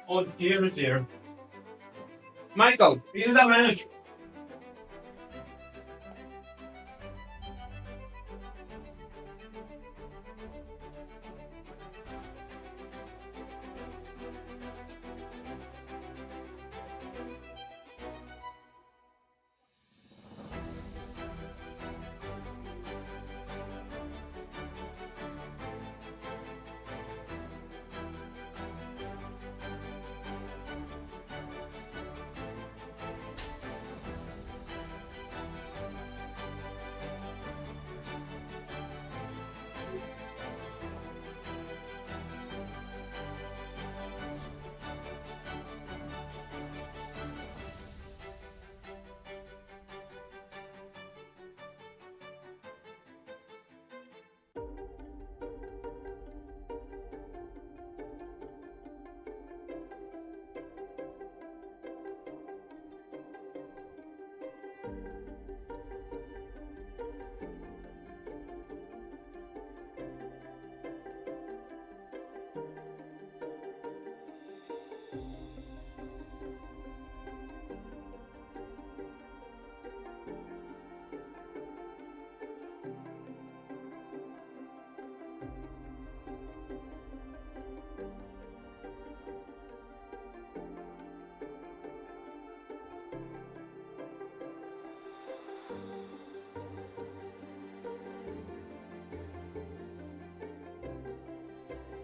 Oh, here is here. Michael, feel the bench.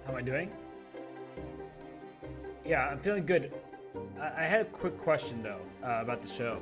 How am I doing? Yeah, I'm feeling good. I had a quick question though about the show.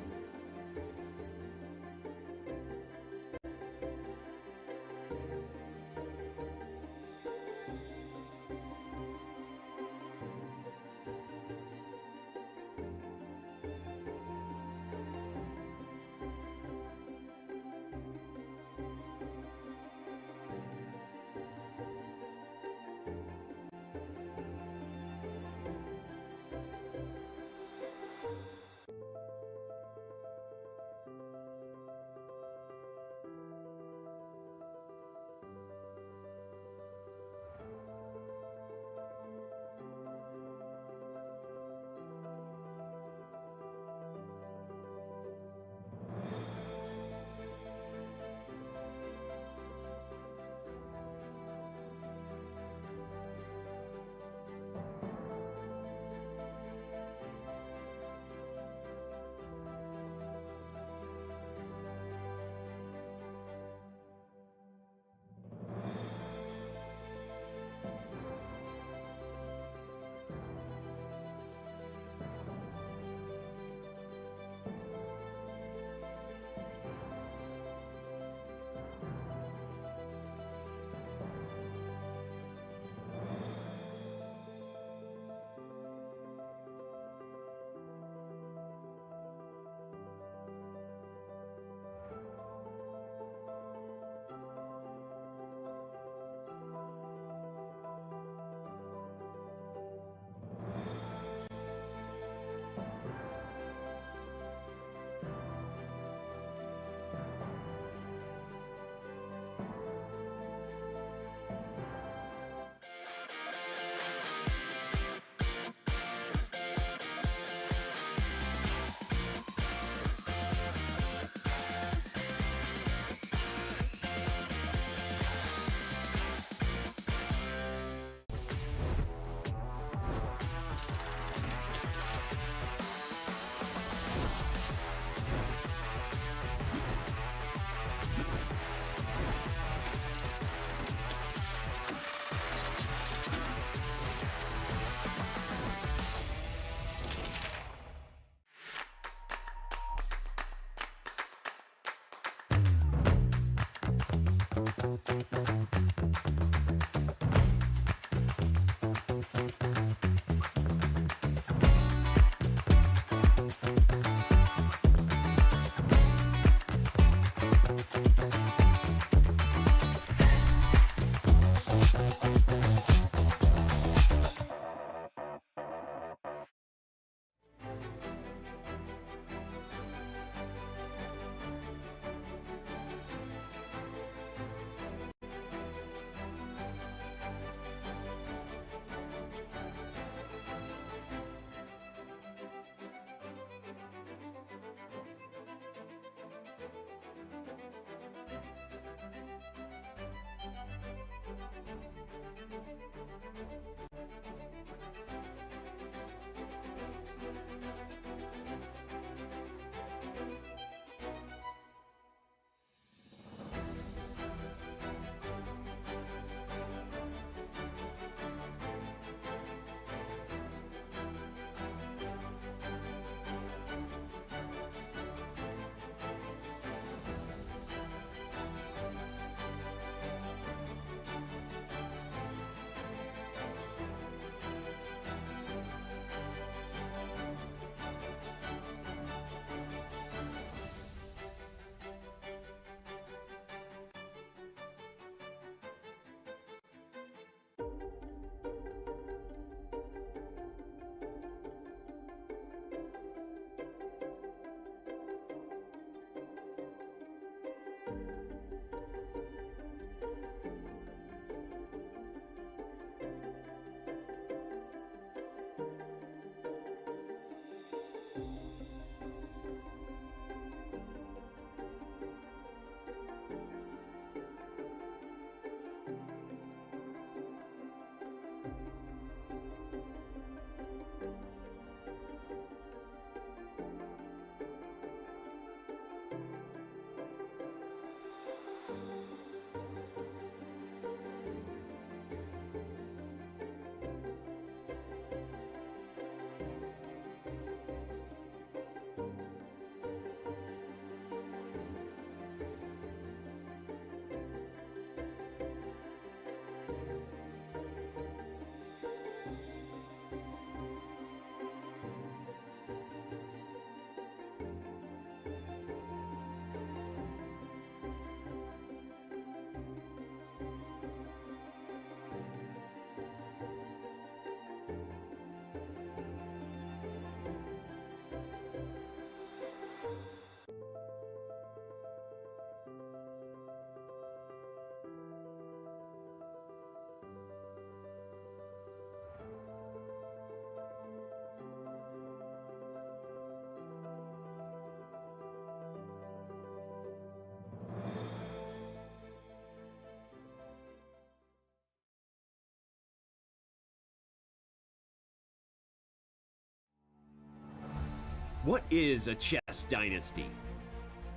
What is a chess dynasty?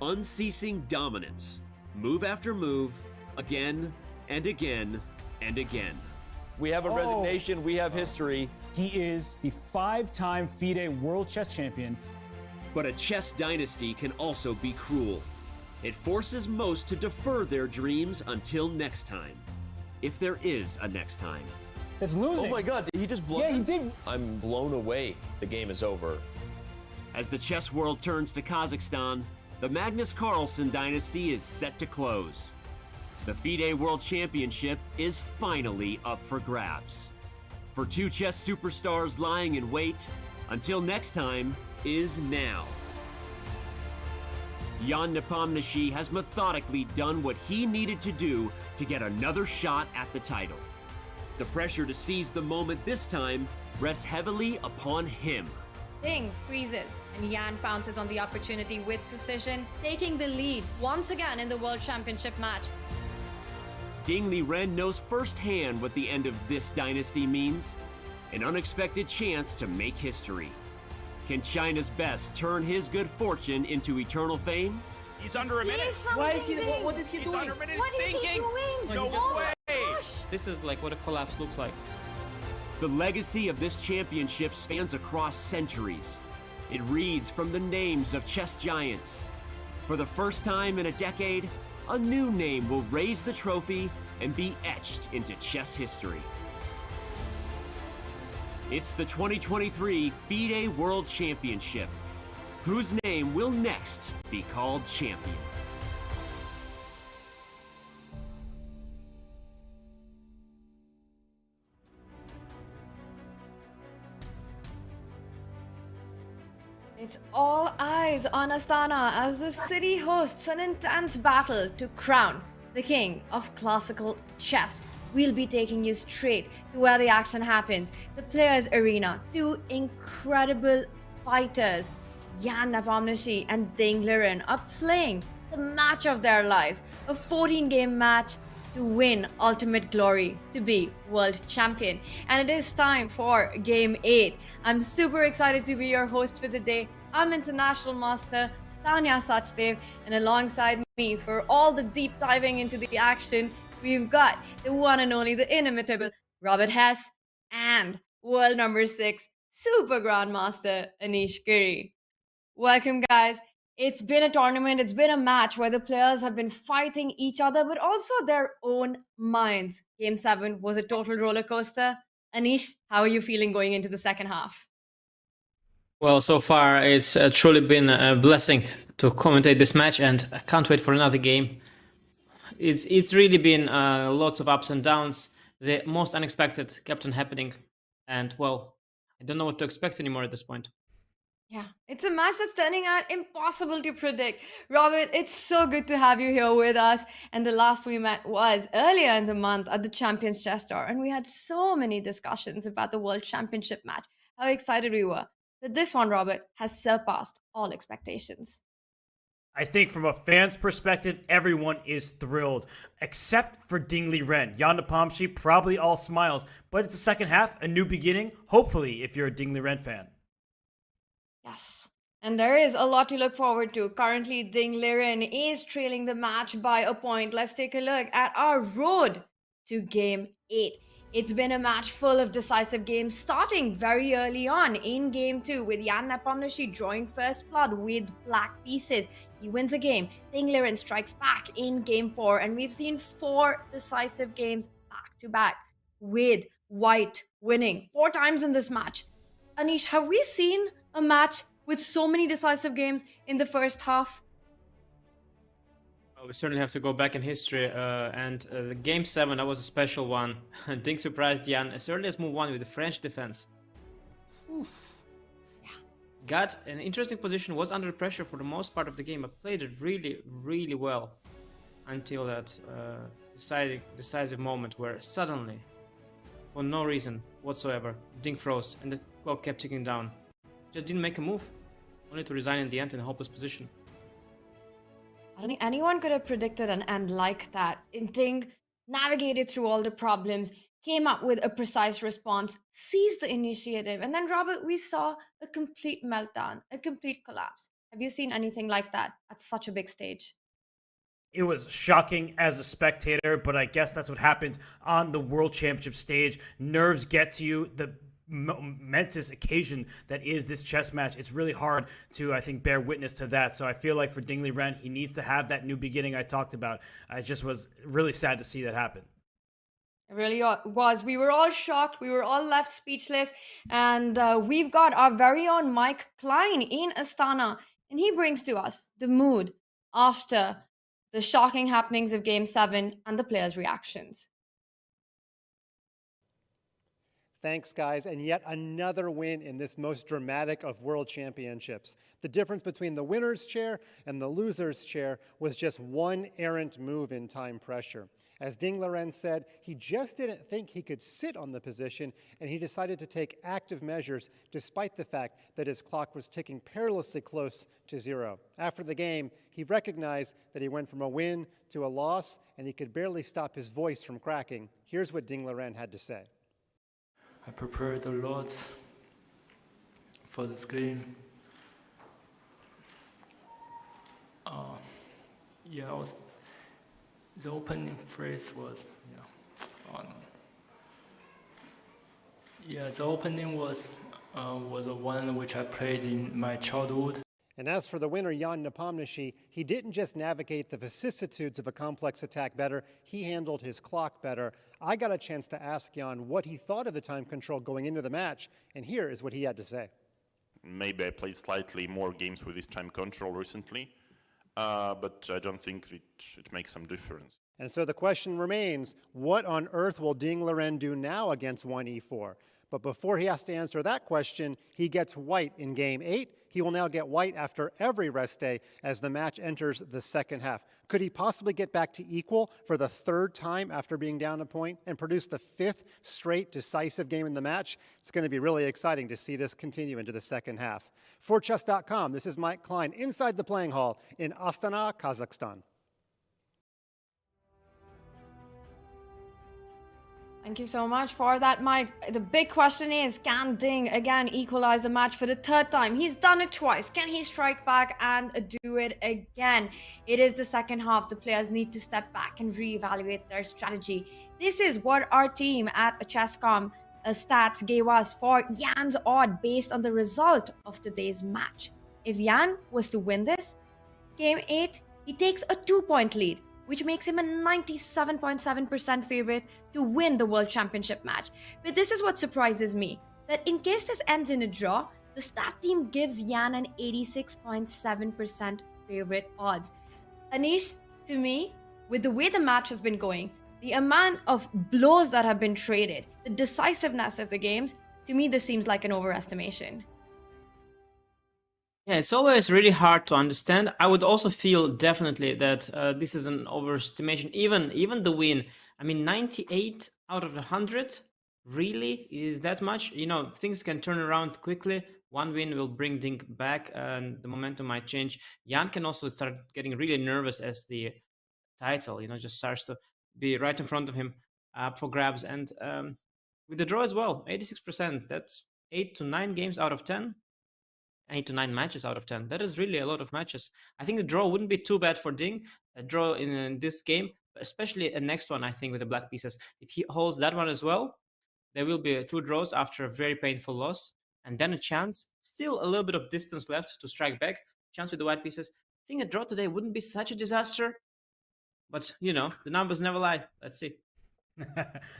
Unceasing dominance. Move after move, again and again and again. We have a resignation, we have history. He is the 5-time FIDE World Chess Champion. But a chess dynasty can also be cruel. It forces most to defer their dreams until next time. If there is a next time. That's losing. Oh my god, did he just blow? Yeah, he did. I'm blown away. The game is over. As the chess world turns to Kazakhstan, the Magnus Carlsen dynasty is set to close. The FIDE World Championship is finally up for grabs. For two chess superstars lying in wait, until next time is now. Jan Nepomniachtchi has methodically done what he needed to do to get another shot at the title. The pressure to seize the moment this time rests heavily upon him. Ding freezes, and Jan pounces on the opportunity with precision, taking the lead once again in the World Championship match. Ding Liren knows firsthand what the end of this dynasty means. An unexpected chance to make history. Can China's best turn his good fortune into eternal fame? He's under a minute. Why is he? What is he He's doing? under a minute. What He's is he thinking. doing? No Oh way. my gosh. This is like what a collapse looks like. The legacy of this championship spans across centuries. It reads from the names of chess giants. For the first time in a decade, a new name will raise the trophy and be etched into chess history. It's the 2023 FIDE World Championship. Whose name will next be called champion? It's all eyes on Astana as the city hosts an intense battle to crown the king of classical chess. We'll be taking you straight to where the action happens, the players' arena. Two incredible fighters, Jan Nepomniachtchi and Ding Liren, are playing the match of their lives, a 14-game match to win ultimate glory, to be world champion. And it is time for Game 8. I'm super excited to be your host for the day. I'm International Master Tanya Sachdev, and alongside me for all the deep diving into the action, we've got the one and only, the inimitable Robert Hess, and world number 6 Super Grandmaster Anish Giri. Welcome, guys. It's been a tournament, it's been a match where the players have been fighting each other, but also their own minds. Game 7 was a total roller coaster. Anish, how are you feeling going into the second half? Well, so far it's truly been a blessing to commentate this match, and I can't wait for another game. It's really been lots of ups and downs. The most unexpected kept on happening, and well, I don't know what to expect anymore at this point. Yeah, it's a match that's turning out impossible to predict. Robert, it's so good to have you here with us. And the last we met was earlier in the month at the Champions Chess Tour, and we had so many discussions about the World Championship match, how excited we were. But this one, Robert, has surpassed all expectations. I think from a fan's perspective, everyone is thrilled, except for Ding Liren. Jan Nepomniachtchi, probably all smiles, but it's the second half, a new beginning, hopefully, if you're a Ding Liren fan. Yes. And there is a lot to look forward to. Currently, Ding Liren is trailing the match by a point. Let's take a look at our road to Game 8. It's been a match full of decisive games, starting very early on in Game 2 with Jan Nepomniachtchi drawing first blood with black pieces. He wins a game. Ding Liren strikes back in Game 4, and we've seen 4 decisive games back to back with white winning 4 times in this match. Anish, have we seen a match with so many decisive games in the first half? We certainly have to go back in history, and the Game 7, that was a special one. Ding surprised Jan as early as move 1 with the French defense. Oof. Yeah. Got an interesting position, was under pressure for the most part of the game, but played it really, really well until that decisive moment where suddenly, for no reason whatsoever, Ding froze and the clock kept ticking down. Just didn't make a move, only to resign in the end in a hopeless position. I don't think anyone could have predicted an end like that. Ding navigated through all the problems, came up with a precise response, seized the initiative, and then, Robert, we saw a complete meltdown, a complete collapse. Have you seen anything like that at such a big stage? It was shocking as a spectator, but I guess that's what happens on the World Championship stage. Nerves get to you. The momentous occasion that is this chess match, it's really hard to, I think, bear witness to that. So I feel like for Ding Liren, he needs to have that new beginning I talked about. I just was really sad to see that happen. It really was. We were all shocked. We were all left speechless. And we've got our very own Mike Klein in Astana. And he brings to us the mood after the shocking happenings of Game 7 and the players' reactions. Thanks, guys, and yet another win in this most dramatic of world championships. The difference between the winner's chair and the loser's chair was just one errant move in time pressure. As Ding Liren said, he just didn't think he could sit on the position, and he decided to take active measures despite the fact that his clock was ticking perilously close to zero. After the game, he recognized that he went from a win to a loss, and he could barely stop his voice from cracking. Here's what Ding Liren had to say. I prepared a lot for this game. The opening phrase was, the opening was the one which I played in my childhood. And as for the winner, Nepomniachtchi, he didn't just navigate the vicissitudes of a complex attack better, he handled his clock better. I got a chance to ask Jan what he thought of the time control going into the match, and here is what he had to say. Maybe I played slightly more games with this time control recently, but I don't think it makes some difference. And so the question remains, what on earth will Ding Liren do now against 1e4? But before he has to answer that question, he gets white in Game 8. He will now get white after every rest day as the match enters the second half. Could he possibly get back to equal for the third time after being down a point and produce the fifth straight decisive game in the match? It's going to be really exciting to see this continue into the second half. For chess.com, this is Mike Klein inside the playing hall in Astana, Kazakhstan. Thank you so much for that, Mike. The big question is, can Ding again equalize the match for the third time? He's done it twice. Can he strike back and do it again? It is the second half. The players need to step back and reevaluate their strategy. This is what our team at Chess.com Stats gave us for Jan's odd based on the result of today's match. If Jan was to win this, Game 8, he takes a 2-point lead, which makes him a 97.7% favorite to win the World Championship match. But this is what surprises me, that in case this ends in a draw, the stat team gives Jan an 86.7% favorite odds. Anish, to me, with the way the match has been going, the amount of blows that have been traded, the decisiveness of the games, to me this seems like an overestimation. Yeah, it's always really hard to understand. I would also feel definitely that this is an overestimation. Even the win, I mean, 98 out of 100, really is that much? You know, things can turn around quickly. One win will bring Ding back, and the momentum might change. Jan can also start getting really nervous as the title, just starts to be right in front of him for grabs. And with the draw as well, 86%. That's 8 to 9 games out of 10. 8 to 9 matches out of 10. That is really a lot of matches. I think the draw wouldn't be too bad for Ding. A draw in this game, especially a next one, I think, with the black pieces. If he holds that one as well, there will be 2 draws after a very painful loss. And then a chance, still a little bit of distance left to strike back. Chance with the white pieces. I think a draw today wouldn't be such a disaster. But, the numbers never lie. Let's see.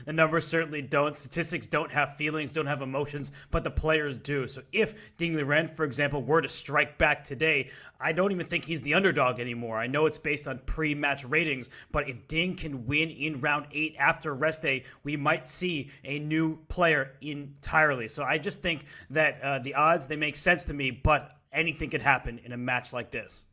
The numbers certainly don't. Statistics don't have feelings, don't have emotions, but the players do. So if Ding Liren, for example, were to strike back today, I don't even think he's the underdog anymore. I know it's based on pre-match ratings, but if Ding can win in round 8 after rest day, we might see a new player entirely. So I just think that the odds, they make sense to me, but anything could happen in a match like this.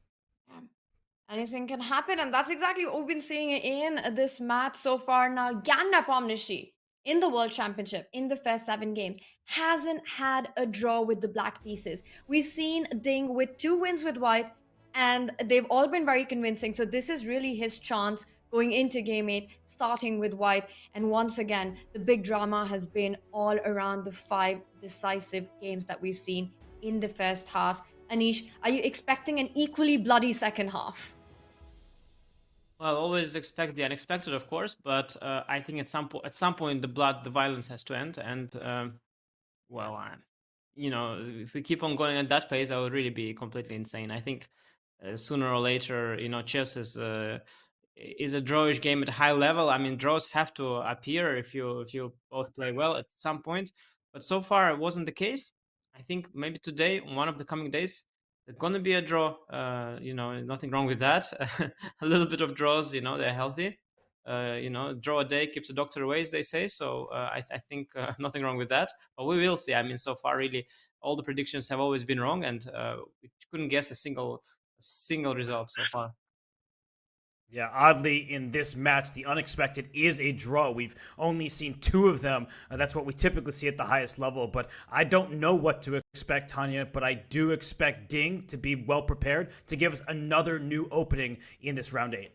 Anything can happen, and that's exactly what we've been seeing in this match so far. Now, Jan Nepomniachtchi in the World Championship, in the first 7 games, hasn't had a draw with the black pieces. We've seen Ding with 2 wins with white, and they've all been very convincing. So this is really his chance going into game 8, starting with white. And once again, the big drama has been all around the 5 decisive games that we've seen in the first half. Anish, are you expecting an equally bloody second half? Well, always expect the unexpected, of course, but I think at some point the violence has to end, and well, if we keep on going at that pace, I would really be completely insane. I think sooner or later, chess is a drawish game at a high level. I mean, draws have to appear if you both play well at some point, but so far it wasn't the case. I think maybe today, one of the coming days, there's gonna be a draw. Nothing wrong with that. A little bit of draws, they're healthy. Draw a day keeps the doctor away, as they say. So I think nothing wrong with that. But we will see. I mean, so far, really, all the predictions have always been wrong, and we couldn't guess a single result so far. Yeah, oddly, in this match, the unexpected is a draw. We've only seen 2 of them. That's what we typically see at the highest level. But I don't know what to expect, Tanya, but I do expect Ding to be well prepared to give us another new opening in this round 8.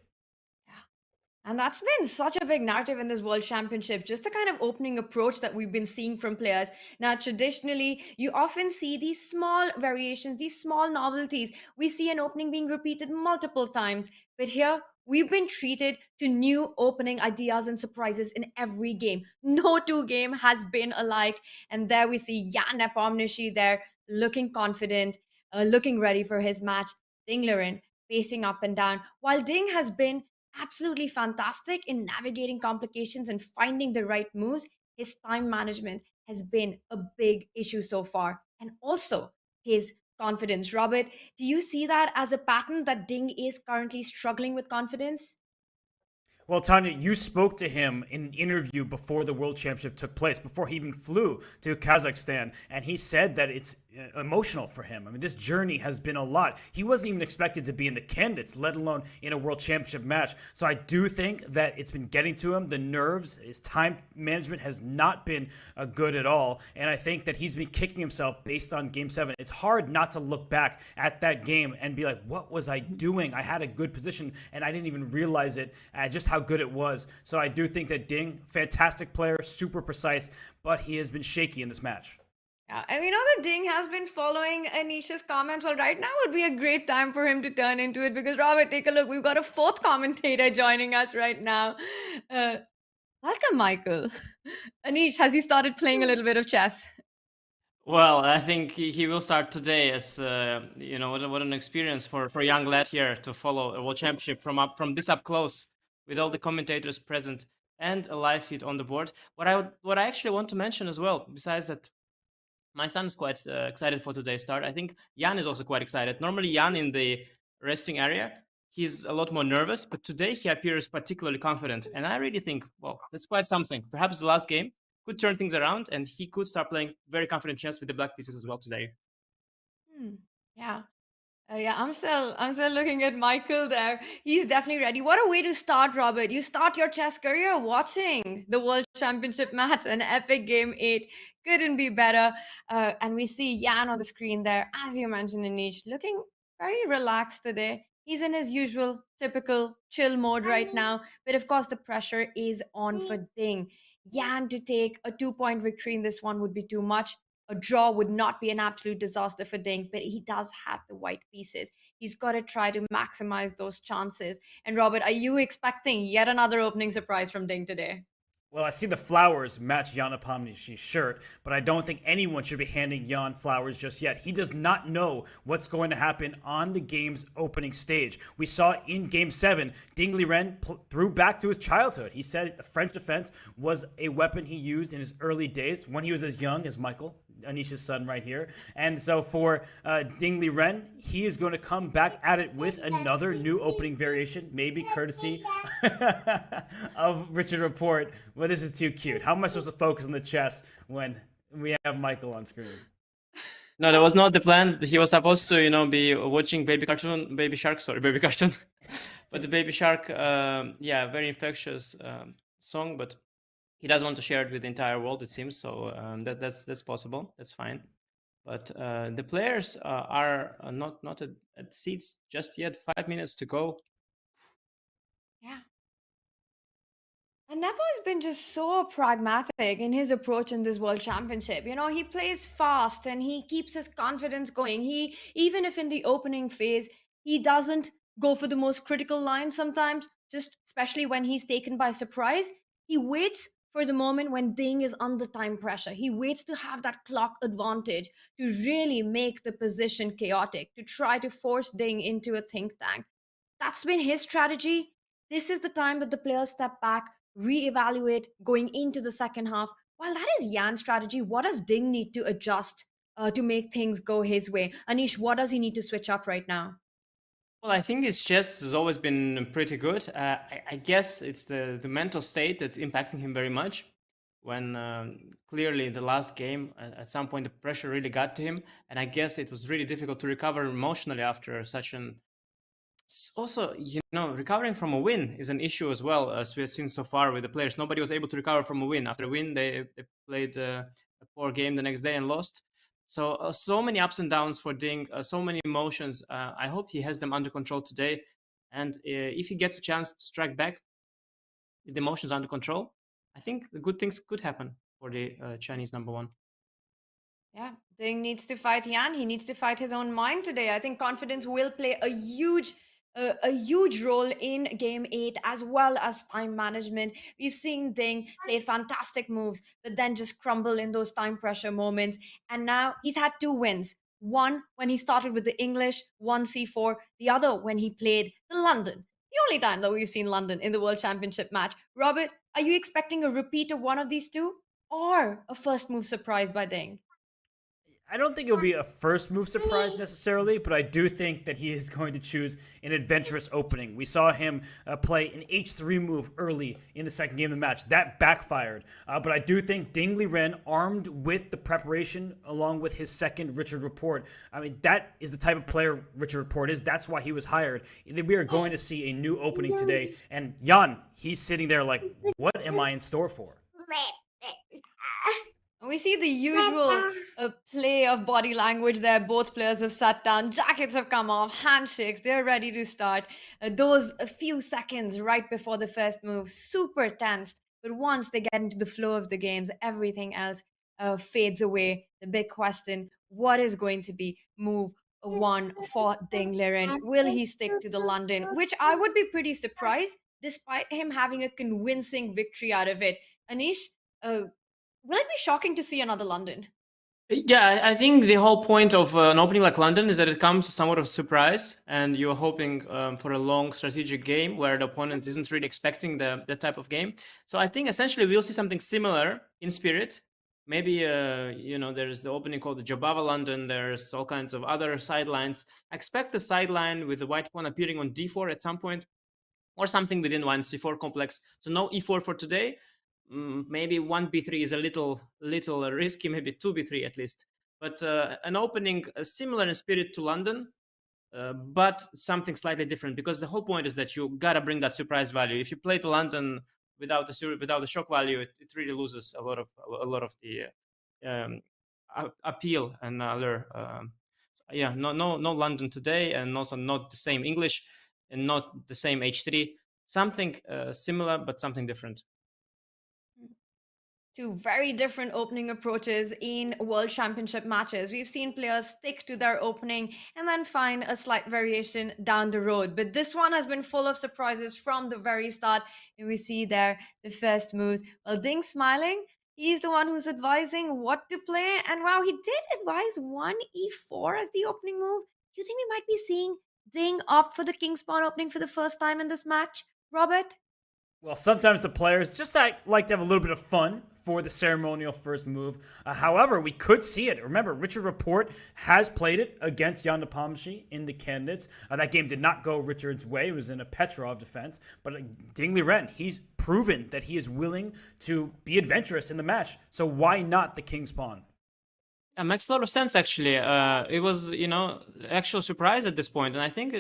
And that's been such a big narrative in this World Championship, just the kind of opening approach that we've been seeing from players. Now, traditionally, you often see these small variations, these small novelties. We see an opening being repeated multiple times, but here we've been treated to new opening ideas and surprises in every game. No 2 game has been alike. And there we see Jan Nepomniachtchi there looking confident, looking ready for his match. Ding Liren pacing up and down, while Ding has been absolutely fantastic in navigating complications and finding the right moves. His time management has been a big issue so far. And also his confidence. Robert, do you see that as a pattern that Ding is currently struggling with confidence? Well, Tanya, you spoke to him in an interview before the World Championship took place, before he even flew to Kazakhstan, and he said that it's emotional for him. I mean, this journey has been a lot. He wasn't even expected to be in the candidates, let alone in a World Championship match. So I do think that it's been getting to him. The nerves, his time management has not been good at all, and I think that he's been kicking himself based on Game 7. It's hard not to look back at that game and be like, what was I doing? I had a good position, and I didn't even realize it, just how good it was. So I do think that Ding, fantastic player, super precise, but he has been shaky in this match. Yeah, and we know that Ding has been following Anisha's comments. Well, right now would be a great time for him to turn into it because, Robert, take a look. We've got a 4th commentator joining us right now. Welcome, Michael. Anish, has he started playing a little bit of chess? Well, I think he will start today. As what an experience for a young lad here to follow a World Championship from this up close with all the commentators present and a live feed on the board. What I actually want to mention as well, besides that, my son is quite excited for today's start. I think Jan is also quite excited. Normally, Jan in the resting area, he's a lot more nervous, but today he appears particularly confident. And I really think, well, that's quite something. Perhaps the last game could turn things around, and he could start playing very confident chess with the black pieces as well today. Yeah. Yeah, I'm still looking at Michael there. He's definitely ready. What a way to start, Robert. You start your chess career watching the World Championship match, an epic game 8. Couldn't be better. And we see Jan on the screen there, as you mentioned, Anish, looking very relaxed today. He's in his usual, typical chill mode right now. But of course, the pressure is on for Ding. Jan to take a 2-point victory in this one would be too much. A draw would not be an absolute disaster for Ding, but he does have the white pieces. He's got to try to maximize those chances. And Robert, are you expecting yet another opening surprise from Ding today? Well, I see the flowers match Jan Nepomniachtchi's shirt, but I don't think anyone should be handing Jan flowers just yet. He does not know what's going to happen on the game's opening stage. We saw in Game 7, Ding Liren threw back to his childhood. He said the French defense was a weapon he used in his early days when he was as young as Michael, Anisha's son right here. And so for Ding Liren, he is going to come back at it with another new opening variation, maybe courtesy of Richard Report. But this is too cute. How am I supposed to focus on the chess when we have Michael on screen? No, that was not the plan. He was supposed to, be watching Baby Cartoon. But the Baby Shark, very infectious song, but he does want to share it with the entire world, it seems. So that's possible. That's fine. But the players are not at seats just yet. 5 minutes to go. Yeah. And Nepo has been just so pragmatic in his approach in this World Championship. You know, he plays fast and he keeps his confidence going. He, even if in the opening phase, he doesn't go for the most critical line sometimes, just especially when he's taken by surprise. He waits for the moment when Ding is under time pressure. He waits to have that clock advantage to really make the position chaotic, to try to force Ding into a think tank. That's been his strategy. This is the time that the players step back, reevaluate going into the second half. While that is Jan's strategy, what does Ding need to adjust to make things go his way? Anish, what does he need to switch up right now? Well, I think his chess has always been pretty good. I guess it's the mental state that's impacting him very much. When clearly in the last game, at some point, the pressure really got to him. And I guess it was really difficult to recover emotionally after such an. Also, you know, recovering from a win is an issue as well, as we have seen so far with the players. Nobody was able to recover from a win. After a win, they played a poor game the next day and lost. So many ups and downs for Ding, so many emotions. I hope he has them under control today. And if he gets a chance to strike back with the emotions under control, I think the good things could happen for the Chinese number one. Yeah, Ding needs to fight Yan. He needs to fight his own mind today. I think confidence will play a huge role in game 8 as well as time management. We've seen Ding play fantastic moves, but then just crumble in those time pressure moments. And now he's had 2 wins. One when he started with the English, one C4, the other when he played the London. The only time that we've seen London in the World Championship match. Robert, are you expecting a repeat of one of these two? Or a first move surprise by Ding? I don't think it'll be a first move surprise necessarily, but I do think that he is going to choose an adventurous opening. We saw him play an H3 move early in the second game of the match. That backfired. But I do think Ding Liren, armed with the preparation along with his second Richard Report, I mean, that is the type of player Richard Report is. That's why he was hired. We are going to see a new opening today. And Jan, he's sitting there like, what am I in store for? We see the usual play of body language there. Both players have sat down, jackets have come off, handshakes, they're ready to start. Those a few seconds right before the first move, super tensed. But once they get into the flow of the games, everything else fades away. The big question, what is going to be move one for Ding Liren? Will he stick to the London? Which I would be pretty surprised, despite him having a convincing victory out of it. Anish, will it be shocking to see another London? Yeah, I think the whole point of an opening like London is that it comes somewhat of a surprise, and you're hoping for a long strategic game where the opponent isn't really expecting that type of game. So I think essentially we'll see something similar in spirit. Maybe you know, there's the opening called the Jobava London. There's all kinds of other sidelines. I expect the sideline with the white pawn appearing on d4 at some point, or something within one c4 complex. So no e4 for today. Maybe 1b3 is a little risky, maybe 2b3 at least. But an opening similar in spirit to London, but something slightly different, because the whole point is that you gotta bring that surprise value. If you play the London without the shock value, it really loses a lot of the appeal and allure. Yeah, no London today, and also not the same English, and not the same h3. Something similar, but something different. Two very different opening approaches in World Championship matches. We've seen players stick to their opening and then find a slight variation down the road. But this one has been full of surprises from the very start. And we see there the first moves. Well, Ding's smiling. He's the one who's advising what to play. And wow, he did advise 1e4 as the opening move. Do you think we might be seeing Ding opt for the King's Pawn opening for the first time in this match, Robert? Well, sometimes the players just like to have a little bit of fun for the ceremonial first move. However, we could see it. Remember, Richard Report has played it against Jan Nepomniachtchi in the candidates. That game did not go Richard's way. It was in a Petrov defense. But Ding Liren, he's proven that he is willing to be adventurous in the match. So why not the King's Pawn? Yeah, makes a lot of sense, actually. It was, you know, actual surprise at this point, and I think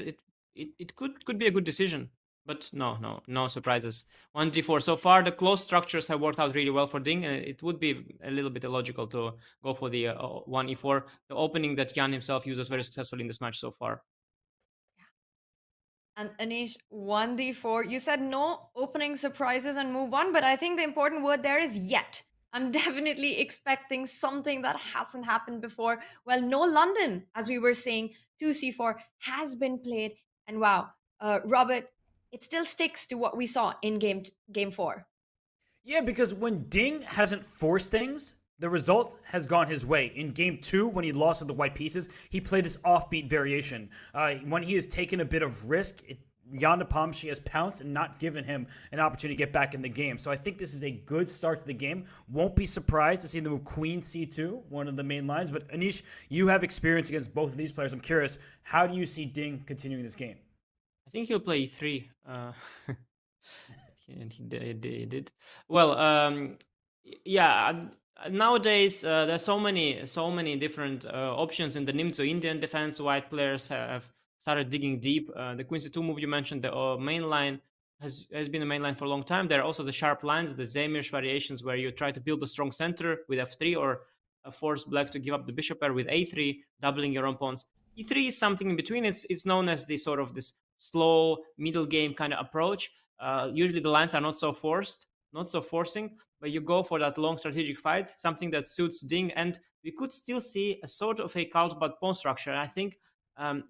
it could be a good decision. But no surprises. 1d4. So far, the close structures have worked out really well for Ding. It would be a little bit illogical to go for the 1e4, the opening that Jan himself uses very successfully in this match so far. And Anish, 1d4. You said no opening surprises on move one, but I think the important word there is yet. I'm definitely expecting something that hasn't happened before. Well, no London, as we were saying, 2c4 has been played. And wow, Robert, it still sticks to what we saw in game four. Yeah, because when Ding hasn't forced things, the result has gone his way. In game two, when he lost with the white pieces, he played this offbeat variation. When he has taken a bit of risk, Jan Nepomniachtchi has pounced and not given him an opportunity to get back in the game. So I think this is a good start to the game. Won't be surprised to see them move Queen C2, one of the main lines. But Anish, you have experience against both of these players. I'm curious, how do you see Ding continuing this game? I think he'll play E3. And he did. Well, yeah. Nowadays, there's so many different options in the Nimzo Indian defense. White players have started digging deep. The Queen C2 move you mentioned, the main line has been a main line for a long time. There are also the sharp lines, the Zemir variations, where you try to build a strong center with F3 or force black to give up the bishop pair with A3, doubling your own pawns. E3 is something in between. It's known as the sort of this slow middle game kind of approach. Usually the lines are not so forcing, but you go for that long strategic fight, something that suits Ding, and we could still see a sort of a Carlsbad pawn structure. I think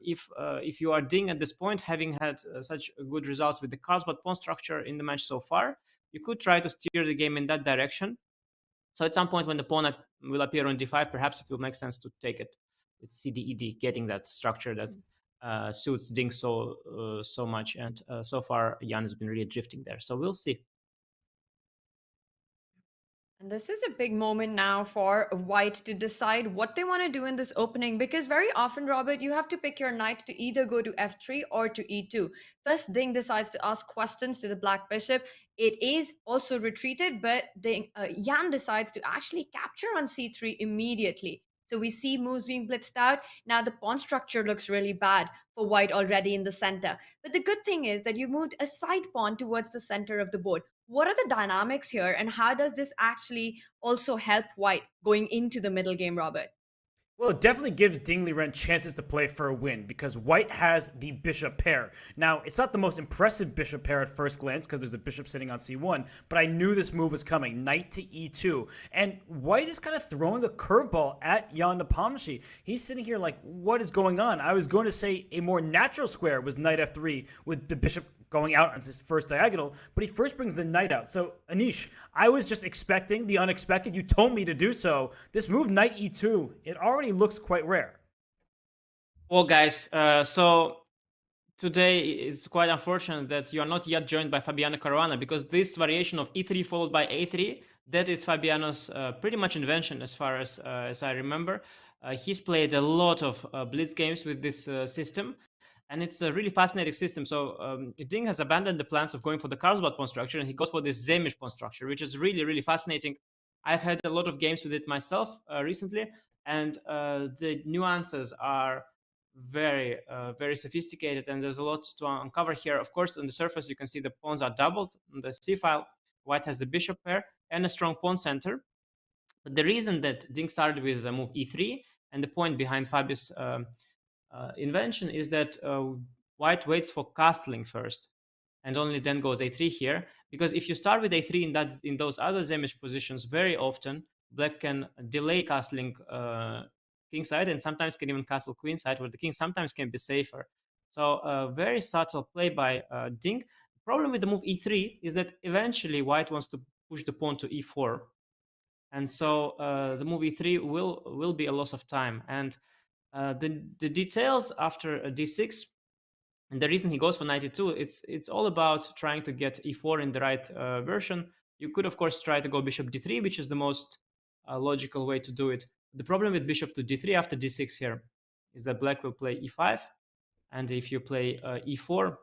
if you are Ding at this point, having had such good results with the Carlsbad pawn structure in the match so far, you could try to steer the game in that direction. So at some point when the pawn will appear on d5, perhaps it will make sense to take it with cd-ed, getting that structure that suits Ding so much. And so far, Jan has been really drifting there. So we'll see. And this is a big moment now for White to decide what they want to do in this opening, because very often, Robert, you have to pick your knight to either go to f3 or to e2. First, Ding decides to ask questions to the black bishop. It is also retreated, but Jan decides to actually capture on c3 immediately. So we see moves being blitzed out. Now the pawn structure looks really bad for White already in the center. But the good thing is that you moved a side pawn towards the center of the board. What are the dynamics here, and how does this actually also help White going into the middle game, Robert? Well, it definitely gives Ding Liren chances to play for a win because White has the bishop pair. Now, it's not the most impressive bishop pair at first glance because there's a bishop sitting on c1, but I knew this move was coming, knight to e2. And White is kind of throwing a curveball at Jan Nepomniachtchi. He's sitting here like, what is going on? I was going to say a more natural square was knight f3 with the bishop going out on his first diagonal, but he first brings the knight out. So, Anish, I was just expecting the unexpected. You told me to do so. This move, knight e2, it already looks quite rare. Well, guys, so today it's quite unfortunate that you are not yet joined by Fabiano Caruana, because this variation of e3 followed by a3, that is Fabiano's pretty much invention as far as I remember. He's played a lot of blitz games with this system. And it's a really fascinating system. So Ding has abandoned the plans of going for the Carlsbad pawn structure, and he goes for this Zemish pawn structure, which is really, really fascinating. I've had a lot of games with it myself recently, and the nuances are very, very sophisticated, and there's a lot to uncover here. Of course, on the surface, you can see the pawns are doubled. On the c file, White has the bishop pair and a strong pawn center. But the reason that Ding started with the move e3, and the point behind Fabius' invention is that White waits for castling first and only then goes a3 here, because if you start with a3 in those other Zemish positions, very often Black can delay castling kingside and sometimes can even castle queenside, where the king sometimes can be safer. So a very subtle play by Ding. The problem with the move e3 is that eventually White wants to push the pawn to e4, and so the move e3 will be a loss of time. And the details after d6, and the reason he goes for knight e2, it's all about trying to get e4 in the right version. You could, of course, try to go bishop d3, which is the most logical way to do it. The problem with bishop to d3 after d6 here is that Black will play e5, and if you play e4,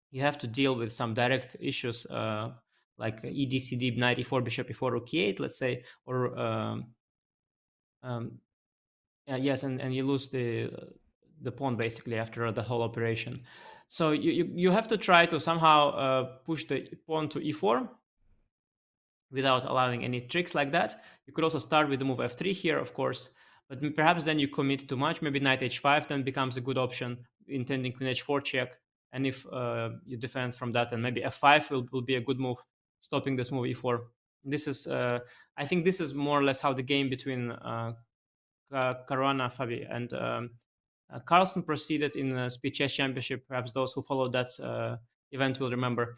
you have to deal with some direct issues like edcd, knight e4, bishop e4, rook e8, let's say, or yes, and you lose the pawn basically after the whole operation. So you have to try to somehow push the pawn to e4 without allowing any tricks like that. You could also start with the move f3 here, of course, but perhaps then you commit too much. Maybe knight h5 then becomes a good option, intending queen h4 check. And if you defend from that, then maybe f5 will be a good move, stopping this move e4. This is, I think this is more or less how the game between Caruana, Fabi, and Carlsen proceeded in the Speed Chess Championship. Perhaps those who followed that event will remember.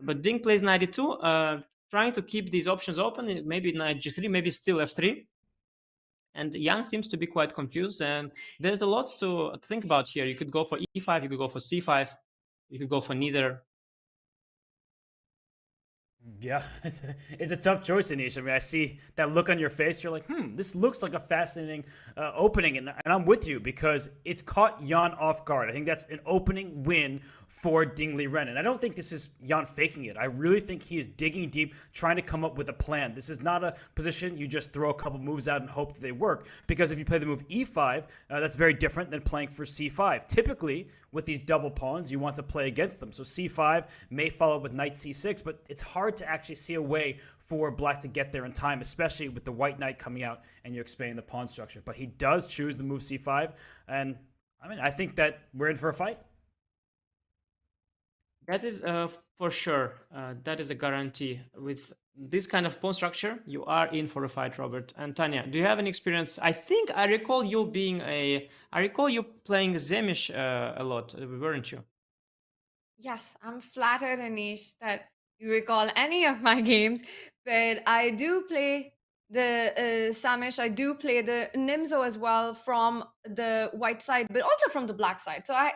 But Ding plays knight e2, trying to keep these options open. Maybe knight g3, maybe still f3. And Jan seems to be quite confused, and there's a lot to think about here. You could go for e5, you could go for c5, you could go for neither. Yeah, it's a tough choice, Anish. I mean, I see that look on your face. You're like, this looks like a fascinating opening. And I'm with you because it's caught Jan off guard. I think that's an opening win for Ding Liren. And I don't think this is Jan faking it. I really think he is digging deep, trying to come up with a plan. This is not a position you just throw a couple moves out and hope that they work. Because if you play the move e5, that's very different than playing for c5. Typically, with these double pawns, you want to play against them. So c5 may follow with knight c6, but it's hard to actually see a way for black to get there in time, especially with the white knight coming out and you're expanding the pawn structure. But he does choose the move c5, and I mean, I think that we're in for a fight. That is for sure. That is a guarantee. With this kind of pawn structure, you are in for a fight, Robert. And Tanya, do you have any experience? I think I recall you playing Zemish a lot, weren't you? Yes, I'm flattered, Anish, that you recall any of my games, but I do play the Samish, I do play the Nimzo as well from the white side, but also from the black side. So I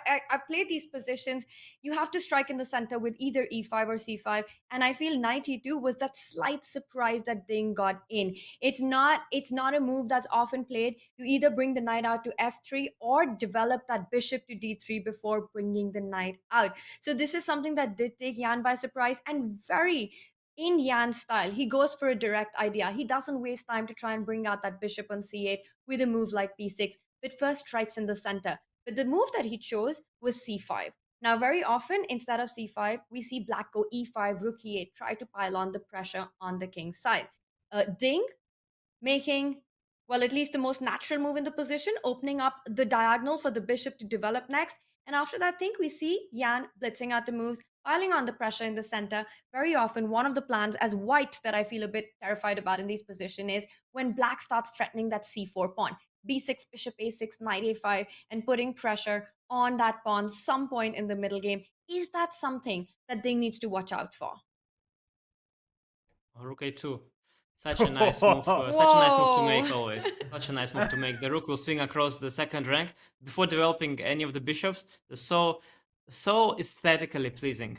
play these positions. You have to strike in the center with either e5 or c5, and I feel knight e2 was that slight surprise that Ding got in. It's not a move that's often played. You either bring the knight out to f3 or develop that bishop to d3 before bringing the knight out. So this is something that did take Jan by surprise, and very in Jan's style, he goes for a direct idea. He doesn't waste time to try and bring out that bishop on c8 with a move like b6, but first strikes in the center. But the move that he chose was c5. Now, very often, instead of c5, we see black go e5, rook e8, try to pile on the pressure on the king's side. Ding making, well, at least the most natural move in the position, opening up the diagonal for the bishop to develop next. And after that, I think we see Jan blitzing out the moves, piling on the pressure in the center. Very often, one of the plans as white that I feel a bit terrified about in this position is when black starts threatening that c4 pawn, b6, bishop a6, knight a5, and putting pressure on that pawn some point in the middle game. Is that something that Ding needs to watch out for? Rook a2. Such a nice move. Such a nice move to make always. Such a nice move to make. The rook will swing across the second rank before developing any of the bishops. So aesthetically pleasing.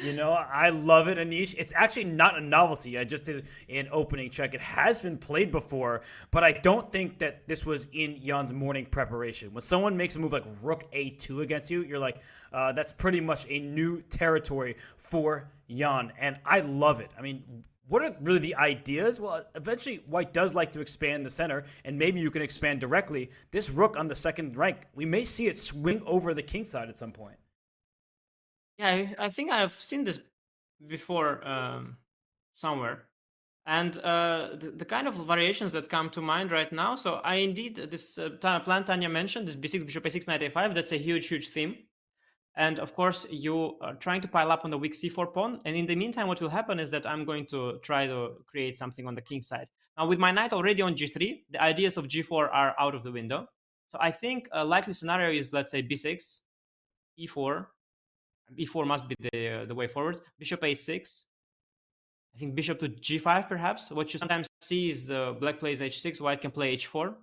You know, I love it, Anish. It's actually not a novelty. I just did an opening check. It has been played before, but I don't think that this was in Jan's morning preparation. When someone makes a move like rook a2 against you, you're like, that's pretty much a new territory for Jan, and I love it. I mean, what are really the ideas? Well, eventually, white does like to expand the center, and maybe you can expand directly. This rook on the second rank, we may see it swing over the king side at some point. Yeah, I think I've seen this before somewhere. And the kind of variations that come to mind right now. So I indeed, this plan Tanya mentioned, this b6, bishop a6, knight a5, that's a huge theme. And of course, you are trying to pile up on the weak c4 pawn. And in the meantime, what will happen is that I'm going to try to create something on the king side. Now, with my knight already on g3, the ideas of g4 are out of the window. So I think a likely scenario is, let's say, b6, e4. b4 must be the way forward. Bishop a6. I think bishop to g5, perhaps. What you sometimes see is the black plays h6, white can play h4.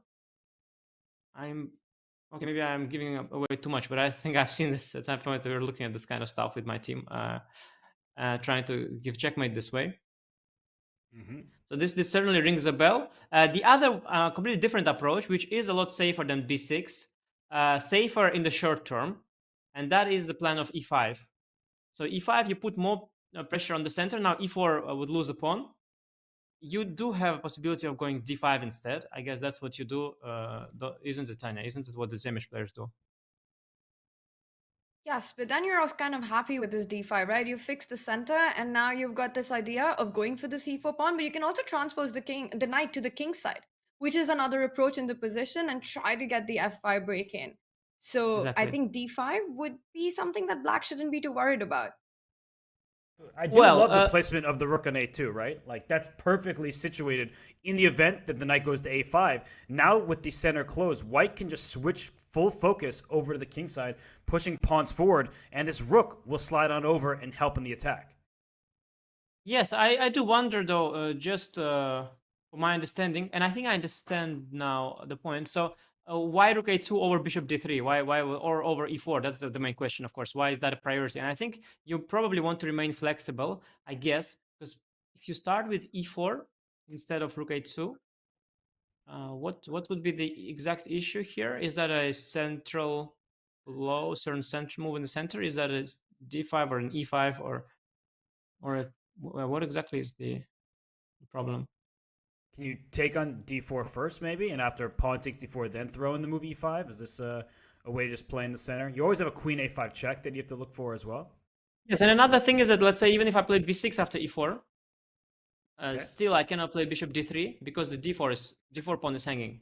Okay, maybe I'm giving away too much, but I think I've seen this at some point. We were looking at this kind of stuff with my team, trying to give checkmate this way. Mm-hmm. So this certainly rings a bell. The other completely different approach, which is a lot safer than b6, safer in the short term, and that is the plan of e5. So e5, you put more pressure on the center. Now e4 would lose a pawn. You do have a possibility of going d5 instead. I guess that's what you do, isn't it, Tanya? Isn't it what the Zemish players do? Yes, but then you're also kind of happy with this d5, right? You fix the center, and now you've got this idea of going for the c4 pawn, but you can also transpose the knight to the king side, which is another approach in the position, and try to get the f5 break in. So I Exactly. think d5 would be something that black shouldn't be too worried about. I do Well, love the placement of the rook on a2, right? Like that's perfectly situated in the event that the knight goes to a5. Now with the center closed, white can just switch full focus over to the king side, pushing pawns forward, and this rook will slide on over and help in the attack. yes, I do wonder though, just for my understanding, and I think I understand now the point. So why rook a2 over bishop d3? Why or over e4? That's the main question, of course. Why is that a priority? And I think you probably want to remain flexible, I guess, because if you start with e4 instead of rook a2, what would be the exact issue here? Is that a central low, certain central move in the center? Is that a d5 or an e5 or what exactly is the problem? Can you take on d4 first, maybe, and after pawn takes d4, then throw in the move e5? Is this a way to just play in the center? You always have a queen a5 check that you have to look for as well. Yes, and another thing is that let's say even if I played b6 after e4, Okay. still I cannot play bishop d3 because the d4 pawn is hanging.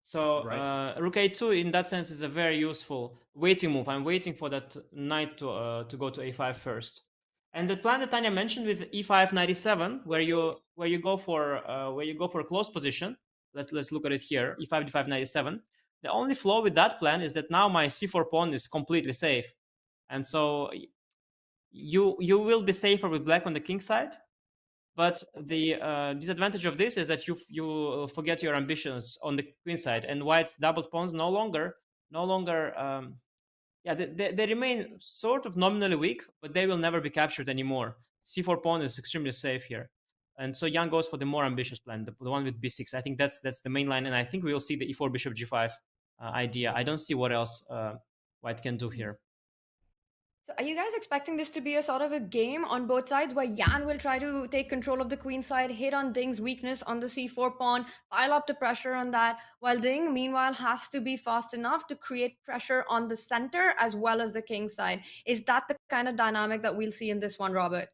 So Right. rook a2 in that sense is a very useful waiting move. I'm waiting for that knight to go to a5 first. And the plan that Tanya mentioned with e5 97, where you go for a close position. Let's look at it here. e5 d5 97. The only flaw with that plan is that now my c4 pawn is completely safe, and so you will be safer with black on the king side. But the disadvantage of this is that you forget your ambitions on the queen side, and white's doubled pawns no longer yeah, they remain sort of nominally weak, but they will never be captured anymore. c4 pawn is extremely safe here, and so Jan goes for the more ambitious plan, the one with b6. I think that's the main line, and I think we will see the e4 bishop g5 idea. I don't see what else white can do here. So are you guys expecting this to be a sort of a game on both sides where Yan will try to take control of the queen side, hit on Ding's weakness on the c4 pawn, pile up the pressure on that, while Ding, meanwhile, has to be fast enough to create pressure on the center as well as the king side? Is that the kind of dynamic that we'll see in this one, Robert?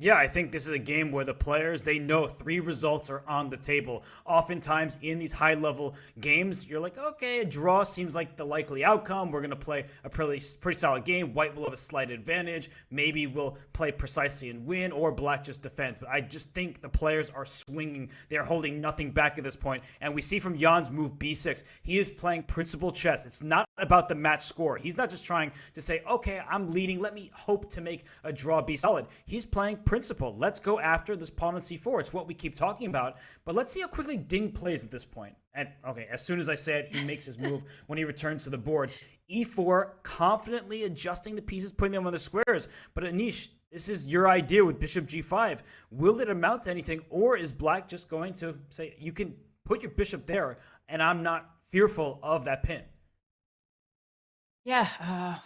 Yeah, I think this is a game where the players, they know three results are on the table. Oftentimes in these high level games, you're like, okay, a draw seems like the likely outcome. We're going to play a pretty solid game. White will have a slight advantage. Maybe we'll play precisely and win, or black just defends. But I just think the players are swinging. They're holding nothing back at this point. And we see from Jan's move b6, he is playing principal chess. It's not about the match score. He's not just trying to say, okay, I'm leading. Let me hope to make a draw be solid. He's playing principle. Let's go after this pawn on c4. It's what we keep talking about. But let's see how quickly Ding plays at this point. And okay, as soon as I say it, he makes his move when he returns to the board. e4, confidently adjusting the pieces, putting them on the squares. But Anish, this is your idea with bishop g5. Will it amount to anything, or is black just going to say, you can put your bishop there, and I'm not fearful of that pin? Yeah,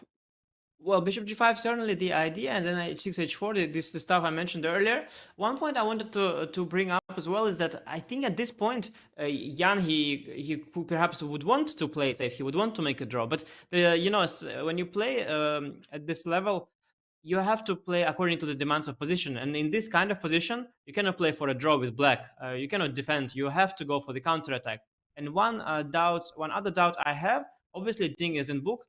well, bishop g5 certainly the idea, and then h6 h4, the stuff I mentioned earlier. One point I wanted to bring up as well is that I think at this point Jan he perhaps would want to play it safe. He would want to make a draw, but when you play at this level, you have to play according to the demands of position, and in this kind of position you cannot play for a draw with black. You cannot defend. You have to go for the counter attack. And one other doubt I have, obviously Ding is in book.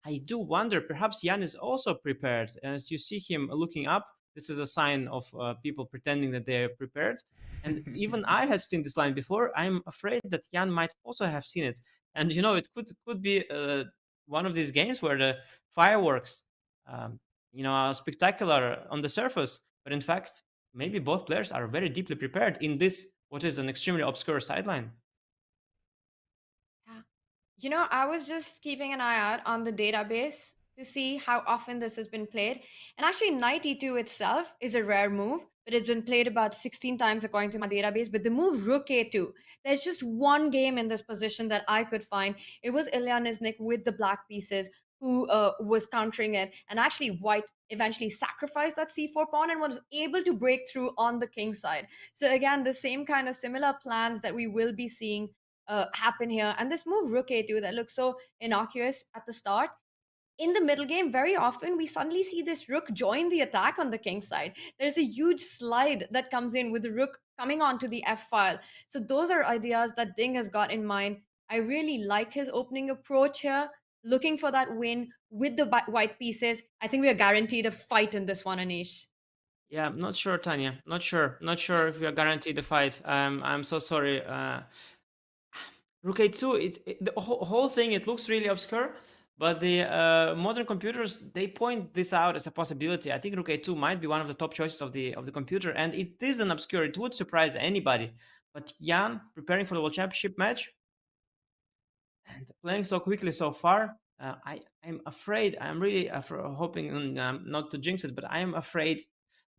I do wonder, perhaps Jan is also prepared. As you see him looking up, this is a sign of people pretending that they are prepared. And even I have seen this line before. I'm afraid that Jan might also have seen it. And it could be one of these games where the fireworks, are spectacular on the surface, but in fact, maybe both players are very deeply prepared in this what is an extremely obscure sideline. I was just keeping an eye out on the database to see how often this has been played. And actually, knight e2 itself is a rare move, but it's been played about 16 times according to my database. But the move rook a2, there's just one game in this position that I could find. It was Ilya Niznik with the black pieces who was countering it. And actually, white eventually sacrificed that c4 pawn and was able to break through on the king side. So again, the same kind of similar plans that we will be seeing happen here. And this move rook a2 that looks so innocuous at the start, in the middle game, very often we suddenly see this rook join the attack on the king side. There's a huge slide that comes in with the rook coming onto the f file. So those are ideas that Ding has got in mind. I really like his opening approach here. looking for that win with the white pieces. I think we are guaranteed a fight in this one, Anish. Yeah, I'm not sure, Tanya. Not sure. Not sure if we are guaranteed the fight. I'm so sorry. Rook A2, the whole thing, it looks really obscure, but the modern computers, they point this out as a possibility. I think Rook A2 might be one of the top choices of the computer, and it isn't obscure. It would surprise anybody. But Jan, preparing for the World Championship match, and playing so quickly so far, I'm afraid. I'm really hoping not to jinx it, but I am afraid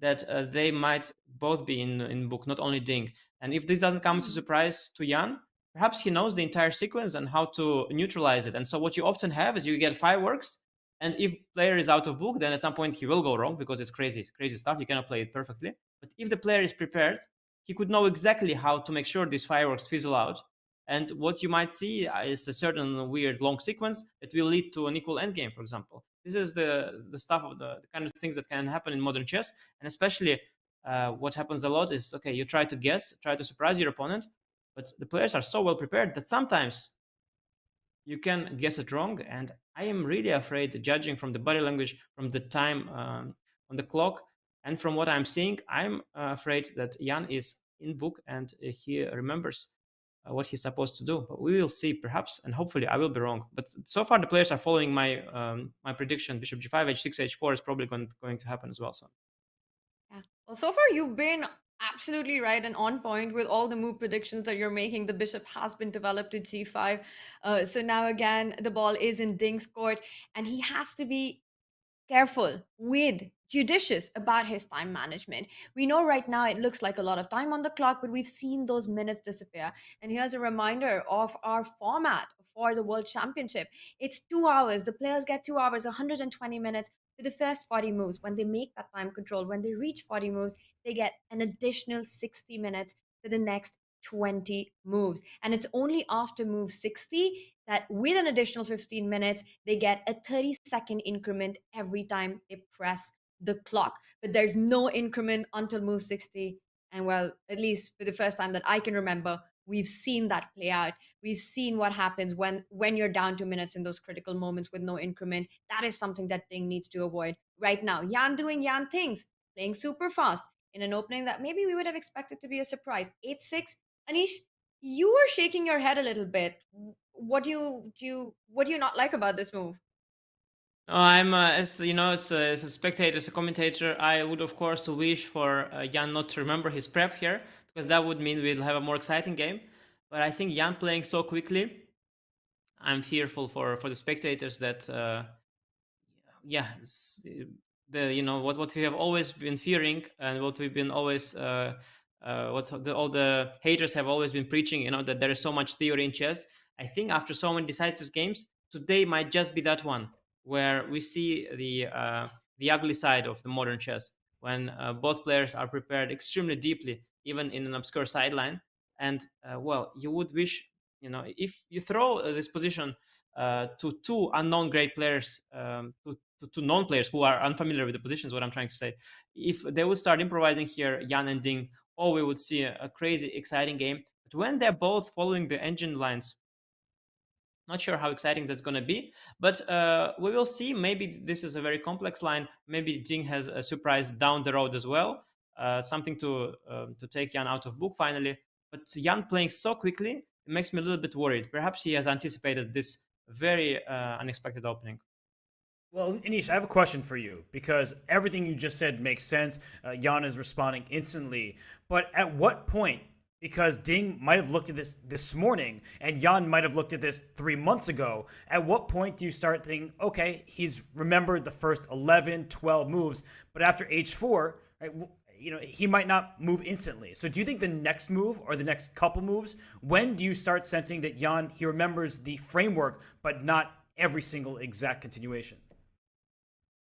that they might both be in book, not only Ding. And if this doesn't come as a surprise to Jan, perhaps he knows the entire sequence and how to neutralize it. And so what you often have is you get fireworks, and if player is out of book, then at some point he will go wrong because it's crazy stuff. You cannot play it perfectly. But if the player is prepared, he could know exactly how to make sure these fireworks fizzle out. And what you might see is a certain weird long sequence that will lead to an equal endgame, for example. This is the stuff of the kind of things that can happen in modern chess. And especially what happens a lot is, okay, you try to guess, try to surprise your opponent, but the players are so well prepared that sometimes you can guess it wrong. And I am really afraid, judging from the body language, from the time on the clock, and from what I'm seeing, I'm afraid that Jan is in book and he remembers what he's supposed to do. But we will see, perhaps, and hopefully I will be wrong. But so far the players are following my my prediction. Bishop g5, h6, h4 is probably going to happen as well. So Yeah. Well, so far you've been absolutely right and on point with all the move predictions that you're making. The bishop has been developed to g5. So now again, the ball is in Ding's court, and he has to be careful with judicious about his time management. We know right now it looks like a lot of time on the clock, but we've seen those minutes disappear. And here's a reminder of our format for the World Championship. It's 2 hours. The players get 2 hours, 120 minutes to the first 40 moves. When they make that time control, when they reach 40 moves, they get an additional 60 minutes for the next 20 moves. And it's only after move 60 that with an additional 15 minutes, they get a 30-second increment every time they press the clock. But there's no increment until move 60. And well, at least for the first time that I can remember, we've seen that play out. We've seen what happens when you're down 2 minutes in those critical moments with no increment. That is something that Ding needs to avoid right now. Jan doing Jan things, playing super fast in an opening that maybe we would have expected to be a surprise. 8-6. Anish, you were shaking your head a little bit. What do you not like about this move? I'm, as you know, as a spectator, as a commentator, I would of course wish for Jan not to remember his prep here, because that would mean we'll have a more exciting game. But I think Jan playing so quickly, I'm fearful for the spectators that, yeah, the what we have always been fearing, and what we've been always all the haters have always been preaching, that there is so much theory in chess. I think after so many decisive games, today might just be that one where we see the ugly side of the modern chess, when both players are prepared extremely deeply, even in an obscure sideline. And well, you would wish, if you throw this position to two unknown great players, to known players who are unfamiliar with the positions, what I'm trying to say, if they would start improvising here, Jan and Ding, we would see a crazy exciting game. But when they're both following the engine lines, not sure how exciting that's going to be, but we will see. Maybe this is a very complex line. Maybe Ding has a surprise down the road as well, something to take Jan out of book finally. But Jan playing so quickly, it makes me a little bit worried. Perhaps he has anticipated this very unexpected opening. Well, Anish, I have a question for you, because everything you just said makes sense. Jan is responding instantly. But at what point, because Ding might have looked at this morning and Jan might have looked at this 3 months ago, at what point do you start thinking, okay, he's remembered the first 11, 12 moves, but after h4, right, he might not move instantly. So do you think the next move or the next couple moves, when do you start sensing that Jan, he remembers the framework, but not every single exact continuation?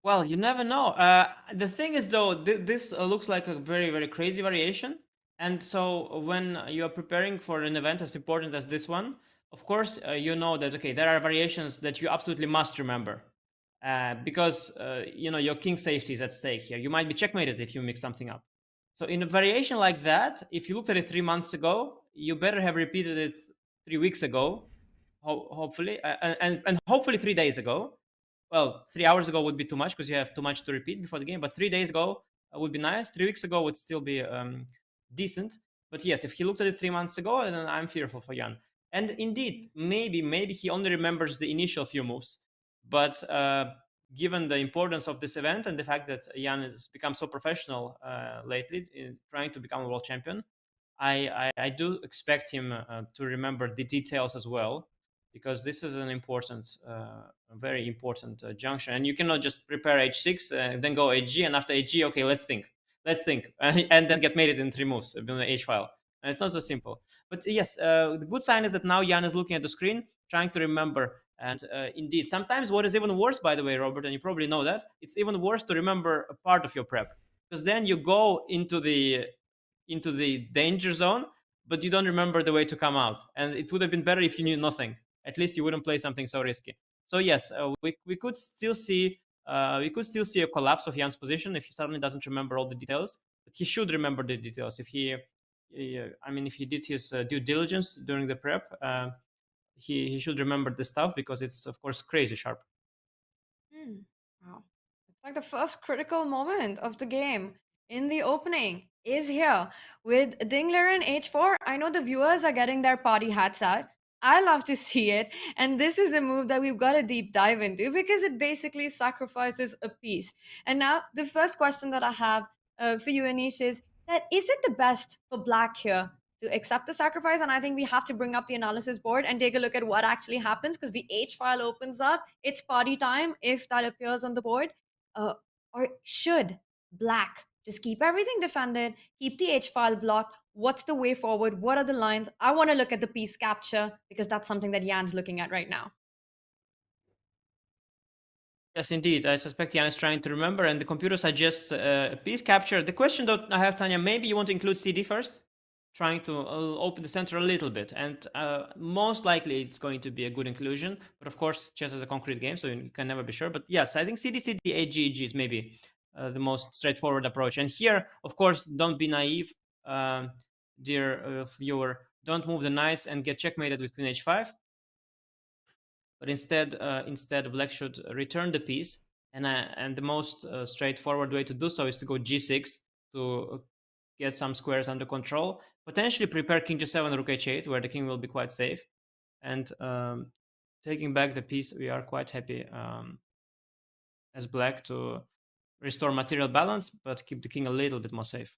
Well, you never know. The thing is, though, this looks like a very, very crazy variation. And so when you are preparing for an event as important as this one, of course, you know that, okay, there are variations that you absolutely must remember. Because, your king safety is at stake here. You might be checkmated if you mix something up. So in a variation like that, if you looked at it 3 months ago, you better have repeated it 3 weeks ago. hopefully, and hopefully 3 days ago. Well, 3 hours ago would be too much because you have too much to repeat before the game. But 3 days ago would be nice. 3 weeks ago would still be decent. But yes, if he looked at it 3 months ago, then I'm fearful for Jan. And indeed, maybe he only remembers the initial few moves. But given the importance of this event and the fact that Jan has become so professional lately in trying to become a world champion, I do expect him to remember the details as well, because this is an important, a very important junction. And you cannot just prepare h6 and then go hg, and after hg, okay, let's think, and then get mated in 3 moves in the h file. And it's not so simple. But yes, the good sign is that now Jan is looking at the screen, trying to remember. And indeed, sometimes what is even worse, by the way, Robert, and you probably know that, it's even worse to remember a part of your prep, because then you go into the danger zone, but you don't remember the way to come out. And it would have been better if you knew nothing. At least you wouldn't play something so risky. So yes, we could still see a collapse of Jan's position if he suddenly doesn't remember all the details. But he should remember the details if if he did his due diligence during the prep. He should remember the stuff, because it's of course crazy sharp. Wow. It's like the first critical moment of the game in the opening is here with Ding Liren h4. I know the viewers are getting their party hats out. I love to see it. And this is a move that we've got to deep dive into because it basically sacrifices a piece. And now the first question that I have for you, Anish, is that is it the best for black here to accept the sacrifice? And I think we have to bring up the analysis board and take a look at what actually happens, because the H file opens up. It's party time if that appears on the board. Or should black just keep everything defended, keep the H file blocked? What's the way forward? What are the lines? I want to look at the piece capture because that's something that Jan's looking at right now. Yes, indeed. I suspect Jan is trying to remember, and the computer suggests piece capture. The question that I have, Tanya, maybe you want to include CD first, trying to open the center a little bit, and most likely it's going to be a good inclusion. But of course, chess is a concrete game, so you can never be sure. But yes, I think CD, CD, AG, is maybe the most straightforward approach. And here, of course, don't be naive, dear viewer. Don't move the knights and get checkmated with queen h5. But instead, black should return the piece, and the most straightforward way to do so is to go g6 to get some squares under control. Potentially prepare king g7, rook h8, where the king will be quite safe. And taking back the piece, we are quite happy as black to restore material balance, but keep the king a little bit more safe.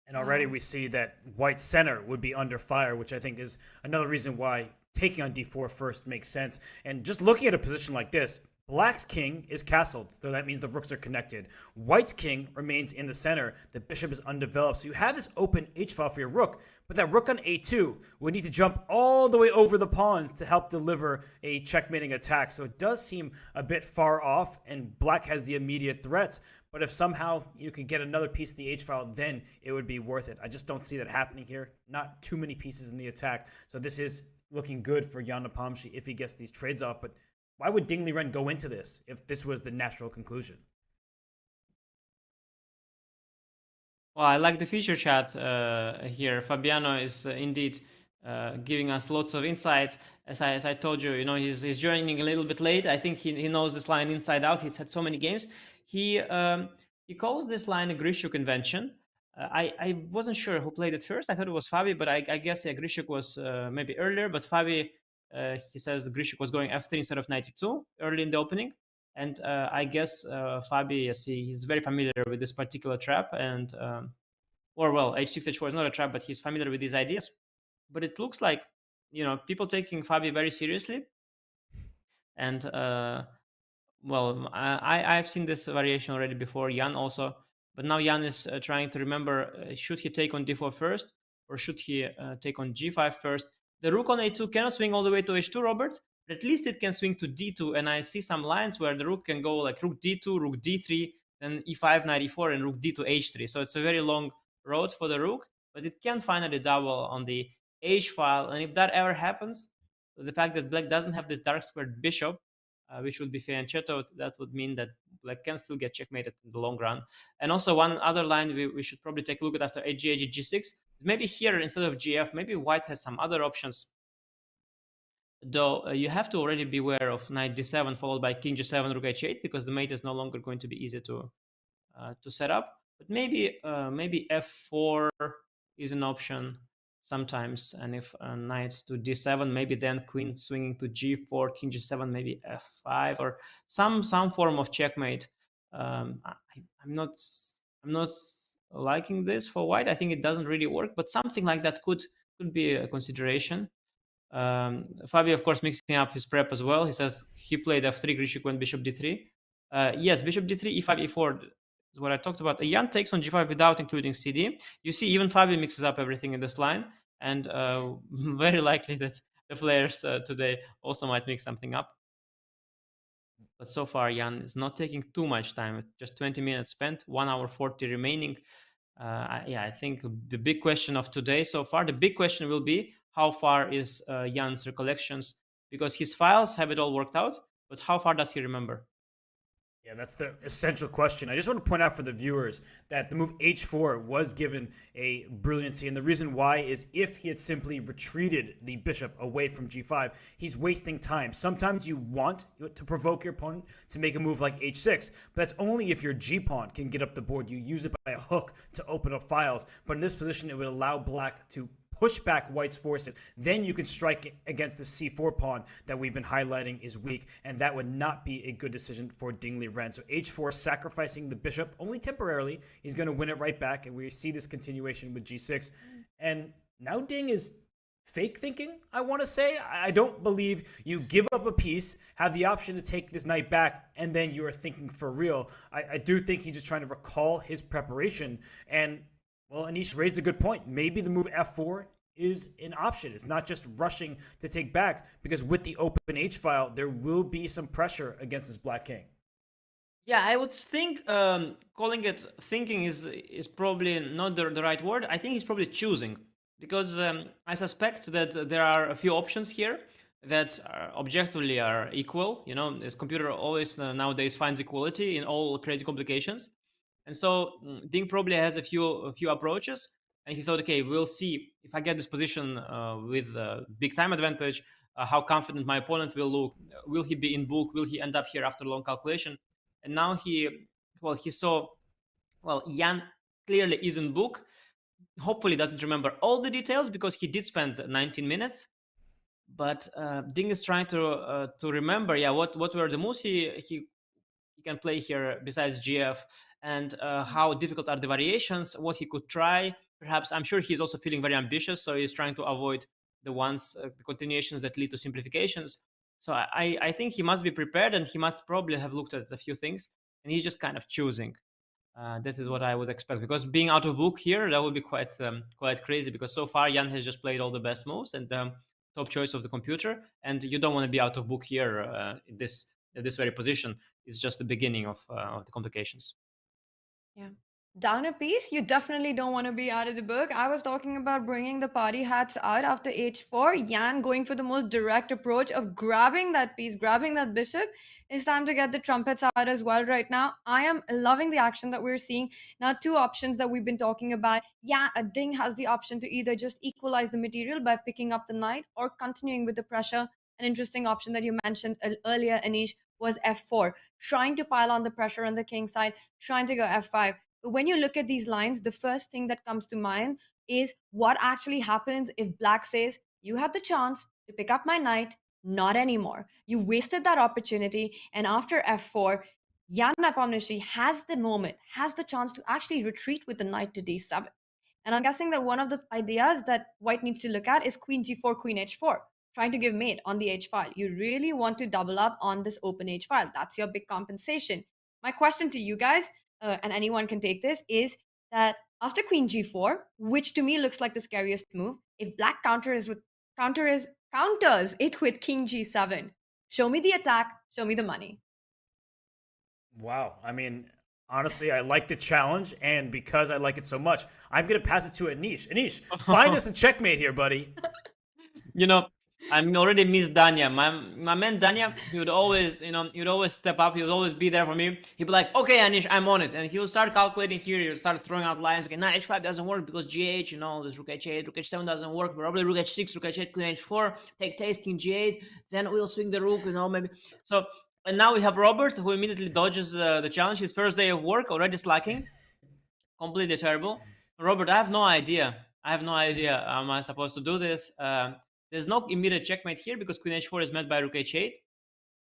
And already we see that white center would be under fire, which I think is another reason why taking on d4 first makes sense. And just looking at a position like this, black's king is castled, so that means the rooks are connected. White's king remains in the center. The bishop is undeveloped, so you have this open h-file for your rook, but that rook on a2 would need to jump all the way over the pawns to help deliver a checkmating attack. So it does seem a bit far off, and black has the immediate threats. But if somehow you can get another piece of the h-file, then it would be worth it. I just don't see that happening here. Not too many pieces in the attack. So this is looking good for Jan Nepomniachtchi if he gets these trades off. But why would Ding Liren go into this if this was the natural conclusion? Well, I like the feature chat here. Fabiano is indeed giving us lots of insights. As I told you, he's joining a little bit late. I think he knows this line inside out. He's had so many games. He calls this line a Grishuk invention. I wasn't sure who played it first. I thought it was Fabi, but I guess Grishuk was maybe earlier. But Fabi, he says Grishuk was going f3 instead of 92 early in the opening. And I guess Fabi, yes, he's very familiar with this particular trap. And h6, h4 is not a trap, but he's familiar with these ideas. But it looks like, people taking Fabi very seriously. And I've seen this variation already before, Jan also. But now Jan is trying to remember, should he take on d4 first, or should he take on g5 first? The rook on a2 cannot swing all the way to h2, Robert, but at least it can swing to d2. And I see some lines where the rook can go like rook d2, rook d3, then e5, knight e4, and rook d to h3. So it's a very long road for the rook, but it can finally double on the h file. And if that ever happens, the fact that black doesn't have this dark squared bishop, which would be fianchetto, that would mean that black can still get checkmated in the long run. And also one other line we should probably take a look at after g6. Maybe here, instead of gf, maybe white has some other options. though you have to already be aware of knight d7 followed by king g7, rook h8, because the mate is no longer going to be easy to set up. But maybe f4 is an option sometimes, and if knight to d7, maybe then queen swinging to g4, king g7, maybe f5, or some form of checkmate. I'm not liking this for white. I think it doesn't really work, but something like that could be a consideration. Fabio, of course, mixing up his prep as well. He says he played f3, Grishik went bishop d3. Yes, bishop d3, e5, e4 is what I talked about. Jan takes on g5 without including cd. You see, even Fabio mixes up everything in this line, and very likely that the players today also might mix something up. But so far, Jan is not taking too much time. Just 20 minutes spent, 1 hour 40 remaining. I think the big question of today so far, the big question will be how far is Jan's recollections, because his files have it all worked out, but how far does he remember? Yeah, that's the essential question. I just want to point out for the viewers that the move h4 was given a brilliancy, and the reason why is if he had simply retreated the bishop away from g5, he's wasting time. Sometimes you want to provoke your opponent to make a move like h6, but that's only if your g-pawn can get up the board. You use it by a hook to open up files, but in this position, it would allow black to push back white's forces. Then you can strike against the c4 pawn that we've been highlighting is weak, and that would not be a good decision for Ding Liren. So h4 sacrificing the bishop only temporarily. He's going to win it right back, and we see this continuation with g6. And now Ding is fake thinking, I want to say. I don't believe you give up a piece, have the option to take this knight back, and then you are thinking for real. I do think he's just trying to recall his preparation. And well, Anish raised a good point. Maybe the move f4 is an option. It's not just rushing to take back, because with the open h-file, there will be some pressure against this black king. Yeah, I would think calling it thinking is probably not the right word. I think he's probably choosing, because I suspect that there are a few options here that objectively are equal. You know, this computer always nowadays finds equality in all crazy complications. And so Ding probably has a few approaches, and he thought, okay, we'll see if I get this position with big time advantage, how confident my opponent will look. Will he be in book? Will he end up here after long calculation? And now he saw, Jan clearly is in book. Hopefully doesn't remember all the details, because he did spend 19 minutes. But Ding is trying to remember, what were the moves he can play here besides GF, and how difficult are the variations, what he could try. Perhaps, I'm sure he's also feeling very ambitious, so he's trying to avoid the continuations that lead to simplifications. So I think he must be prepared, and he must probably have looked at a few things, and he's just kind of choosing. This is what I would expect, because being out of book here, that would be quite crazy, because so far Jan has just played all the best moves and top choice of the computer, and you don't want to be out of book here in this very position. Is just the beginning of the complications. Yeah. Down a piece, you definitely don't want to be out of the book. I was talking about bringing the party hats out after h4. Jan going for the most direct approach of grabbing that piece, grabbing that bishop. It's time to get the trumpets out as well right now. I am loving the action that we're seeing. Now, two options that we've been talking about. Yeah, a Ding has the option to either just equalize the material by picking up the knight or continuing with the pressure. An interesting option that you mentioned earlier, Anish, was f4, trying to pile on the pressure on the king side, trying to go f5. But when you look at these lines, the first thing that comes to mind is what actually happens if black says, you had the chance to pick up my knight, not anymore. You wasted that opportunity, and after f4, Jan Nepomniachtchi has the chance to actually retreat with the knight to d7. And I'm guessing that one of the ideas that white needs to look at is queen g4, queen h4, trying to give mate on the h file. You really want to double up on this open h file. That's your big compensation. My question to you guys, and anyone can take this, is that after queen g4, which to me looks like the scariest move, if black counters it with king g7, show me the attack, show me the money. Wow. I mean, honestly, I like the challenge, and because I like it so much, I'm going to pass it to Anish. Anish, find us a checkmate here, buddy. You know, I'm already miss Danya. My man Danya, he would always, he would always step up. He would always be there for me. He'd be like, okay, Anish, I'm on it. And he would start calculating here. He would start throwing out lines. Okay, knight h5 doesn't work because g8, there's rook h8, rook h7 doesn't work. Probably rook h6, rook h8, queen h4, take taste, king g8. Then we'll swing the rook, maybe. So, and now we have Robert, who immediately dodges the challenge. His first day of work, already slacking. Completely terrible. Robert, I have no idea. How am I supposed to do this? There's no immediate checkmate here because queen h4 is met by rook h8.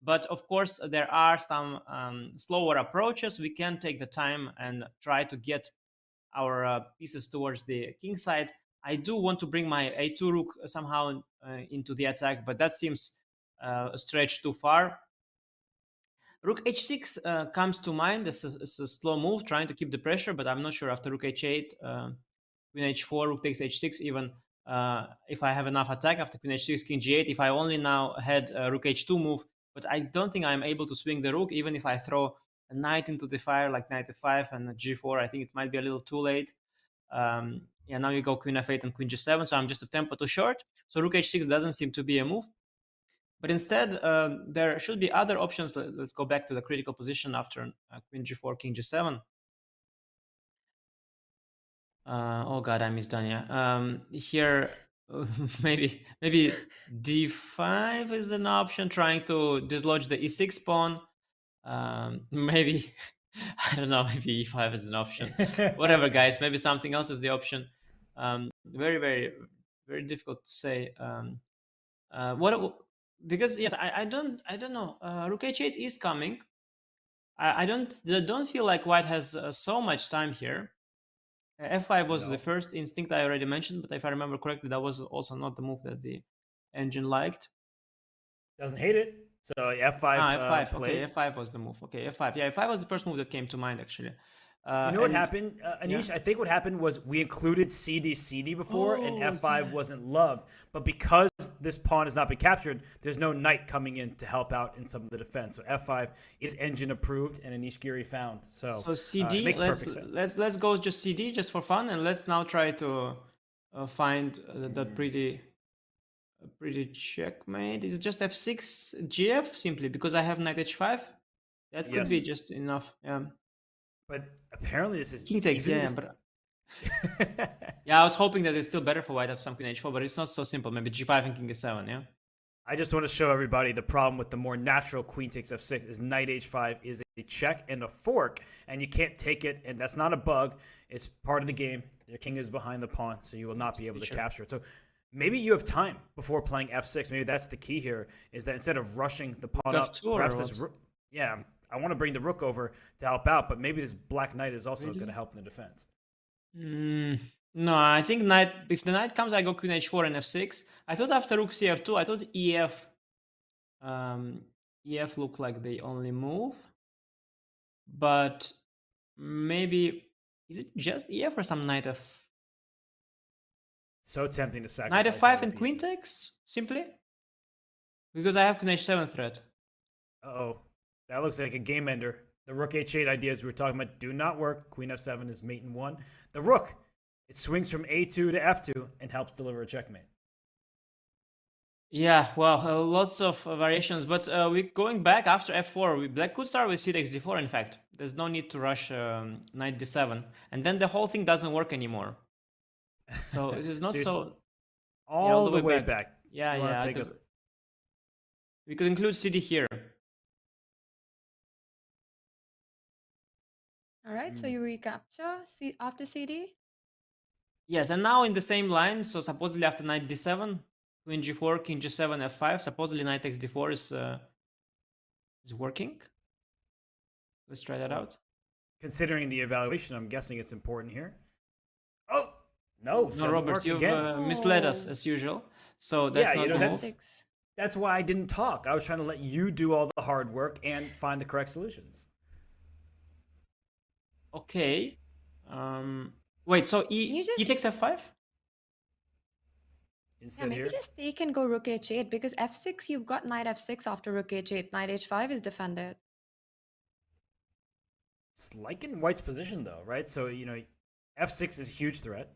But of course, there are some slower approaches. We can take the time and try to get our pieces towards the king side. I do want to bring my a2 rook somehow into the attack, but that seems a stretch too far. Rook h6 comes to mind. This is a slow move, trying to keep the pressure, but I'm not sure after rook h8, queen h4, rook takes h6, even if I have enough attack after queen h6, king g8, if I only now had a rook h2 move, but I don't think I'm able to swing the rook, even if I throw a knight into the fire like knight f5 and g4, I think it might be a little too late. Yeah, now you go queen f8 and queen g7, so I'm just a tempo too short. So rook h6 doesn't seem to be a move. But instead, there should be other options. Let's go back to the critical position after queen g4, king g7. Oh god, I missed Danya. Here, maybe d5 is an option, trying to dislodge the e6 pawn. Maybe, I don't know, maybe e5 is an option. Whatever, guys, maybe something else is the option. Very, very, very difficult to say. Because yes, I don't know. Rook h8 is coming. I don't feel like White has so much time here. f5 was the first instinct I already mentioned, but if I remember correctly, that was also not the move that the engine liked. Doesn't hate it. So f5. F5. Okay, f5 was the move. Okay, f5. Yeah, f5 was the first move that came to mind actually. You know what happened, Anish? Yeah. I think what happened was we included CD before, and f5 wasn't loved. But because this pawn has not been captured, there's no knight coming in to help out in some of the defense. So f5 is engine approved, and Anish Giri found. So CD. Let's go just CD just for fun, and let's now try to find the pretty checkmate. Is it just f6 gf simply because I have knight h5? That could be just enough. Yeah. But apparently this is king takes, but yeah, I was hoping that it's still better for White to have some queen h4, but it's not so simple. Maybe g5 and king s7, yeah? I just want to show everybody the problem with the more natural queen takes f6 is knight h5 is a check and a fork, and you can't take it, and that's not a bug. It's part of the game. Your king is behind the pawn, so you will not be able to capture it. So maybe you have time before playing f6. Maybe that's the key here, is that instead of rushing the pawn up, perhaps this... Yeah, I want to bring the rook over to help out, but maybe this black knight is also going to help in the defense. No, I think knight. If the knight comes, I go queen h4 and f6. I thought after rook cf2, I thought ef. Ef looked like the only move, but maybe is it just ef or some knight f? So tempting to sacrifice knight f5 and queen takes simply because I have queen h7 threat. Uh-oh. That looks like a game ender. The rook h8 ideas we were talking about do not work. Queen f7 is mate in one. The rook, it swings from a2 to f2 and helps deliver a checkmate. Yeah, well, lots of variations, but we going back after f4. Black could start with c takes d4, in fact. There's no need to rush knight d7. And then the whole thing doesn't work anymore. So it is not so... All the way back. Yeah. We could include cd here. All right, so you recapture after CD? Yes, and now in the same line, so supposedly after knight d7, queen g4, king g7, f5, supposedly knight takes d4 is working. Let's try that out. Considering the evaluation, I'm guessing it's important here. Oh, no, Robert, you've misled us as usual. So that's not the move. That's why I didn't talk. I was trying to let you do all the hard work and find the correct solutions. Okay. Wait, so e takes f5? Yeah, maybe just take and go rook h8 because f6, you've got knight f6 after rook h8. Knight h5 is defended. It's like in White's position though, right? So, f6 is a huge threat.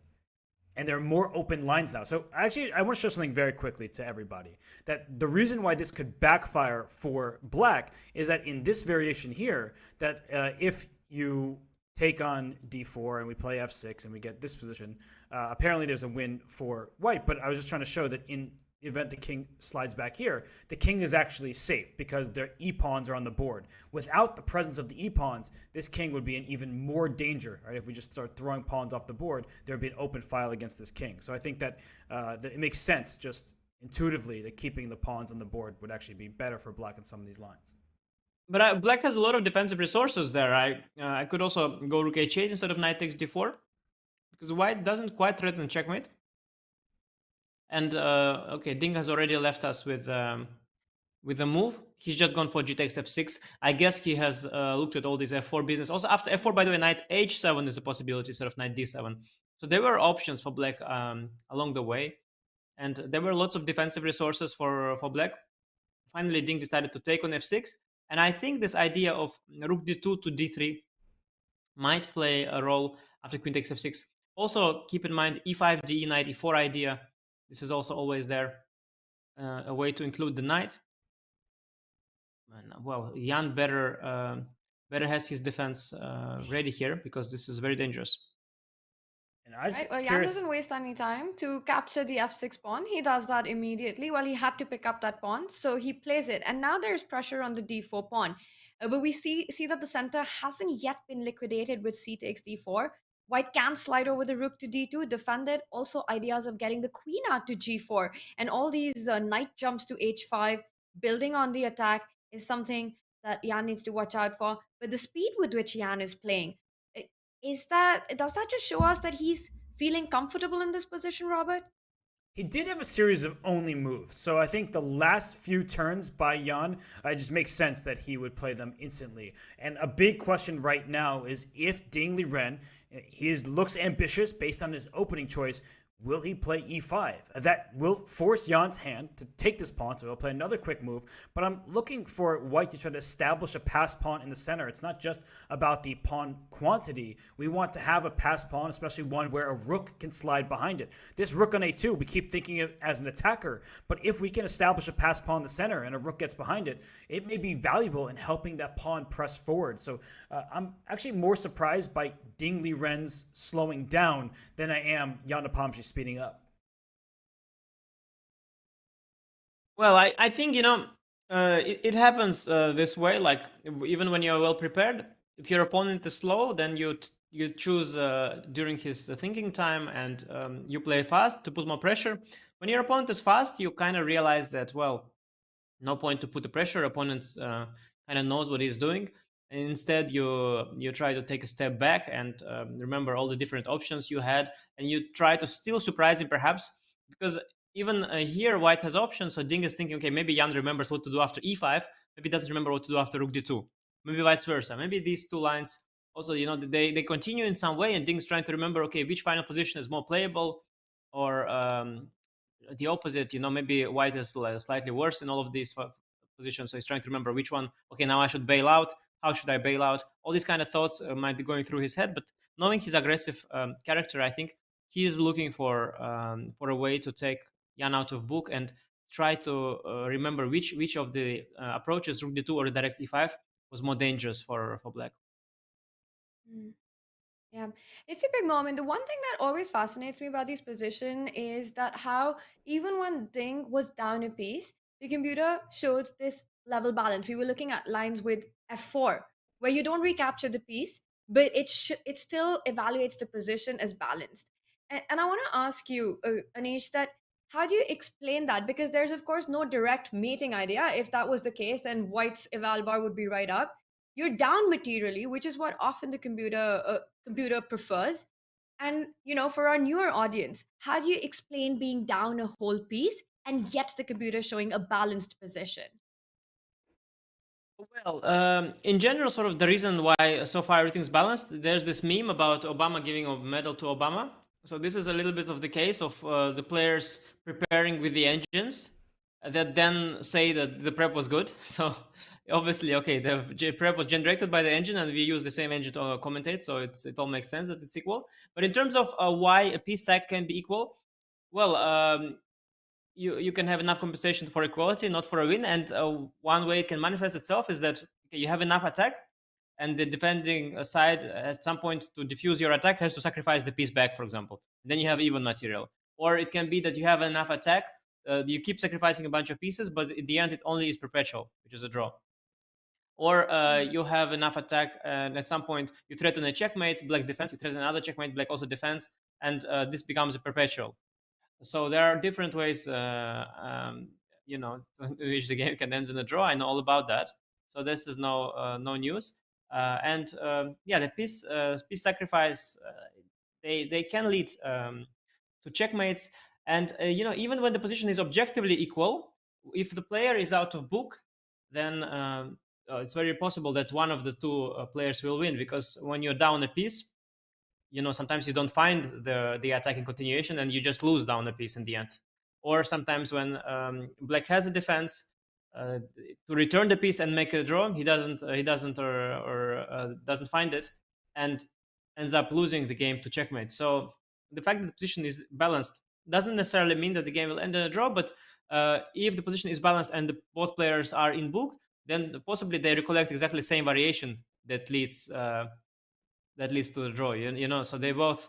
and there are more open lines now. So actually, I want to show something very quickly to everybody, that the reason why this could backfire for black is that in this variation here, that if you take on d4 and we play f6 and we get this position, apparently there's a win for white. But I was just trying to show that in the event the king slides back here, the king is actually safe because their e-pawns are on the board. Without the presence of the e-pawns, this king would be in even more danger, right? If we just start throwing pawns off the board, there would be an open file against this king. So I think that, that it makes sense just intuitively that keeping the pawns on the board would actually be better for black in some of these lines. But black has a lot of defensive resources there. I could also go rook h8 instead of knight takes d4, because white doesn't quite threaten checkmate. And okay, Ding has already left us with a move. He's just gone for g takes f6. I guess he has looked at all this f4 business. Also, after f4, by the way, knight h7 is a possibility instead of knight d7. So there were options for black along the way, and there were lots of defensive resources for black. Finally, Ding decided to take on f6, and I think this idea of rook d2 to d3 might play a role after queen takes f6. Also, keep in mind e5, d, knight e4 idea. This is also always there, a way to include the knight. And, well, Jan better has his defense ready here, because this is very dangerous. And I just Right, well, Jan doesn't waste any time to capture the f6 pawn. He does that immediately. Well, he had to pick up that pawn, so he plays it. And now there's pressure on the d4 pawn. But we see that the center hasn't yet been liquidated with c takes d4. White can slide over the rook to d2, defend it. Also, ideas of getting the queen out to g4. And all these knight jumps to h5, building on the attack, is something that Jan needs to watch out for. But the speed with which Jan is playing, does that just show us that he's feeling comfortable in this position, Robert? He did have a series of only moves, so I think the last few turns by Jan, it just makes sense that he would play them instantly. And a big question right now is if Ding Liren, he looks ambitious based on his opening choice, will he play e5? That will force Jan's hand to take this pawn, so he'll play another quick move. But I'm looking for white to try to establish a passed pawn in the center. It's not just about the pawn quantity. We want to have a passed pawn, especially one where a rook can slide behind it. This rook on a2, we keep thinking of it as an attacker. But if we can establish a passed pawn in the center and a rook gets behind it, it may be valuable in helping that pawn press forward. So I'm actually more surprised by Ding Liren's slowing down than I am Jan Nepomniachtchi speeding up. Well, I think, it happens this way. Like, even when you're well prepared, if your opponent is slow, then you choose during his thinking time, and you play fast to put more pressure. When your opponent is fast, you kind of realize that, well, no point to put the pressure. Opponent kind of knows what he's doing. And instead, you try to take a step back and remember all the different options you had, and you try to still surprise him, perhaps, because even here White has options. So Ding is thinking, okay, maybe Jan remembers what to do after e5, maybe he doesn't remember what to do after rook d2, maybe vice versa. Maybe these two lines also, they continue in some way, and Ding's trying to remember, okay, which final position is more playable, or the opposite. Maybe White is slightly worse in all of these positions, so he's trying to remember which one. Okay, now I should bail out. How should I bail out? All these kind of thoughts might be going through his head, but knowing his aggressive character, I think he is looking for a way to take Jan out of book and try to remember which of the approaches, rook d2 or direct e5, was more dangerous for black. Yeah, it's a big moment. The one thing that always fascinates me about this position is that how even when Ding was down a piece, the computer showed this level balance. We were looking at lines with f4, where you don't recapture the piece, but it still evaluates the position as balanced. And I want to ask you, Anish, that how do you explain that? Because there's, of course, no direct mating idea. If that was the case, then White's eval bar would be right up. You're down materially, which is what often the computer prefers. And for our newer audience, how do you explain being down a whole piece and yet the computer showing a balanced position? Well, in general, sort of the reason why so far everything's balanced, there's this meme about Obama giving a medal to Obama. So this is a little bit of the case of the players preparing with the engines. that then say that the prep was good. So obviously, okay, the prep was generated by the engine, and we use the same engine to commentate, so it all makes sense that it's equal. But in terms of why a piece sack can be equal, well, you can have enough compensation for equality, not for a win. And one way it can manifest itself is that you have enough attack, and the defending side at some point to defuse your attack has to sacrifice the piece back, for example. Then you have even material. Or it can be that you have enough attack, you keep sacrificing a bunch of pieces, but in the end it only is perpetual, which is a draw. Or you have enough attack, and at some point you threaten a checkmate, black defense, you threaten another checkmate, black also defense, and this becomes a perpetual. So there are different ways, in which the game can end in a draw. I know all about that, so this is no news. The piece sacrifice, they can lead to checkmates, and even when the position is objectively equal, if the player is out of book, then it's very possible that one of the two players will win, because when you're down a piece, sometimes you don't find the attacking continuation, and you just lose down a piece in the end. Or sometimes when black has a defense to return the piece and make a draw, he doesn't find it, and ends up losing the game to checkmate. So the fact that the position is balanced doesn't necessarily mean that the game will end in a draw, but if the position is balanced and both players are in book, then possibly they recollect exactly the same variation that leads to the draw. So they both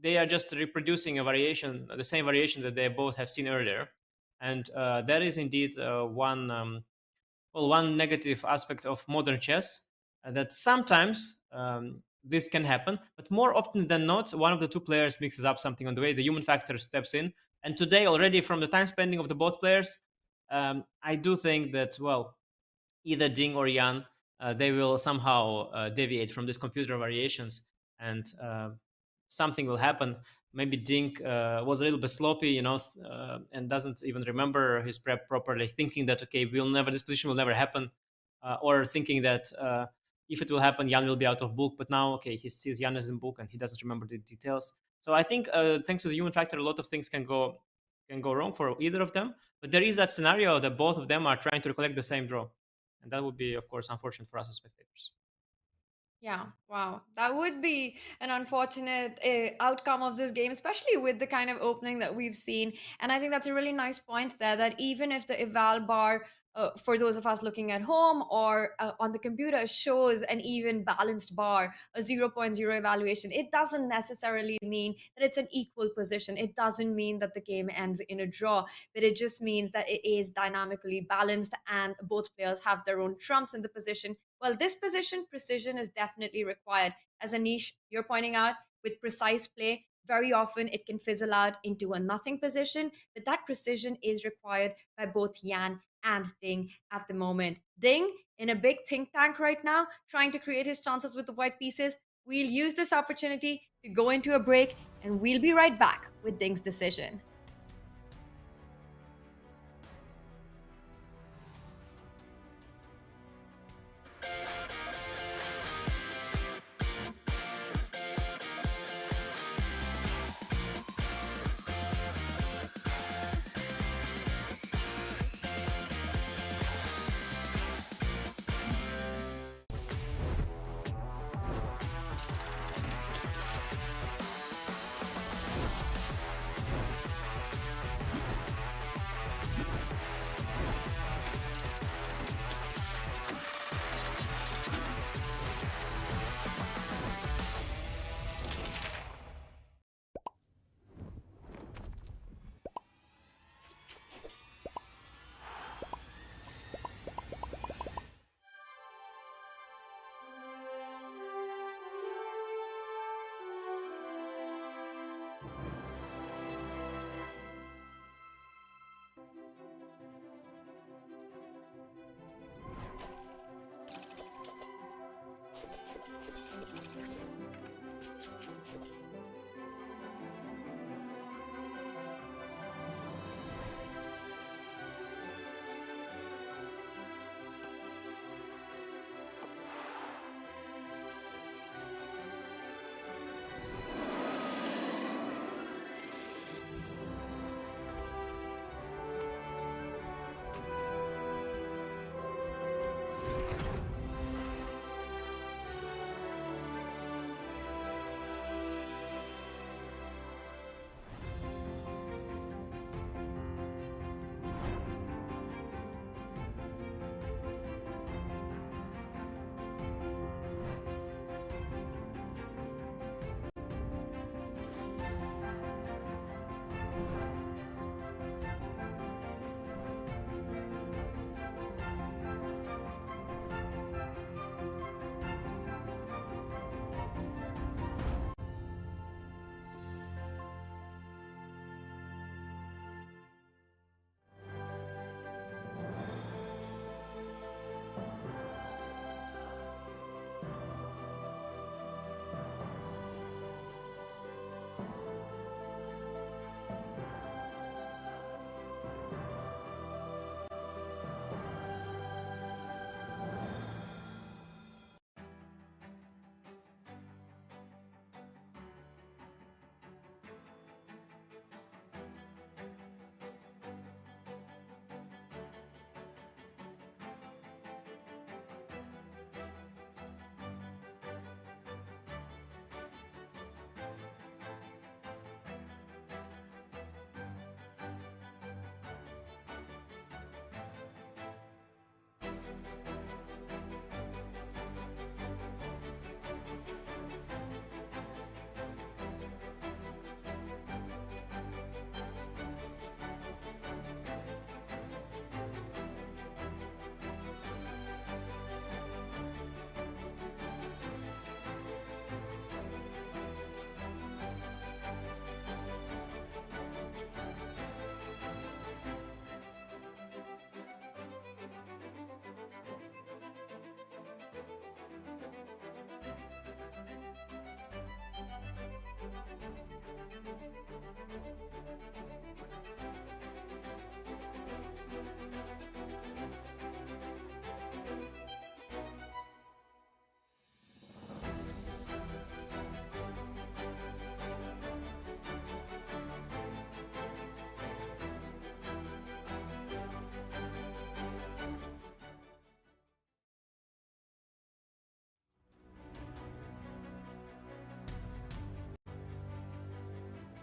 they are just reproducing a variation, the same variation that they both have seen earlier. And that is indeed one negative aspect of modern chess, that sometimes this can happen, but more often than not, one of the two players mixes up something on the way. The human factor steps in. And today already, from the time spending of the both players, I do think that, well, either Ding or Jan, they will somehow deviate from these computer variations, and something will happen. Maybe Ding was a little bit sloppy, and doesn't even remember his prep properly, thinking that, okay, this position will never happen, or thinking that if it will happen, Jan will be out of book. But now, okay, he sees Jan is in book and he doesn't remember the details. So I think thanks to the human factor, a lot of things can go wrong for either of them. But there is that scenario that both of them are trying to recollect the same draw. And that would be, of course, unfortunate for us as spectators. Yeah, wow. That would be an unfortunate outcome of this game, especially with the kind of opening that we've seen. And I think that's a really nice point there, that even if the eval bar, for those of us looking at home or on the computer, shows an even balanced bar, a 0.0 evaluation, it doesn't necessarily mean that it's an equal position. It doesn't mean that the game ends in a draw, but it just means that it is dynamically balanced and both players have their own trumps in the position. Well, this position, precision is definitely required. As Anish, you're pointing out, with precise play, very often it can fizzle out into a nothing position, but that precision is required by both Jan and Ding at the moment. Ding, in a big think tank right now, trying to create his chances with the white pieces. We'll use this opportunity to go into a break, and we'll be right back with Ding's decision.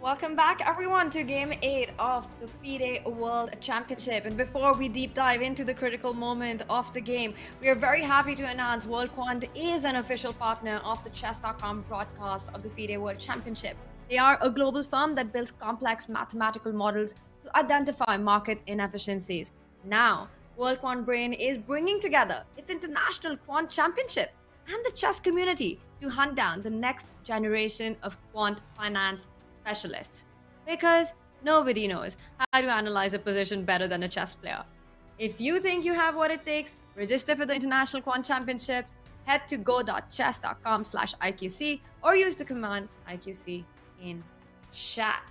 Welcome back, everyone, to Game 8 of the FIDE World Championship. And before we deep dive into the critical moment of the game, we are very happy to announce World Quant is an official partner of the Chess.com broadcast of the FIDE World Championship. They are a global firm that builds complex mathematical models to identify market inefficiencies. Now, World Quant Brain is bringing together its international quant championship and the chess community to hunt down the next generation of quant finance specialists, because nobody knows how to analyze a position better than a chess player. If you think you have what it takes, register for the International Quant Championship, head to go.chess.com/IQC or use the command IQC in chat.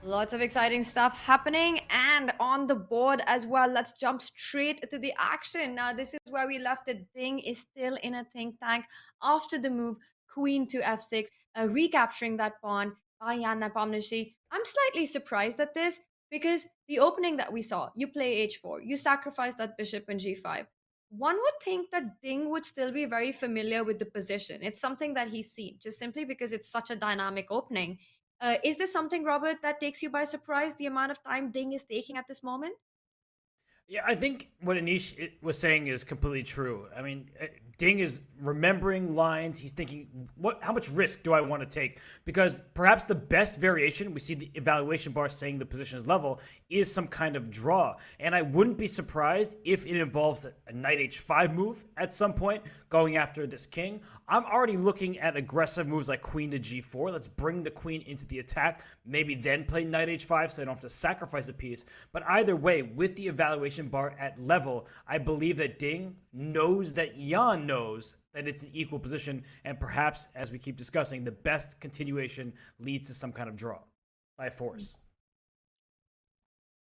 Lots of exciting stuff happening and on the board as well. Let's jump straight to the action. Now, this is where we left it. Ding is still in a think tank after the move queen to f6, recapturing that pawn by Jan Nepomniachtchi. I'm slightly surprised at this because the opening that we saw, you play h4, you sacrifice that bishop in g5. One would think that Ding would still be very familiar with the position. It's something that he's seen, just simply because it's such a dynamic opening. Is this something, Robert, that takes you by surprise, the amount of time Ding is taking at this moment? Yeah, I think what Anish was saying is completely true. I mean, Ding is remembering lines. He's thinking, how much risk do I want to take? Because perhaps the best variation, we see the evaluation bar saying the position is level, is some kind of draw. And I wouldn't be surprised if it involves a knight h5 move at some point, going after this king. I'm already looking at aggressive moves like queen to g4. Let's bring the queen into the attack, maybe then play knight h5 so I don't have to sacrifice a piece. But either way, with the evaluation bar at level, I believe that Ding knows that Jan knows that it's an equal position, and perhaps, as we keep discussing, the best continuation leads to some kind of draw by force.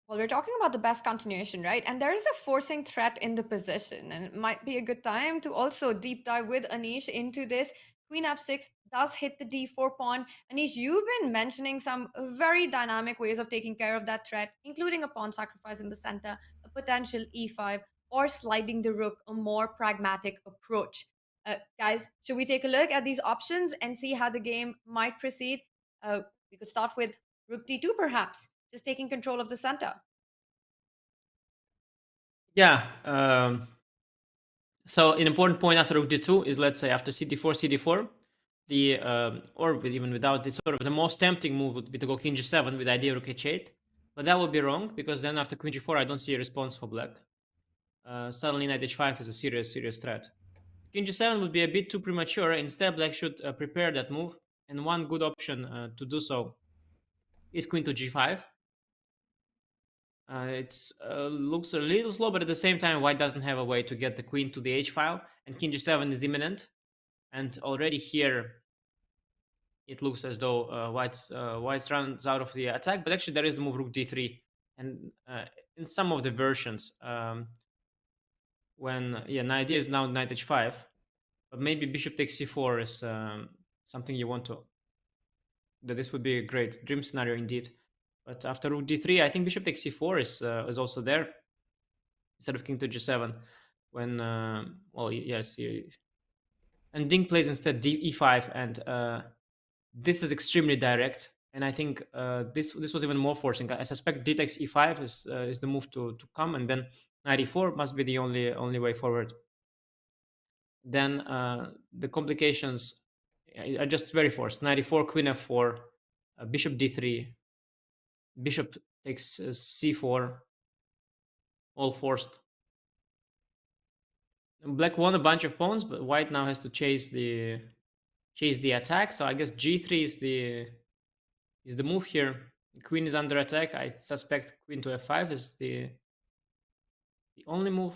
Well, we're talking about the best continuation, right? And there is a forcing threat in the position, and it might be a good time to also deep dive with Anish into this. Queen f6 does hit the d4 pawn. Anish, you've been mentioning some very dynamic ways of taking care of that threat, including a pawn sacrifice in the center, a potential e5, or sliding the rook, a more pragmatic approach. Guys, should we take a look at these options and see how the game might proceed? We could start with rook d2, perhaps, just taking control of the center. Yeah. So an important point after rook d2 is, let's say, after cd4, the or even without this, sort of the most tempting move would be to go king g7 with the idea of rook h8, but that would be wrong, because then after queen g4 I don't see a response for black. Suddenly knight h5 is a serious threat. King g7 would be a bit too premature. Instead, black should prepare that move, and one good option to do so is queen to g5. It looks a little slow, but at the same time, white doesn't have a way to get the queen to the h file, and king g7 is imminent. And already here, it looks as though white runs out of the attack. But actually, there is the move rook d3, and in some of the versions, when the idea is now knight h5, but maybe bishop takes c4 is something you want to. That this would be a great dream scenario indeed. But after rook d3, I think bishop takes c4 is also there instead of king to g7. When well, yes, and Ding plays instead e5, and this is extremely direct. And I think this was even more forcing. I suspect d takes e5 is the move to come, and then knight e4 must be the only way forward. Then the complications are just very forced. Knight e4, queen f4, bishop d3. Bishop takes c4, all forced. Black won a bunch of pawns, but white now has to chase the attack. So I guess g3 is the move here. The queen is under attack. I suspect queen to f5 is the only move.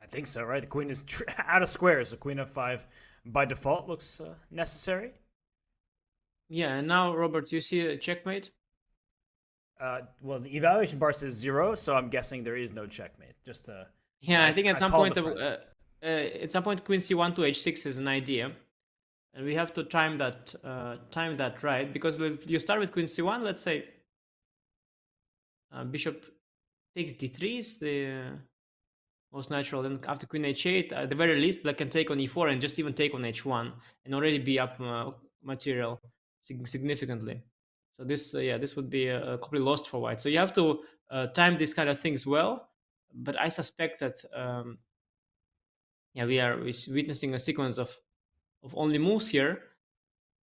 I think so, right? The queen is out of squares, so queen f5 by default looks necessary. Yeah, and now, Robert, you see a checkmate? Well, the evaluation bar says 0, so I'm guessing there is no checkmate. Just yeah, I think at some point queen c1 to h6 is an idea, and we have to time that right, because if you start with queen c1, let's say bishop takes d3 is the most natural. Then after queen h8, at the very least, black can take on e4 and just even take on h1 and already be up material significantly. So this this would be completely lost for white. So you have to time these kind of things well. But I suspect that we are witnessing a sequence of only moves here.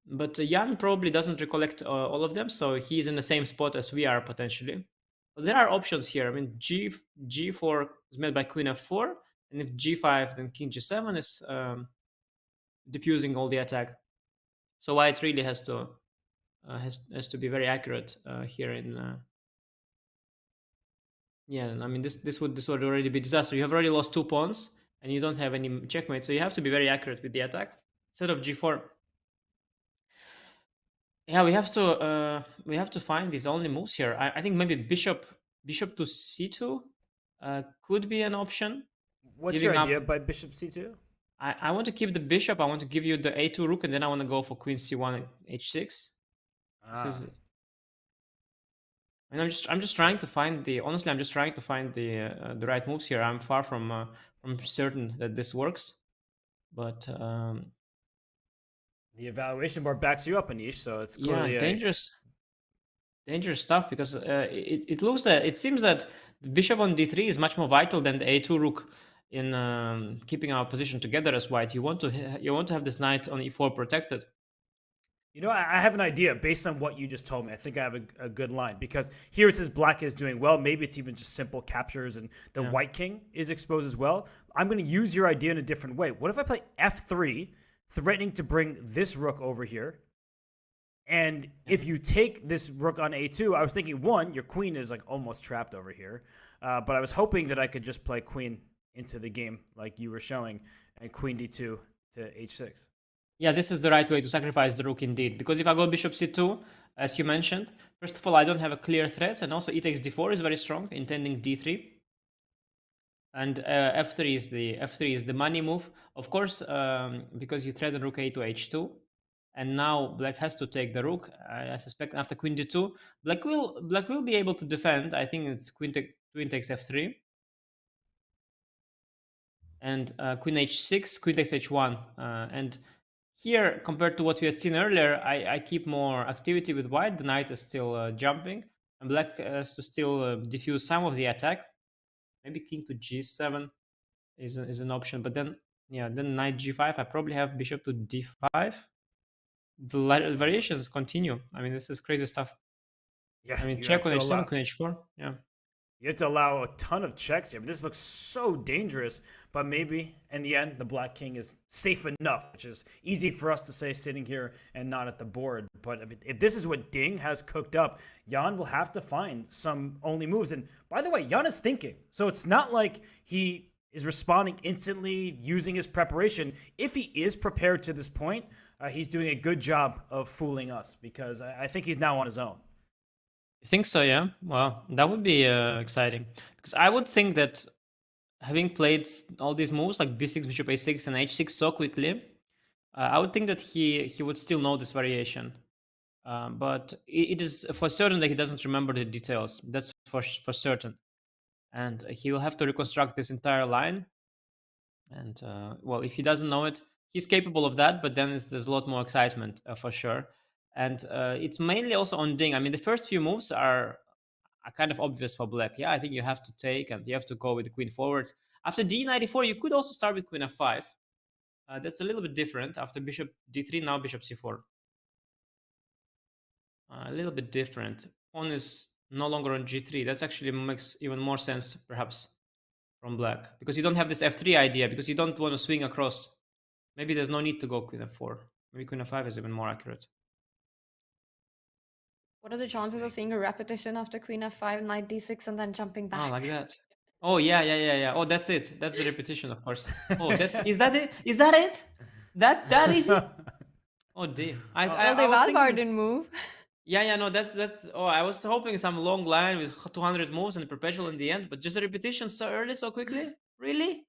But Jan probably doesn't recollect all of them, so he's in the same spot as we are potentially. But there are options here. I mean, G4 is met by Queen F4, and if G5, then King G7 is diffusing all the attack. So white really has to be very accurate here in. Yeah, I mean this would already be disaster. You have already lost 2 pawns, and you don't have any checkmate, so you have to be very accurate with the attack. Instead of G4. Yeah, we have to find these only moves here. I think maybe bishop to c2 could be an option. What's your idea by bishop c2? I want to keep the bishop. I want to give you the a2 rook, and then I want to go for queen c1 and h6. And I'm just trying to find the the right moves here. I'm far from certain that this works, but the evaluation board backs you up, Anish. So it's clearly dangerous stuff, because it seems that the bishop on d3 is much more vital than the a2 rook in keeping our position together as white. You want to have this knight on e4 protected. You know, I have an idea based on what you just told me. I think I have a good line, because here it says black is doing well. Maybe it's even just simple captures and the white king is exposed as well. I'm going to use your idea in a different way. What if I play f3, threatening to bring this rook over here? And if you take this rook on a2, I was thinking, one, your queen is like almost trapped over here. But I was hoping that I could just play queen into the game like you were showing, and queen d2 to h6. Yeah, this is the right way to sacrifice the rook indeed. Because if I go bishop c2, as you mentioned, first of all, I don't have a clear threat, and also e takes d4 is very strong, intending d3. And f3 is the money move, of course, because you threaten rook a to h2, and now black has to take the rook. I suspect after queen d2, black will be able to defend. I think it's queen takes f3, and queen h6, queen takes h1, and here, compared to what we had seen earlier, I keep more activity with white. The knight is still jumping, and black has to still diffuse some of the attack. Maybe king to g7 is an option, but then knight g5. I probably have bishop to d5. The variations continue. I mean, this is crazy stuff. Yeah, I mean, check on h7, queen h4. Yeah. You have to allow a ton of checks here. This looks so dangerous, but maybe in the end, the black king is safe enough, which is easy for us to say sitting here and not at the board. But if this is what Ding has cooked up, Jan will have to find some only moves. And by the way, Jan is thinking. So it's not like he is responding instantly using his preparation. If he is prepared to this point, he's doing a good job of fooling us, because I think he's now on his own. You think so? Yeah. Well, that would be exciting, because I would think that having played all these moves like b6, bishop a6, and h6 so quickly, I would think that he would still know this variation. But it is for certain that he doesn't remember the details. That's for certain, and he will have to reconstruct this entire line. And well, if he doesn't know it, he's capable of that. But then there's a lot more excitement for sure. And it's mainly also on Ding. I mean, the first few moves are kind of obvious for black. Yeah, I think you have to take, and you have to go with the queen forward. After d94, you could also start with queen f5. That's a little bit different. After bishop d3, now bishop c4. A little bit different. Pawn is no longer on g3. That's actually makes even more sense, perhaps, from black. Because you don't have this f3 idea, because you don't want to swing across. Maybe there's no need to go queen f4. Maybe queen f5 is even more accurate. What are the chances of seeing a repetition after queen f5, knight d6, and then jumping back? Oh, like that. Oh, yeah. Oh, that's it. That's the repetition, of course. Oh, is that it? Is that it? That is it? Oh, dear. The Valbar didn't move. Yeah, no, that's. Oh, I was hoping some long line with 200 moves and perpetual in the end, but just a repetition so early, so quickly? Really?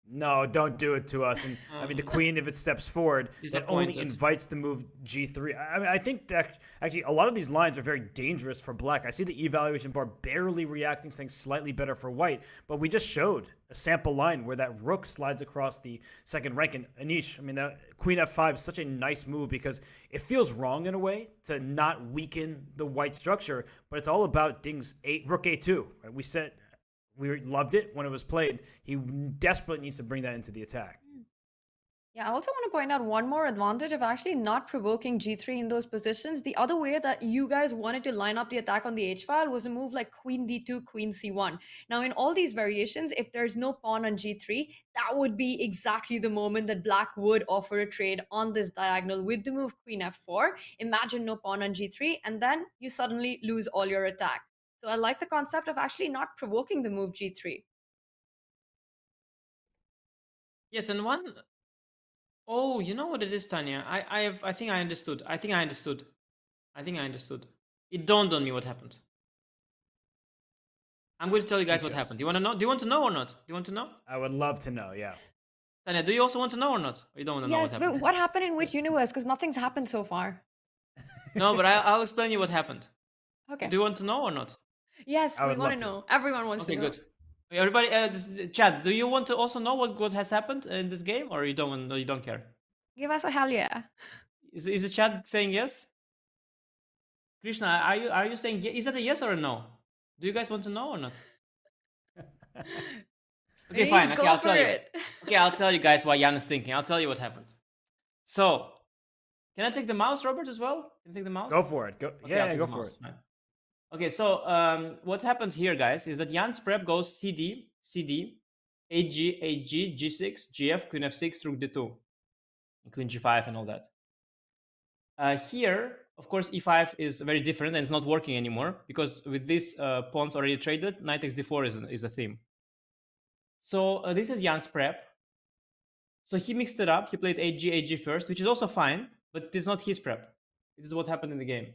No, don't do it to us. And I mean, the queen, if it steps forward, that only Disappointed. invites the move g3. I mean, I think that actually a lot of these lines are very dangerous for black. I see the evaluation bar barely reacting, saying slightly better for white, but we just showed a sample line where that rook slides across the second rank. And Anish, I mean, that queen f5 is such a nice move because it feels wrong in a way to not weaken the white structure, but it's all about Ding's rook a2. Right? We loved it when it was played. He desperately needs to bring that into the attack. Yeah, I also want to point out one more advantage of actually not provoking g3 in those positions. The other way that you guys wanted to line up the attack on the h-file was a move like queen d2, queen c1. Now, in all these variations, if there's no pawn on g3, that would be exactly the moment that black would offer a trade on this diagonal with the move queen f4. Imagine no pawn on g3, and then you suddenly lose all your attack. So I like the concept of actually not provoking the move g3. Yes, and one. Oh, you know what it is, Tanya? I think I understood. I think I understood. It dawned on me what happened. I'm going to tell you guys Teach what us. happened. Do you want to know? Do you want to know or not? Do you want to know? I would love to know, yeah. Tanya, do you also want to know or not? Or you don't want to know what Yes, happened? but what happened in which universe? Because nothing's happened so far. No, but I'll explain you what happened. Okay. Do you want to know or not? Yes, I we would want love to to. know. Everyone wants Okay, to know. good. Everybody, Chad, do you want to also know what has happened in this game, or you don't? No, you don't care. Give us a hell yeah. Is the chat saying yes? Krishna, are you saying yes? Is that a yes or a no? Do you guys want to know or not? Okay, Please fine. Okay, go I'll for tell you. it. Okay, I'll tell you guys what Jan is thinking. I'll tell you what happened. So, can I take the mouse, Robert, as well? Can I take the mouse? Go for it. Go, Okay, I'll yeah, take go the for mouse. it. Fine. Okay, so what happened here, guys, is that Jan's prep goes CD, CD, AG, AG, G6, GF, Queen F6, Rook D2, and Queen G5, and all that. Here, of course, E5 is very different and it's not working anymore because with these pawns already traded, Knight x D4 is a theme. So this is Jan's prep. So he mixed it up. He played AG, AG first, which is also fine, but this is not his prep. This is what happened in the game.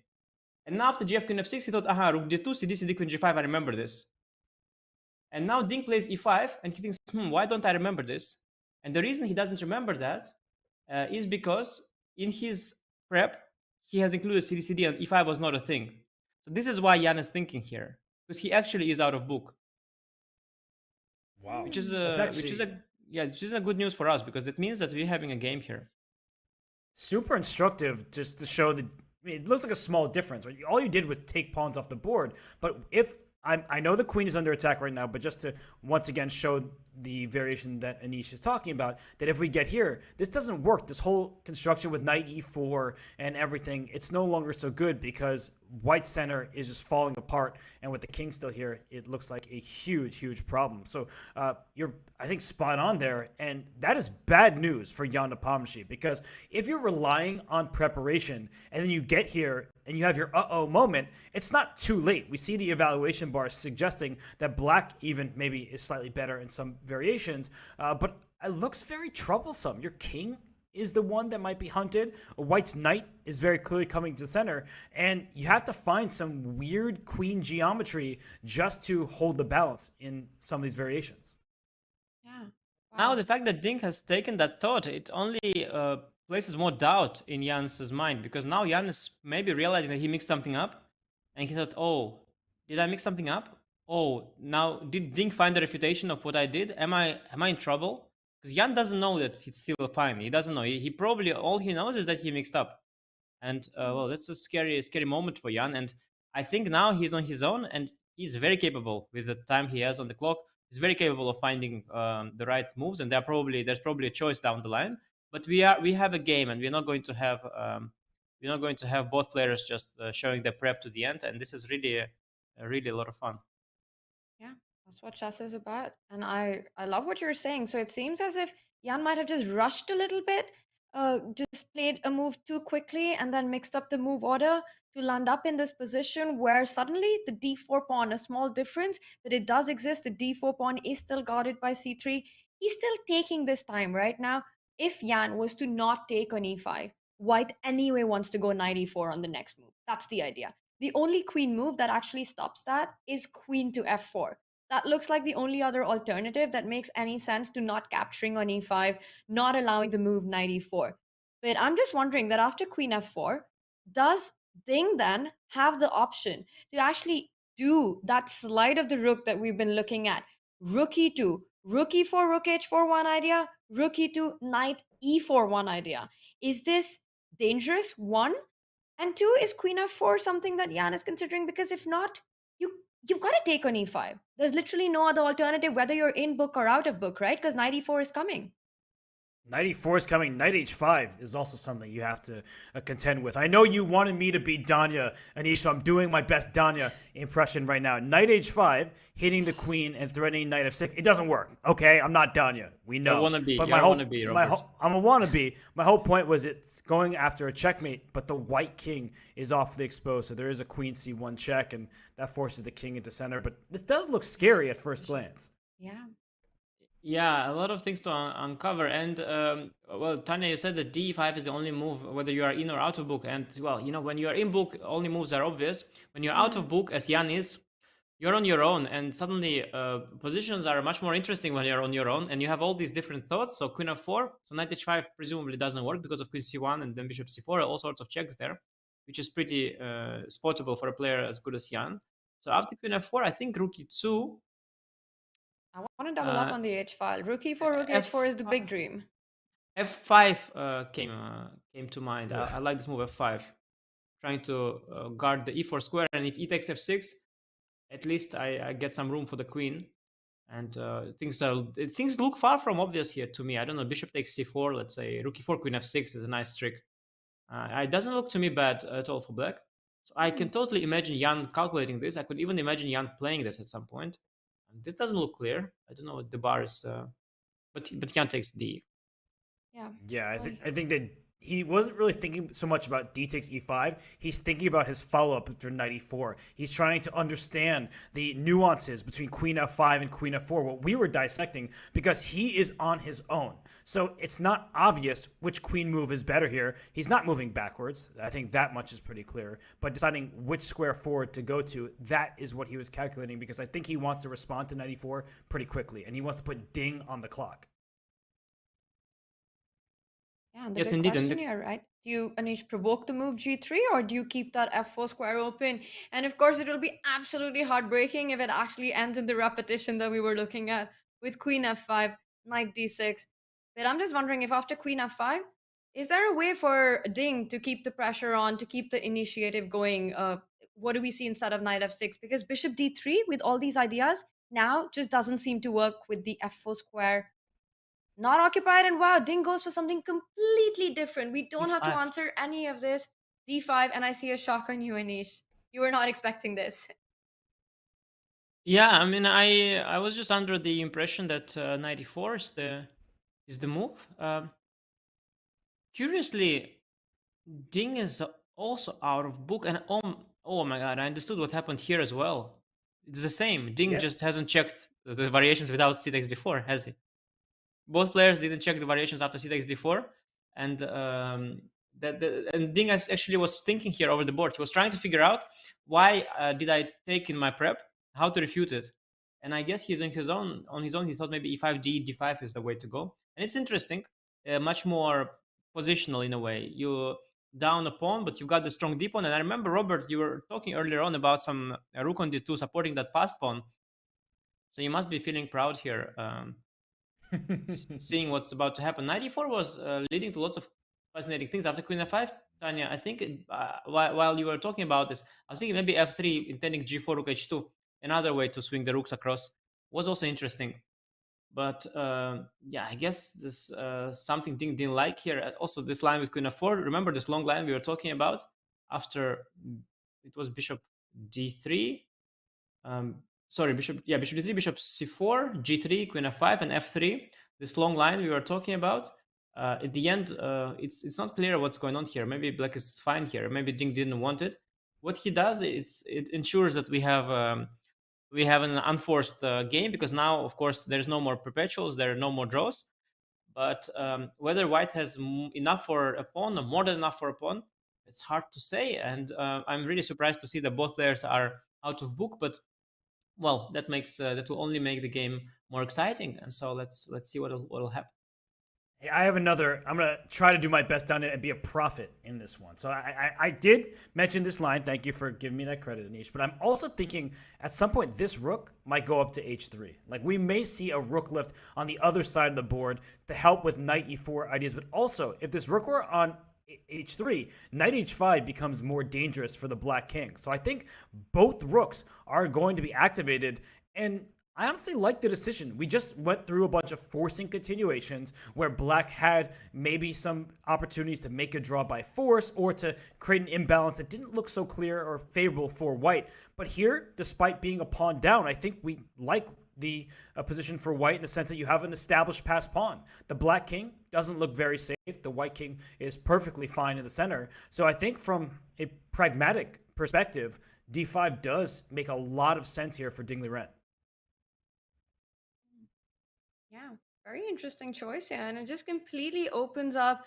And now after GF Queen F6, he thought, aha, Rook D2, CD, CD, Queen G5, I remember this. And now Ding plays E5, and he thinks, why don't I remember this? And the reason he doesn't remember that is because in his prep, he has included CD, CD, and E5 was not a thing. So this is why Jan is thinking here, because he actually is out of book. Wow. Which is a good news for us, because it means that we're having a game here. Super instructive just to show that it looks like a small difference. Right? All you did was take pawns off the board. But if I know the queen is under attack right now, but just to once again show the variation that Anish is talking about, that if we get here, this doesn't work. This whole construction with knight e4 and everything, it's no longer so good because white center is just falling apart. And with the king still here, it looks like a huge, huge problem. So you're, I think, spot on there. And that is bad news for Jan Nepomniachtchi, because if you're relying on preparation and then you get here and you have your uh-oh moment, it's not too late. We see the evaluation bar suggesting that black even maybe is slightly better in some variations, but it looks very troublesome. Your king is the one that might be hunted. White's knight is very clearly coming to the center, and you have to find some weird queen geometry just to hold the balance in some of these variations. Yeah. Now, the fact that Ding has taken that thought, it only places more doubt in Jan's mind, because now Jan is maybe realizing that he mixed something up, and he thought, oh, did I mix something up? Oh, now did Ding find the refutation of what I did? Am I in trouble? Because Jan doesn't know that he's still fine. He doesn't know. He probably, all he knows is that he mixed up. And well, that's a scary moment for Jan. And I think now he's on his own, and he's very capable with the time he has on the clock. He's very capable of finding the right moves, and there's probably a choice down the line. But we have a game, and we're not going to have both players just showing their prep to the end. And this is really a lot of fun. Yeah, that's what chess is about. And I love what you're saying. So it seems as if Jan might have just rushed a little bit, just played a move too quickly and then mixed up the move order to land up in this position where suddenly the d4 pawn, a small difference, but it does exist. The d4 pawn is still guarded by c3. He's still taking this time right now. If Jan was to not take on e5, white anyway wants to go knight e4 on the next move. That's the idea. The only queen move that actually stops that is queen to f4. That looks like the only other alternative that makes any sense to not capturing on e5, not allowing the move knight e4. But I'm just wondering that after queen f4, does Ding then have the option to actually do that slide of the rook that we've been looking at? Rook e2, rook e4, rook h4 one idea, rook e2, knight e4 one idea. Is this dangerous? One. And two, is queen f4 something that Jan is considering? Because if not, you've got to take on e5. There's literally no other alternative, whether you're in book or out of book, right? Because knight e4 is coming. Knight e4 is coming. Knight h5 is also something you have to contend with. I know you wanted me to beat Danya, Anish, so I'm doing my best Danya impression right now. Knight h5, hitting the queen and threatening knight f6. It doesn't work, okay? I'm not Danya. We know. I want to be. But I'm a wannabe. My whole point was it's going after a checkmate, but the white king is off the exposed, so there is a queen c1 check, and that forces the king into center. But this does look scary at first glance. Yeah. Yeah, a lot of things to uncover. And well, Tanya, you said that d5 is the only move, whether you are in or out of book. And well, you know, when you are in book, only moves are obvious. When you're out of book, as Jan is, you're on your own, and suddenly positions are much more interesting when you're on your own, and you have all these different thoughts. So queen f4, so knight h5 presumably doesn't work because of queen c1 and then bishop c4, all sorts of checks there, which is pretty spottable for a player as good as Jan. So after queen f4, I think rook e2. I want to double up on the h file. Rook e4, rook h4 is the big dream. f5 came to mind. I like this move f5, trying to guard the e4 square, and if e takes f6, at least I get some room for the queen. And things look far from obvious here to me. I don't know. Bishop takes c4. Let's say rook e4, queen f6 is a nice trick. It doesn't look to me bad at all for black. So I can totally imagine Jan calculating this. I could even imagine Jan playing this at some point. And this doesn't look clear. I don't know what the bar is, but Jan takes d. Yeah. I think that he wasn't really thinking so much about d takes e5. He's thinking about his follow-up after knight e4. He's trying to understand the nuances between queen f5 and queen f4, what we were dissecting, because he is on his own. So it's not obvious which queen move is better here. He's not moving backwards. I think that much is pretty clear. But deciding which square forward to go to, that is what he was calculating, because I think he wants to respond to knight e4 pretty quickly, and he wants to put Ding on the clock. Yeah, and the big question here, right? Do you, Anish, provoke the move g3, or do you keep that f4 square open? And of course, it will be absolutely heartbreaking if it actually ends in the repetition that we were looking at with queen f5, knight d6. But I'm just wondering if after queen f5, is there a way for Ding to keep the pressure on, to keep the initiative going? What do we see instead of knight f6? Because bishop d3, with all these ideas, now just doesn't seem to work with the f4 square not occupied, and wow, Ding goes for something completely different. We don't have to answer any of this. d5, and I see a shock on you, Anish. You were not expecting this. Yeah, I mean, I was just under the impression that knight e4 is the move. Curiously, Ding is also out of book, and oh my god, I understood what happened here as well. It's the same. Ding just hasn't checked the variations without c takes d4, has he? Both players didn't check the variations after c takes d4, and and Ding actually was thinking here over the board. He was trying to figure out why did I take in my prep, how to refute it, and I guess he's on his own. He thought maybe e5, d5 is the way to go, and it's interesting, much more positional in a way. You down a pawn, but you've got the strong d pawn. And I remember, Robert, you were talking earlier on about some rook on d2 supporting that passed pawn. So you must be feeling proud here. Seeing what's about to happen. Knight e4 was leading to lots of fascinating things after queen f5. Tanya, I think while you were talking about this, I was thinking maybe f3, intending g4, rook h2. Another way to swing the rooks across was also interesting. But yeah, I guess this something Ding didn't like here. Also, this line with queen f4. Remember this long line we were talking about after it was bishop d3. Sorry, bishop d3, bishop c4, g3, queen f5, and f3. This long line we were talking about. At the end, it's not clear what's going on here. Maybe black is fine here. Maybe Ding didn't want it. What he does is it ensures that we have an unforced game, because now, of course, there's no more perpetuals. There are no more draws. But whether white has enough for a pawn or more than enough for a pawn, it's hard to say. And I'm really surprised to see that both players are out of book. But well, that will only make the game more exciting. And so let's see what'll happen. Hey, I have another. I'm gonna try to do my best on it and be a prophet in this one. So I did mention this line. Thank you for giving me that credit, Anish. But I'm also thinking at some point this rook might go up to h3. Like we may see a rook lift on the other side of the board to help with knight e4 ideas. But also, if this rook were on h3, knight h5 becomes more dangerous for the black king. So I think both rooks are going to be activated, and I honestly like the decision. We just went through a bunch of forcing continuations where black had maybe some opportunities to make a draw by force or to create an imbalance that didn't look so clear or favorable for white. But here, despite being a pawn down, I think we like the position for white in the sense that you have an established passed pawn. The black king doesn't look very safe. The white king is perfectly fine in the center. So I think from a pragmatic perspective, d5 does make a lot of sense here for Ding Liren. Yeah, very interesting choice, yeah, and it just completely opens up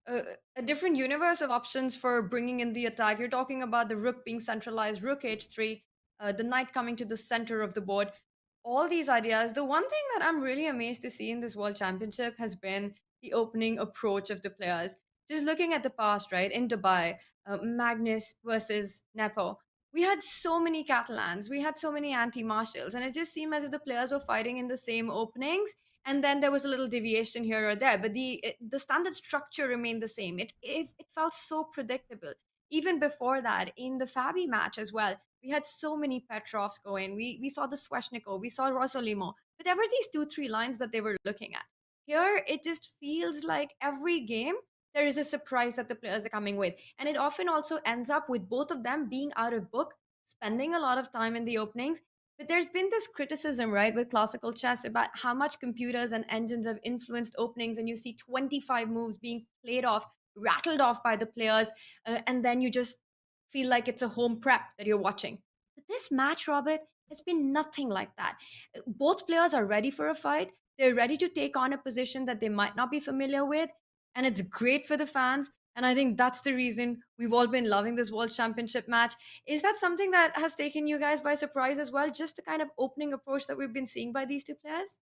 a different universe of options for bringing in the attack. You're talking about the rook being centralized, rook h3, the knight coming to the center of the board. All these ideas. The one thing that I'm really amazed to see in this World Championship has been the opening approach of the players. Just looking at the past, right, in Dubai, Magnus versus Nepo. We had so many Catalans, we had so many anti-marshals, and it just seemed as if the players were fighting in the same openings, and then there was a little deviation here or there, but the standard structure remained the same. It felt so predictable. Even before that, in the Fabi match as well, we had so many Petrovs go in. We saw the Sveshnikov, we saw Rosolimo, but there were these 2-3 lines that they were looking at. Here, it just feels like every game there is a surprise that the players are coming with, and it often also ends up with both of them being out of book, spending a lot of time in the openings. But there's been this criticism, right, with classical chess about how much computers and engines have influenced openings, and you see 25 moves being played off, rattled off by the players, and then you just feel like it's a home prep that you're watching. But this match, Robert, has been nothing like that. Both players are ready for a fight. They're ready to take on a position that they might not be familiar with, and it's great for the fans. And I think that's the reason we've all been loving this World Championship match. Is that something that has taken you guys by surprise as well? Just the kind of opening approach that we've been seeing by these two players?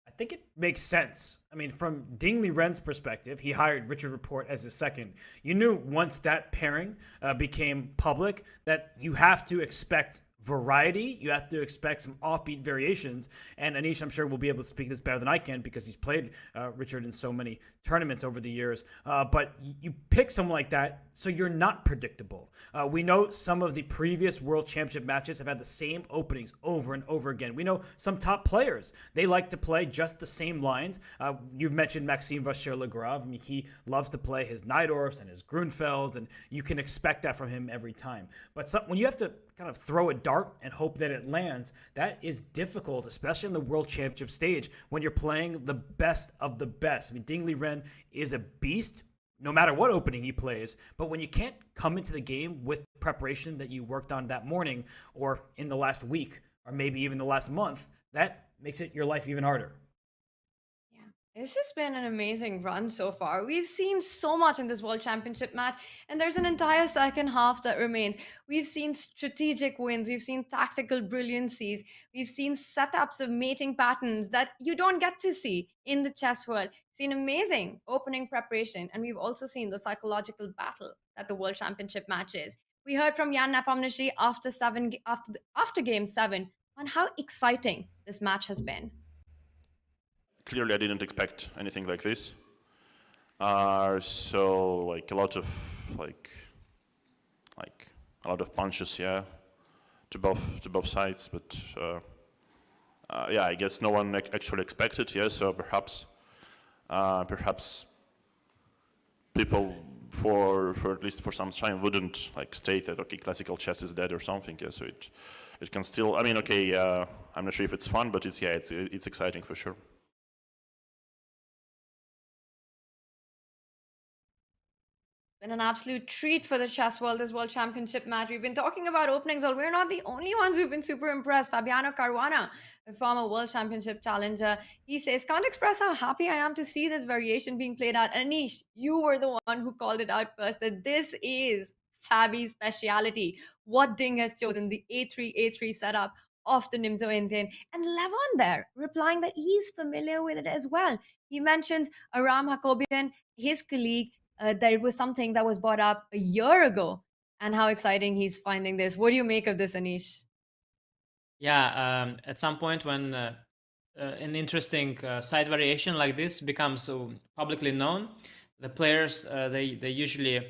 I think it makes sense. I mean, from Ding Liren's perspective, he hired Richard Report as his second. You knew once that pairing became public that you have to expect variety. You have to expect some offbeat variations. And Anish, I'm sure, will be able to speak this better than I can because he's played Richard in so many tournaments over the years. But you pick someone like that so you're not predictable. We know some of the previous World Championship matches have had the same openings over and over again. We know some top players, they like to play just the same lines. You've mentioned Maxime Vachier-Lagrave. I mean, he loves to play his Najdorfs and his Grunfelds, and you can expect that from him every time. But when you have to kind of throw a dart and hope that it lands, that is difficult, especially in the World Championship stage when you're playing the best of the best. I mean, Ding Liren is a beast no matter what opening he plays, but when you can't come into the game with preparation that you worked on that morning or in the last week or maybe even the last month, that makes it your life even harder. It's just been an amazing run so far. We've seen so much in this World Championship match, and there's an entire second half that remains. We've seen strategic wins, we've seen tactical brilliancies, we've seen setups of mating patterns that you don't get to see in the chess world. Seen amazing opening preparation, and we've also seen the psychological battle that the World Championship match is. We heard from Jan Nepomniachtchi after Game 7 on how exciting this match has been. Clearly, I didn't expect anything like this. So like a lot of punches, yeah, to both sides. But yeah, I guess no one actually expected. Yeah, so perhaps people for at least for some time wouldn't like state that okay, classical chess is dead or something. Yeah, so it can still. I mean, okay, I'm not sure if it's fun, but it's exciting for sure. Been an absolute treat for the chess world, this World Championship match. We've been talking about openings, well, we're not the only ones who've been super impressed. Fabiano Caruana, a former World Championship challenger, he says, can't express how happy I am to see this variation being played out. Anish, you were the one who called it out first, that this is Fabi's speciality. What Ding has chosen, the A3 setup of the Nimzo Indian, and Levon there replying that he's familiar with it as well. He mentions Aram Hakobian, his colleague, that it was something that was brought up a year ago, and how exciting he's finding this. What do you make of this, Anish? Yeah, at some point when an interesting side variation like this becomes so publicly known, the players they usually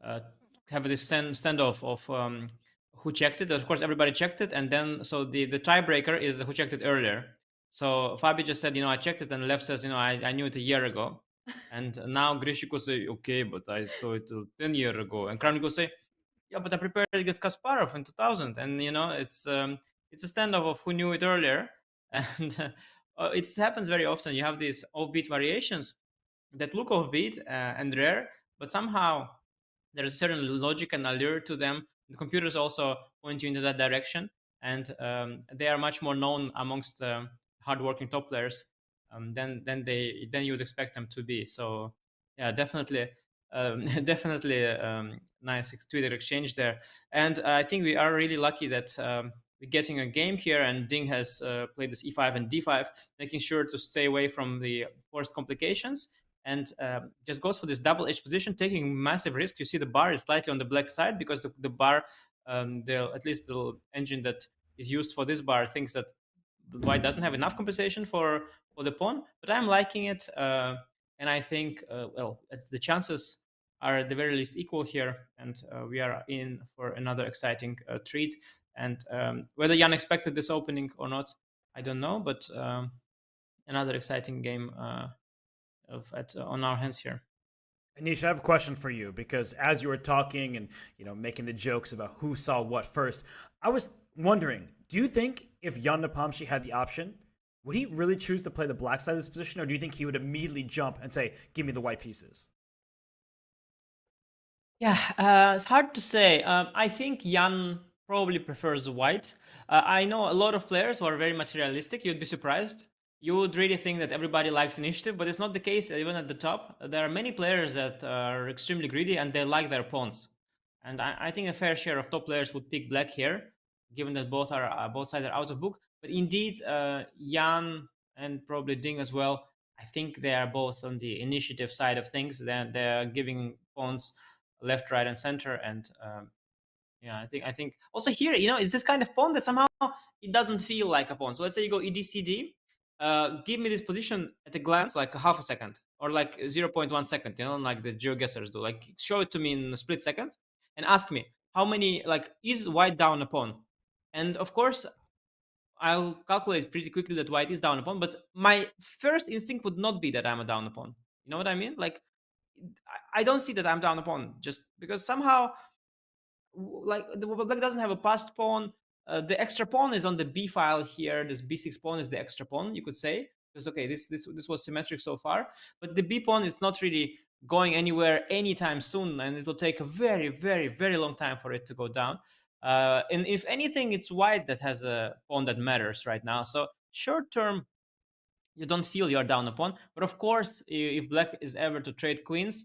have this standoff of who checked it. Of course, everybody checked it, and then so the tiebreaker is who checked it earlier. So Fabi just said, I checked it, and Lev says, I knew it a year ago, and now Grishiko say, okay, but I saw it 10 years ago, and Kramnik will say, yeah, but I prepared against Kasparov in 2000, and it's a standoff of who knew it earlier, and it happens very often. You have these offbeat variations that look offbeat and rare, but somehow there's a certain logic and allure to them. The computers also point you into that direction, and they are much more known amongst hardworking top players than you would expect them to be. So yeah, definitely. Definitely nice Twitter exchange there, and I think we are really lucky that we're getting a game here, and Ding has played this e5 and d5, making sure to stay away from the forced complications, and just goes for this double edge position, taking massive risk. You see the bar is slightly on the black side because the bar, at least the engine that is used for this bar thinks that white doesn't have enough compensation for the pawn, but I'm liking it, and I think the chances are at the very least equal here, and we are in for another exciting treat. And whether Jan expected this opening or not, I don't know, but another exciting game on our hands here. Anish, I have a question for you because as you were talking and making the jokes about who saw what first, I was wondering, do you think if Jan Nepomniachtchi had the option, would he really choose to play the black side of this position, or do you think he would immediately jump and say, "Give me the white pieces"? Yeah, it's hard to say. I think Jan probably prefers white. I know a lot of players who are very materialistic. You'd be surprised. You would really think that everybody likes initiative, but it's not the case. Even at the top, there are many players that are extremely greedy and they like their pawns. And I think a fair share of top players would pick black here, given that both sides are out of book. But indeed, Jan and probably Ding as well, I think they are both on the initiative side of things. They're giving pawns left, right, and center. And yeah, I think also here, it's this kind of pawn that somehow it doesn't feel like a pawn. So let's say you go ED-CD, give me this position at a glance, like a half a second or like 0.1 second, like the geoguessers do. Like show it to me in a split second and ask me how many, like, is white down a pawn? And of course, I'll calculate pretty quickly that white is down a pawn, but my first instinct would not be that I'm a down a pawn. You know what I mean? Like, I don't see that I'm down a pawn just because somehow, like, the black doesn't have a passed pawn. The extra pawn is on the b file here. This b6 pawn is the extra pawn, you could say, because okay, this was symmetric so far, but the b pawn is not really going anywhere anytime soon, and it will take a very, very, very long time for it to go down. And if anything, it's white that has a pawn that matters right now. So short term, you don't feel you're down a pawn. But of course, if black is ever to trade queens,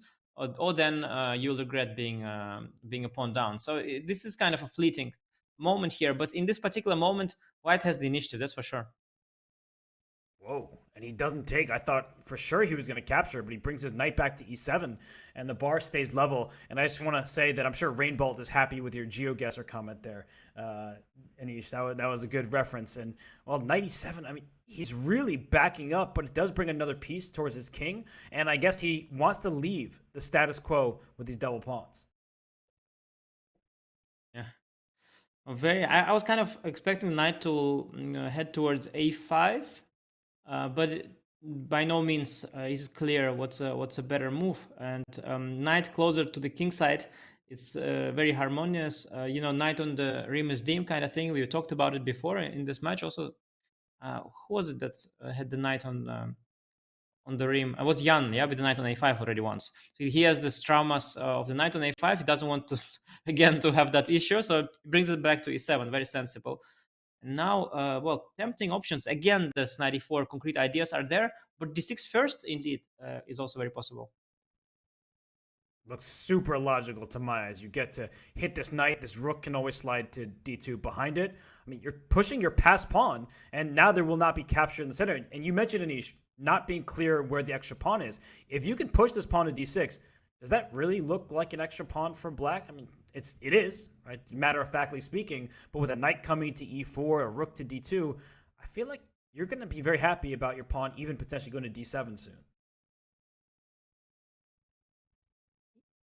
then you'll regret being a pawn down. So this is kind of a fleeting moment here. But in this particular moment, white has the initiative, that's for sure. Whoa. And he doesn't take. I thought for sure he was going to capture, but he brings his knight back to e7, and the bar stays level. And I just want to say that I'm sure Rainbolt is happy with your GeoGuessr comment there, Anish. That was a good reference. And, well, knight e7, I mean, he's really backing up, but it does bring another piece towards his king. And I guess he wants to leave the status quo with these double pawns. Yeah. I was kind of expecting the knight to head towards a5. But by no means is it clear what's a better move. And knight closer to the king side, it's very harmonious. Knight on the rim is dim kind of thing. We talked about it before in this match. Also, who was it that had the knight on the rim? I was Jan, with the knight on a5 already once. So he has this traumas of the knight on a5. He doesn't want to again to have that issue, so he brings it back to e7. Very sensible. Now, tempting options. Again, the 94 concrete ideas are there, but d6 first, indeed, is also very possible. looks super logical to my eyes. You get to hit this knight. This rook can always slide to d2 behind it. I mean, you're pushing your passed pawn, and now there will not be capture in the center. And you mentioned, Anish, not being clear where the extra pawn is. If you can push this pawn to d6, does that really look like an extra pawn for black? I mean, it is, right? Matter of factly speaking. But with a knight coming to e4, a rook to d2, I feel like you're going to be very happy about your pawn even potentially going to d7 soon.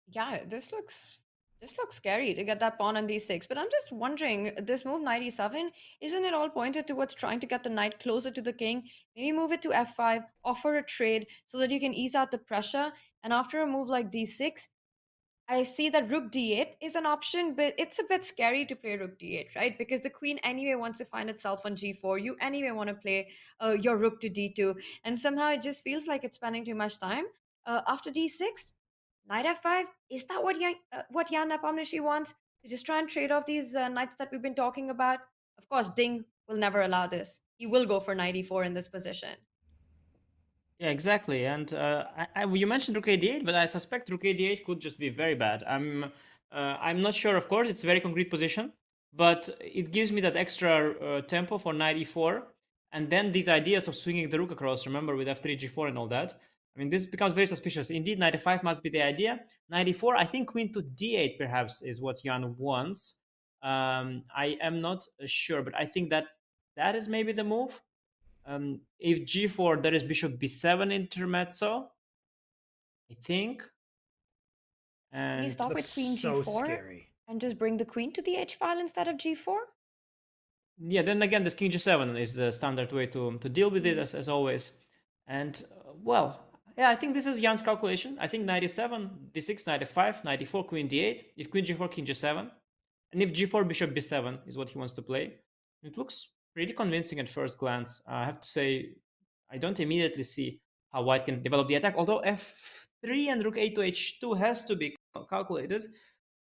Yeah, this looks scary to get that pawn on d6. But I'm just wondering, this move knight e7, isn't it all pointed towards trying to get the knight closer to the king? Maybe move it to f5, offer a trade so that you can ease out the pressure. And after a move like d6, I see that rook d8 is an option, but it's a bit scary to play rook d8, right? Because the queen anyway wants to find itself on g4. You anyway want to play your rook to d2. And somehow it just feels like it's spending too much time. After d6, knight f5, is that what Jan Nepomniachtchi wants? To just try and trade off these knights that we've been talking about? Of course, Ding will never allow this. He will go for knight e4 in this position. Yeah, exactly. And you mentioned rook a8, but I suspect rook a8 could just be very bad. I'm not sure. Of course, it's a very concrete position, but it gives me that extra tempo for knight e4, and then these ideas of swinging the rook across. Remember, with f3, g4, and all that. I mean, this becomes very suspicious. Indeed, knight e5 must be the idea. Knight e4, I think queen to d8 perhaps is what Jan wants. I am not sure, but I think that is maybe the move. If g4, there is bishop b7 intermezzo, I think. And Can you stop with queen so g4 scary. and just bring the queen to the h file instead of g4? yeah, then again, this king g7 is the standard way to deal with it, as always. And well, yeah, I think this is Jan's calculation. I think knight e7, d6, knight f5, knight e4, queen d8. If queen g4, king g7, and if g4, bishop b7 is what he wants to play. It looks pretty convincing at first glance. I have to say, I don't immediately see how white can develop the attack, although f3 and rook a to h2 has to be calculated,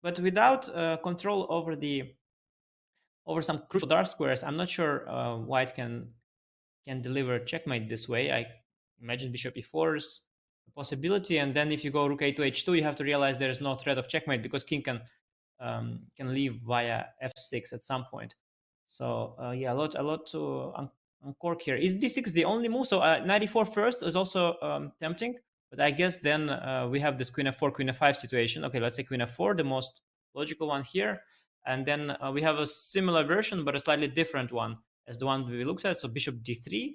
but without control over some crucial dark squares, I'm not sure white can deliver checkmate this way. I imagine bishop e4 is a possibility, and then if you go rook a to h2, you have to realize there is no threat of checkmate because king can leave via f6 at some point. So yeah, a lot to uncork here. Is d6 the only move? So knight e4 first is also tempting, but I guess then we have this queen f4, queen f5 situation. Okay, let's say queen f4, the most logical one here. And then we have a similar version, but a slightly different one as the one we looked at. So bishop d3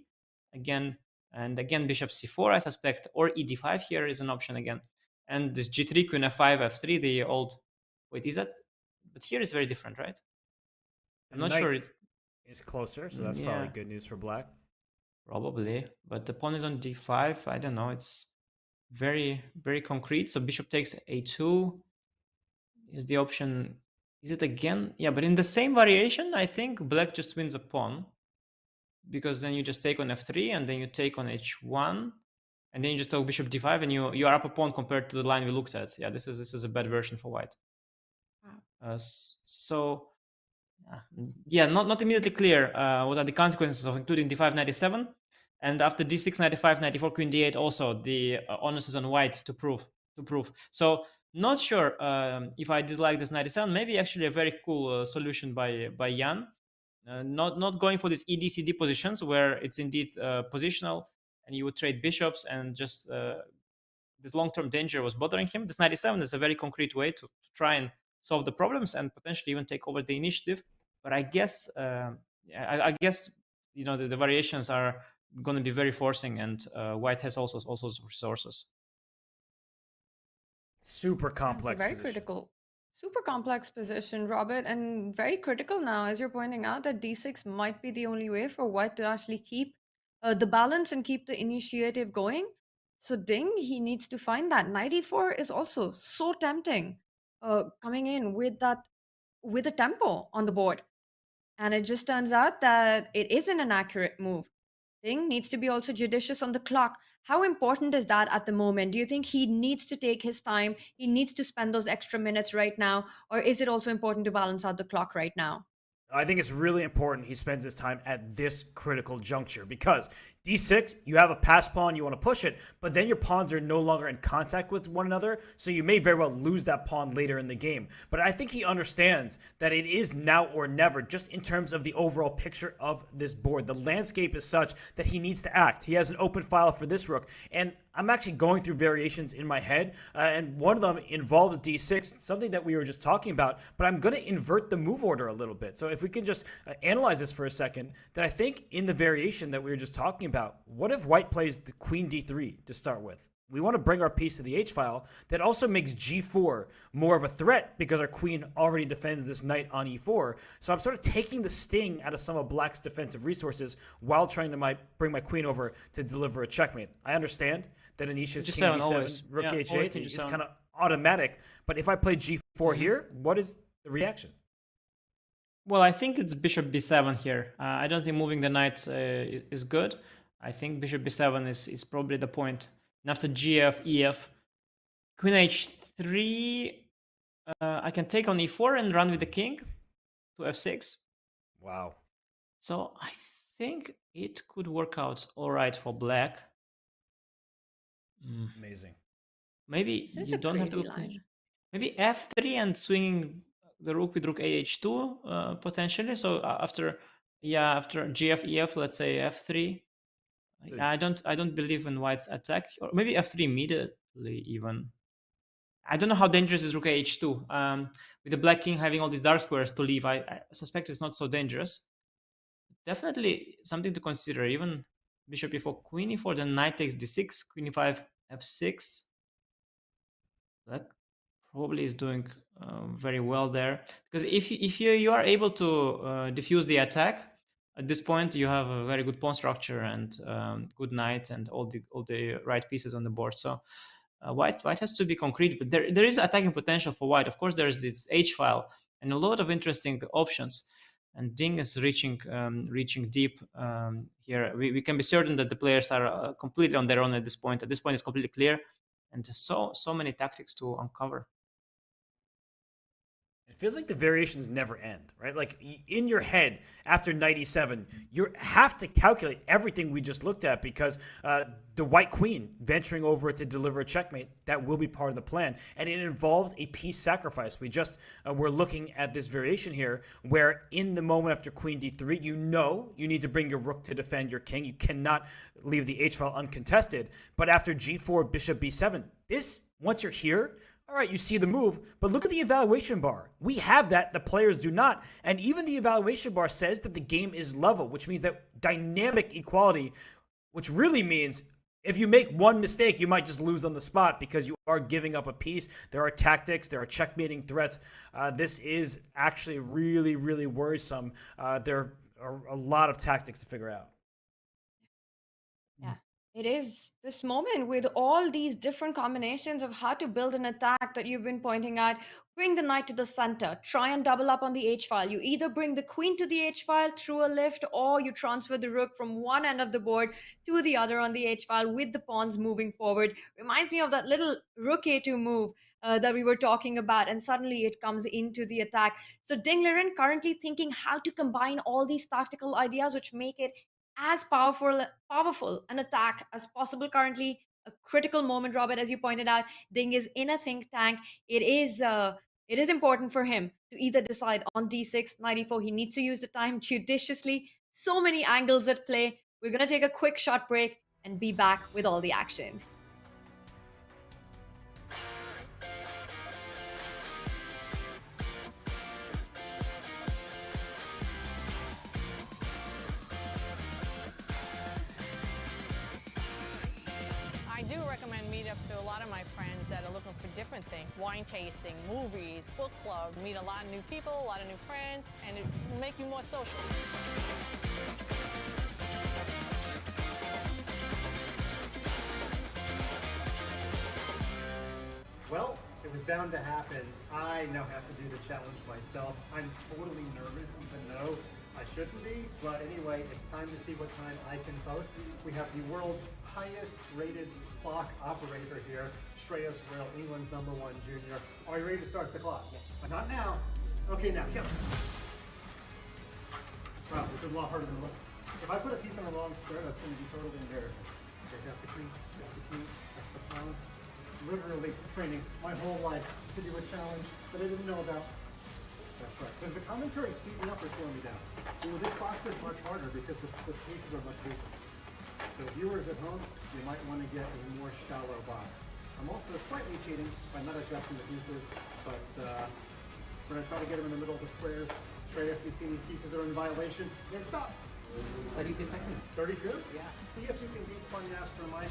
again, and again bishop c4, I suspect, or e d5 here is an option again. And this g3, queen f5, f3, the old. Wait, is that? But here is very different, right? I'm not sure. It's closer, so that's probably good news for black. Probably, but the pawn is on d5. I don't know. It's very, very concrete. So bishop takes a2 is the option. Is it again? Yeah, but in the same variation, I think black just wins a pawn, because then you just take on f3 and then you take on h1, and then you just take bishop d5 and you are up a pawn compared to the line we looked at. Yeah, this is a bad version for white. So yeah, not immediately clear what are the consequences of including d5, 97, and after d6, 95, 94, queen d8, also the onus is on white to prove. So not sure if I dislike this 97. Maybe actually a very cool solution by Jan. Not going for these EDCD positions where it's indeed positional and you would trade bishops and just this long-term danger was bothering him. This 97 is a very concrete way to try and solve the problems and potentially even take over the initiative. But I guess I guess the variations are going to be very forcing, and white has also resources. Super complex. Very critical. Super complex position, Robert, and very critical now, as you're pointing out, that d6 might be the only way for white to actually keep the balance and keep the initiative going. So Ding, he needs to find that. Knight e4 is also so tempting, coming in with the tempo on the board. And it just turns out that it isn't an accurate move. Ding needs to be also judicious on the clock. How important is that at the moment? Do you think he needs to take his time? He needs to spend those extra minutes right now? Or is it also important to balance out the clock right now? I think it's really important he spends his time at this critical juncture because d6, you have a pass pawn, you want to push it, but then your pawns are no longer in contact with one another, so you may very well lose that pawn later in the game. But I think he understands that it is now or never, just in terms of the overall picture of this board. The landscape is such that he needs to act. He has an open file for this rook, and I'm actually going through variations in my head, and one of them involves d6, something that we were just talking about, but I'm going to invert the move order a little bit. So if we can just analyze this for a second, then I think in the variation that we were just talking about, what if white plays the queen d3 to start with? We want to bring our piece to the h-file. That also makes g4 more of a threat because our queen already defends this knight on e4. So I'm sort of taking the sting out of some of black's defensive resources while trying to bring my queen over to deliver a checkmate. I understand that Anisha's king g7, rook h8 is kind of automatic, but if I play g4 here, what is the reaction? Well, I think it's bishop b7 here. I don't think moving the knight is good. I think bishop b7 is probably the point. And after gf, ef, queen h3, I can take on e4 and run with the king to f6. Wow. So I think it could work out all right for black. Amazing. Maybe you don't have to. Maybe f3 and swinging the rook with rook ah2 potentially. So after gf, ef, let's say f3. I don't believe in white's attack, or maybe f3 immediately even. I don't know how dangerous is rook ah2. With the black king having all these dark squares to leave, I suspect it's not so dangerous. Definitely something to consider. Even bishop e4, queen e4, then knight takes d6, queen e5, f6. That probably is doing very well there, because if you are able to diffuse the attack. At this point, you have a very good pawn structure and good knight and all the right pieces on the board. So white has to be concrete, but there is attacking potential for white. Of course, there is this h-file and a lot of interesting options. And Ding is reaching deep here. We can be certain that the players are completely on their own at this point. At this point, it's completely clear, and so many tactics to uncover. It feels like the variations never end, right? Like in your head after knight e7, you have to calculate everything we just looked at because the white queen venturing over to deliver a checkmate, that will be part of the plan. And it involves a piece sacrifice. We just we're looking at this variation here where in the moment after queen d3, you know you need to bring your rook to defend your king. You cannot leave the h-file uncontested. But after g4, bishop b7, this, once you're here, all right, you see the move, but look at the evaluation bar. We have that, the players do not. And even the evaluation bar says that the game is level, which means that dynamic equality, which really means if you make one mistake, you might just lose on the spot because you are giving up a piece. There are tactics, there are checkmating threats. This is actually really, really worrisome. There are a lot of tactics to figure out. Yeah. It is this moment with all these different combinations of how to build an attack that you've been pointing at. Bring the knight to the center. Try and double up on the h-file. You either bring the queen to the h-file through a lift, or you transfer the rook from one end of the board to the other on the h-file with the pawns moving forward. Reminds me of that little rook a2 move that we were talking about, and suddenly it comes into the attack. So Ding Liren currently thinking how to combine all these tactical ideas which make it as powerful an attack as possible. Currently a critical moment, Robert, as you pointed out. Ding is in a think tank. It is important for him to either decide on d6, knight e4. He needs to use the time judiciously. So many angles at play. We're going to take a quick short break and be back with all the action. I do recommend Meetup to a lot of my friends that are looking for different things. Wine tasting, movies, book club, meet a lot of new people, a lot of new friends, and it will make you more social. Well, it was bound to happen. I now have to do the challenge myself. I'm totally nervous, even though I shouldn't be. But anyway, it's time to see what time I can post. We have the world's highest rated clock operator here, Shreyas Grail, England's #1 junior. Are you ready to start the clock? Yes. Not now. Okay, now, go. Wow, this is a lot harder than it looks. If I put a piece on a long square, that's going to be totally embarrassing. Okay, that's the queen, that's the pawn. Literally training my whole life to do a challenge that I didn't know about. That's right. Because the commentary speed me up or slow me down. Ooh, this box is much harder because the pieces are much weaker. So viewers at home, you might want to get a more shallow box. I'm also slightly cheating by not adjusting the pieces, but we're going to try to get them in the middle of the squares. Trey, if you see any pieces that are in violation, then stop. 32 seconds. 32? Yeah. See if you can beat Fun Master Mike.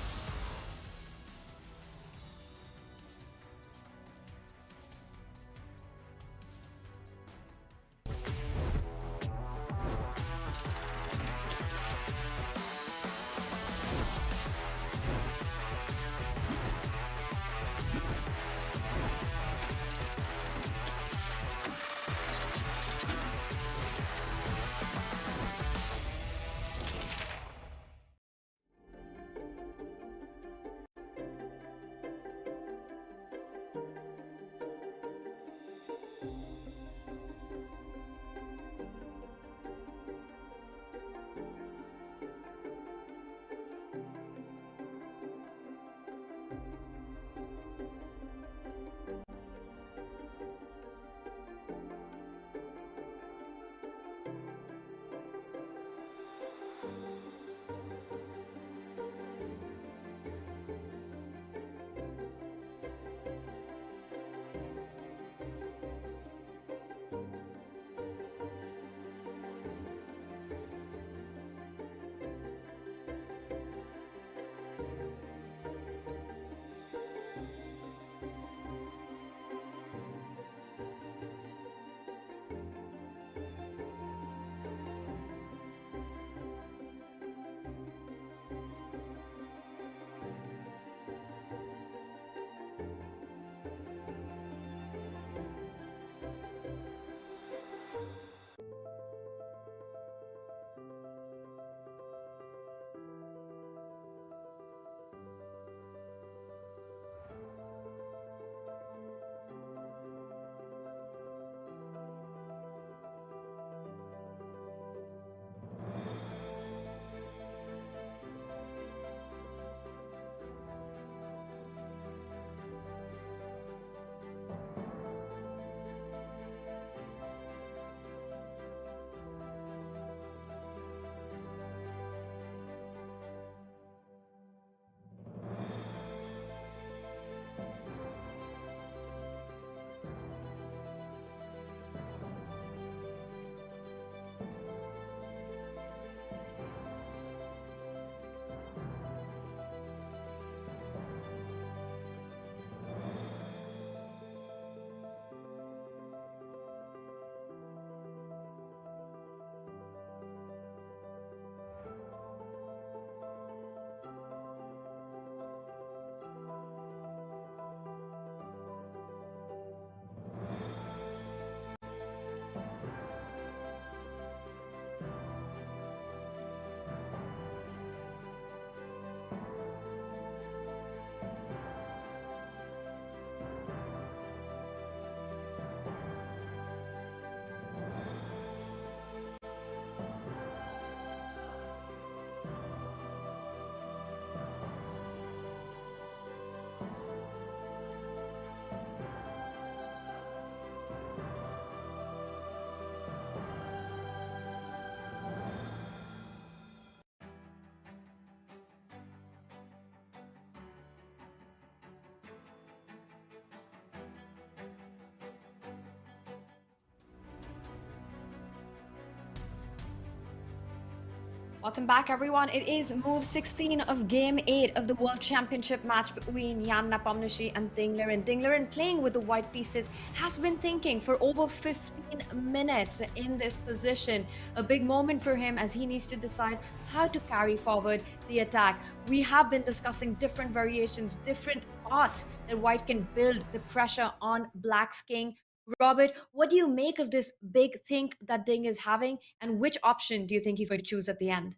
Welcome back, everyone. It is move 16 of game 8 of the World Championship match between Jan Nepomniachtchi and Ding Liren. Ding Liren, playing with the white pieces, has been thinking for over 15 minutes in this position. A big moment for him as he needs to decide how to carry forward the attack. We have been discussing different variations, different paths that white can build the pressure on Black's king. Robert, what do you make of this big think that Ding is having, and which option do you think he's going to choose at the end?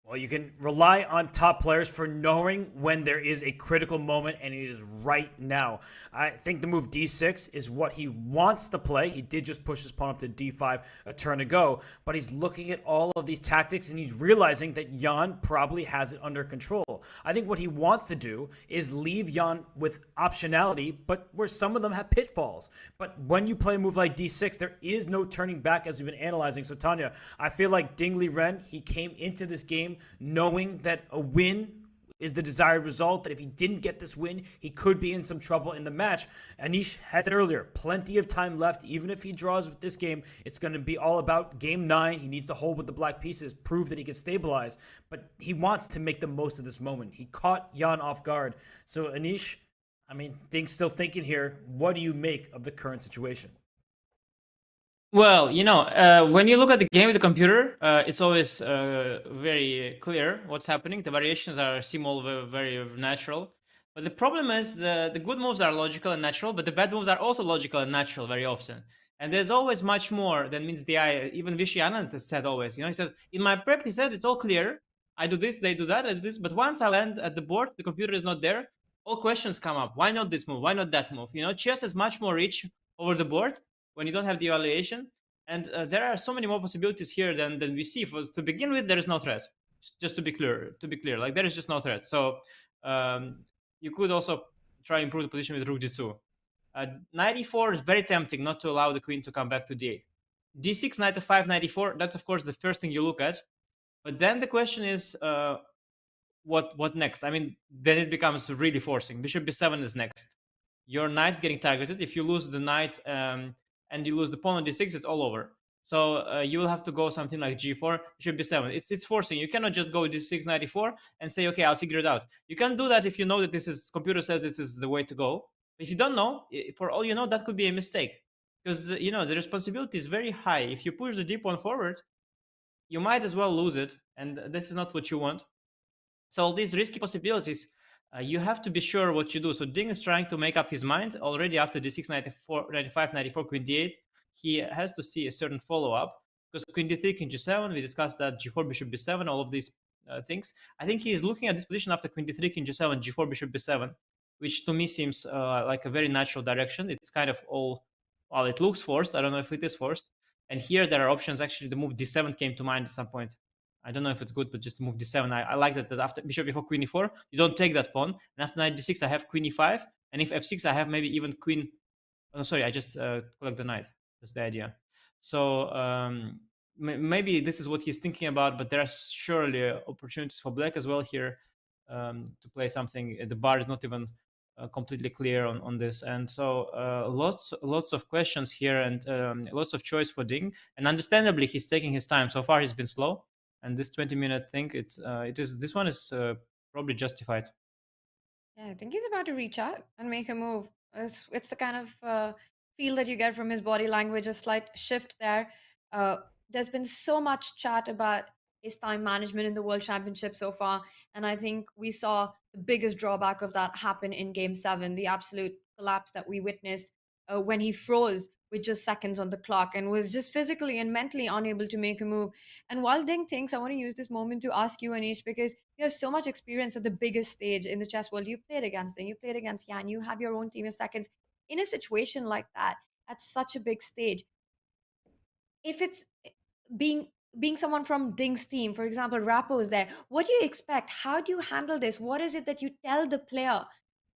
Well, you can rely on top players for knowing when there is a critical moment, and it is right now. I think the move d6 is what he wants to play. He did just push his pawn up to d5 a turn ago, but he's looking at all of these tactics, and he's realizing that Jan probably has it under control. I think what he wants to do is leave Jan with optionality, but where some of them have pitfalls. But when you play a move like d6, there is no turning back, as we've been analyzing. So, Tanya, I feel like Ding Liren, he came into this game knowing that a win is the desired result, that if he didn't get this win, he could be in some trouble in the match. Anish had said earlier, plenty of time left. Even if he draws with this game, it's going to be all about game 9. He needs to hold with the black pieces, prove that he can stabilize. But he wants to make the most of this moment. He caught Jan off guard. So Anish, I mean, Ding's still thinking here. What do you make of the current situation? Well, when you look at the game with the computer, it's always very clear what's happening. The variations seem all very natural. But the problem is the good moves are logical and natural, but the bad moves are also logical and natural very often. And there's always much more than meets the eye. Even Vishy Anand said always, he said, in my prep, he said, it's all clear. I do this, they do that, I do this. But once I land at the board, the computer is not there. All questions come up. Why not this move? Why not that move? Chess is much more rich over the board when you don't have the evaluation. And there are so many more possibilities here than we see. To begin with, there is no threat. Just to be clear, like there is just no threat. So you could also try improve the position with rook g2. Knight e4 is very tempting not to allow the queen to come back to d8. d6, knight f5, knight e4, that's of course the first thing you look at. But then the question is, what next? I mean, then it becomes really forcing. Bishop b7 is next. Your knight's getting targeted. If you lose the knight and you lose the pawn on d6, it's all over. So you will have to go something like g4, bishop b7. It's forcing. You cannot just go d6, knight e4 and say, okay, I'll figure it out. You can do that if you know that computer says this is the way to go. If you don't know, for all you know, that could be a mistake. Because, the responsibility is very high. If you push the d pawn forward, you might as well lose it. And this is not what you want. So all these risky possibilities, you have to be sure what you do. So Ding is trying to make up his mind already after d6, 94, 95, 94, queen d8. He has to see a certain follow-up because queen d3, king g7, we discussed that, g4, bishop b7, all of these things. I think he is looking at this position after queen d3, king g7, g4, bishop b7, which to me seems like a very natural direction. It's kind of all, well, it looks forced. I don't know if it is forced. And here there are options. Actually, the move d7 came to mind at some point. I don't know if it's good, but just to move d7. I like that after bishop e4, queen e4, you don't take that pawn. And after knight d6, I have queen e5. And if f6, I have maybe even queen. Oh, sorry, I just collect the knight. That's the idea. So maybe this is what he's thinking about, but there are surely opportunities for black as well here to play something. The bar is not even completely clear on this. And so lots of questions here and lots of choice for Ding. And understandably, he's taking his time. So far, he's been slow. And this 20-minute thing, this one is probably justified. Yeah, I think he's about to reach out and make a move. It's the kind of feel that you get from his body language, a slight shift there. There's been so much chat about his time management in the World Championship so far, and I think we saw the biggest drawback of that happen in Game 7, the absolute collapse that we witnessed when he froze with just seconds on the clock and was just physically and mentally unable to make a move. And while Ding thinks, I want to use this moment to ask you, Anish, because you have so much experience at the biggest stage in the chess world. You've played against Ding, you played against Jan, you have your own team of seconds. In a situation like that, at such a big stage, if it's being someone from Ding's team, for example, Rappo is there, what do you expect? How do you handle this? What is it that you tell the player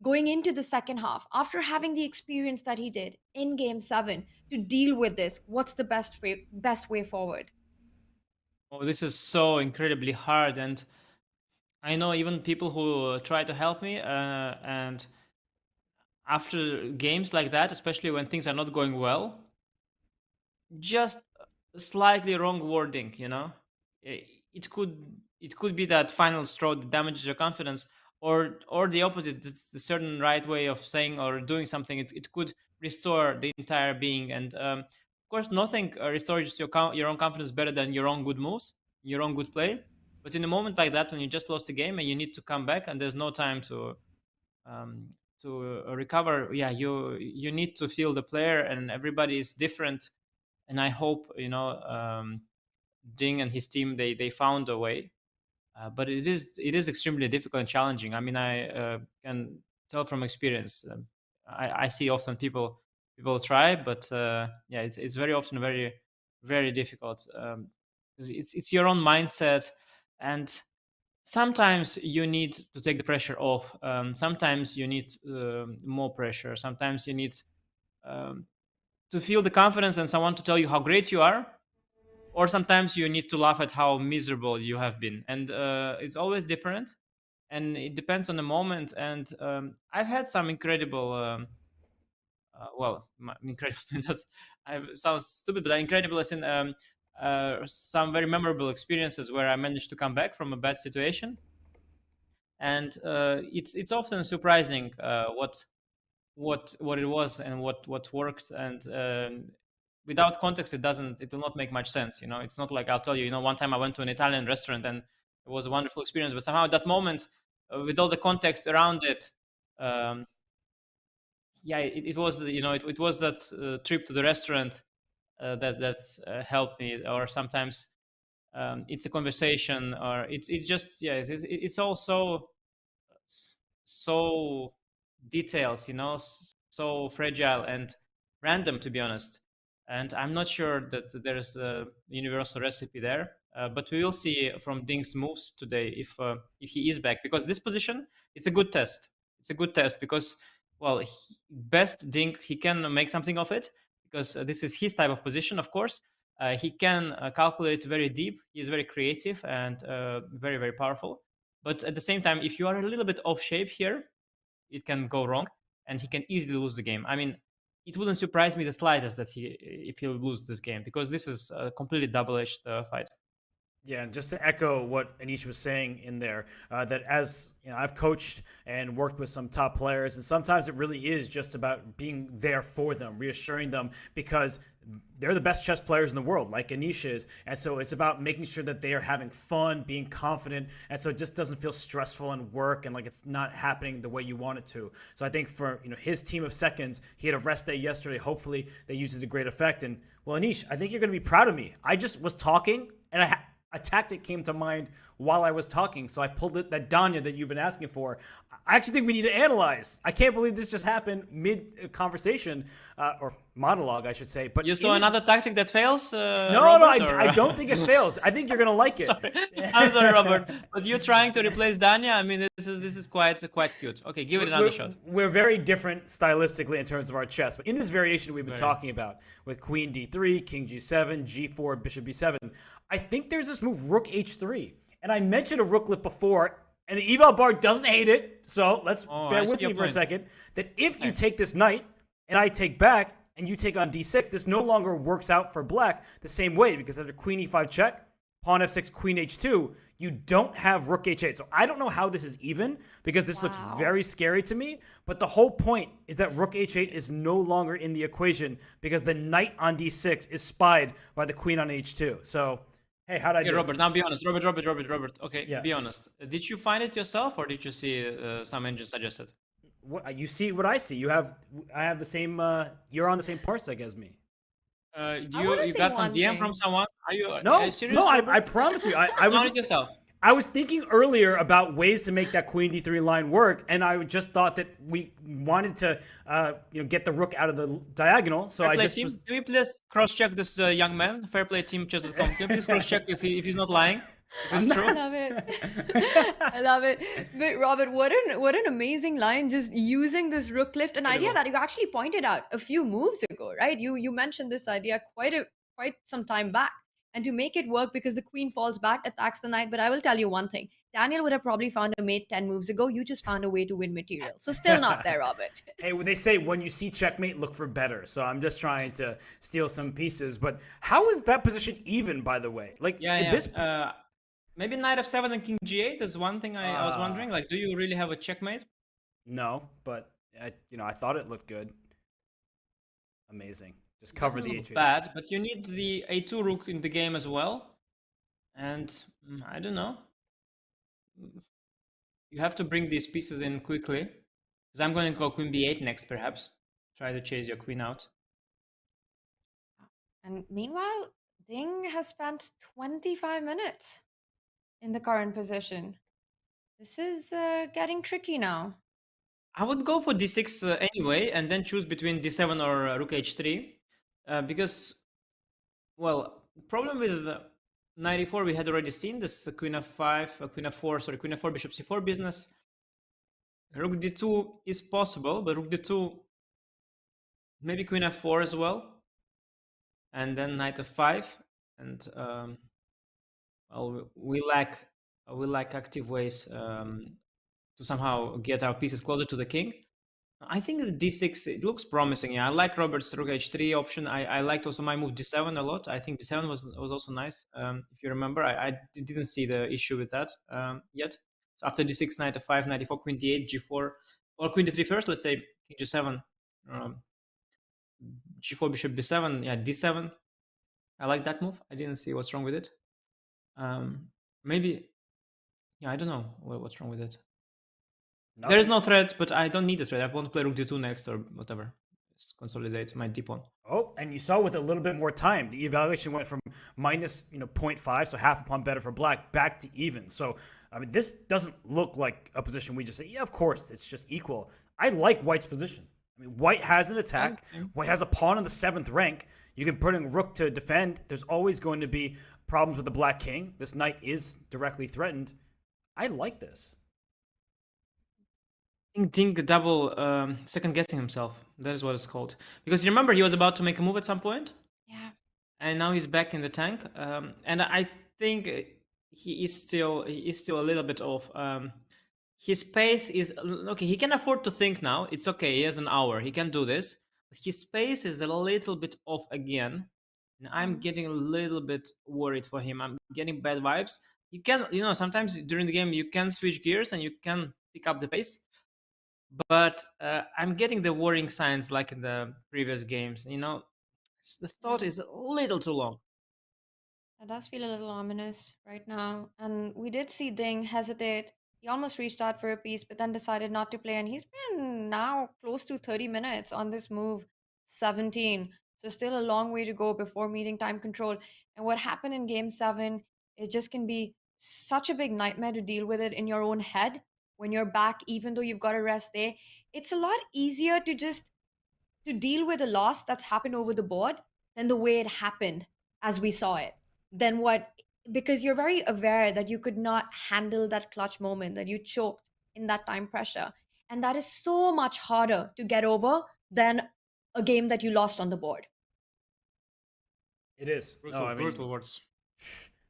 going into the second half after having the experience that he did in Game 7 to deal with this? What's the best way forward? Oh, this is so incredibly hard, and I know even people who try to help me, and after games like that, especially when things are not going well, just slightly wrong wording, it could be that final straw that damages your confidence, or the opposite. It's the certain right way of saying or doing something. It could restore the entire being. And of course, nothing restores your own confidence better than your own good moves, your own good play. But in a moment like that, when you just lost a game and you need to come back, and there's no time to recover, yeah, you need to feel the player, and everybody is different. And I hope Ding and his team they found a way. But it is extremely difficult and challenging. I mean, I can tell from experience. I see often people try, but yeah, it's very often very very difficult. 'Cause it's your own mindset, and sometimes you need to take the pressure off. Sometimes you need more pressure. Sometimes you need um, to feel the confidence and someone to tell you how great you are, or sometimes you need to laugh at how miserable you have been, and it's always different, and it depends on the moment. And I've had some incredible incredible that sounds stupid, but incredible as in some very memorable experiences where I managed to come back from a bad situation. And it's often surprising what it was and what worked. And without context, it will not make much sense. It's not like I'll tell you, one time I went to an Italian restaurant and it was a wonderful experience, but somehow at that moment, with all the context around it, um, yeah, it was, it was that trip to the restaurant that helped me. Or sometimes it's a conversation, or it's just, yeah, it's also so details, so fragile and random, to be honest. And I'm not sure that there's a universal recipe there. But we will see from Ding's moves today if he is back, because this position, it's a good test. It's a good test because, well, best Ding, he can make something of it, because this is his type of position, of course. He can calculate very deep. He is very creative and very, very powerful. But at the same time, if you are a little bit off shape here, it can go wrong, and he can easily lose the game. I mean, it wouldn't surprise me the slightest that if he'll lose this game, because this is a completely double-edged fight. Yeah, and just to echo what Anish was saying in there, that as I've coached and worked with some top players, and sometimes it really is just about being there for them, reassuring them, because they're the best chess players in the world, like Anish is, and so it's about making sure that they are having fun, being confident, and so it just doesn't feel stressful and work, and like it's not happening the way you want it to. So I think for his team of seconds, he had a rest day yesterday. Hopefully, they used it to great effect. And well, Anish, I think you're going to be proud of me. I just was talking, and a tactic came to mind while I was talking, so I pulled that Danya that you've been asking for. I actually think we need to analyze. I can't believe this just happened mid-conversation, or monologue, I should say. But you saw another tactic that fails? No, Robert, I don't think it fails. I think you're gonna like it. Sorry. I'm sorry, Robert, but you're trying to replace Danya. I mean, this is quite cute. Okay, give it another shot. We're very different stylistically in terms of our chess, but in this variation we've been talking about with Queen D3, King G7, G4, Bishop B7, I think there's this move Rook H3, and I mentioned a rooklet before, and the eval bar doesn't hate it. So let's bear with me for a second. That if you take this knight and I take back and you take on D6, this no longer works out for black the same way, because after Queen E5 check, Pawn F6, Queen H2, you don't have Rook H8. So I don't know how this is even, because this looks very scary to me. But the whole point is that Rook H8 is no longer in the equation, because the knight on D6 is spied by the Queen on H2. So hey, how'd I do? Robert, now be honest. Robert. Okay, yeah. Be honest. Did you find it yourself, or did you see some engine suggested? What, you see what I see. I have the same. You're on the same parsec as me. You got some DM from someone? Are you serious? No, I promise you. I was just, yourself. I was thinking earlier about ways to make that Queen D3 line work, and I just thought that we wanted to, get the rook out of the diagonal. So Fair I play just team. was... Can we please cross-check this young man? Fairplayteam.com. Can you please cross-check if he's not lying? It's true. I love it. I love it. But Robert, what an amazing line, just using this rook lift, an idea that you actually pointed out a few moves ago, right? You mentioned this idea quite some time back. And to make it work, because the queen falls back, attacks the knight. But I will tell you one thing. Daniel would have probably found a mate 10 moves ago. You just found a way to win material. So still not there, Robert. Hey, they say when you see checkmate, look for better. So I'm just trying to steal some pieces. But how is that position even, by the way? Like, this... maybe knight f7 and king g8 is one thing I was wondering. Like, do you really have a checkmate? No, but I thought it looked good. Amazing. Just cover the h8. Bad, but you need the a2 rook in the game as well. And I don't know. You have to bring these pieces in quickly. Because I'm going to go queen b8 next, perhaps. Try to chase your queen out. And meanwhile, Ding has spent 25 minutes in the current position. This is getting tricky now. I would go for d6 anyway, and then choose between d7 or rook h3, because, well, problem with knight e4 we had already seen this queen f5, queen f4, sorry, queen f4, bishop c4 business. Rook d2 is possible, but rook d2, maybe queen f4 as well, and then knight f5, and well, we lack active ways to somehow get our pieces closer to the king. I think the d6, it looks promising. Yeah, I like Robert's rook h3 option. I liked also my move d7 a lot. I think d7 was also nice. If you remember, I didn't see the issue with that yet. So after d6, knight f5, knight e4, queen d8, g4, or queen d3 first. Let's say king g7, g4, bishop b7. Yeah, d7. I like that move. I didn't see what's wrong with it. Maybe, yeah, I don't know what's wrong with it. There is no threat, but I don't need a threat. I want to play rook d2 next or whatever. Just consolidate my d-pawn. Oh, and you saw with a little bit more time, the evaluation went from minus 0.5, so half a pawn better for black, back to even. So, I mean, this doesn't look like a position we just say, yeah, of course, it's just equal. I like White's position. I mean, White has an attack. White has a pawn in the 7th rank. You can put in rook to defend. There's always going to be problems with the black king. This knight is directly threatened. I like this. I think Ding double second guessing himself. That is what it's called. Because you remember he was about to make a move at some point? Yeah. And now he's back in the tank. And I think he is still a little bit off. His pace is okay. He can afford to think now. It's okay. He has an hour. He can do this. But his pace is a little bit off again. And I'm getting a little bit worried for him. I'm getting bad vibes. You can, sometimes during the game you can switch gears and you can pick up the pace. But I'm getting the worrying signs like in the previous games. The thought is a little too long. It does feel a little ominous right now. And we did see Ding hesitate. He almost reached out for a piece, but then decided not to play. And he's been now close to 30 minutes on this move 17. So still a long way to go before meeting time control. And what happened in game 7, it just can be such a big nightmare to deal with it in your own head when you're back, even though you've got a rest day. It's a lot easier to deal with a loss that's happened over the board than the way it happened as we saw it. Because you're very aware that you could not handle that clutch moment, that you choked in that time pressure. And that is so much harder to get over than a game that you lost on the board. It is. Brutal words.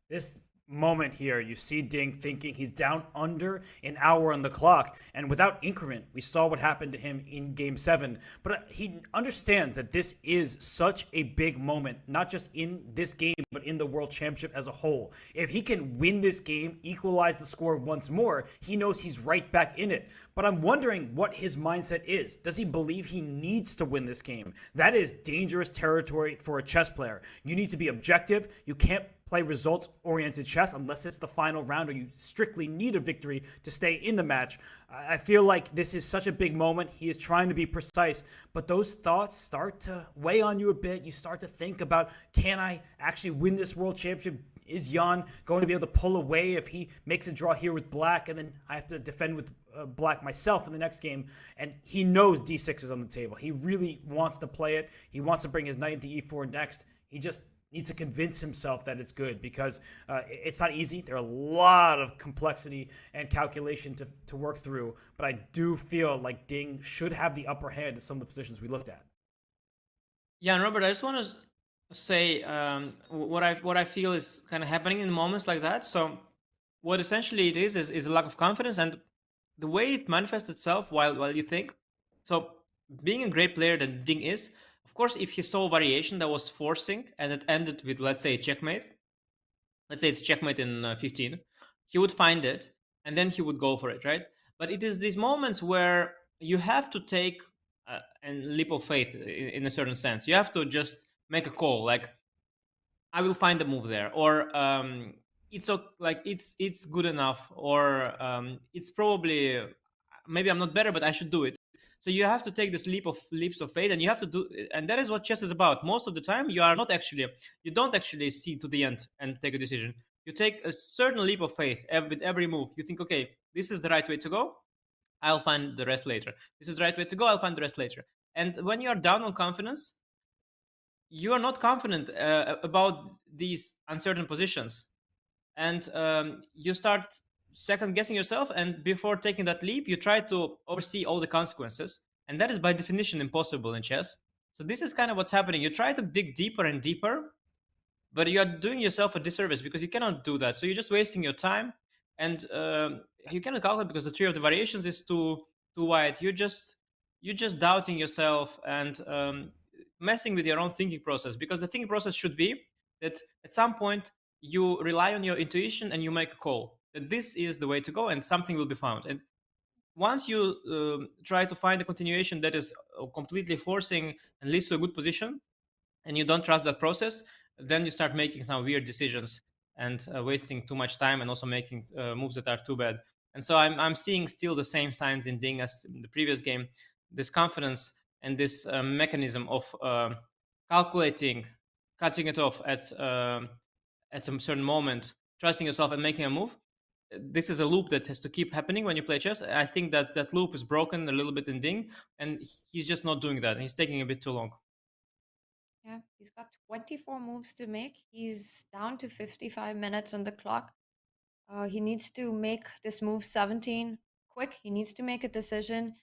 This moment here, you see Ding thinking he's down under an hour on the clock, and without increment, we saw what happened to him in game 7. But he understands that this is such a big moment, not just in this game, but in the World Championship as a whole. If he can win this game, equalize the score once more, he knows he's right back in it. But I'm wondering what his mindset is. Does he believe he needs to win this game? That is dangerous territory for a chess player. You need to be objective. You can't play results-oriented chess unless it's the final round or you strictly need a victory to stay in the match. I feel like this is such a big moment. He is trying to be precise, but those thoughts start to weigh on you a bit. You start to think about, can I actually win this World Championship? Is Jan going to be able to pull away if he makes a draw here with black, and then I have to defend with black myself in the next game? And he knows d6 is on the table. He really wants to play it. He wants to bring his knight into e4 next. He just needs to convince himself that it's good, because it's not easy. There are a lot of complexity and calculation to work through, but I do feel like Ding should have the upper hand in some of the positions we looked at. Yeah, and Robert, I just want to say what I feel is kind of happening in moments like that. So what essentially it is a lack of confidence, and the way it manifests itself while you think. So being a great player that Ding is, of course, if he saw a variation that was forcing and it ended with, let's say, checkmate, let's say it's checkmate in 15, he would find it and then he would go for it, right? But it is these moments where you have to take a leap of faith in a certain sense. You have to just make a call, like, I will find a move there, or it's good enough, or it's probably, maybe I'm not better, but I should do it. So you have to take this leaps of faith, and you have to do, and that is what chess is about. Most of the time, you don't actually see to the end and take a decision. you take a certain leap of faith with every move. You think, okay, this is the right way to go. I'll find the rest later. This is the right way to go. I'll find the rest later. And when you are down on confidence, you are not confident about these uncertain positions, and you start second guessing yourself. And before taking that leap, you try to oversee all the consequences, and that is by definition impossible in chess. So this is kind of what's happening. You try to dig deeper and deeper, but you are doing yourself a disservice because you cannot do that. So you're just wasting your time, and you cannot calculate because the tree of the variations is too wide. You're just doubting yourself and messing with your own thinking process, because the thinking process should be that at some point you rely on your intuition and you make a call that this is the way to go and something will be found. And once you try to find a continuation that is completely forcing and leads to a good position, and you don't trust that process, then you start making some weird decisions and wasting too much time, and also making moves that are too bad. And so I'm seeing still the same signs in Ding as in the previous game. This confidence and this mechanism of calculating, cutting it off at some certain moment, trusting yourself and making a move. This is a loop that has to keep happening when you play chess. I think that that loop is broken a little bit in Ding, and he's just not doing that. And he's taking a bit too long. Yeah, he's got 24 moves to make. He's down to 55 minutes on the clock. He needs to make this move 17 quick. He needs to make a decision.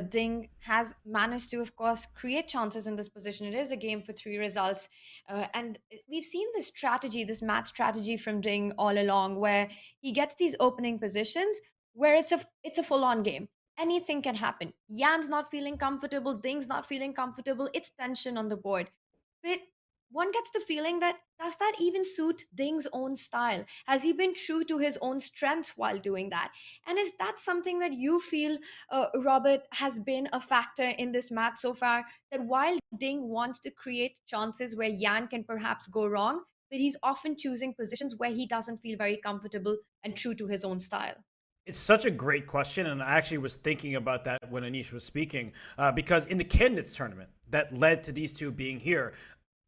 Ding has managed to, of course, create chances in this position. It is a game for 3 results. And we've seen this strategy, this match strategy from Ding all along, where he gets these opening positions where it's a full-on game. Anything can happen. Yan's not feeling comfortable. Ding's not feeling comfortable. It's tension on the board. But one gets the feeling that does that even suit Ding's own style? Has he been true to his own strengths while doing that? And is that something that you feel, Robert, has been a factor in this match so far? That while Ding wants to create chances where Yan can perhaps go wrong, but he's often choosing positions where he doesn't feel very comfortable and true to his own style. It's such a great question, and I actually was thinking about that when Anish was speaking, because in the candidates tournament that led to these two being here,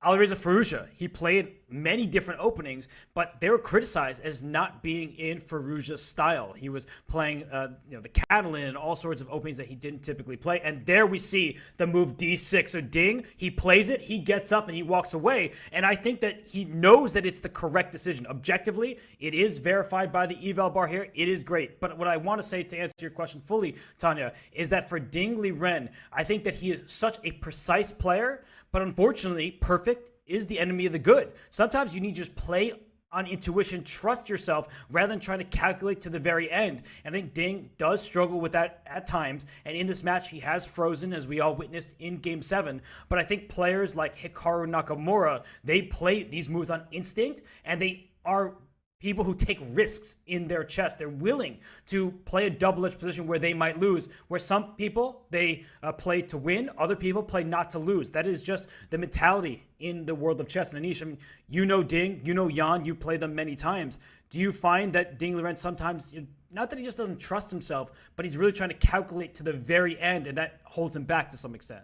Alireza Firouzja, he played many different openings, but they were criticized as not being in Firouzja's style. He was playing the Catalan and all sorts of openings that he didn't typically play. And there we see the move D6. So Ding, he plays it, he gets up and he walks away. And I think that he knows that it's the correct decision. Objectively, it is verified by the eval bar here. It is great. But what I want to say to answer your question fully, Tanya, is that for Ding Liren, I think that he is such a precise player, but unfortunately, perfect is the enemy of the good. Sometimes you need to just play on intuition, trust yourself, rather than trying to calculate to the very end. And I think Ding does struggle with that at times. And in this match, he has frozen, as we all witnessed in Game 7. But I think players like Hikaru Nakamura, they play these moves on instinct, and they are people who take risks in their chess. They're willing to play a double-edged position where they might lose, where some people, they play to win, other people play not to lose. That is just the mentality in the world of chess. And Anish, I mean, you know Ding, you know Yan, you play them many times. Do you find that Ding Liren sometimes, not that he just doesn't trust himself, but he's really trying to calculate to the very end, and that holds him back to some extent?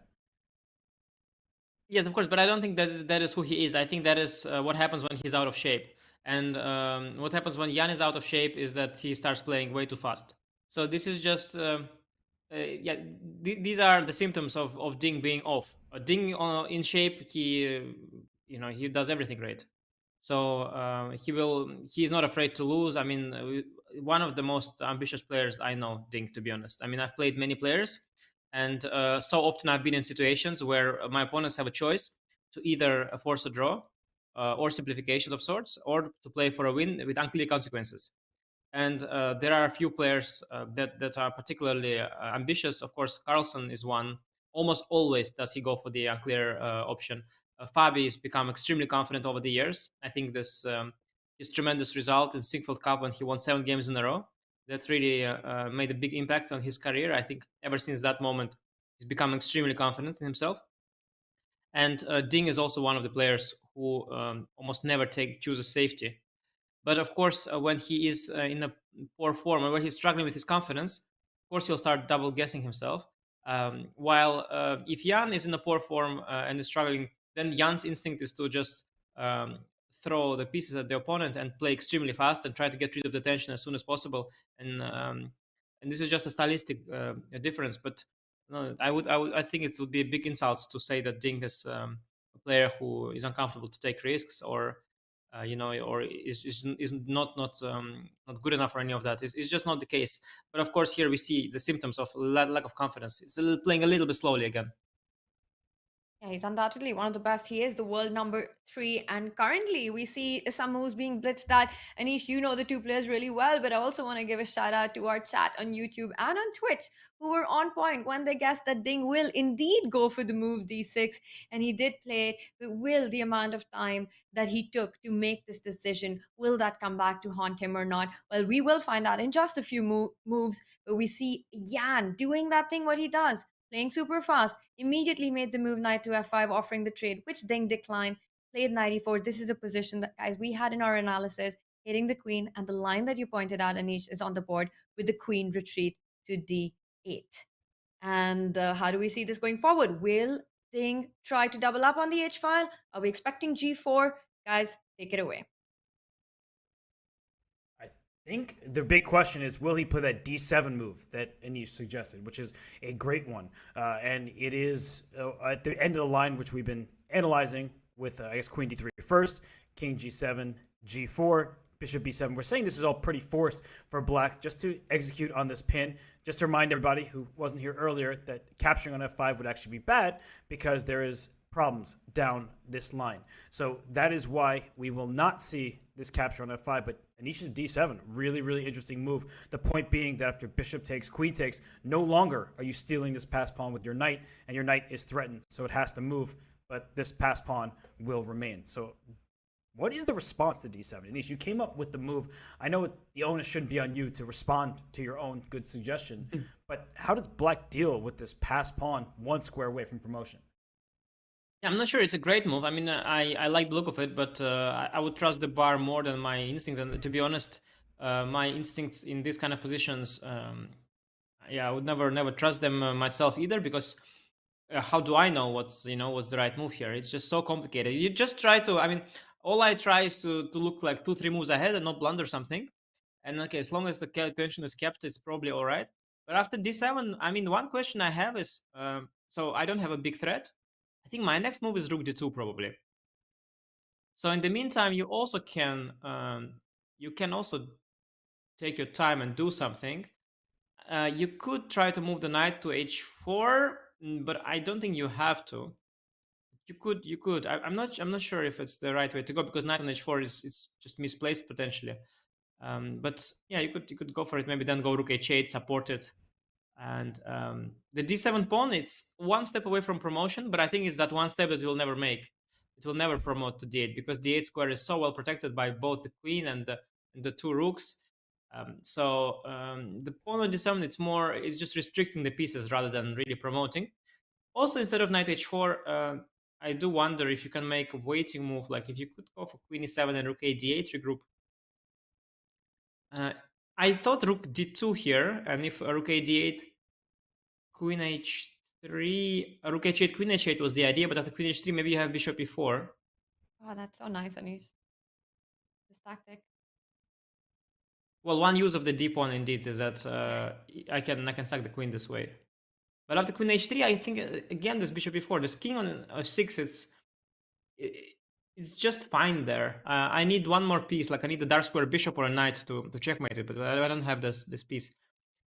Yes, of course, but I don't think that that is who he is. I think that is what happens when he's out of shape. And what happens when Yan is out of shape is that he starts playing way too fast. So this is just, these are the symptoms of Ding being off. Ding in shape, he does everything great. So he's not afraid to lose. I mean, one of the most ambitious players I know, Ding, to be honest. I mean, I've played many players, and so often I've been in situations where my opponents have a choice to either force a draw, or simplifications of sorts, or to play for a win with unclear consequences. And there are a few players that are particularly ambitious. Of course, Carlsen is one. Almost always does he go for the unclear option. Fabi has become extremely confident over the years. I think his tremendous result in Singfield Cup when he won 7 games in a row, that really made a big impact on his career. I think ever since that moment, he's become extremely confident in himself. And Ding is also one of the players who almost never chooses safety. But of course, when he is in a poor form, or when he's struggling with his confidence, of course he'll start double guessing himself. While if Yan is in a poor form and is struggling, then Yan's instinct is to just throw the pieces at the opponent and play extremely fast and try to get rid of the tension as soon as possible. And this is just a stylistic difference. But no, I think it would be a big insult to say that Ding is a player who is uncomfortable to take risks, or or is not good enough for any of that. It's just not the case. But of course, here we see the symptoms of lack of confidence. It's playing a little bit slowly again. Yeah, he's undoubtedly one of the best. He is the world number 3. And currently, we see some moves being blitzed that, Anish, you know the two players really well. But I also want to give a shout out to our chat on YouTube and on Twitch, who were on point when they guessed that Ding will indeed go for the move d6. And he did play it. But will the amount of time that he took to make this decision, will that come back to haunt him or not? Well, we will find out in just a few moves. But we see Jan doing that thing, what he does. Playing super fast, immediately made the move knight to f5, offering the trade, which Ding declined. Played knight e4. This is a position that, guys, we had in our analysis, hitting the queen, and the line that you pointed out, Anish, is on the board with the queen retreat to d8. And how do we see this going forward? Will Ding try to double up on the h file? Are we expecting g4? Guys, take it away. I think the big question is, will he play that d7 move that Anish suggested, which is a great one. And it is at the end of the line, which we've been analyzing with, I guess, queen d3 first, king g7, g4, bishop b7. We're saying this is all pretty forced for black just to execute on this pin. Just to remind everybody who wasn't here earlier that capturing on f5 would actually be bad because there is problems down this line. So that is why we will not see this capture on f5, but Anish's d7, really, really interesting move. The point being that after bishop takes, queen takes, no longer are you stealing this pass pawn with your knight, and your knight is threatened, so it has to move, but this pass pawn will remain. So what is the response to d7? Anish, you came up with the move. I know the onus shouldn't be on you to respond to your own good suggestion, but how does black deal with this pass pawn one square away from promotion? Yeah, I'm not sure it's a great move. I mean, I like the look of it, but I would trust the bar more than my instincts. And to be honest, my instincts in these kind of positions, I would never trust them myself either, because how do I know what's the right move here? It's just so complicated. You just try to. I mean, all I try is to look like 2-3 moves ahead and not blunder something. And okay, as long as the attention is kept, it's probably all right. But after d7, I mean, one question I have is, so I don't have a big threat. I think my next move is rook d2 probably. So in the meantime, you also can take your time and do something. You could try to move the knight to h4, but I don't think you have to. You could. I'm not sure if it's the right way to go, because knight on h4 is just misplaced potentially. But yeah, you could go for it. Maybe then go rook h8, support it. And the d7 pawn, it's one step away from promotion, but I think it's that one step that it will never make. It will never promote to d8, because d8 square is so well protected by both the queen and the two rooks. The pawn on d7, it's just restricting the pieces rather than really promoting. Also, instead of knight h4, I do wonder if you can make a waiting move, like if you could go for queen e7 and rook a d8 regroup. I thought rook d2 here, and if rook a d8, queen h3, rook h8, queen h8 was the idea, but after queen h3, maybe you have bishop e4. Oh, that's so nice, Anish. This tactic. Well, one use of the d pawn indeed is that I can sack the queen this way. But after queen h3, I think again this bishop e4, this king on f6 it's just fine there. I need one more piece, like I need a dark square bishop or a knight to checkmate it, but I don't have this piece.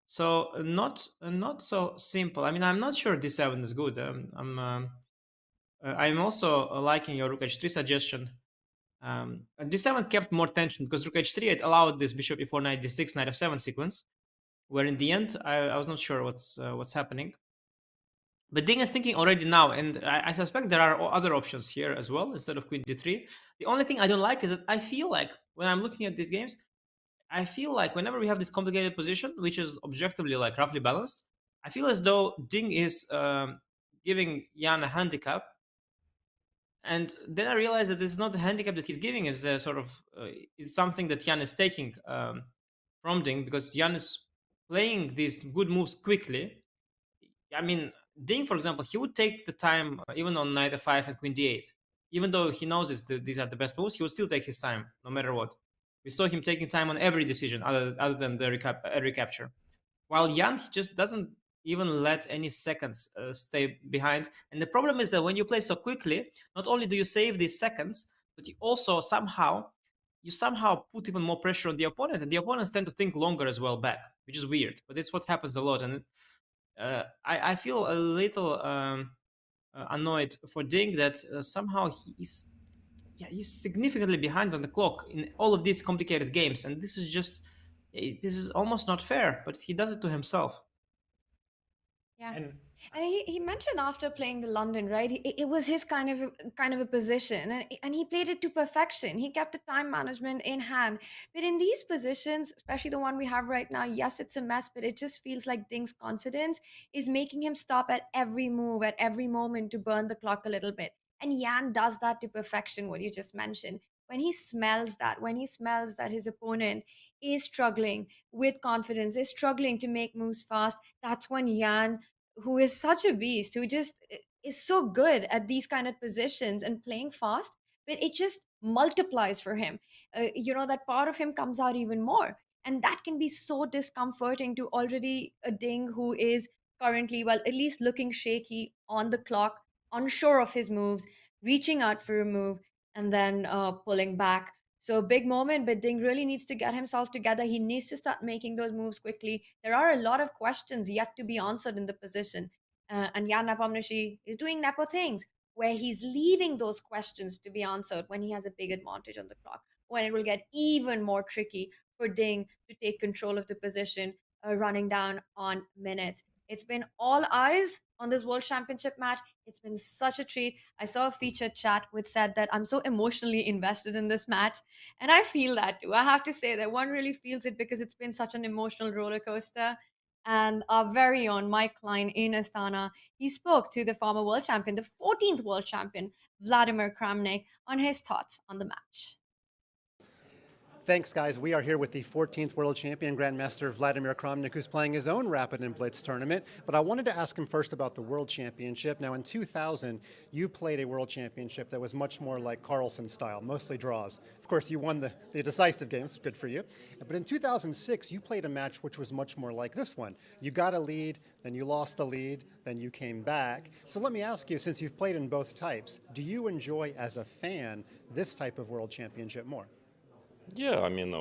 So not so simple. I mean, I'm not sure d7 is good. I'm also liking your rook h3 suggestion. d7 kept more tension, because rook h3 it allowed this bishop e4, knight d6, knight f7 sequence, where in the end I was not sure what's happening. But Ding is thinking already now, and I suspect there are other options here as well instead of queen d3. The only thing I don't like is that I feel like when I'm looking at these games, I feel like whenever we have this complicated position, which is objectively like roughly balanced, I feel as though Ding is giving Jan a handicap. And then I realize that it's not the handicap that he's giving, is the sort of it's something that Jan is taking from Ding, because Jan is playing these good moves quickly. I mean, Ding, for example, he would take the time even on knight f5 and queen d8. even though he knows these are the best moves, he will still take his time no matter what. We saw him taking time on every decision other than the recapture. While Jan, he just doesn't even let any seconds stay behind. And the problem is that when you play so quickly, not only do you save these seconds, but you also somehow put even more pressure on the opponent, and the opponents tend to think longer as well back, which is weird, but it's what happens a lot. And I feel a little annoyed for Ding that somehow he's significantly behind on the clock in all of these complicated games, and this is almost not fair, but he does it to himself. Yeah. And And he mentioned after playing the London, right? It was his kind of a position, and he played it to perfection. He kept the time management in hand. But in these positions, especially the one we have right now, yes, it's a mess, but it just feels like Ding's confidence is making him stop at every move, at every moment to burn the clock a little bit. And Yan does that to perfection. What you just mentioned, when he smells that his opponent is struggling with confidence, is struggling to make moves fast, that's when Yan, who is such a beast, who just is so good at these kind of positions and playing fast, but it just multiplies for him. That part of him comes out even more. And that can be so discomforting to already a Ding who is currently, well, at least looking shaky on the clock, unsure of his moves, reaching out for a move, and then pulling back. So big moment, but Ding really needs to get himself together. He needs to start making those moves quickly. There are a lot of questions yet to be answered in the position. And Jan Nepomniachtchi is doing Nepo things where he's leaving those questions to be answered when he has a big advantage on the clock, when it will get even more tricky for Ding to take control of the position, running down on minutes. It's been all eyes on this World Championship match. It's been such a treat. I saw a featured chat which said that I'm so emotionally invested in this match. And I feel that too. I have to say that one really feels it because it's been such an emotional roller coaster. And our very own Mike Klein in Astana, he spoke to the former world champion, the 14th world champion, Vladimir Kramnik, on his thoughts on the match. Thanks, guys. We are here with the 14th world champion, Grandmaster Vladimir Kramnik, who's playing his own Rapid and Blitz tournament. But I wanted to ask him first about the World Championship. Now, in 2000, you played a World Championship that was much more like Carlsen style, mostly draws. Of course, you won the decisive games, good for you. But in 2006, you played a match which was much more like this one. You got a lead, then you lost a lead, then you came back. So let me ask you, since you've played in both types, do you enjoy, as a fan, this type of World Championship more? Yeah, I mean,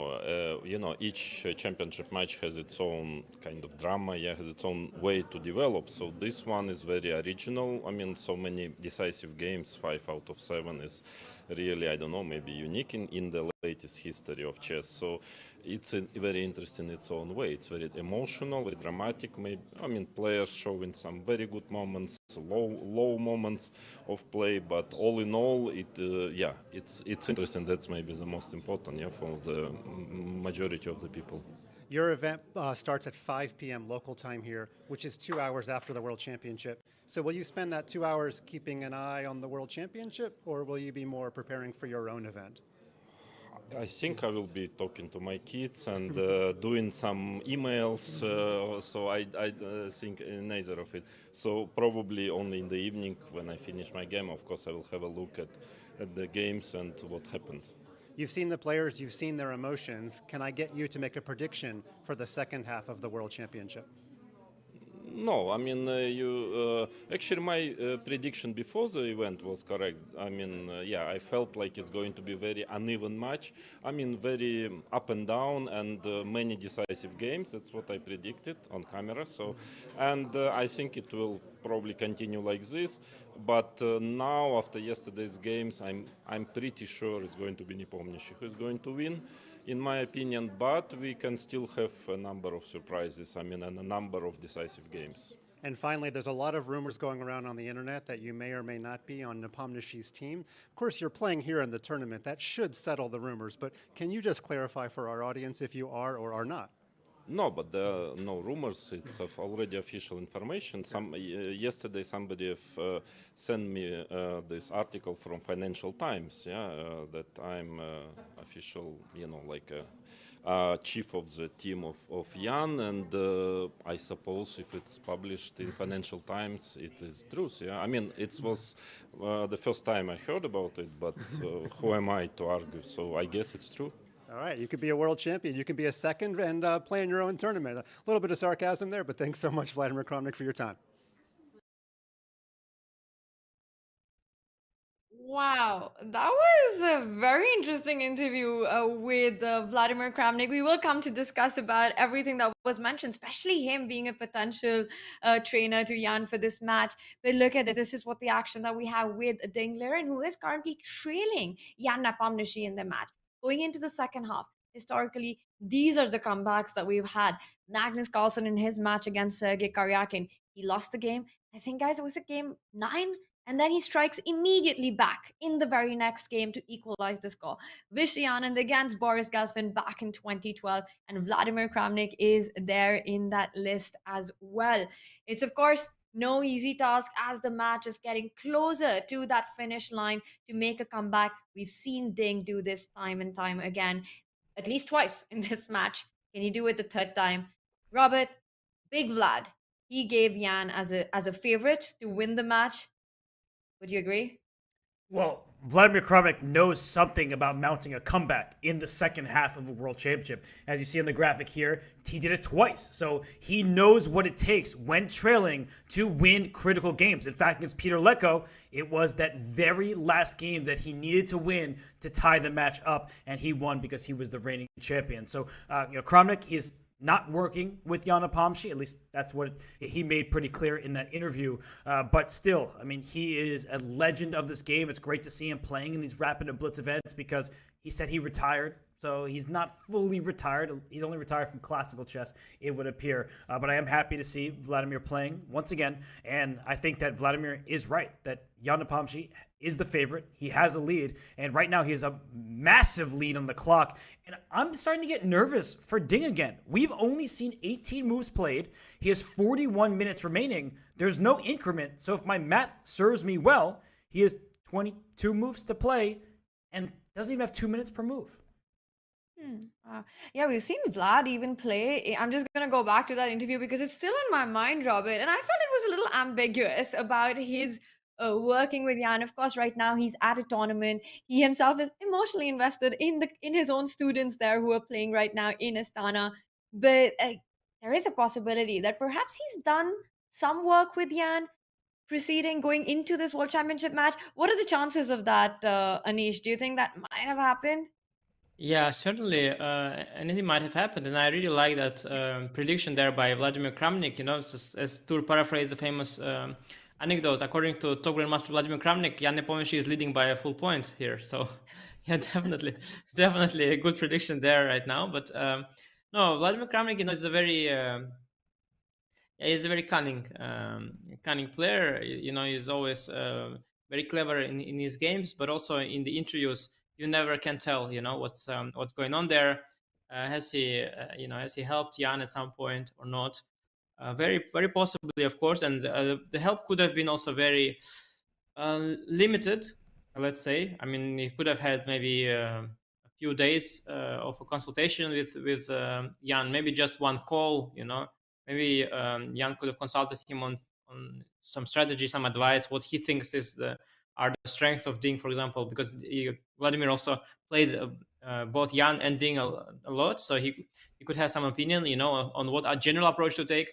each championship match has its own kind of drama, has its own way to develop. So this one is very original. I mean, so many decisive games, 5 out of 7 is really, I don't know, maybe unique in the latest history of chess. So it's very interesting in its own way. It's very emotional, very dramatic. Maybe, I mean, players showing some very good moments, low moments of play, but all in all, it's interesting. That's maybe the most important, for the majority of the people. Your event starts at 5 p.m. local time here, which is 2 hours after the World Championship. So will you spend that 2 hours keeping an eye on the World Championship, or will you be more preparing for your own event? I think I will be talking to my kids and doing some emails, so I think neither of it. So probably only in the evening when I finish my game, of course, I will have a look at the games and what happened. You've seen the players, you've seen their emotions. Can I get you to make a prediction for the second half of the World Championship? No, I mean, actually my prediction before the event was correct. I mean, I felt like it's going to be a very uneven match. I mean, very up and down and many decisive games. That's what I predicted on camera. So, and I think it will probably continue like this. But now, after yesterday's games, I'm pretty sure it's going to be Nepomniachtchi who's going to win, in my opinion, but we can still have a number of surprises, and a number of decisive games. And finally, there's a lot of rumors going around on the internet that you may or may not be on Nepomniachtchi's team. Of course, you're playing here in the tournament. That should settle the rumors, but can you just clarify for our audience if you are or are not? No, but there are no rumors. It's already official information. Yesterday, somebody sent me this article from Financial Times, that I'm official, like chief of the team of Jan, and I suppose if it's published in Financial Times, it is truth. Yeah, I mean, it was the first time I heard about it, but who am I to argue? So I guess it's true. All right, you could be a world champion. You can be a second and play in your own tournament. A little bit of sarcasm there, but thanks so much, Vladimir Kramnik, for your time. Wow, that was a very interesting interview with Vladimir Kramnik. We will come to discuss about everything that was mentioned, especially him being a potential trainer to Jan for this match. But look at this. This is what the action that we have with Ding Liren, who is currently trailing Jan Nepomniachtchi in the match. Going into the second half, historically, these are the comebacks that we've had. Magnus Carlsen in his match against Sergei Karyakin, he lost the game. I think, guys, it was a game 9, and then he strikes immediately back in the very next game to equalize the score. Vishy Anand against Boris Gelfand back in 2012, and Vladimir Kramnik is there in that list as well. It's, of course, no easy task as the match is getting closer to that finish line to make a comeback. We've seen Ding do this time and time again, at least twice in this match. Can he do it the third time? Robert, Big Vlad, he gave Jan as a favorite to win the match. Would you agree? Well, Vladimir Kramnik knows something about mounting a comeback in the second half of a world championship. As you see on the graphic here, he did it twice. So he knows what it takes when trailing to win critical games. In fact, against Peter Leko, it was that very last game that he needed to win to tie the match up, and he won because he was the reigning champion. So, Kramnik is not working with Jan Nepomniachtchi. At least that's what he made pretty clear in that interview. But still, I mean, he is a legend of this game. It's great to see him playing in these rapid and blitz events because he said he retired. So he's not fully retired. He's only retired from classical chess, it would appear. But I am happy to see Vladimir playing once again. And I think that Vladimir is right, that Jan Nepomniachtchi is the favorite. He has a lead. And right now he has a massive lead on the clock. And I'm starting to get nervous for Ding again. We've only seen 18 moves played. He has 41 minutes remaining. There's no increment. So if my math serves me well, he has 22 moves to play and doesn't even have 2 minutes per move. Yeah, we've seen Vlad even play. I'm just going to go back to that interview because it's still in my mind, Robert. And I felt it was a little ambiguous about his working with Jan. Of course, right now he's at a tournament. He himself is emotionally invested in his own students there who are playing right now in Astana. But there is a possibility that perhaps he's done some work with Jan going into this World Championship match. What are the chances of that, Anish? Do you think that might have happened? Yeah, certainly anything might have happened, and I really like that prediction there by Vladimir Kramnik. As to paraphrase a famous anecdote, according to top grandmaster Vladimir Kramnik, Jan Nepomniachtchi is leading by a full point here. So, yeah, definitely a good prediction there right now. But no, Vladimir Kramnik, is a very he's a very cunning player. He's always very clever in his games, but also in the interviews. You never can tell, what's going on there. Has he helped Jan at some point or not? Very, very possibly, of course. And the help could have been also very limited, let's say. I mean, he could have had maybe a few days of a consultation with Jan, maybe just one call, Maybe Jan could have consulted him on some strategy, some advice, what he thinks are the strengths of Ding, for example, because Vladimir also played both Jan and Ding a lot, so he could have some opinion, on what a general approach to take.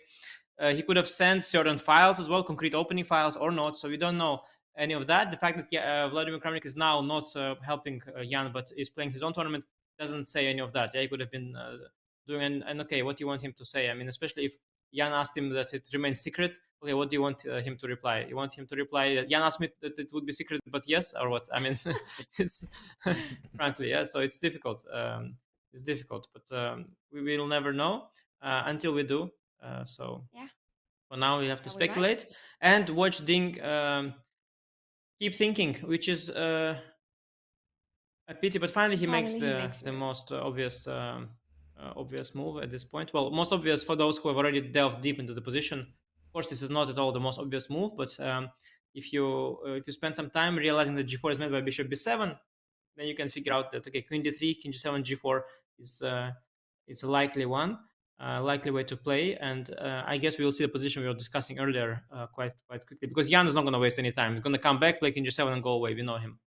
He could have sent certain files as well, concrete opening files or not, so we don't know any of that. The fact that Vladimir Kramnik is now not helping Jan, but is playing his own tournament, doesn't say any of that. Yeah, he could have been doing, and okay, what do you want him to say? I mean, especially if Jan asked him that it remains secret. Okay, what do you want him to reply? You want him to reply that Jan asked me that it would be secret, but yes, or what? I mean, it's frankly, yeah. So it's difficult. But we will never know until we do. So yeah. For now, we have to speculate and watch Ding keep thinking, which is a pity. But finally, he makes the most obvious move at this point. Well, most obvious for those who have already delved deep into the position. Of course, this is not at all the most obvious move, but if you spend some time realizing that g4 is made by bishop b7, then you can figure out that, okay, queen d3, king g7, g4 is it's a likely one, likely way to play. And I guess we will see the position we were discussing earlier quite quickly, because Jan is not going to waste any time. He's going to come back, play king g7 and go away. We know him.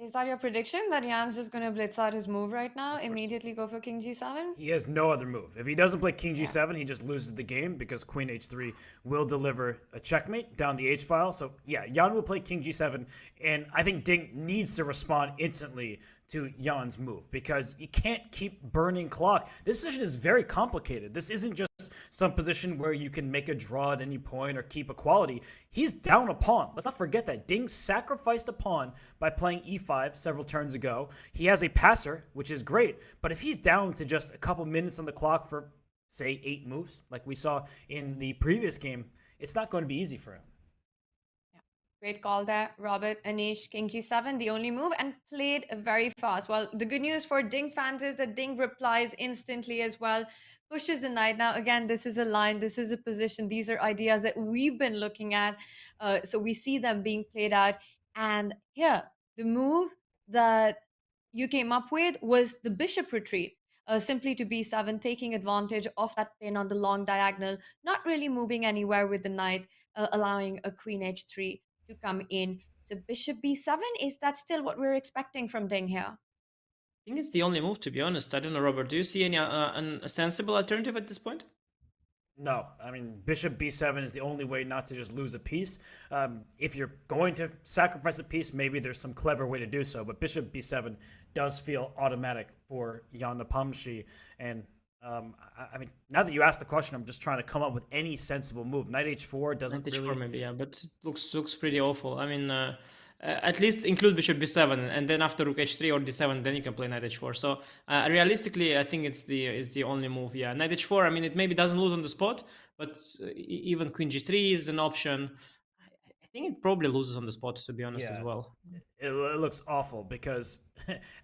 Is that your prediction, that Jan's just going to blitz out his move right now, immediately go for king g7? He has no other move. If he doesn't play king g7, he just loses the game, because queen h3 will deliver a checkmate down the h-file. So yeah, Jan will play king g7, and I think Ding needs to respond instantly to Jan's move, because you can't keep burning clock. This position is very complicated. This isn't just some position where you can make a draw at any point or keep equality. He's down a pawn. Let's not forget that Ding sacrificed a pawn by playing e5 several turns ago. He has a passer, which is great, but if he's down to just a couple minutes on the clock for, say, 8 moves, like we saw in the previous game, it's not going to be easy for him. Great call there, Robert. Anish, king g7, the only move, and played very fast. Well, the good news for Ding fans is that Ding replies instantly as well, pushes the knight. Now, again, this is a line, this is a position. These are ideas that we've been looking at. So we see them being played out. And here, the move that you came up with was the bishop retreat. Simply to b7, taking advantage of that pin on the long diagonal, not really moving anywhere with the knight, allowing a queen h3 to come in. So bishop b7, is that still what we're expecting from Ding here? I think it's the only move, to be honest. I don't know, Robert. Do you see any a sensible alternative at this point? No, I mean, bishop b7 is the only way not to just lose a piece. If you're going to sacrifice a piece, maybe there's some clever way to do so, but bishop b7 does feel automatic for Jan Nepomniachtchi. And I mean, now that you asked the question, I'm just trying to come up with any sensible move. Knight h4 doesn't Knight h4 really... maybe, yeah, but it looks pretty awful. I mean, at least include bishop b7, and then after rook h3 or d7, then you can play knight h4. So realistically, I think it's the only move. Yeah, knight h4. I mean, it maybe doesn't lose on the spot, but even queen g3 is an option. I think it probably loses on the spot, to be honest, as well. It looks awful, because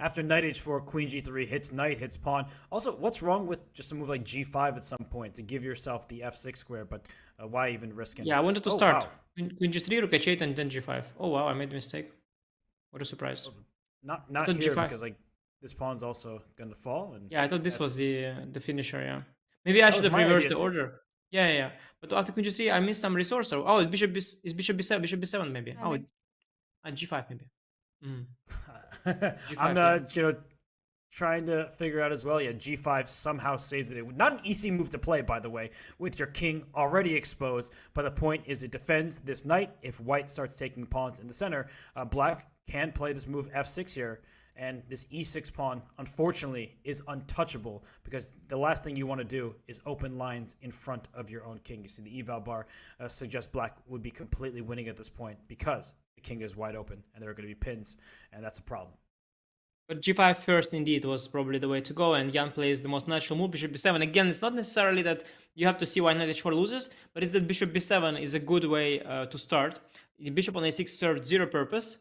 after knight h4, queen g3 hits knight, hits pawn. Also, what's wrong with just a move like g5 at some point to give yourself the f6 square? But why even risk it? Yeah, I wanted to start. Wow. Queen g3, rook h8, and then g5. Oh wow, I made a mistake. What a surprise. Not here, g5. Because like this pawn's also going to fall. And yeah, I thought this was the finisher. Yeah, maybe I should have reversed the order. Yeah. But after queen g3, I missed some resource. Oh, bishop b7. Bishop b7 maybe. Oh, g5 maybe. G5, I'm trying to figure out as well. Yeah, g5 somehow saves it. Not an easy move to play, by the way, with your king already exposed. But the point is, it defends this knight. If white starts taking pawns in the center, black can play this move f6 here. And this e6 pawn, unfortunately, is untouchable, because the last thing you want to do is open lines in front of your own king. You see the eval bar suggests black would be completely winning at this point, because the king is wide open and there are going to be pins, and that's a problem. But g5 first, indeed, was probably the way to go, and Jan plays the most natural move, bishop b7. Again, it's not necessarily that you have to see why knight h4 loses, but it's that bishop b7 is a good way to start. The bishop on a6 served zero purpose.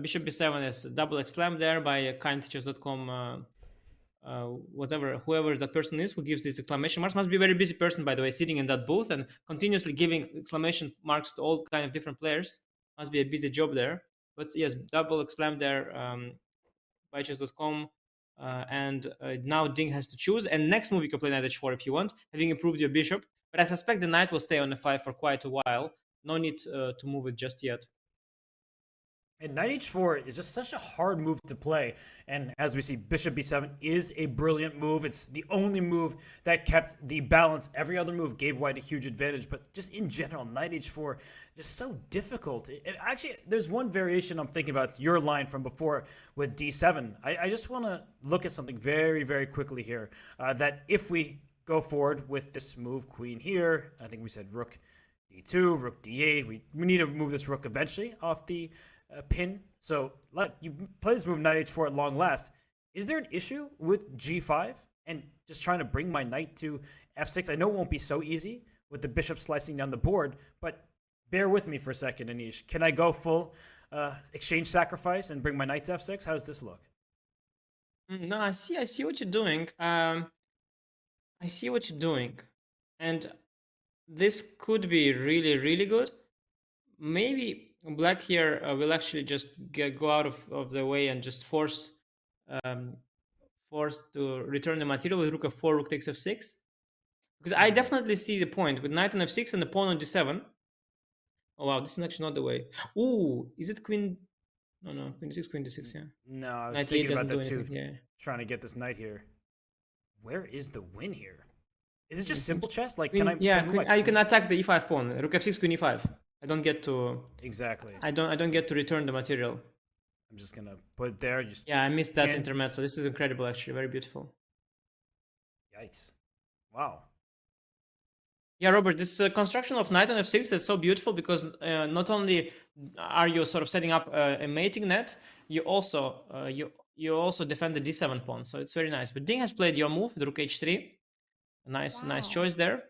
Bishop b7 is double exclaimed there by kindchess.com, whoever that person is who gives these exclamation marks. Must be a very busy person, by the way, sitting in that booth and continuously giving exclamation marks to all kind of different players. Must be a busy job there. But yes, double exclaimed there by chess.com. And now Ding has to choose. And next move you can play knight h4 if you want, having improved your bishop. But I suspect the knight will stay on f5 for quite a while. No need to move it just yet. And knight h4 is just such a hard move to play. And as we see, bishop b7 is a brilliant move. It's the only move that kept the balance. Every other move gave white a huge advantage. But just in general, knight h4 just so difficult. Actually, there's one variation I'm thinking about. Your line from before with d7. I just want to look at something very, very quickly here. That if we go forward with this move, queen here, I think we said rook d2, rook d8. We need to move this rook eventually off the pin. So you play this move knight h4 at long last. Is there an issue with g5 and just trying to bring my knight to f6? I know it won't be so easy with the bishop slicing down the board, but bear with me for a second, Anish. Can I go full exchange sacrifice and bring my knight to f6? How does this look? No, I see what you're doing. I see what you're doing, and this could be really, really good. Maybe black here will actually just go out of the way and just force forced to return the material with rook f4, rook takes f6. Because I definitely see the point with knight on f6 and the pawn on d7. Oh wow, this is actually not the way. Ooh, is it queen? No, queen d6, queen d6, yeah. No, I was Knight thinking e8 about doesn't that do too. anything, yeah. Trying to get this knight here. Where is the win here? Is it just simple chess? Like, Queen, can I? yeah, can I move queen, my you can attack the e5 pawn. Rook f6, queen e5. I don't get to. Exactly. I don't get to return the material. I'm just gonna put it there. Just Yeah, I missed that can't- intermezzo. This is incredible, actually, very beautiful. Yikes! Wow. Yeah, Robert, this construction of knight on f6 is so beautiful because not only are you sort of setting up a mating net, you also defend the d7 pawn, so it's very nice. But Ding has played your move, the rook h3. A nice choice there.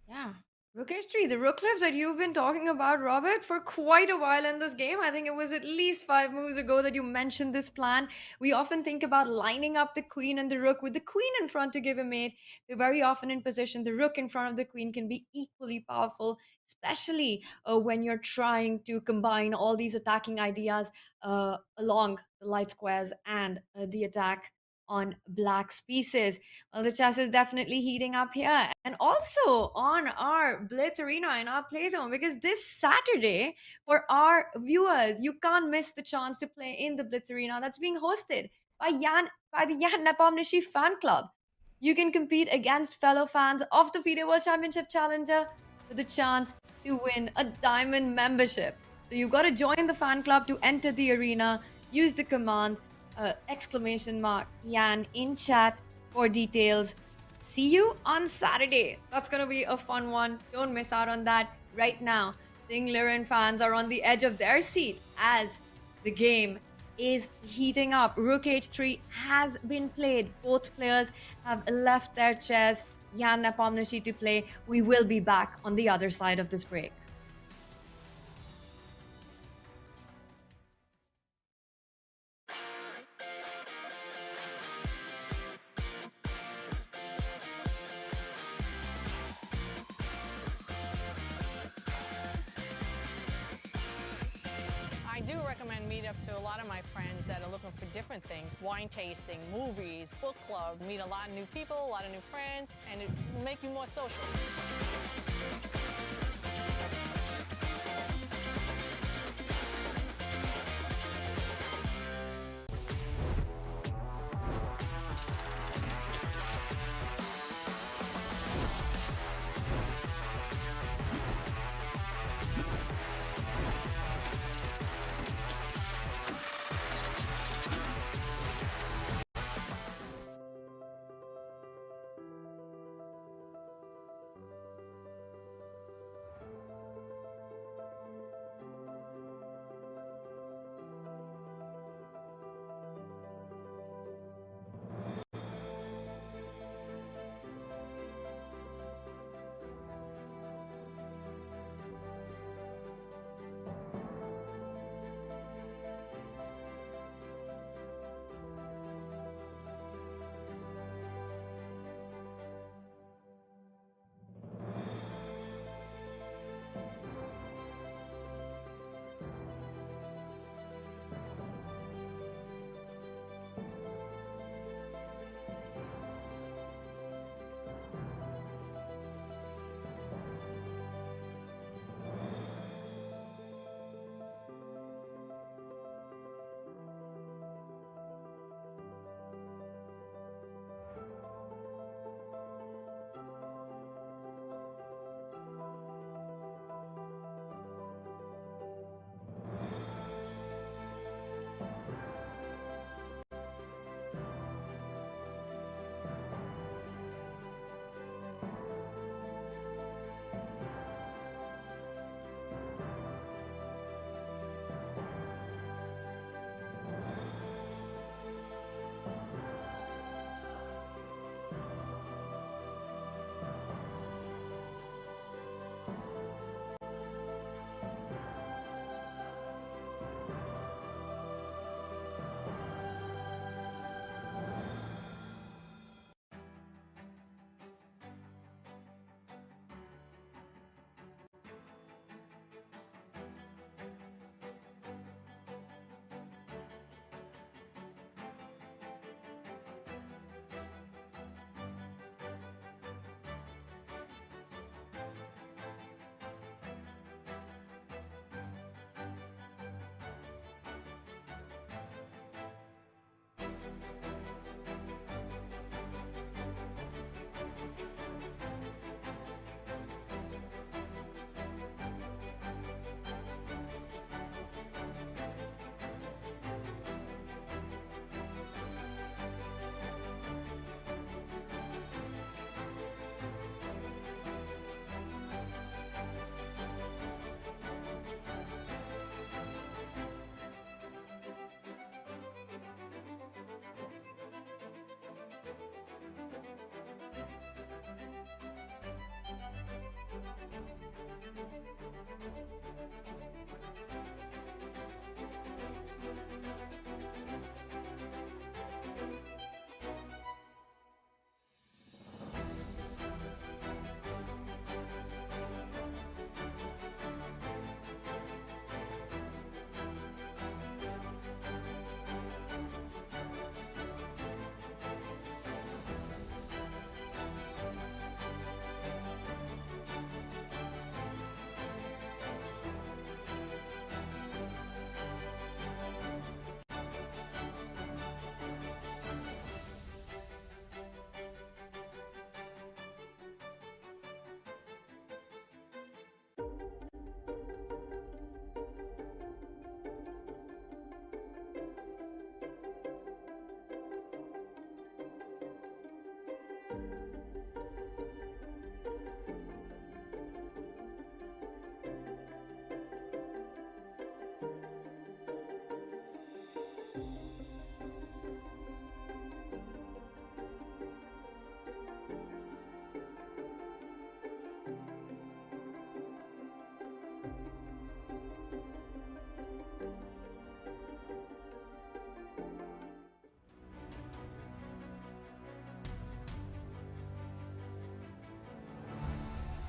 Yeah. Rook h3, the rook cliff that you've been talking about, Robert, for quite a while in this game. I think it was at least 5 moves ago that you mentioned this plan. We often think about lining up the queen and the rook with the queen in front to give a mate. But very often in position, the rook in front of the queen can be equally powerful, especially when you're trying to combine all these attacking ideas along the light squares and the attack on black's pieces. Well, the chess is definitely heating up here. And also on our Blitz Arena in our play zone, because this Saturday, for our viewers, you can't miss the chance to play in the Blitz Arena that's being hosted by the Jan Nepomniachtchi fan club. You can compete against fellow fans of the FIDE World Championship Challenger with a chance to win a diamond membership. So you've got to join the fan club to enter the arena. Use the command !Yan in chat for details. See you on Saturday. That's gonna be a fun one. Don't miss out on that right now. Ding Liren fans are on the edge of their seat as the game is heating up. Rook h3 has been played. Both players have left their chairs. Jan Nepomniachtchi to play. We will be back on the other side of this break. I do recommend Meetup to a lot of my friends that are looking for different things. Wine tasting, movies, book club, meet a lot of new people, a lot of new friends, and it will make you more social.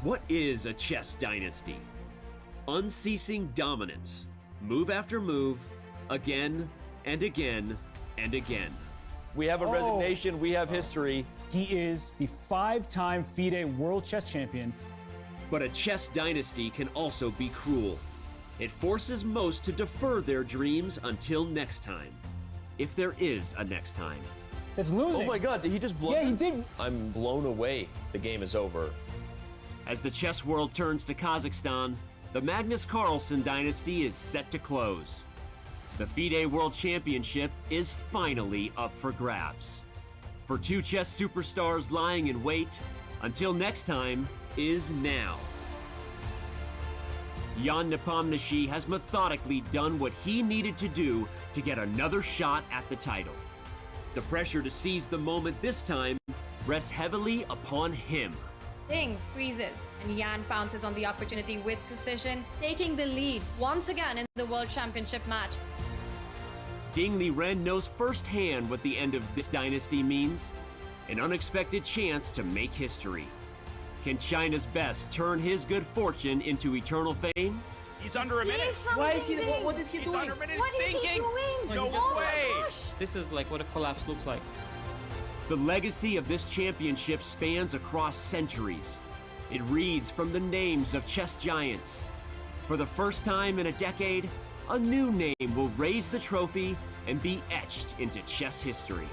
What is a chess dynasty? Unceasing dominance, move after move, again and again and again. We have a resignation, we have history. He is the 5-time FIDE World Chess Champion. But a chess dynasty can also be cruel. It forces most to defer their dreams until next time. If there is a next time. It's losing. Oh my God, did he just blow? Yeah, he did. I'm blown away. The game is over. As the chess world turns to Kazakhstan, the Magnus Carlsen dynasty is set to close. The FIDE World Championship is finally up for grabs. For two chess superstars lying in wait, until next time is now. Jan Nepomniachtchi has methodically done what he needed to do to get another shot at the title. The pressure to seize the moment this time rests heavily upon him. Ding freezes, and Jan pounces on the opportunity with precision, taking the lead once again in the World Championship match. Ding Liren knows firsthand what the end of this dynasty means. An unexpected chance to make history. Can China's best turn his good fortune into eternal fame? He's under a minute. Why is he? What is he He's doing? under a minute. What He's is he thinking. doing? No Oh my way. gosh. This is like what a collapse looks like. The legacy of this championship spans across centuries. It reads from the names of chess giants. For the first time in a decade, a new name will raise the trophy and be etched into chess history.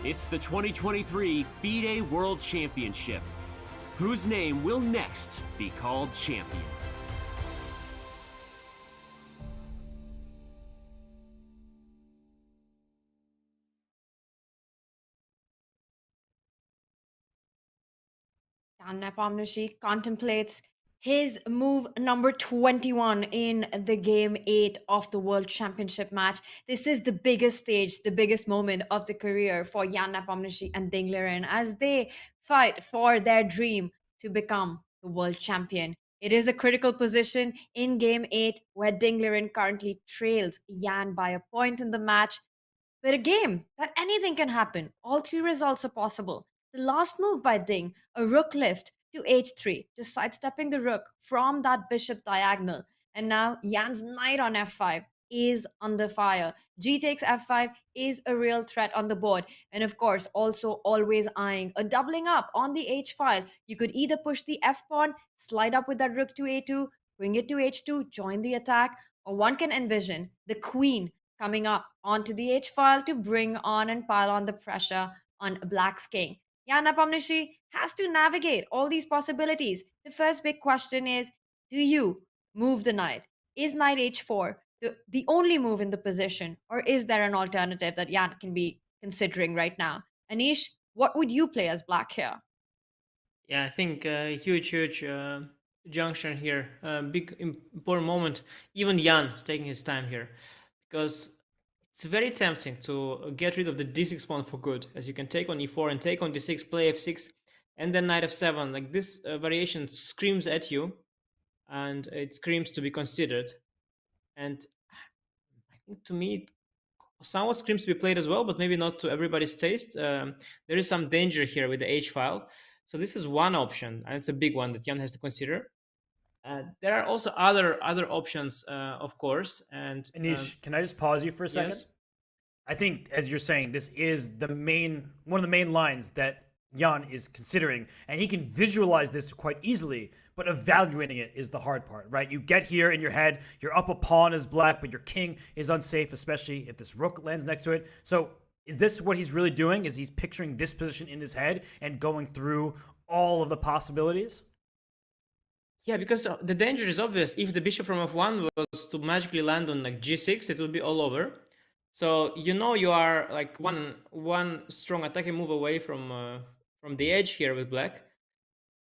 It's the 2023 FIDE World Championship. Whose name will next be called champion? Jan Nepomniachtchi contemplates his move number 21 in the game 8 of the World Championship match. This is the biggest stage, the biggest moment of the career for Jan Nepomniachtchi and Ding Liren as they fight for their dream to become the world champion. It is a critical position in game 8 where Ding Liren currently trails Jan by a point in the match. But a game that anything can happen. All three results are possible. The last move by Ding, a rook lift to h3, just sidestepping the rook from that bishop diagonal. And now Jan's knight on f5 is under fire. G takes f5 is a real threat on the board. And of course, also always eyeing a doubling up on the h file. You could either push the f pawn, slide up with that rook to a2, bring it to h2, join the attack, or one can envision the queen coming up onto the H file to bring on and pile on the pressure on Black's king. Jan Nepomniachtchi has to navigate all these possibilities. The first big question is, do you move the knight? Is knight h4 the only move in the position, or is there an alternative that Jan can be considering right now? Anish, what would you play as black here? Yeah, I think huge junction here. Big important moment. Even Jan is taking his time here because it's very tempting to get rid of the d6 pawn for good, as you can take on e4 and take on d6, play f6, and then knight f7. Like this variation screams at you, and it screams to be considered. And I think to me, it somewhat screams to be played as well, but maybe not to everybody's taste. There is some danger here with the H file. So this is one option, and it's a big one that Jan has to consider. There are also other options, of course. And Anish, can I just pause you for a second? Yes. I think, as you're saying, this is one of the main lines that Jan is considering, and he can visualize this quite easily, but evaluating it is the hard part, right? You get here in your head, you're up a pawn as black, but your king is unsafe, especially if this rook lands next to it. So is this what he's really doing? Is he's picturing this position in his head and going through all of the possibilities? Yeah, because the danger is obvious. If the bishop from f1 was to magically land on like g6, it would be all over. So you are like one strong attacking move away from the edge here with black.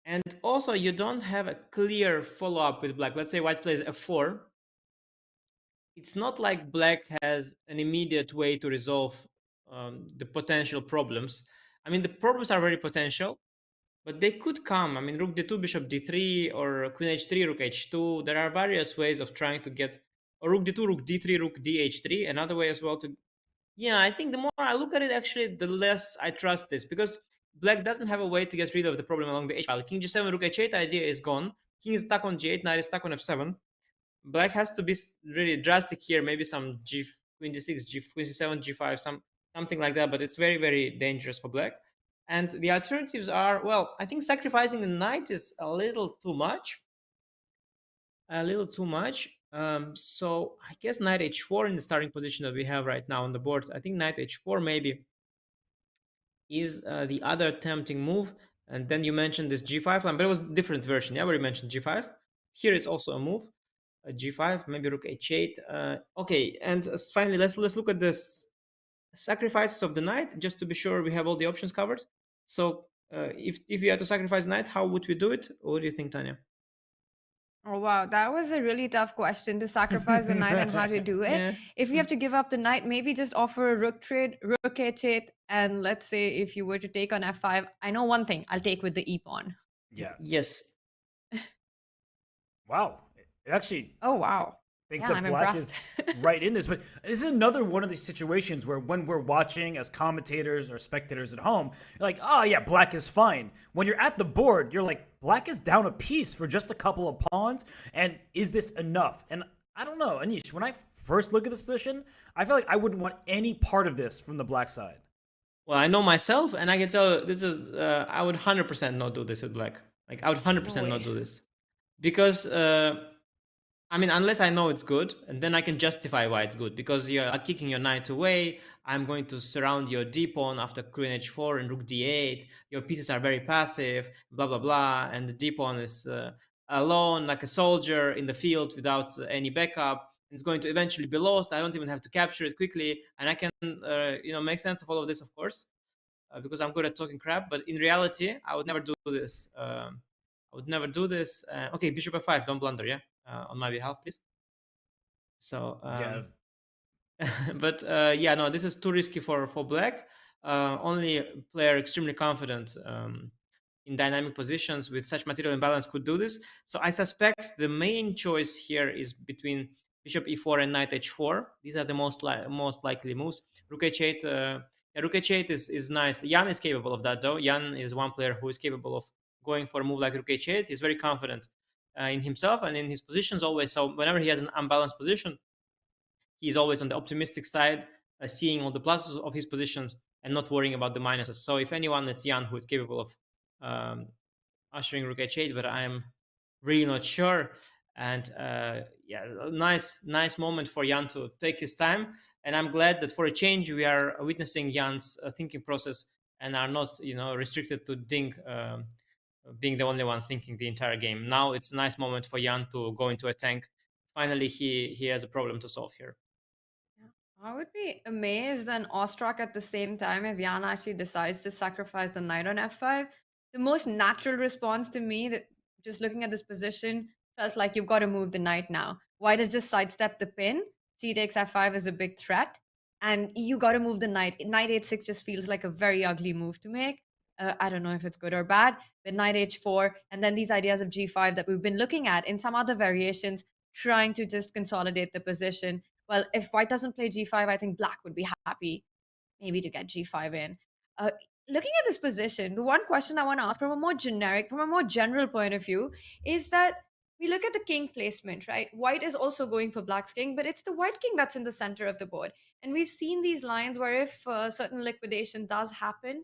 And also you don't have a clear follow-up with black. Let's say white plays f4. It's not like black has an immediate way to resolve the potential problems. I mean, the problems are very potential, but they could come. I mean, rook d2, bishop d3, or queen h3, rook h2. There are various ways of trying to get, or rook d2, rook d3, rook dh3. Another way as well to, yeah, I think the more I look at it, actually, the less I trust this, because black doesn't have a way to get rid of the problem along the h file. King g7, rook h8 idea is gone. King is stuck on g8, knight is stuck on f7. Black has to be really drastic here. Maybe some queen d6, queen c7, g5, something like that. But it's very dangerous for black. And the alternatives are, well, I think sacrificing the knight is a little too much. So I guess knight h4 in the starting position that we have right now on the board. I think knight h4 maybe is the other tempting move. And then you mentioned this g5 line, but it was a different version. Yeah, where you mentioned g5. Here it's also a move. G5, maybe rook h8. Okay, and finally, let's look at this sacrifices of the knight, just to be sure we have all the options covered. So if we had to sacrifice knight, how would we do it? What do you think, Tanya? Oh wow, that was a really tough question, to sacrifice the knight and how to do it. Yeah. If you have to give up the knight, maybe just offer a rook trade, rook h8, and let's say if you were to take on f5, I know one thing, I'll take with the e pawn. Yeah. Yes. Wow. It actually. Oh wow. Think Yeah, that I'm black impressed. is right in this, but this is another one of these situations where when we're watching as commentators or spectators at home, you're like, oh yeah, black is fine. When you're at the board, you're like, black is down a piece for just a couple of pawns, and is this enough? And I don't know, Anish, when I first look at this position, I feel like I wouldn't want any part of this from the black side. Well, I know myself, and I can tell you, this is, I would 100% not do this with black. Like, I would 100% not do this. Because, I mean, unless I know it's good, and then I can justify why it's good. Because you're kicking your knight away, I'm going to surround your d-pawn after queen h4 and rook d8. Your pieces are very passive, blah, blah, blah. And the d-pawn is alone, like a soldier in the field without any backup. It's going to eventually be lost. I don't even have to capture it quickly. And I can, make sense of all of this, of course, because I'm good at talking crap. But in reality, I would never do this. I would never do this. Okay, bishop f5, don't blunder, yeah? On my behalf, please. So, Yeah. but yeah, no, this is too risky for black. Only player extremely confident in dynamic positions with such material imbalance could do this. So I suspect the main choice here is between bishop e4 and knight h4. These are the most likely moves. Rook h8, rook h8 is nice. Jan is capable of that, though. Jan is one player who is capable of going for a move like rook h8. He's very confident in himself and in his positions always. So whenever he has an unbalanced position, he's always on the optimistic side, seeing all the pluses of his positions and not worrying about the minuses. So if anyone, it's Jan who is capable of ushering rook h8, but I'm really not sure. And yeah, a nice moment for Jan to take his time. And I'm glad that for a change we are witnessing Jan's thinking process and are not, restricted to Ding being the only one thinking the entire game. Now it's a nice moment for Jan to go into a tank. Finally, he has a problem to solve here. I would be amazed and awestruck at the same time if Yana actually decides to sacrifice the knight on f5. The most natural response to me, that just looking at this position, felt like you've got to move the knight now. White has just sidestepped the pin. G takes f5 is a big threat, and you got to move the knight. Knight h6 just feels like a very ugly move to make. I don't know if it's good or bad, but knight h4, and then these ideas of g5 that we've been looking at in some other variations, trying to just consolidate the position. Well, if white doesn't play g5, I think black would be happy maybe to get g5 in. Uh, Looking at this position, the one question I want to ask from a more general point of view is that we look at the king placement, right? White is also going for black's king, but it's the white king that's in the center of the board. And we've seen these lines where if certain liquidation does happen,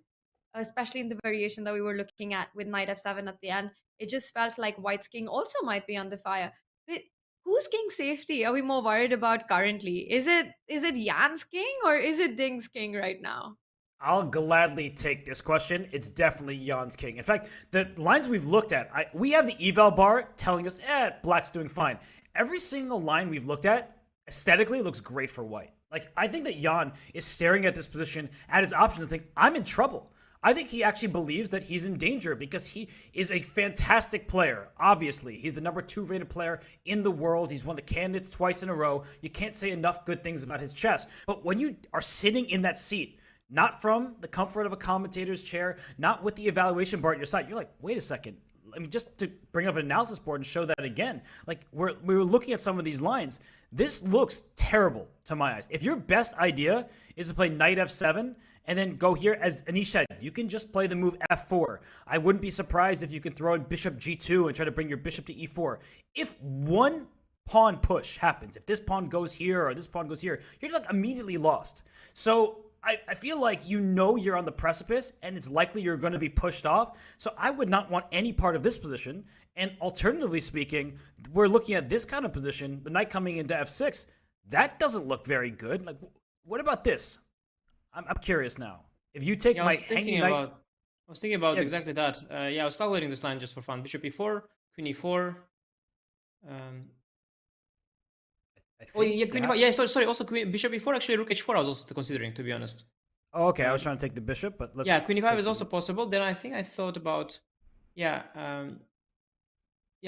especially in the variation that we were looking at with knight f7 at the end, it just felt like white's king also might be under fire. But whose king safety are we more worried about currently? Is it Jan's king or is it Ding's king right now? I'll gladly take this question. It's definitely Jan's king. In fact, the lines we've looked at, we have the eval bar telling us, black's doing fine. Every single line we've looked at aesthetically looks great for white. Like, I think that Jan is staring at this position, at his options, and think, I'm in trouble. I think he actually believes that he's in danger because he is a fantastic player. Obviously, he's the number 2 rated player in the world. He's won the candidates twice in a row. You can't say enough good things about his chess. But when you are sitting in that seat, not from the comfort of a commentator's chair, not with the evaluation bar at your side, you're like, wait a second. I mean, just to bring up an analysis board and show that again, like we were looking at some of these lines. This looks terrible to my eyes. If your best idea is to play knight f7 and then go here, as Anish said, you can just play the move f4. I wouldn't be surprised if you could throw in bishop g2 and try to bring your bishop to e4. If one pawn push happens, if this pawn goes here or this pawn goes here, you're like immediately lost. So I feel like you're on the precipice and it's likely you're going to be pushed off. So I would not want any part of this position. And alternatively speaking, we're looking at this kind of position, the knight coming into f6. That doesn't look very good. Like, what about this? I'm curious now. If you take my hanging knight... I was thinking about exactly that. I was calculating this line just for fun. Bishop e4, queen e4. Queen e5. Yeah, sorry. Also, bishop e4. Actually, rook h4. I was also considering, to be honest. Oh, okay. I was trying to take the bishop, but let's. Yeah, queen e5 is also possible. Then I thought about, I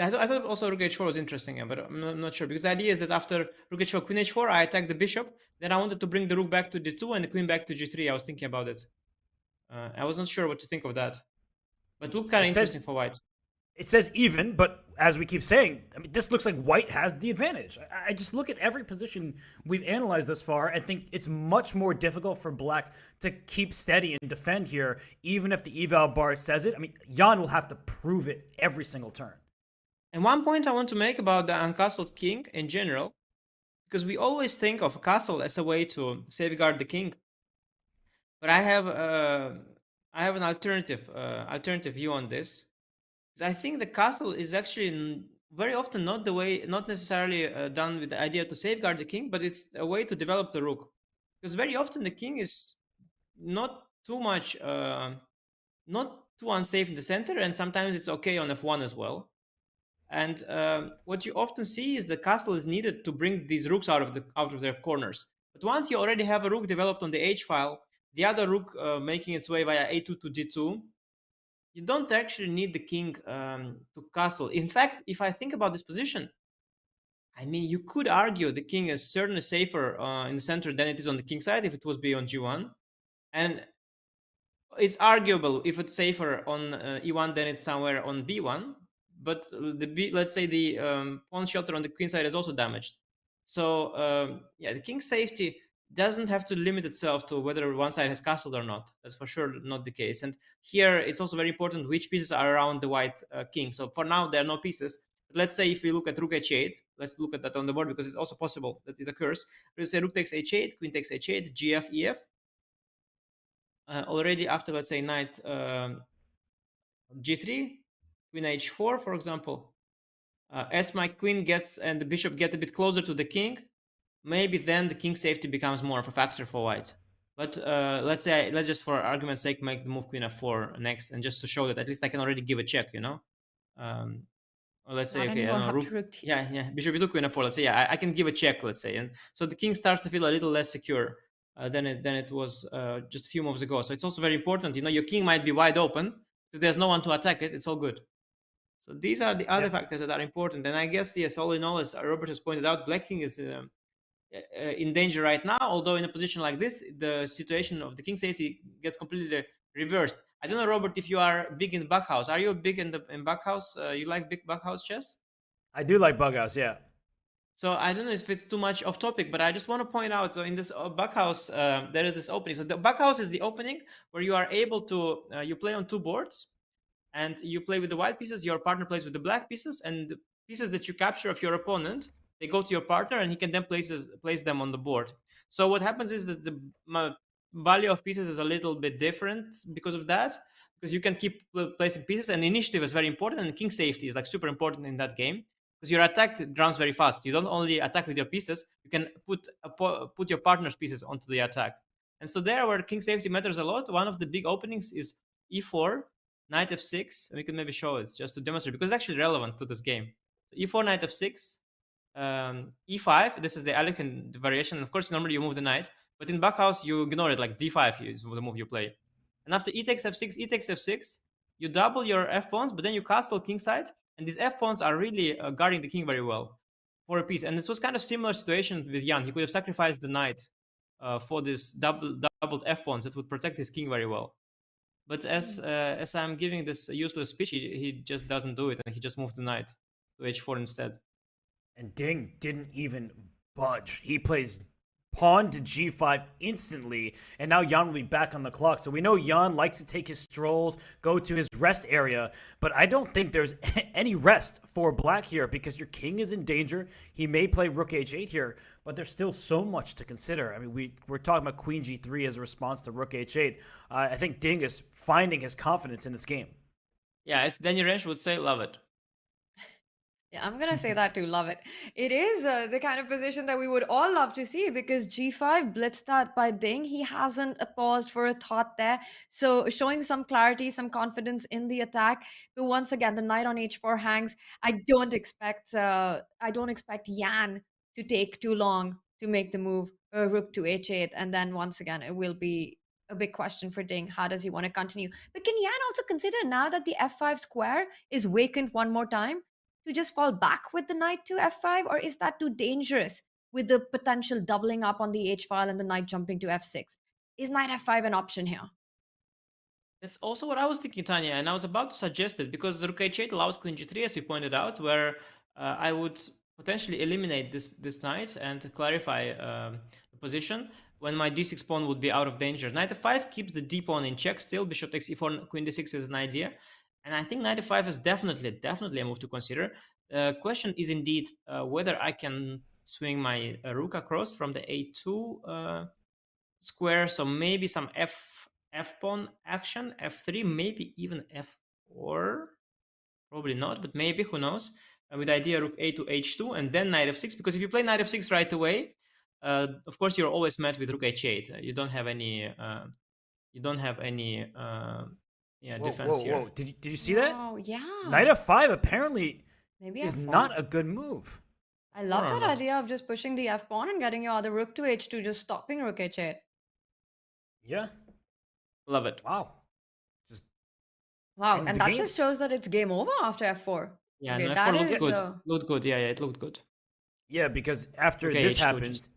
thought also rook h4 was interesting, but I'm not sure because the idea is that after rook h4, queen h4, I attack the bishop. Then I wanted to bring the rook back to d2 and the queen back to g3. I was thinking about it. I was not sure what to think of that, but looked kind of interesting for white. It says even, but as we keep saying, I mean, this looks like white has the advantage. I just look at every position we've analyzed this far and think it's much more difficult for black to keep steady and defend here, even if the eval bar says it. I mean, Jan will have to prove it every single turn. And one point I want to make about the uncastled king in general, because we always think of a castle as a way to safeguard the king. But I have an alternative view on this. I think the castle is actually very often not necessarily done with the idea to safeguard the king, but it's a way to develop the rook. Because very often the king is not too much, not too unsafe in the center, and sometimes it's okay on f1 as well. And what you often see is the castle is needed to bring these rooks out of their corners. But once you already have a rook developed on the h file, the other rook making its way via a2 to d2, you don't actually need the king to castle. In fact, if I think about this position, I mean, you could argue the king is certainly safer in the center than it is on the king side if it was beyond g1. And it's arguable if it's safer on e1 than it's somewhere on b1. But let's say the pawn shelter on the queen side is also damaged. So the king's safety doesn't have to limit itself to whether one side has castled or not. That's for sure not the case. And here it's also very important which pieces are around the white king. So for now, there are no pieces. But let's say if we look at rook h8, let's look at that on the board because it's also possible that it occurs. Let's say rook takes h8, queen takes h8, gf, ef. Already after, let's say, knight g3, queen h4, for example. As my queen gets and the bishop get a bit closer to the king, maybe then the king safety becomes more of a factor for white. But let's just for argument's sake make the move queen f4 next, and just to show that at least I can already give a check, you know. Or let's say, Not okay, I anymore, don't know, have rook, to rook yeah, bishop e2 queen f4. Let's say, yeah, I can give a check, let's say, and so the king starts to feel a little less secure than it was just a few moves ago. So it's also very important, you know, your king might be wide open. If there's no one to attack it, it's all good. So these are the other factors that are important. And I guess, yes, all in all, as Robert has pointed out, black king is in danger right now. Although in a position like this, the situation of the king safety gets completely reversed. I don't know, Robert, if you are big in Backhouse. Are you big in Backhouse? You like big Backhouse chess? I do like Bughouse, yeah. So I don't know if it's too much off topic, but I just want to point out, so in this Backhouse, there is this opening. So the Backhouse is the opening where you are able to, you play on two boards, and you play with the white pieces, your partner plays with the black pieces, and the pieces that you capture of your opponent, they go to your partner, and he can then place them on the board. So what happens is that the value of pieces is a little bit different because of that, because you can keep placing pieces, and initiative is very important, and king safety is like super important in that game, because your attack grounds very fast. You don't only attack with your pieces, you can put your partner's pieces onto the attack. And so there where king safety matters a lot, one of the big openings is e4, knight f6, and we can maybe show it just to demonstrate, because it's actually relevant to this game. So e4, knight f6, e5, this is the Alekhine variation. Of course, normally you move the knight, but in Backhouse, you ignore it, like d5 is the move you play. And after e takes f6, e takes f6, you double your f-pawns, but then you castle kingside, and these f-pawns are really guarding the king very well for a piece. And this was kind of similar situation with Jan. He could have sacrificed the knight for this doubled f-pawns that would protect his king very well. But as I'm giving this useless speech, he just doesn't do it, and he just moved the knight to h4 instead. And Ding didn't even budge. He plays pawn to g5 instantly, and now Jan will be back on the clock. So we know Jan likes to take his strolls, go to his rest area, but I don't think there's any rest for black here because your king is in danger. He may play rook h8 here, but there's still so much to consider. I mean, we're talking about queen g3 as a response to rook h8. I think Ding is finding his confidence in this game. Yeah, as Daniel Rensch would say, love it. Yeah, I'm gonna say that too. Love it. It is the kind of position that we would all love to see because G5 blitzed out by Ding. He hasn't paused for a thought there, so showing some clarity, some confidence in the attack. But once again, the knight on H4 hangs. I don't expect Jan to take too long to make the move. Rook to H8, and then once again, it will be a big question for Ding. How does he want to continue? But can Jan also consider now that the F5 square is vacant one more time, to just fall back with the knight to f5, or is that too dangerous with the potential doubling up on the h file and the knight jumping to f6? Is knight f5 an option here? That's also what I was thinking, Tanya, and I was about to suggest it because rook h8 allows queen g3, as you pointed out, where I would potentially eliminate this knight and clarify the position when my d6 pawn would be out of danger. Knight f5 keeps the d pawn in check still. Bishop takes e4, queen d6 is an idea. And I think knight f5 is definitely a move to consider. The question is indeed whether I can swing my rook across from the a2 square. So maybe some f pawn action, f3, maybe even f4. Probably not, but maybe, who knows? With the idea rook a to h2 and then knight f6. Because if you play knight f6 right away, of course you're always met with rook h8. You don't have any. Defense here. Whoa. Did you see that? Oh, yeah. Knight f5 apparently maybe is f4. not a good move. I love that idea of just pushing the f pawn and getting your other rook to h2, just stopping rook h8. Yeah. Love it. Wow. Wow, and that just shows that it's game over after f4. Yeah, okay, no, that f4 is looked good. Yeah, it looked good. Yeah, because after this happens,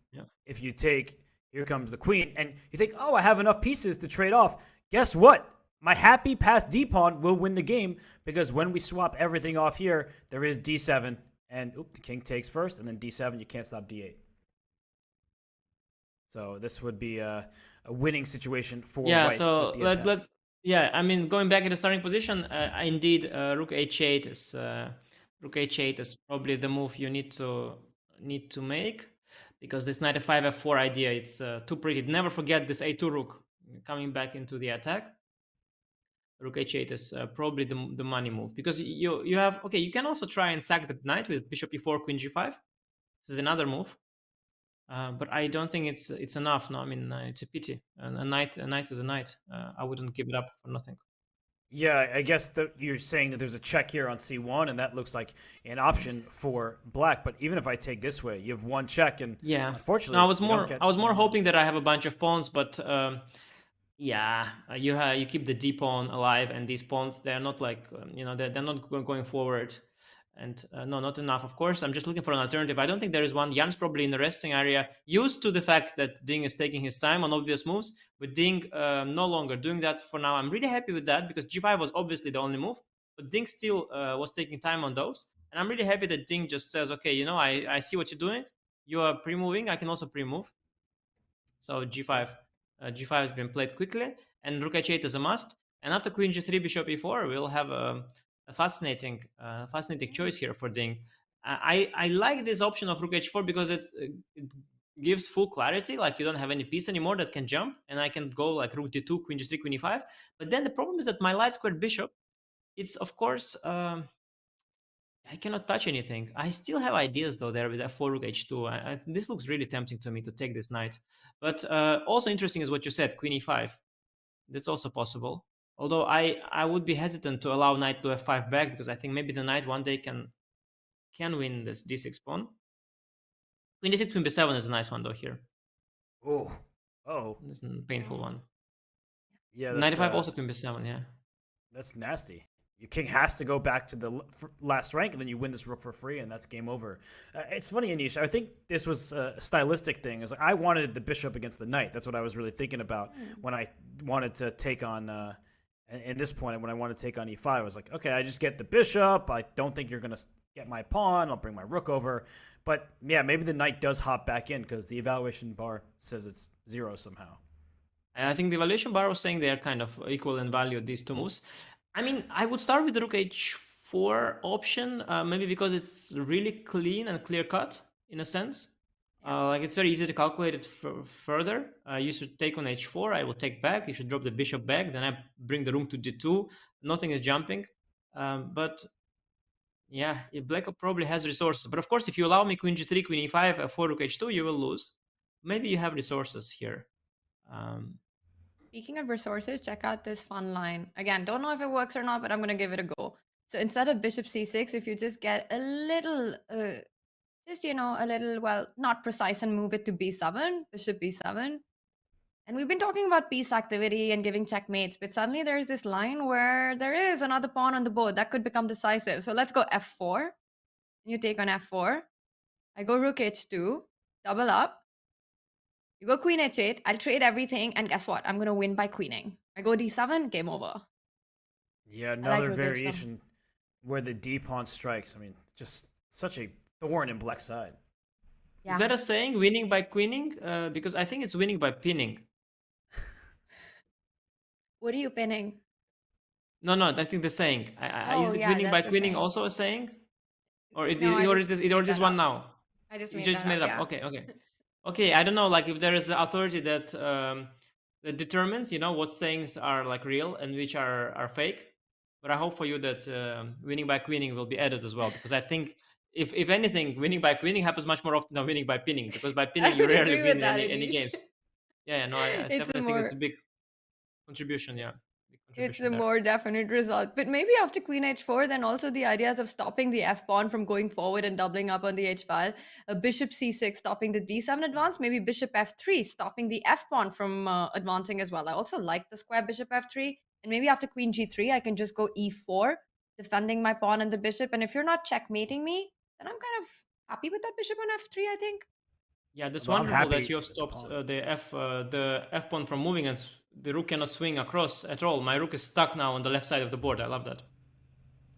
if you take, here comes the queen, and you think, oh, I have enough pieces to trade off. Guess what? My happy passed d-pawn will win the game, because when we swap everything off here, there is d7, and the king takes first, and then d7, you can't stop d8. So this would be a winning situation for white. So let's I mean, going back in the starting position, indeed, rook h8 is probably the move you need to make, because this knight f5 f4 idea, it's too pretty. Never forget this a2 rook coming back into the attack. rook h8 is probably the money move, because you have, okay, you can also try and sack the knight with bishop e4, queen g5. This is another move, but I don't think it's enough. No, I mean it's a pity. A knight is a knight. I wouldn't give it up for nothing. Yeah, I guess that you're saying that there's a check here on c1, and that looks like an option for black. But even if I take this way, you have one check, and yeah, unfortunately, no, I was more hoping that I have a bunch of pawns, but yeah, you keep the d pawn alive, and these pawns, they're not like they're not going forward. And no, not enough. Of course, I'm just looking for an alternative. I don't think there is one. Jan's probably in the resting area, used to the fact that Ding is taking his time on obvious moves, but Ding no longer doing that for now. I'm really happy with that, because g5 was obviously the only move, but Ding still was taking time on those. And I'm really happy that Ding just says, okay, I see what you're doing. You are pre-moving. I can also pre-move. So g5 has been played quickly, and rook h8 is a must. And after queen g3, bishop e4, we'll have a fascinating choice here for Ding. I like this option of rook h4 because it gives full clarity. Like, you don't have any piece anymore that can jump, and I can go like rook d2, queen g3, queen e5. But then the problem is that my light squared bishop, it's of course I cannot touch anything. I still have ideas though there with f4, rook h2. This looks really tempting to me to take this knight. But also interesting is what you said, queen e5. That's also possible. Although I would be hesitant to allow knight to f5 back, because I think maybe the knight one day can win this d6 pawn. Queen d6, queen b7 is a nice one though here. Oh, this is a painful one. Yeah, knight e5 also queen b7. Yeah, that's nasty. Your king has to go back to the last rank, and then you win this rook for free, and that's game over. It's funny, Anish. I think this was a stylistic thing. It's like I wanted the bishop against the knight. That's what I was really thinking about when I wanted to take on. At this point, when I want to take on e5, I was like, okay, I just get the bishop. I don't think you're going to get my pawn. I'll bring my rook over. But yeah, maybe the knight does hop back in because the evaluation bar says it's 0 somehow. I think the evaluation bar was saying they are kind of equal in value, these two moves. I mean, I would start with the rook h4 option, maybe because it's really clean and clear-cut, in a sense. Like, it's very easy to calculate it further. You should take on h4, I will take back, you should drop the bishop back, then I bring the rook to d2, nothing is jumping. But yeah, black probably has resources. But of course, if you allow me queen g3, queen e5, f4, rook h2, you will lose. Maybe you have resources here. Speaking of resources, check out this fun line. Again, don't know if it works or not, but I'm going to give it a go. So instead of bishop c6, if you just get a little, a little, well, not precise, and move it to b7, bishop b7. And we've been talking about piece activity and giving checkmates, but suddenly there's this line where there is another pawn on the board that could become decisive. So let's go f4. You take on f4. I go rook h2, double up. You go queen h8, I'll trade everything, and guess what? I'm going to win by queening. I go d7, game over. Yeah, another variation where the d pawn strikes. I mean, just such a thorn in black's side. Yeah. Is that a saying, winning by queening? Because I think it's winning by pinning. What are you pinning? No, I think the saying. Is it winning by queening also a saying? Or it is one now? I just made it up. Yeah. Okay, I don't know, like, if there is an authority that that determines, what sayings are like real and which are fake. But I hope for you that winning by queening will be added as well, because I think if anything, winning by queening happens much more often than winning by pinning, because by pinning you rarely win any games. Yeah, no, I definitely think it's a big contribution. Yeah. It's a more definite result. But maybe after queen h4, then also the ideas of stopping the f-pawn from going forward and doubling up on the h-file, bishop c6 stopping the d7 advance, maybe bishop f3 stopping the f-pawn from advancing as well. I also like the square bishop f3. And maybe after queen g3, I can just go e4, defending my pawn and the bishop. And if you're not checkmating me, then I'm kind of happy with that bishop on f3, I think. Yeah, that's wonderful that you have stopped the f pawn from moving, and the rook cannot swing across at all. My rook is stuck now on the left side of the board. I love that.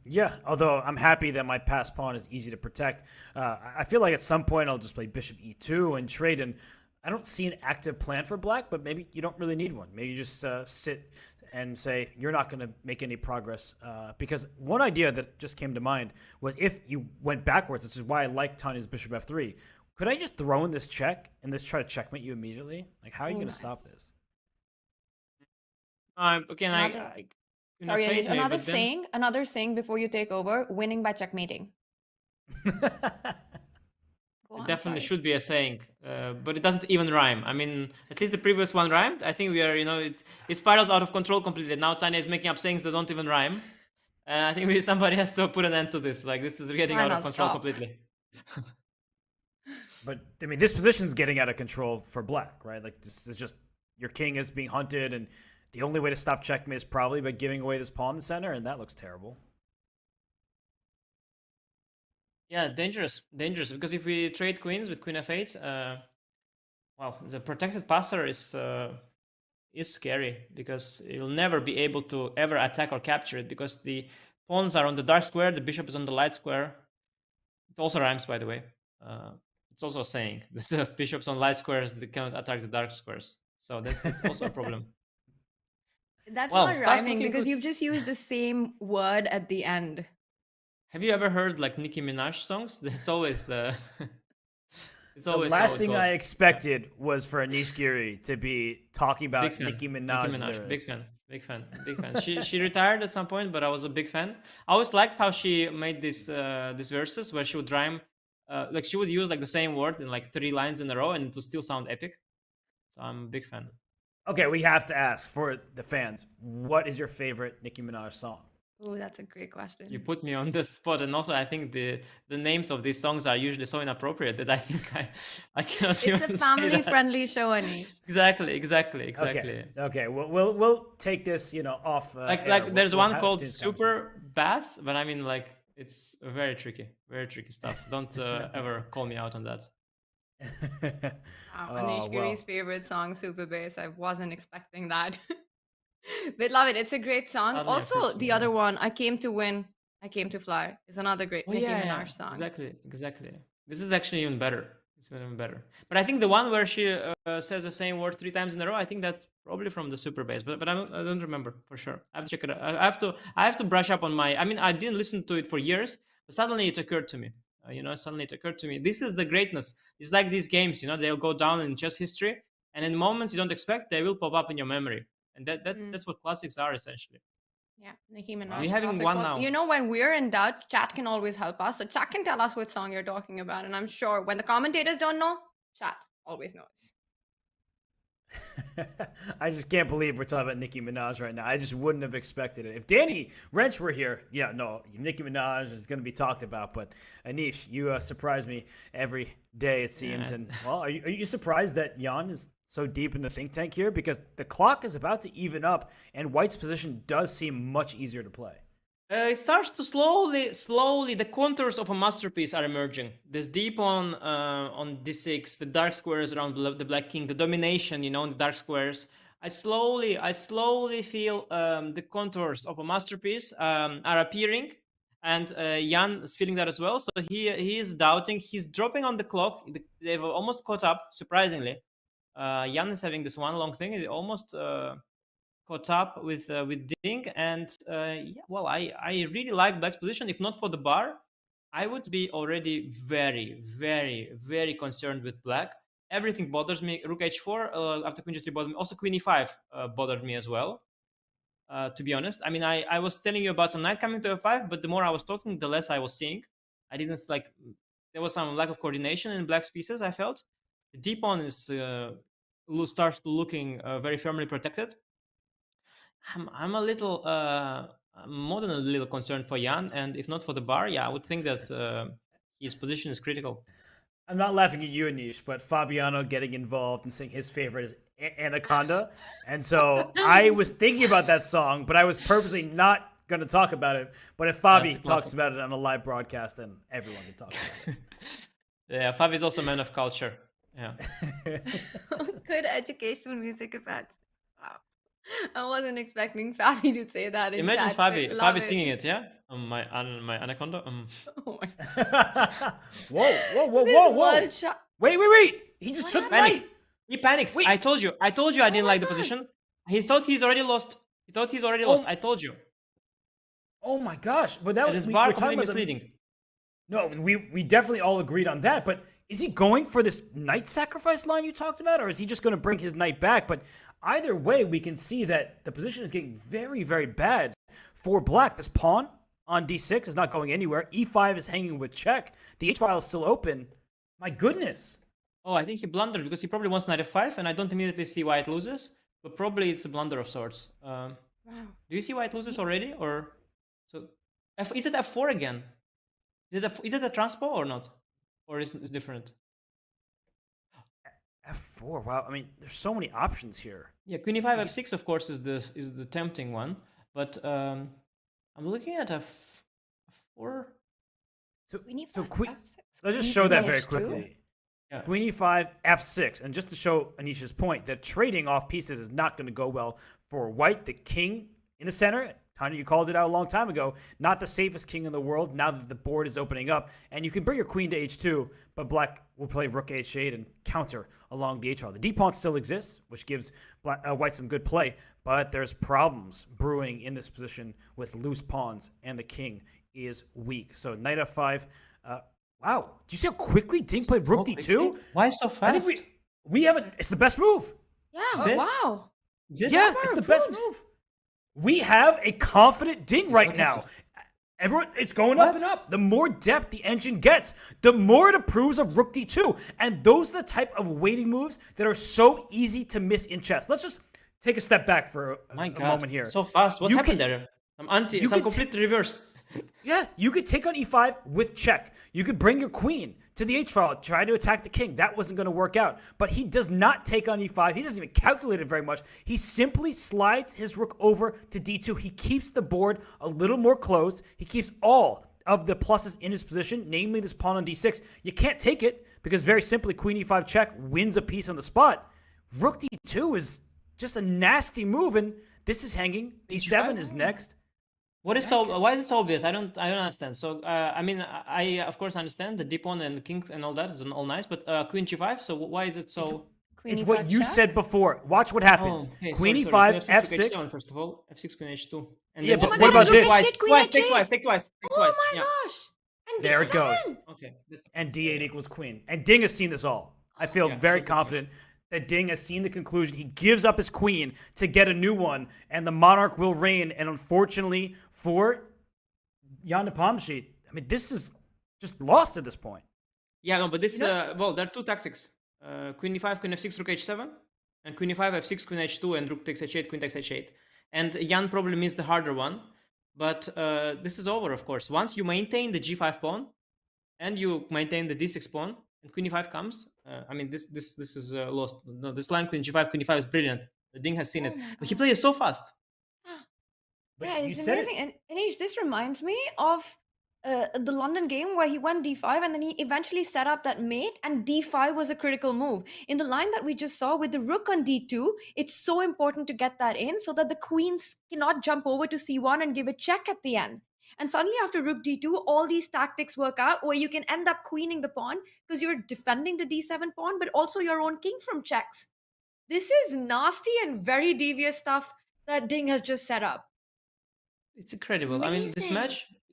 Yeah, although I'm happy that my passed pawn is easy to protect. I feel like at some point I'll just play bishop e2 and trade, and I don't see an active plan for black, but maybe you don't really need one. Maybe you just sit and say you're not going to make any progress. Because one idea that just came to mind was if you went backwards, this is why I like Tanya's bishop f3. Could I just throw in this check and just try to checkmate you immediately? Like, how are you going to stop this? Again, Queen Sorry, of Anish, Fate, maybe, another but then- saying, another saying before you take over: winning by checkmating. Go It on, definitely sorry. should be a saying, but it doesn't even rhyme. I mean, at least the previous one rhymed. I think we are, it spirals out of control completely. Now Tanya is making up sayings that don't even rhyme. And I think somebody has to put an end to this. Like, this is getting out Fine, of I'll control stop. completely. But I mean, this position's getting out of control for black, right? Like, this is just your king is being hunted, and the only way to stop checkmate is probably by giving away this pawn in the center, and that looks terrible. Yeah, dangerous, because if we trade queens with Queen f8, well, the protected passer is scary because you'll never be able to ever attack or capture it because the pawns are on the dark square, the bishop is on the light square. It also rhymes, by the way. It's also a saying that the bishops on light squares they cannot attack the dark squares, so that's also a problem. That's Well, not starts rhyming looking because good. you've just used the same word at the end. Have you ever heard like Nicki Minaj songs? That's always the. It's The always how last it thing goes. I expected was for Anish Giri to be talking Big about fan. Nicki Minaj lyrics. Big fan. She retired at some point, but I was a big fan. I always liked how she made these verses where she would rhyme, like she would use like the same word in like 3 lines in a row, and it would still sound epic. So I'm a big fan. Okay, we have to ask for the fans, what is your favorite Nicki Minaj song? Oh, that's a great question. You put me on this spot, and also I think the names of these songs are usually so inappropriate that I think I cannot It's even a say that. family-friendly show, Anish. Exactly. Okay. We'll take this, off. Like there's one have called this Super Bass, but I mean like it's very tricky stuff. Don't ever call me out on that. Wow, Oh, Anish well. Giri's favorite song, Super Bass. I wasn't expecting that. But love it. It's a great song. Suddenly Also, occurred to the me, other yeah. one, I Came to Win, I Came to Fly, is another great Nicki Minaj song. Exactly. This is actually even better. It's even better. But I think the one where she says the same word 3 times in a row, I think that's probably from the Super Bass. But I don't remember for sure. I have to check it out. I have to brush up on my. I mean, I didn't listen to it for years, but suddenly it occurred to me. This is the greatness. It's like these games, they'll go down in chess history, and in moments you don't expect, they will pop up in your memory, and that's what classics are essentially. Yeah, Nicki Minaj. We're having classics. one Well, now. when we're in doubt, chat can always help us. So chat can tell us what song you're talking about, and I'm sure when the commentators don't know, chat always knows. I just can't believe we're talking about Nicki Minaj right now. I just wouldn't have expected it. If Danny Wrench were here, Nicki Minaj is going to be talked about. But Anish, you surprise me every day, it seems. Yeah. And well, are you surprised that Jan is so deep in the think tank here? Because the clock is about to even up, and White's position does seem much easier to play. It starts to slowly, the contours of a masterpiece are emerging. This deep on d6, the dark squares around the black king, the domination, in the dark squares. I slowly feel the contours of a masterpiece are appearing, and Jan is feeling that as well. So he is doubting. He's dropping on the clock. They've almost caught up, surprisingly. Jan is having this one long thing. He almost caught up with Ding, and I really like Black's position. If not for the bar, I would be already very, very, very concerned with Black. Everything bothers me. Rook h4 after Queen g3 bothered me. Also Queen e5 bothered me as well. To be honest, I mean, I was telling you about some knight coming to f5, but the more I was talking, the less I was seeing. I didn't there was some lack of coordination in Black's pieces. I felt the d pawn is starts looking very firmly protected. I'm a little, more than a little concerned for Jan, and if not for the bar, I would think that his position is critical. I'm not laughing at you, Anish, but Fabiano getting involved and saying his favorite is Anaconda. And so I was thinking about that song, but I was purposely not going to talk about it. But if Fabi talks about it on a live broadcast, then everyone can talk about it. Yeah, Fabi is also a man of culture. Yeah. Good educational music effects. Wow. I wasn't expecting Fabi to say that in Imagine chat. Fabi singing it, yeah? My Anaconda. Oh my Whoa. Wait. He just took panic. He panics. Wait. I told you I didn't like the position. He thought he's already lost. I told you. Oh my gosh. But that was bar completely misleading. No, we definitely all agreed on that, but is he going for this knight sacrifice line you talked about, or is he just going to bring his knight back? But either way, we can see that the position is getting very, very bad. for black. This pawn on d6 is not going anywhere. e5 is hanging with check. The h file is still open. My goodness. Oh, I think he blundered because he probably wants knight f5, and I don't immediately see why it loses. But probably it's a blunder of sorts. Wow. Do you see why it loses already, or so? Is it f4 again? Is it a transpo or not, or is it different? f4. Wow. I mean, there's so many options here. Yeah, queen e5 f6 of course is the tempting one, but I'm looking at f4. So queen. Let's just show that very quickly. Yeah. Queen e5, f6. And just to show Anisha's point, that trading off pieces is not going to go well for white. The king in the center, Tanya, you called it out a long time ago, not the safest king in the world now that the board is opening up. And you can bring your queen to h2, but black will play rook h8 and counter along the h file. The d pawn still exists, which gives white some good play, but there's problems brewing in this position with loose pawns, and the king is weak. So knight f5. Wow. Do you see how quickly Ding played rook d2? Why so fast? I think we have it's the best move. Yeah, wow. Yeah, it's the best move. We have a confident Ding right now. Everyone, it's going up and up. The more depth the engine gets, the more it approves of rook d2. And those are the type of waiting moves that are so easy to miss in chess. Let's just take a step back for a moment here. So fast. What happened there? I'm completely reversed. Yeah, you could take on e5 with check. You could bring your queen to the h file, try to attack the king. That wasn't going to work out. But he does not take on e5. He doesn't even calculate it very much. He simply slides his rook over to d2. He keeps the board a little more closed. He keeps all of the pluses in his position, namely this pawn on d6. You can't take it because very simply queen e5 check wins a piece on the spot. Rook d2 is just a nasty move, and this is hanging. d7 is next. What is so? Why is it so obvious? I don't understand. So I mean, I of course understand the d pawn and the king and all that is all nice, but queen g5. So why is it so? It's what you said before. Watch what happens. Queen e5, f6. First of all, f6, queen h2. And yeah, but what about this? Take twice. Oh my gosh! And there it goes. Okay. And d8 equals queen. And Ding has seen this all. I feel very confident that Ding has seen the conclusion. He gives up his queen to get a new one, and the monarch will reign. And unfortunately for Jan Nepomniachtchi, I mean, this is just lost at this point. Yeah, no, but this well, there are two tactics: queen e5, queen f6, rook h7, and queen e5, f6, queen h2, and rook takes h8, queen takes h8. And Jan probably means the harder one, but this is over, of course. Once you maintain the g5 pawn, and you maintain the d6 pawn, and queen e5 comes. I mean, this is lost. No, this line queen g5, queen e5 is brilliant. Ding has seen it, but he plays so fast. Yeah, it's amazing. And Anish, this reminds me of the London game where he went d5 and then he eventually set up that mate, and d5 was a critical move. In the line that we just saw with the rook on d2, it's so important to get that in so that the queens cannot jump over to c1 and give a check at the end. And suddenly after rook d2, all these tactics work out where you can end up queening the pawn because you're defending the d7 pawn, but also your own king from checks. This is nasty and very devious stuff that Ding has just set up. It's incredible. Amazing. I mean,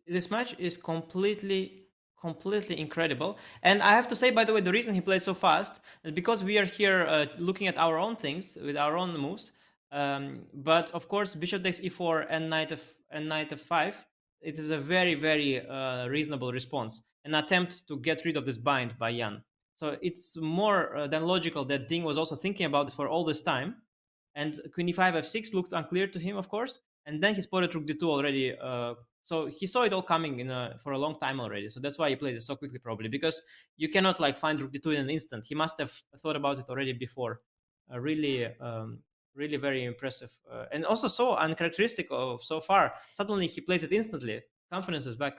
this match is completely incredible. And I have to say, by the way, the reason he played so fast is because we are here looking at our own things with our own moves. But of course, bishop takes e4 and knight f5. It is a very reasonable response, an attempt to get rid of this bind by Jan. So it's more than logical that Ding was also thinking about this for all this time. And queen e5 f6 looked unclear to him, of course. And then he spotted rook d2 already. So he saw it all coming for a long time already. So that's why he played it so quickly, probably, because you cannot like find rook d2 in an instant. He must have thought about it already before. Really very impressive, and also so uncharacteristic of so far. Suddenly he plays it instantly. Confidence is back.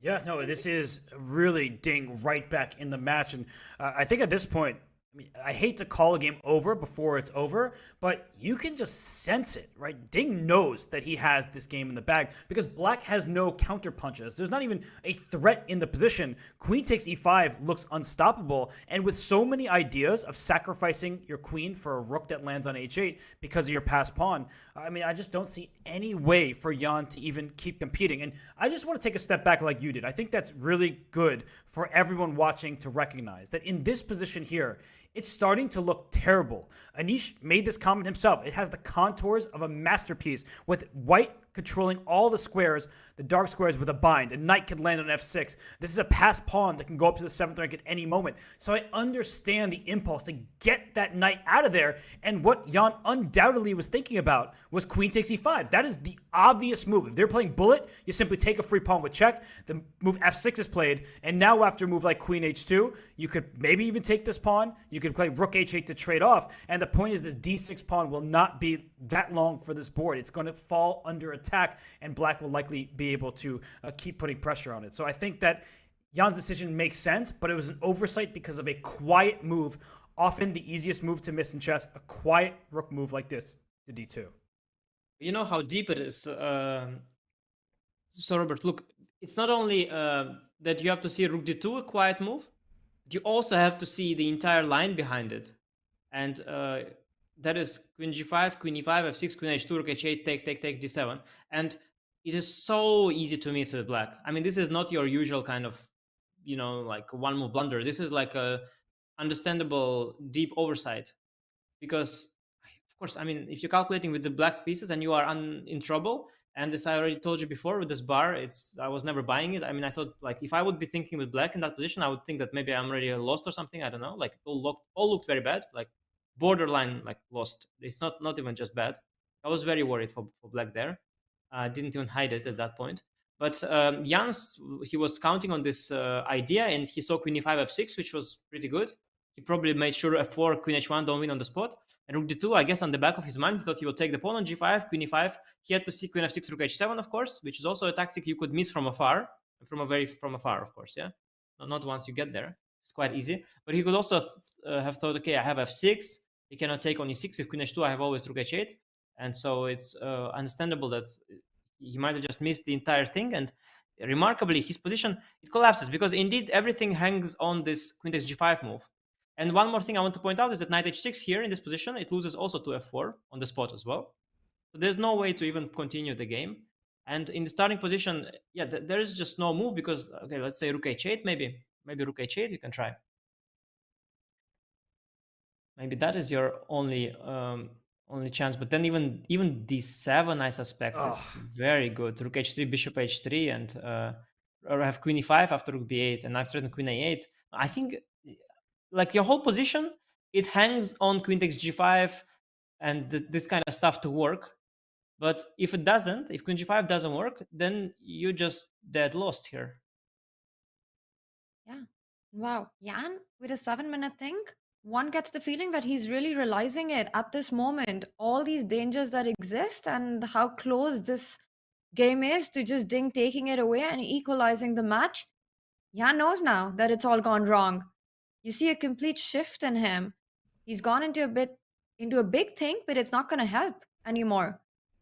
Yeah, no, this is really Ding right back in the match, and I think at this point, I mean, I hate to call a game over before it's over, but you can just sense it, right? Ding knows that he has this game in the bag because black has no counter punches. There's not even a threat in the position. Queen takes e5 looks unstoppable, and with so many ideas of sacrificing your queen for a rook that lands on h8 because of your passed pawn, I mean, I just don't see any way for Jan to even keep competing. And I just want to take a step back like you did. I think that's really good for everyone watching to recognize that in this position here, it's starting to look terrible. Anish made this comment himself. It has the contours of a masterpiece with white controlling all the squares, the dark squares with a bind. A knight can land on f6. This is a passed pawn that can go up to the 7th rank at any moment. So I understand the impulse to get that knight out of there. And what Jan undoubtedly was thinking about was queen takes e5. That is the obvious move. If they're playing bullet, you simply take a free pawn with check. The move f6 is played. And now after a move like queen h2, you could maybe even take this pawn. You could play rook h8 to trade off. And the point is this d6 pawn will not be that long for this board. It's going to fall under attack, and black will likely be able to keep putting pressure on it. So I think that Jan's decision makes sense, but it was an oversight because of a quiet move, often the easiest move to miss in chess, a quiet rook move like this to d2. You know how deep it is. So Robert, look, it's not only that you have to see rook d2, a quiet move, but you also have to see the entire line behind it. And that is queen g5, queen e5, f6, queen h2, rook h8, take, d7. And it is so easy to miss with black. I mean, this is not your usual kind of, like one move blunder. This is like a understandable deep oversight. Because, of course, I mean, if you're calculating with the black pieces and you are in trouble, and as I already told you before with this bar, I was never buying it. I mean, I thought, like, if I would be thinking with black in that position, I would think that maybe I'm already lost or something. I don't know. Like, all looked very bad. Like, borderline, like, lost. It's not even just bad. I was very worried for black there. I didn't even hide it at that point. But Jans, he was counting on this idea, and he saw queen e5, f6, which was pretty good. He probably made sure f4, queen h1 don't win on the spot. And rook d2, I guess on the back of his mind, he thought he would take the pawn on g5, queen e5. He had to see queen f6, rook h7, of course, which is also a tactic you could miss from afar. From afar, of course, yeah? Not once you get there. It's quite easy. But he could also have thought, okay, I have f6. He cannot take on e6. If queen h2, I have always rook h8. And so it's understandable that he might have just missed the entire thing. And remarkably, his position, it collapses because indeed everything hangs on this queen takes g5 move. And one more thing I want to point out is that knight h6 here in this position, it loses also to f4 on the spot as well. So there's no way to even continue the game. And in the starting position, yeah, there is just no move because, okay, let's say rook h8, maybe rook h8 you can try. Maybe that is your only chance. But then even d7, I suspect, is very good. Rook h3, bishop h3, and or I have queen e5 after rook b8, and I've threatened queen a8. I think, like, your whole position, it hangs on queen takes g5 and this kind of stuff to work. But if it doesn't, if queen g5 doesn't work, then you just dead lost here. Yeah. Wow. Jan, with a 7-minute think, one gets the feeling that he's really realizing it at this moment. All these dangers that exist and how close this game is to just Ding taking it away and equalizing the match. Jan knows now that it's all gone wrong. You see a complete shift in him. He's gone into a big thing, but it's not going to help anymore.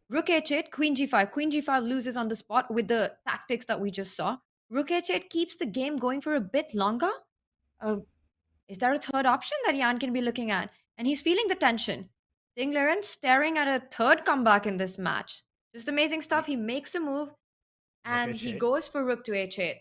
Rook h8, queen g5. Queen g5 loses on the spot with the tactics that we just saw. Rook h8 keeps the game going for a bit longer. Is there a third option that Jan can be looking at? And he's feeling the tension. Ding Liren staring at a third comeback in this match. Just amazing stuff. He makes a move and he goes for rook to h8.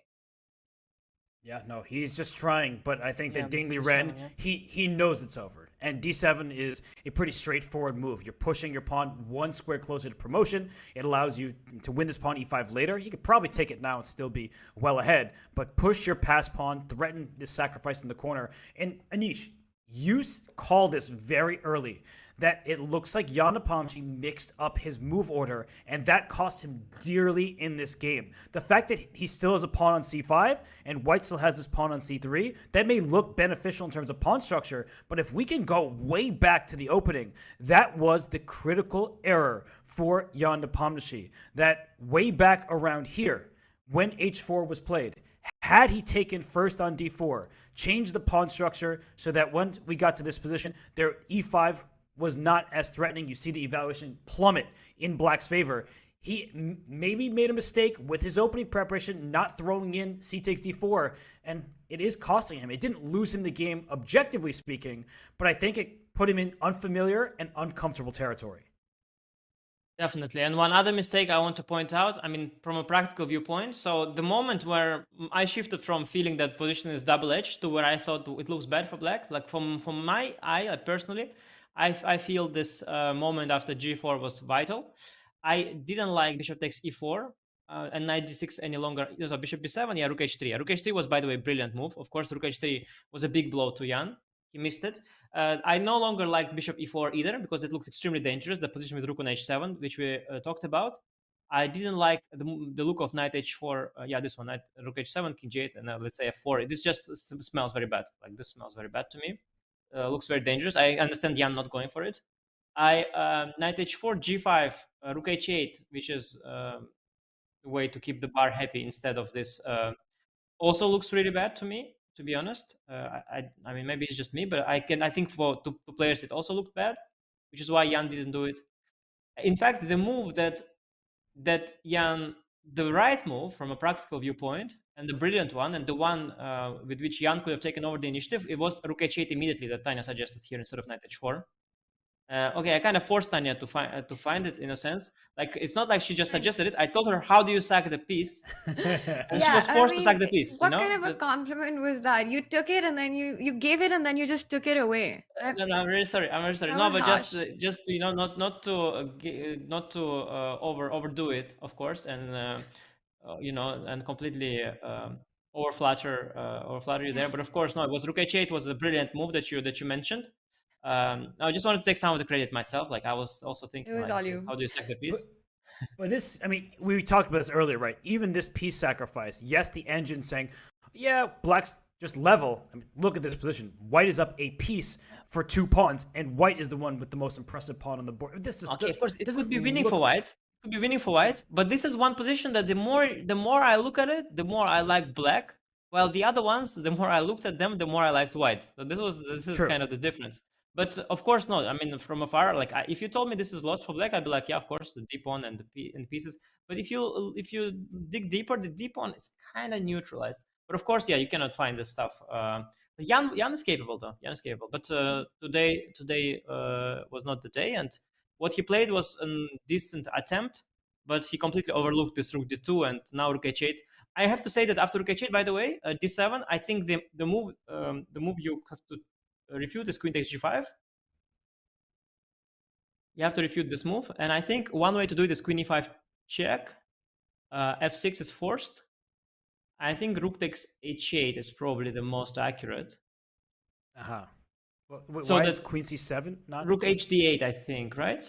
Yeah, no, he's just trying, but I think that Ding Liren, he knows it's over. And d7 is a pretty straightforward move. You're pushing your pawn one square closer to promotion. It allows you to win this pawn e5 later. You could probably take it now and still be well ahead, but push your passed pawn, threaten this sacrifice in the corner. And Anish, you call this very early, that it looks like Jan Nepomniachtchi mixed up his move order, and that cost him dearly in this game. The fact that he still has a pawn on c5, and white still has his pawn on c3, that may look beneficial in terms of pawn structure, but if we can go way back to the opening, that was the critical error for Jan Nepomniachtchi. That way back around here, when h4 was played, had he taken first on d4, changed the pawn structure so that once we got to this position, their e5 was not as threatening. You see the evaluation plummet in black's favor. He maybe made a mistake with his opening preparation, not throwing in c takes d4, and it is costing him. It didn't lose him the game, objectively speaking, but I think it put him in unfamiliar and uncomfortable territory. Definitely. And one other mistake I want to point out, I mean, from a practical viewpoint, so the moment where I shifted from feeling that position is double-edged to where I thought it looks bad for black, like from my eye, personally, I feel this moment after g4 was vital. I didn't like bishop takes e4 and knight d6 any longer. So bishop b7, yeah, rook h3. Rook h3 was, by the way, a brilliant move. Of course, rook h3 was a big blow to Jan. He missed it. I no longer like bishop e4 either because it looked extremely dangerous, the position with rook on h7, which we talked about. I didn't like the look of knight h4. Yeah, this one, knight, rook h7, king g8, and let's say f4. This just smells very bad. Like, this smells very bad to me. Looks very dangerous. I understand Jan not going for it. Knight h4, g5, rook h8, which is a way to keep the bar happy instead of this. Also looks really bad to me, to be honest. I mean, maybe it's just me, but I think for two players it also looked bad, which is why Jan didn't do it. In fact, the move that Jan, the right move from a practical viewpoint, and the brilliant one, and the one with which Jan could have taken over the initiative, it was rook h8 immediately that Tanya suggested here instead of knight h4. Okay, I kind of forced Tanya to find it in a sense. Like, it's not like she just suggested it. I told her, "How do you sack the piece?" And she was forced to sack the piece. What kind of a compliment was that? You took it and then you gave it and then you just took it away. No, I'm very sorry. I'm very sorry. That No, was but harsh. just to, not to overdo it, of course, and and completely overflatter you there. But of course, no. It was rook h8 was a brilliant move that you mentioned. I just wanted to take some of the credit myself. Like, I was also thinking, It was like, all you. how do you sack the piece? But this, I mean, we talked about this earlier, right? Even this piece sacrifice, yes, the engine saying, yeah, black's just level. I mean, look at this position. White is up a piece for 2 pawns, and white is the one with the most impressive pawn on the board. This is Okay, of course, it doesn't could be winning look- for white. It could be winning for white, but this is one position that the more I look at it, the more I like black. While the other ones, the more I looked at them, the more I liked white. So this is True. kind of the difference. But of course not. I mean, from afar, like, if you told me this is lost for black, I'd be like, yeah, of course, the d pawn and the pieces. But if you dig deeper, the d pawn is kind of neutralized. But of course, yeah, you cannot find this stuff. Jan is capable though. Jan is capable. But today was not the day, and what he played was a decent attempt, but he completely overlooked this rook d2 and now rook h8. I have to say that after rook h8, by the way, d7, I think the move you have to refute is queen takes g5. You have to refute this move, and I think one way to do it is queen e5 check. F6 is forced. I think rook takes h8 is probably the most accurate. So why is queen c7 not? Rook hd8, I think, right?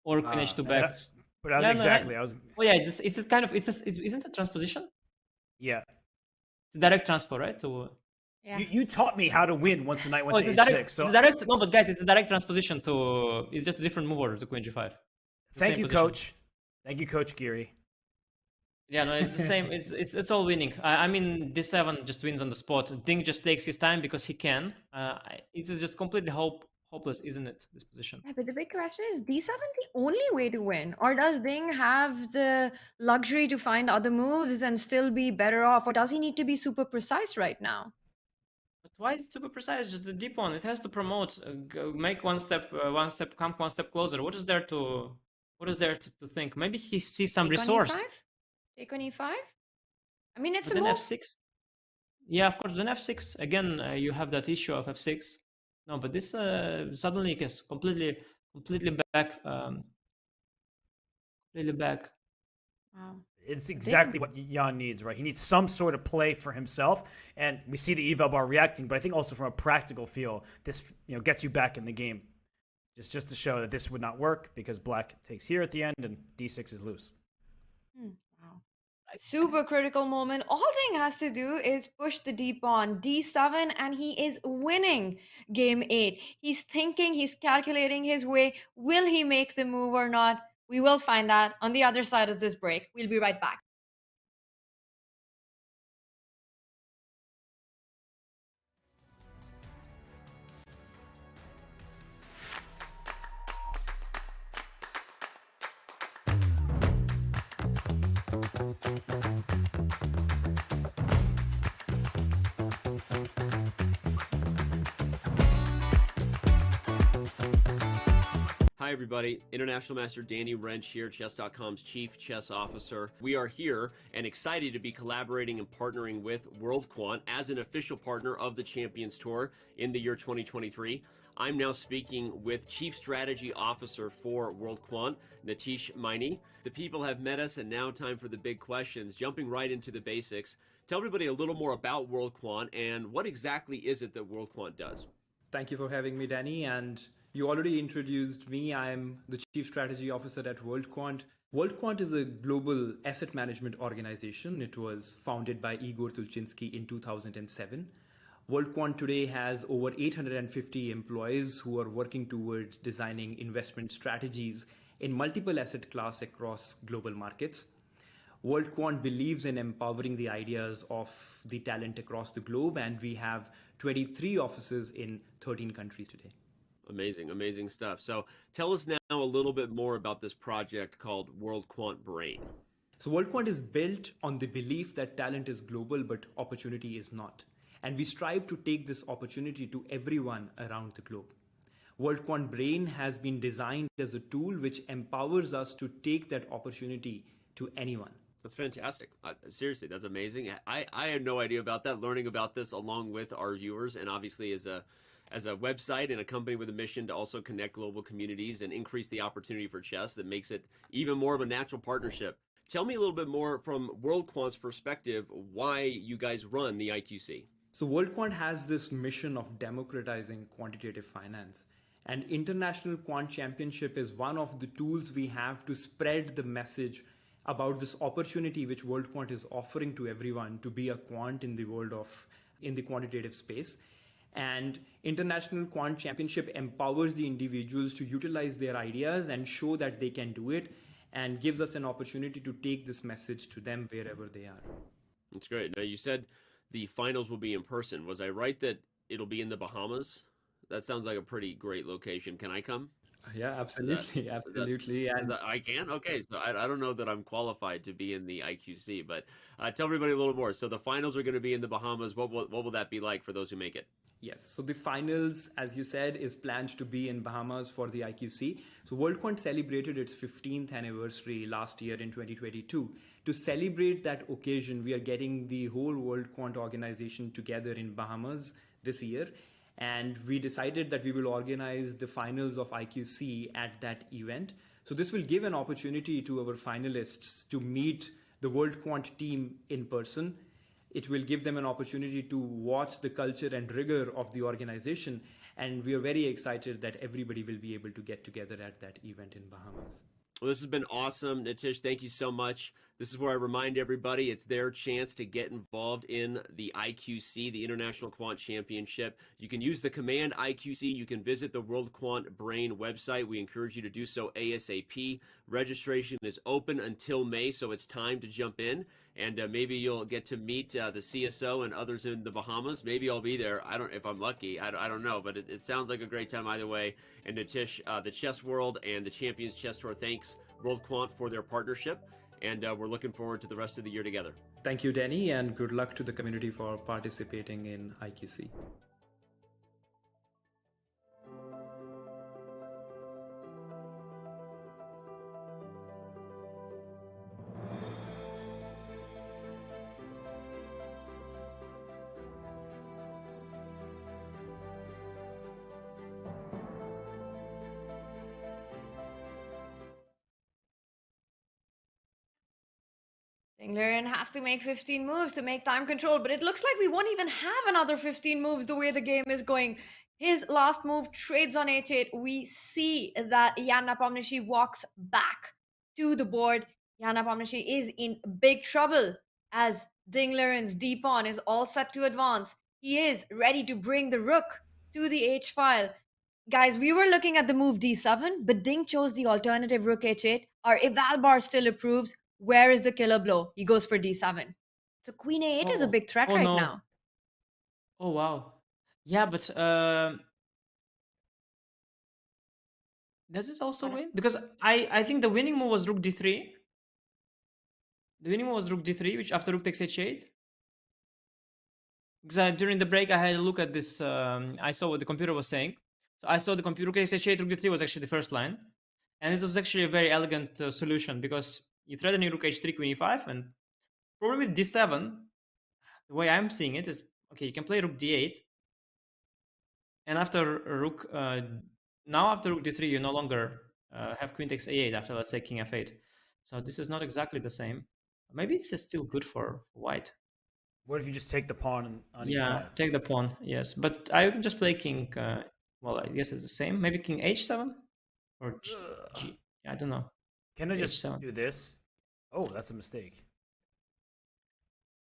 Or queen h2 back. But I was exactly. I was. Oh yeah, it's kind of isn't it transposition? Yeah. It's direct transfer, right? To Yeah. You taught me how to win once the knight went to direct, h6. So it's direct. No, but guys, it's a direct transposition to. It's just a different move order to queen g5. Thank you, coach. Thank you, Coach Geary. Yeah, no, it's the same. It's all winning. I mean, d7 just wins on the spot. Ding just takes his time because he can. It is just completely hopeless, isn't it? This position. Yeah, but the big question is d7 the only way to win, or does Ding have the luxury to find other moves and still be better off, or does he need to be super precise right now? But why is it super precise? Just the d pawn. It has to promote, make one step, come one step closer. What is there to think? Maybe he sees some Take resource. on e5? Take on e5? I mean, it's But a then move. f6. Yeah, of course. Then f6 again. You have that issue of f6. No, but this suddenly is completely back. Completely back. Wow. It's exactly what Jan needs, right? He needs some sort of play for himself, and we see the eval bar reacting. But I think also from a practical feel, this gets you back in the game, just to show that this would not work because black takes here at the end and d6 is loose. Wow. Super critical moment. All Ding has to do is push the d pawn, d7, and he is winning game 8. He's thinking, he's calculating his way. Will he make the move or not? We will find out on the other side of this break. We'll be right back. Hi, everybody. International Master Danny Wrench here, Chess.com's Chief Chess Officer. We are here and excited to be collaborating and partnering with WorldQuant as an official partner of the Champions Tour in the year 2023. I'm now speaking with Chief Strategy Officer for World Quant, Natish Maini. The people have met us, and now time for the big questions. Jumping right into the basics, tell everybody a little more about World Quant and what exactly is it that World Quant does? Thank you for having me, Danny. And you already introduced me. I'm the Chief Strategy Officer at World Quant. World Quant is a global asset management organization. It was founded by Igor Tulchinsky in 2007. World Quant today has over 850 employees who are working towards designing investment strategies in multiple asset class across global markets. World Quant believes in empowering the ideas of the talent across the globe, and we have 23 offices in 13 countries today. Amazing, amazing stuff. So tell us now a little bit more about this project called World Quant Brain. So World Quant is built on the belief that talent is global, but opportunity is not. And we strive to take this opportunity to everyone around the globe. World Quant Brain has been designed as a tool which empowers us to take that opportunity to anyone. That's fantastic. Seriously, that's amazing. I had no idea about that. Learning about this along with our viewers, and obviously as a website and a company with a mission to also connect global communities and increase the opportunity for chess, that makes it even more of a natural partnership. Tell me a little bit more from World Quant's perspective why you guys run the IQC. So World Quant has this mission of democratizing quantitative finance. And International Quant Championship is one of the tools we have to spread the message about this opportunity which World Quant is offering to everyone to be a quant in the world in the quantitative space. And International Quant Championship empowers the individuals to utilize their ideas and show that they can do it, and gives us an opportunity to take this message to them wherever they are. That's great. Now, you said the finals will be in person. Was I right that it'll be in the Bahamas? That sounds like a pretty great location. Can I come? Yeah, absolutely. Absolutely. And I can? Okay. So I don't know that I'm qualified to be in the IQC, but tell everybody a little more. So the finals are going to be in the Bahamas. What will that be like for those who make it? Yes. So the finals, as you said, is planned to be in Bahamas for the IQC. So World Quant celebrated its 15th anniversary last year in 2022. To celebrate that occasion, we are getting the whole World Quant organization together in Bahamas this year. And we decided that we will organize the finals of IQC at that event. So this will give an opportunity to our finalists to meet the World Quant team in person. It will give them an opportunity to watch the culture and rigor of the organization. And we are very excited that everybody will be able to get together at that event in Bahamas. Well, this has been awesome. Natish, thank you so much. This is where I remind everybody it's their chance to get involved in the IQC, the International Quant Championship. You can use the command IQC. You can visit the World Quant Brain website. We encourage you to do so ASAP. Registration is open until May, so it's time to jump in. And maybe you'll get to meet the CSO and others in the Bahamas. Maybe I'll be there. If I'm lucky. I don't know, but it sounds like a great time either way. And Natish, the Chess World and the Champions Chess Tour, thanks World Quant for their partnership. And we're looking forward to the rest of the year together. Thank you, Danny, and good luck to the community for participating in IQC. Ding Liren has to make 15 moves to make time control, but it looks like we won't even have another 15 moves the way the game is going. His last move trades on h8. We see that Jan Nepomniachtchi walks back to the board. Jan Nepomniachtchi is in big trouble as Ding Liren's d-pawn is all set to advance. He is ready to bring the rook to the h-file. Guys, we were looking at the move d7, but Ding chose the alternative rook h8. Our eval bar still approves. Where is the killer blow? He goes for d7. So queen a8 is a big threat right now. Oh, wow. Yeah, but does it also win? Because I think the winning move was rook d3. The winning move was rook d3, which after rook takes h8. Because during the break, I had a look at this. I saw what the computer was saying. So I saw the computer rook takes h8, rook d3 was actually the first line. And it was actually a very elegant solution because you threatening rook h3, queen e5, and probably with d7, the way I'm seeing it is, okay, you can play rook d8, and after rook, now after rook d3, you no longer have queen takes a8 after, let's say, king f8. So this is not exactly the same. Maybe this is still good for white. What if you just take the pawn on Yeah, e5? take the pawn, yes. But I can just play king, well, I guess it's the same. Maybe king h7? Or G. I don't know. Can I just h7. do this? Oh, that's a mistake.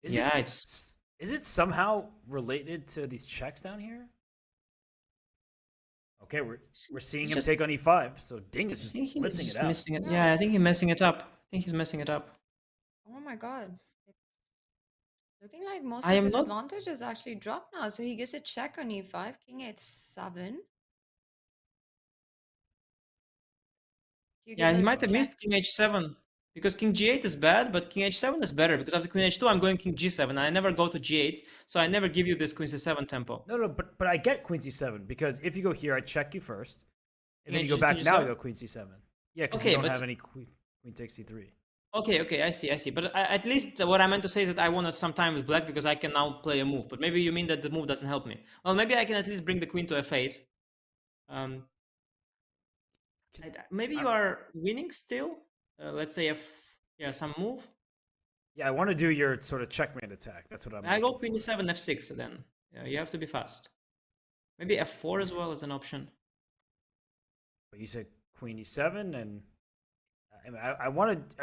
Yeah, is it somehow related to these checks down here? Okay, we're seeing him take on e5, so Ding is just blitzing it out. Missing it. Yeah, I think he's messing it up. I think he's messing it up. Oh my god. It's looking like most I of am his not- advantage is actually dropped now. So he gives a check on e5, king h7. Yeah, he might have missed king h7 because king g8 is bad, but king h7 is better because after queen h2 I'm going king g7. I never go to g8, so I never give you this queen c7 tempo. No, but I get queen c7 because if you go here, I check you first, and then you go King back now, g7? you go queen c7. Yeah, because Okay, you don't but- have any queen takes c3. Okay, I see. But at least what I meant to say is that I wanted some time with black because I can now play a move. But maybe you mean that the move doesn't help me. Well, maybe I can at least bring the queen to f8. Maybe you are winning still. Let's say some move. Yeah, I want to do your sort of checkmate attack. That's what I go queen e7, f6 then. Yeah, you have to be fast. Maybe f4 as well as an option. But you said queen e7, and I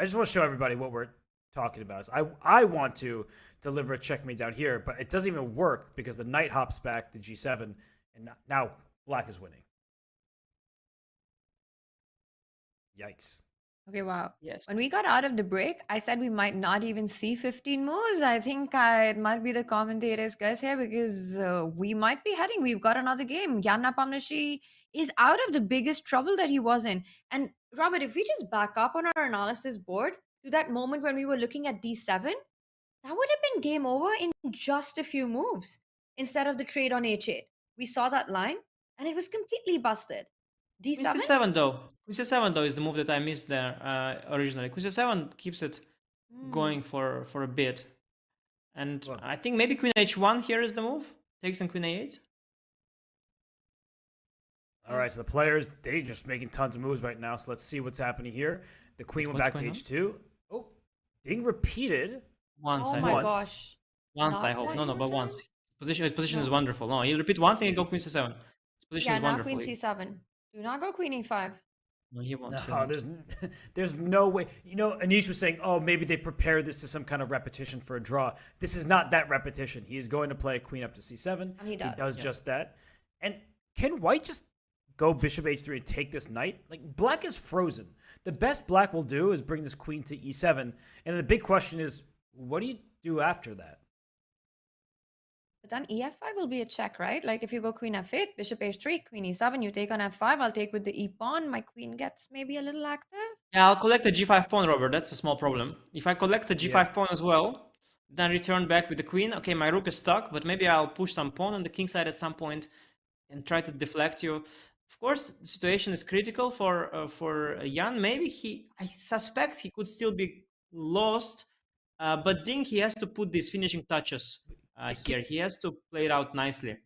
just want to show everybody what we're talking about. Is I want to deliver a checkmate down here, but it doesn't even work because the knight hops back to g7, and now black is winning. Yikes. Okay, wow. Yes. When we got out of the break, I said we might not even see 15 moves. I think it might be the commentators' guess here because we might be heading. We've got another game. Jan Nepomniachtchi is out of the biggest trouble that he was in. And Robert, if we just back up on our analysis board to that moment when we were looking at d7, that would have been game over in just a few moves instead of the trade on h8. We saw that line and it was completely busted. D7? Queen c7 though. Queen c7 though is the move that I missed there originally. Queen c7 keeps it going for a bit. And I think maybe queen h1 here is the move. Takes on queen a8. All right, so the players, they're just making tons of moves right now. So let's see what's happening here. The queen went back to h2. Oh, Ding repeated. Once, oh I my hope. gosh. Once, I hope. No, but once. His position is wonderful. No, he'll repeat once and he'll go queen c7. His position Yeah, is now wonderful. queen c7. Do not go queen e5. No, he won't. No, there's no way. You know, Anish was saying, oh, maybe they prepared this to some kind of repetition for a draw. This is not that repetition. He is going to play queen up to c7. And he does. Just that. And can white just go bishop h3 and take this knight? Like, black is frozen. The best black will do is bring this queen to e7. And the big question is, what do you do after that? But then e5 will be a check, right? Like if you go queen f8, bishop h3, queen e7, you take on f5, I'll take with the e pawn. My queen gets maybe a little active. Yeah, I'll collect the g5 pawn, Robert. That's a small problem. If I collect the g5 pawn as well, then return back with the queen. Okay, my rook is stuck, but maybe I'll push some pawn on the king side at some point and try to deflect you. Of course, the situation is critical for Jan. Maybe I suspect he could still be lost, but Ding, he has to put these finishing touches here. He has to play it out nicely.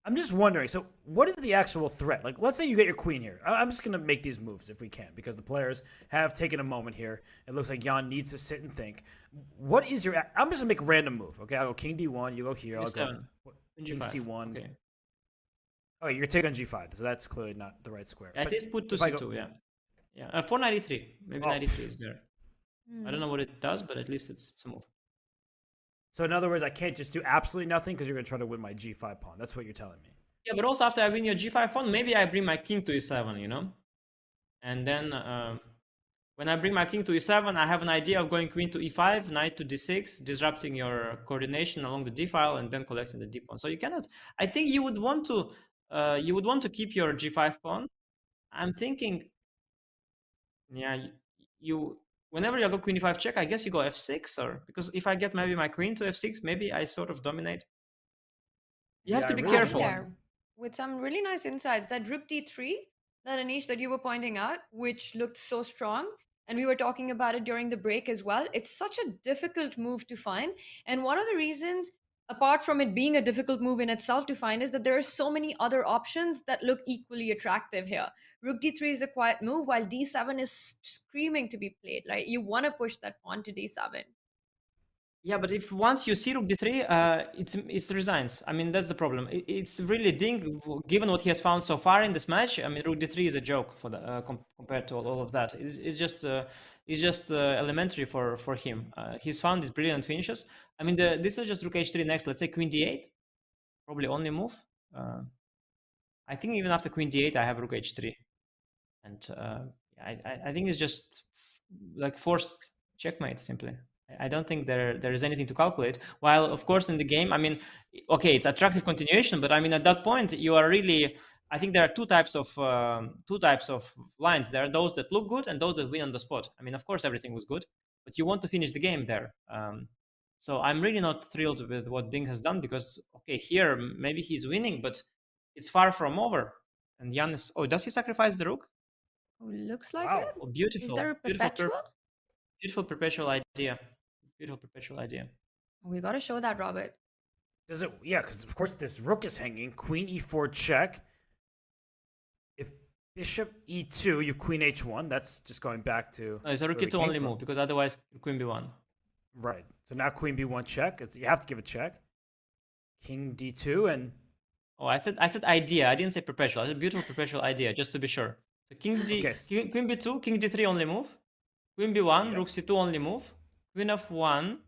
I'm just wondering, so what is the actual threat? Like, let's say you get your queen here. I'm just going to make these moves if we can, because the players have taken a moment here. It looks like Jan needs to sit and think. What is your... I'm just going to make a random move, okay? I'll go king d1, you go here. I'll go king c1. Okay. Oh, you're taking on g5, so that's clearly not the right square. At least put to c2, yeah. 493. Maybe 93 is there. I don't know what it does, but at least it's a move. So in other words, I can't just do absolutely nothing because you're going to try to win my g5 pawn. That's what you're telling me. Yeah, but also after I win your g5 pawn, maybe I bring my king to e7, you know? And then when I bring my king to e7, I have an idea of going queen to e5, knight to d6, disrupting your coordination along the d file, and then collecting the d pawn. So you cannot... I think you would want to keep your g5 pawn. I'm thinking... Yeah, whenever you go queen e5 check, I guess you go f6, or because if I get maybe my queen to f6, maybe I sort of dominate. You have to be careful. With some really nice insights, that rook d3, that Anish that you were pointing out, which looked so strong, and we were talking about it during the break as well. It's such a difficult move to find, and one of the reasons apart from it being a difficult move in itself to find, is that there are so many other options that look equally attractive here. Rook d3 is a quiet move, while d7 is screaming to be played. Right, you want to push that pawn to d7. Yeah, but if once you see rook d3, it's resigns. I mean, that's the problem. It's really Ding, given what he has found so far in this match. I mean, rook d3 is a joke for the compared to all of that. It's just elementary for him. He's found these brilliant finishes. I mean, this is just rook h3 next. Let's say queen d8, probably only move. I think even after queen d8, I have rook h3, and I think it's just like forced checkmate simply. I don't think there is anything to calculate. While of course in the game, I mean, okay, it's attractive continuation, but I mean at that point you are really. I think there are two types of lines. There are those that look good and those that win on the spot. I mean, of course everything was good, but you want to finish the game there. So I'm really not thrilled with what Ding has done because okay, here maybe he's winning, but it's far from over. And Jan is. Oh, does he sacrifice the rook? Oh, looks like Wow. it. Oh, beautiful. Is there a perpetual? Beautiful perpetual idea. Beautiful perpetual idea. We got to show that, Robert. Does it? Yeah, because of course this rook is hanging. Queen e4 check. If bishop e2, you queen h1. That's just going back to. No, it's a rook e2 only move because otherwise queen b1. Right. So now queen b1 check. You have to give a check. King d2 and. Oh, I said idea. I didn't say perpetual. I said beautiful perpetual idea, just to be sure. So king queen b2, king d3 only move. Queen b1, rook c2 only move. Queen f1,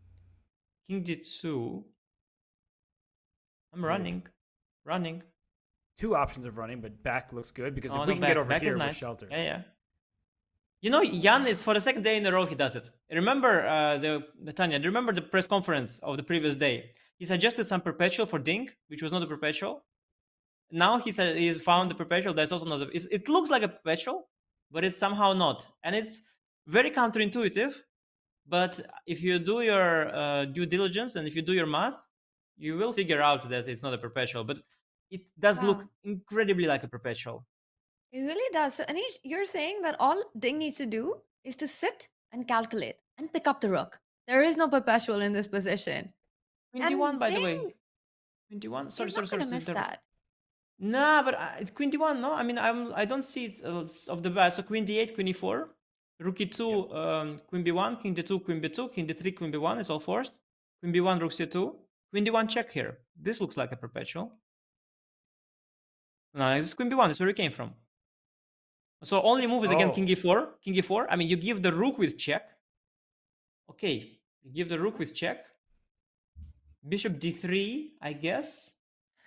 king d2. I'm running. Two options of running, but back looks good because if we no, can get over back here, is nice. we're sheltered. Yeah. You know, Jan is for the second day in a row he does it. Remember Tanya, do you remember the press conference of the previous day? He suggested some perpetual for Ding, which was not a perpetual. Now he said he's found the perpetual. That's also not. It looks like a perpetual, but it's somehow not, and it's very counterintuitive. But if you do your due diligence and if you do your math, you will figure out that it's not a perpetual. But it does look incredibly like a perpetual. It really does. So, Anish, you're saying that all Ding needs to do is to sit and calculate and pick up the rook. There is no perpetual in this position. 21, by the way. 21. Sorry. Miss that. Nah, but queen d1. No, I mean I don't see it of the bat. So queen d8, queen e4, rook e2, queen b1, king d2, queen b2, king d3, queen b1 is all forced. Queen b1, rook c2, queen d1 check here. This looks like a perpetual. No, this is queen b1. This is where it came from. So only move is again king e4. King e4. I mean, you give the rook with check. Okay, you give the rook with check. Bishop d3, I guess.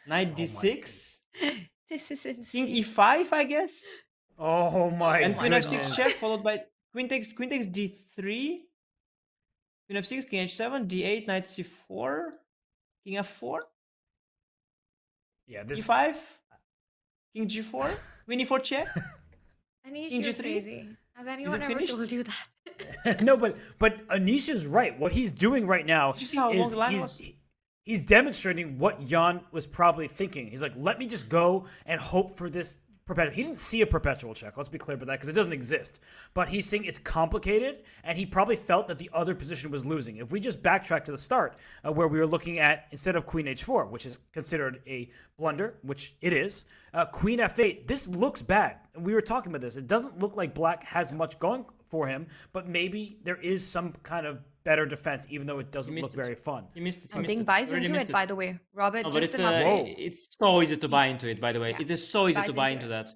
Knight d6. This is insane. King e5, I guess. Oh my! And queen f6 check, followed by queen takes d3. Queen f6, king h7, d8, knight c4, king f4. Yeah, this e5, king g4, queen e4 check. Anish, king you're g3. crazy. Has anyone ever finished? told you that? No, but Anish is right. What he's doing right now Did you see how long the line was? He's demonstrating what Jan was probably thinking. He's like, let me just go and hope for this perpetual. He didn't see a perpetual check. Let's be clear about that because it doesn't exist. But he's saying it's complicated, and he probably felt that the other position was losing. If we just backtrack to the start, where we were looking at, instead of queen h4, which is considered a blunder, which it is, queen f8, this looks bad. And we were talking about this. It doesn't look like black has much going for him, but maybe there is some kind of better defense, even though it doesn't look very fun. You missed it. And Ding buys into it, by the way. Robert, No, but just an update. it's so easy to buy into it, by the way. Yeah, It is so easy buys to buy into into that.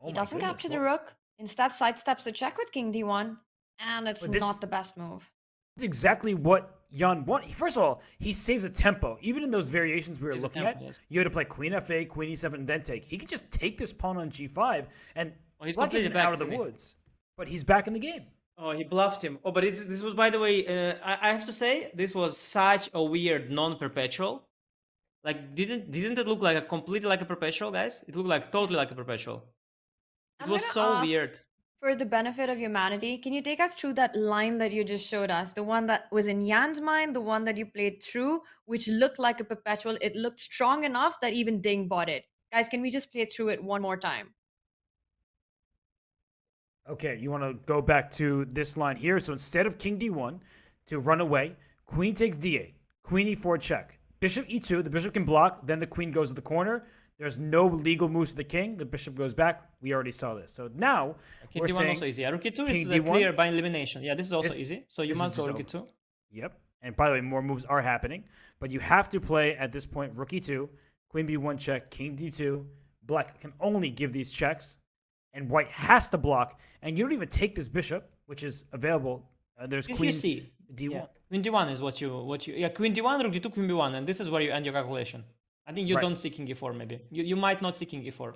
Oh He my doesn't goodness, capture the what- rook. Instead, sidesteps the check with king d1. And it's But this- not the best move. That's exactly what Jan wanted. First of all, he saves a tempo. Even in those variations we were Saves a looking tempo, at, yes. you had to play queen f8, queen e7, and then take. He could just take this pawn on g5, and Oh, he's black completely isn't back, out of the isn't he? woods. But he's back in the game. Oh, he bluffed him. Oh, but this was, by the way, I have to say, this was such a weird non-perpetual. Like, didn't it look like a completely like a perpetual, guys? It looked like totally like a perpetual. It I'm was gonna so ask, weird. For the benefit of humanity, can you take us through that line that you just showed us? The one that was in Jan's mind, the one that you played through, which looked like a perpetual. It looked strong enough that even Ding bought it. Guys, can we just play through it one more time? Okay, you want to go back to this line here. So instead of king d1 to run away, queen takes d8. Queen e4 check. Bishop e2. The bishop can block. Then the queen goes to the corner. There's no legal moves to the king. The bishop goes back. We already saw this. So now King we're D1 saying also easy. Yeah, Rook E2 is D1. clear by elimination. Yeah, this is also This- easy. So you this must is go just Rook over. E2. Yep. And by the way, more moves are happening. But you have to play at this point Rook e2, Queen b1 check, King d2. Black can only give these checks. And white has to block. And you don't even take this bishop, which is available. There's This Queen you see. d1. Yeah. Queen D1 is what you yeah, Queen D1, Rook D2, Queen B1, and this is where you end your calculation. I think you Right. don't see King E4 maybe. You might not see King E4.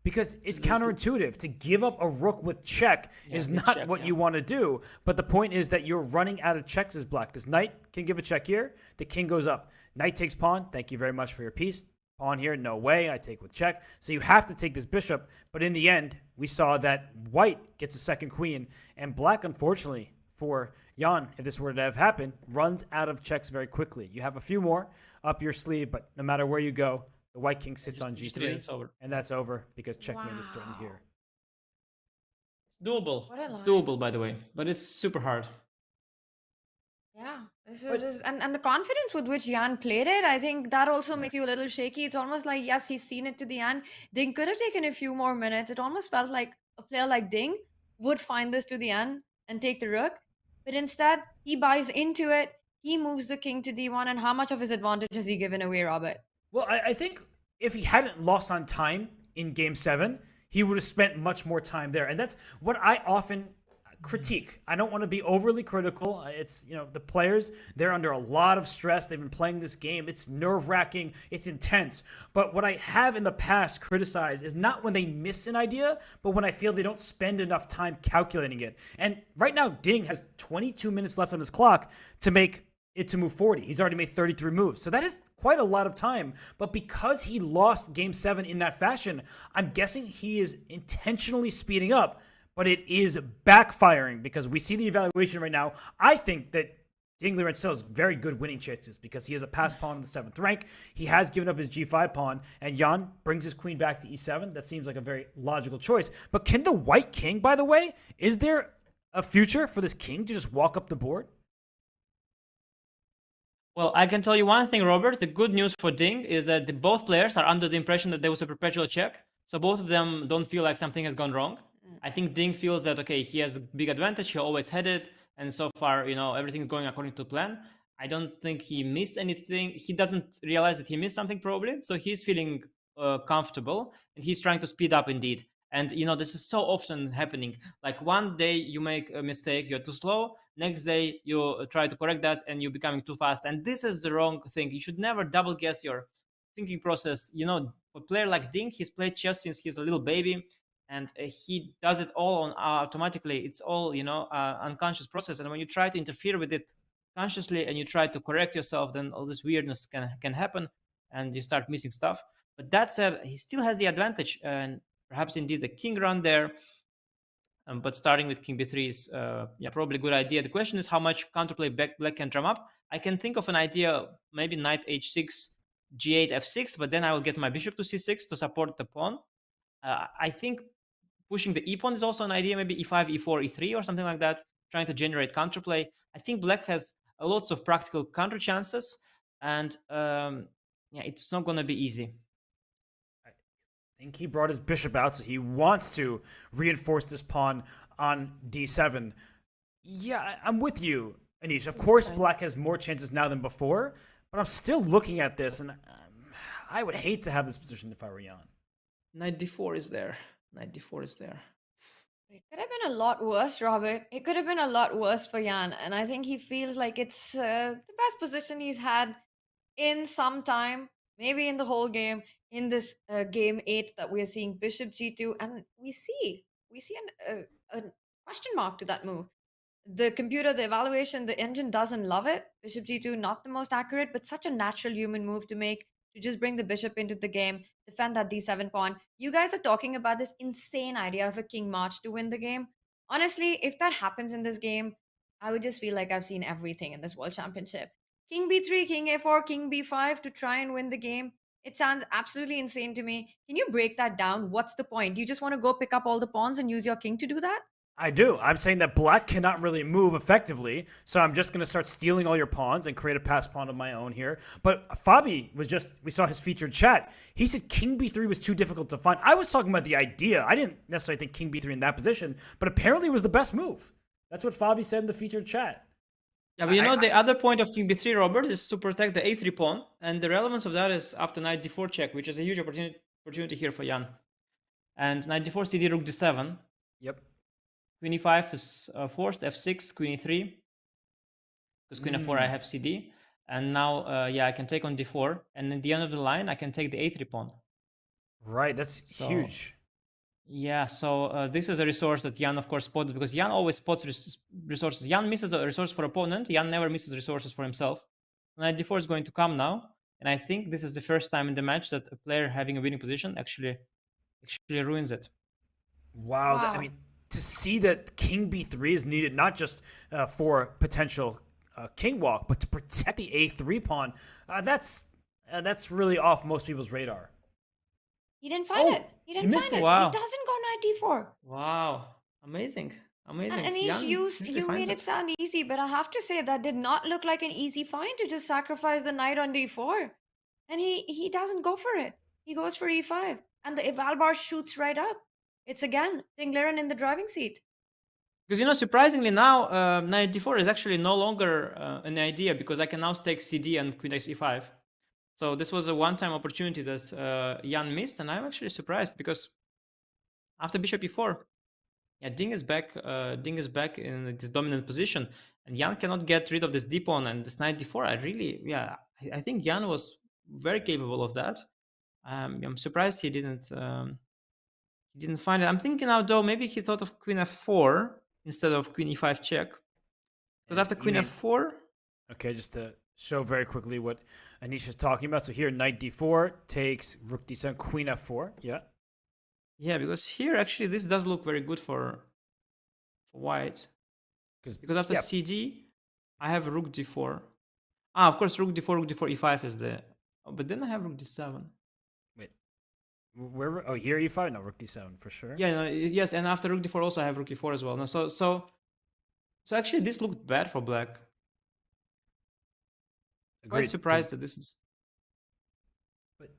Because it's This- counterintuitive. To give up a rook with check is with not check, what yeah. you want to do. But the point is that you're running out of checks as black. This knight can give a check here. The king goes up. Knight takes pawn. Thank you very much for your piece. Pawn here, no way. I take with check. So you have to take this bishop. But in the end, we saw that white gets a second queen. And black, unfortunately, for Jan, if this were to have happened, runs out of checks very quickly. You have a few more up your sleeve, but no matter where you go, the white king sits on Just g3, it's over. and that's over because checkmate is threatened here. It's doable. What a It's line. doable, by the way, but it's super hard. Yeah, this was just, and the confidence with which Jan played it, I think that also makes you a little shaky. It's almost like, yes, he's seen it to the end. Ding could have taken a few more minutes. It almost felt like a player like Ding would find this to the end and take the rook. But instead, he buys into it. He moves the king to d1. And how much of his advantage has he given away, Robert? Well, I think if he hadn't lost on time in game 7, he would have spent much more time there. And that's what I often critique. I don't want to be overly critical. It's, the players, they're under a lot of stress. They've been playing this game. It's nerve-wracking. It's intense. But what I have in the past criticized is not when they miss an idea, but when I feel they don't spend enough time calculating it. And right now, Ding has 22 minutes left on his clock to make it to move 40. He's already made 33 moves. So that is quite a lot of time. But because he lost game 7 in that fashion, I'm guessing he is intentionally speeding up. But it is backfiring because we see the evaluation right now. I think that Ding Liren still has very good winning chances because he has a pass pawn in the 7th rank. He has given up his g5 pawn, and Jan brings his queen back to e7. That seems like a very logical choice. But can the white king, by the way, is there a future for this king to just walk up the board? Well, I can tell you one thing, Robert. The good news for Ding is that both players are under the impression that there was a perpetual check. So both of them don't feel like something has gone wrong. I think Ding feels that, okay, he has a big advantage. He always had it. And so far, everything's going according to plan. I don't think he missed anything. He doesn't realize that he missed something probably. So he's feeling comfortable and he's trying to speed up indeed. And, this is so often happening. Like one day you make a mistake, you're too slow. Next day you try to correct that and you're becoming too fast. And this is the wrong thing. You should never double guess your thinking process. A player like Ding, he's played chess since he's a little baby. And he does it all on automatically. It's all, unconscious process. And when you try to interfere with it consciously and you try to correct yourself, then all this weirdness can happen and you start missing stuff. But that said, he still has the advantage. And perhaps indeed the king run there. But starting with king b3 is probably a good idea. The question is how much counterplay black can drum up. I can think of an idea, maybe knight h6, g8, f6, but then I will get my bishop to c6 to support the pawn. I think pushing the e-pawn is also an idea, maybe e5, e4, e3 or something like that, trying to generate counterplay. I think black has lots of practical counter chances, and it's not going to be easy. I think he brought his bishop out, so he wants to reinforce this pawn on d7. Yeah, I'm with you, Anish. Of course, black has more chances now than before, but I'm still looking at this, and I would hate to have this position if I were Jan. Knight d4 is there. Knight d4 is there. It could have been a lot worse, Robert. It could have been a lot worse for Jan. And I think he feels like it's the best position he's had in some time, maybe in the whole game, in this game 8 that we are seeing bishop g2. And we see a question mark to that move. The computer, the evaluation, the engine doesn't love it. Bishop g2, not the most accurate, but such a natural human move to make, to just bring the bishop into the game, defend that d7 pawn. You guys are talking about this insane idea of a king march to win the game. Honestly, if that happens in this game, I would just feel like I've seen everything in this World Championship. King b3, king a4, king b5 to try and win the game. It sounds absolutely insane to me. Can you break that down? What's the point? Do you just want to go pick up all the pawns and use your king to do that? I do. I'm saying that black cannot really move effectively, so I'm just going to start stealing all your pawns and create a pass pawn of my own here. But Fabi we saw his featured chat. He said king b3 was too difficult to find. I was talking about the idea. I didn't necessarily think king b3 in that position, but apparently it was the best move. That's what Fabi said in the featured chat. Yeah, but the other point of king b3, Robert, is to protect the a3 pawn, and the relevance of that is after knight d4 check, which is a huge opportunity here for Jan. And knight d4, cd, rook d7. Yep. Queen e5 is forced, f6, queen e3. Because queen f4 I have cd. And now, I can take on d4. And at the end of the line, I can take the a3 pawn. Right, that's huge. Yeah, so this is a resource that Jan, of course, spotted, because Jan always spots resources. Jan misses a resource for opponent. Jan never misses resources for himself. Knight d4 is going to come now. And I think this is the first time in the match that a player having a winning position actually ruins it. Wow. I mean, to see that king b3 is needed not just for potential king walk, but to protect the a3 pawn, that's really off most people's radar. He didn't find it. He didn't find it. Wow. He doesn't go knight d4. Wow. Amazing. And you made it sound easy, but I have to say that did not look like an easy find to just sacrifice the knight on d4. And he doesn't go for it. He goes for e5. And the eval bar shoots right up. It's again Ding Liren in the driving seat. Because, surprisingly now, knight d4 is actually no longer an idea, because I can now take cd and queen takes e5. So this was a one-time opportunity that Jan missed, and I'm actually surprised, because after bishop e4, Ding is back. Ding is back in this dominant position, and Jan cannot get rid of this d pawn and this knight d4. I think Jan was very capable of that. I'm surprised he didn't find it. I'm thinking now, though, maybe he thought of queen f4 instead of queen e5 check, because after queen f4. Okay, just to show very quickly what Anish is talking about. So here, knight d4 takes rook d7, queen f4. Yeah. Yeah, because here actually this does look very good for white. Because after cd, I have rook d4. Of course, rook d4, e5 is the. But then I have rook d7. Wait, where? Oh, here e5. No, rook d7 for sure. Yeah, yes, and after rook d4 also I have rook e4 as well. No, so actually this looked bad for black. Quite surprised that this is.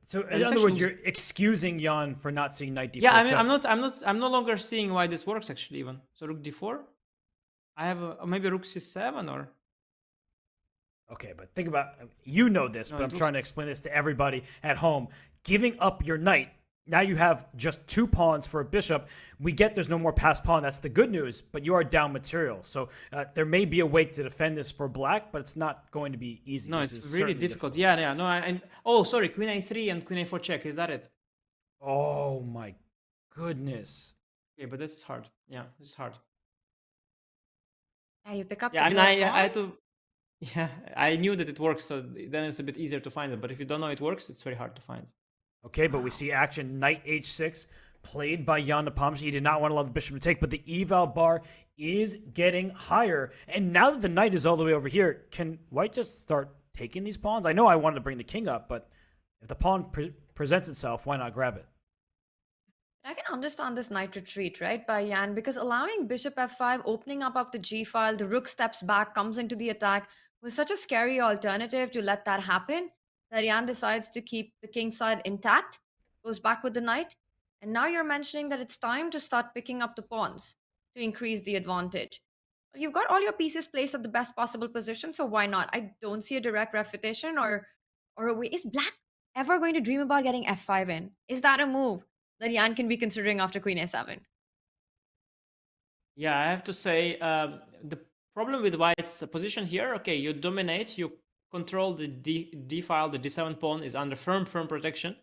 So in other words, you're excusing Jan for not seeing knight d4. Yeah, I mean, I'm no longer seeing why this works actually even. So rook d4, I have maybe rook c7 or. Okay, but think about this, but I'm trying to explain this to everybody at home. Giving up your knight. Now you have just 2 pawns for a bishop. We get there's no more passed pawn. That's the good news, but you are down material. So there may be a way to defend this for black, but it's not going to be easy. No, it's really difficult. Yeah. No, sorry, queen a3 and queen a4 check. Is that it? Oh my goodness. Okay, but this is hard. Yeah, this is hard. Yeah, you pick up I had to. Yeah, I knew that it works, so then it's a bit easier to find it. But if you don't know it works, it's very hard to find. Okay, but we see action knight h6 played by Jan Nepomniachtchi. He did not want to allow the bishop to take, but the eval bar is getting higher. And now that the knight is all the way over here, can white just start taking these pawns? I know I wanted to bring the king up, but if the pawn presents itself, why not grab it? I can understand this knight retreat, right, by Jan, because allowing bishop f5, opening up the g file, the rook steps back, comes into the attack, was such a scary alternative to let that happen that Jan decides to keep the king side intact, goes back with the knight, and now you're mentioning that it's time to start picking up the pawns to increase the advantage. Well, you've got all your pieces placed at the best possible position, so why not? I don't see a direct refutation or a way. Is black ever going to dream about getting f5 in? Is that a move that Jan can be considering after queen a7? Yeah, I have to say, the problem with white's position here, okay, you dominate, you control the d file, the d7 pawn is under firm protection,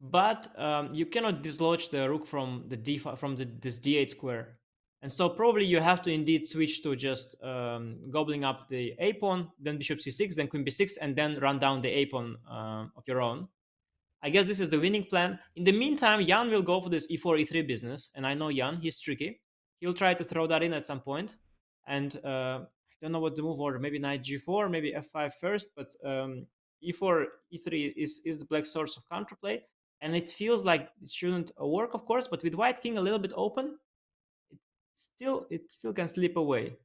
but you cannot dislodge the rook from the this d8 square, and so probably you have to indeed switch to just gobbling up the a pawn, then bishop c6, then queen b6, and then run down the a pawn of your own. I guess this is the winning plan. In the meantime, Jan will go for this e4 e3 business, and I know Jan, he's tricky. He'll try to throw that in at some point, and I don't know what the move order. Maybe knight g4, maybe f5 first, but e4, e3 is the black source of counterplay, and it feels like it shouldn't work, of course. But with white king a little bit open, it still can slip away.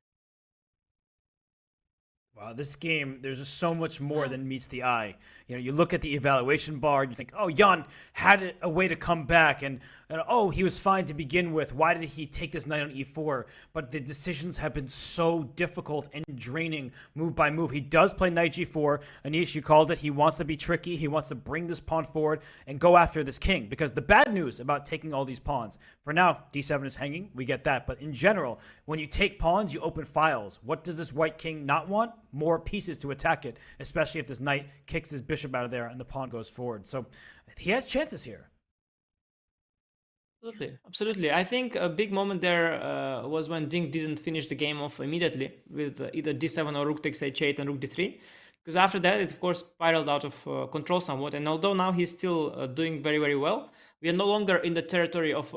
Wow, this game, there's just so much more than meets the eye. You know, you look at the evaluation bar and you think, oh, Jan had a way to come back, and oh, he was fine to begin with. Why did he take this knight on e4? But the decisions have been so difficult and draining move by move. He does play knight g4. Anish, you called it. He wants to be tricky. He wants to bring this pawn forward and go after this king. Because the bad news about taking all these pawns, for now, d7 is hanging. We get that. But in general, when you take pawns, you open files. What does this white king not want? More pieces to attack it, especially if this knight kicks his bishop out of there and the pawn goes forward. So he has chances here. Absolutely. I think a big moment there was when Ding didn't finish the game off immediately with either d7 or rook takes h8 and rook d3. Because after that, it of course spiraled out of control somewhat. And although now he's still doing very, very well, we are no longer in the territory of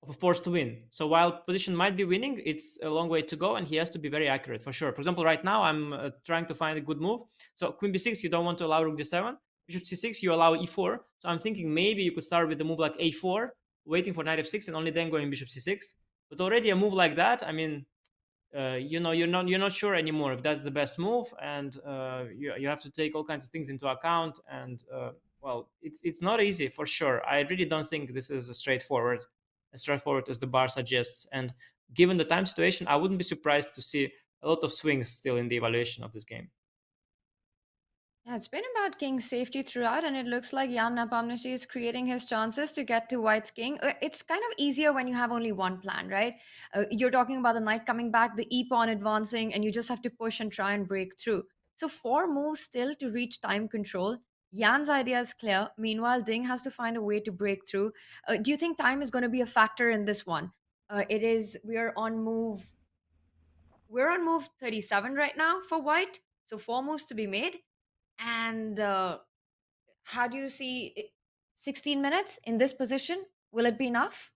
a force to win. So while position might be winning, it's a long way to go, and he has to be very accurate for sure. For example, right now I'm trying to find a good move. So queen b6, you don't want to allow rook d7. Bishop c6, you allow e4. So I'm thinking maybe you could start with a move like a4, waiting for knight f6, and only then going bishop c6. But already a move like that, I mean, you know, you're not sure anymore if that's the best move, and you have to take all kinds of things into account. And well, it's not easy for sure. I really don't think this is as straightforward as the bar suggests. And given the time situation, I wouldn't be surprised to see a lot of swings still in the evaluation of this game. Yeah, it's been about king's safety throughout, and it looks like Jan Nepomniachtchi is creating his chances to get to white's king. It's kind of easier when you have only one plan, right? You're talking about the knight coming back, the e-pawn advancing, and you just have to push and try and break through. So 4 moves still to reach time control. Jan's idea is clear. Meanwhile, Ding has to find a way to break through. Do you think time is going to be a factor in this one? It is. We're on move 37 right now for white. So 4 moves to be made. And how do you see 16 minutes in this position? Will it be enough?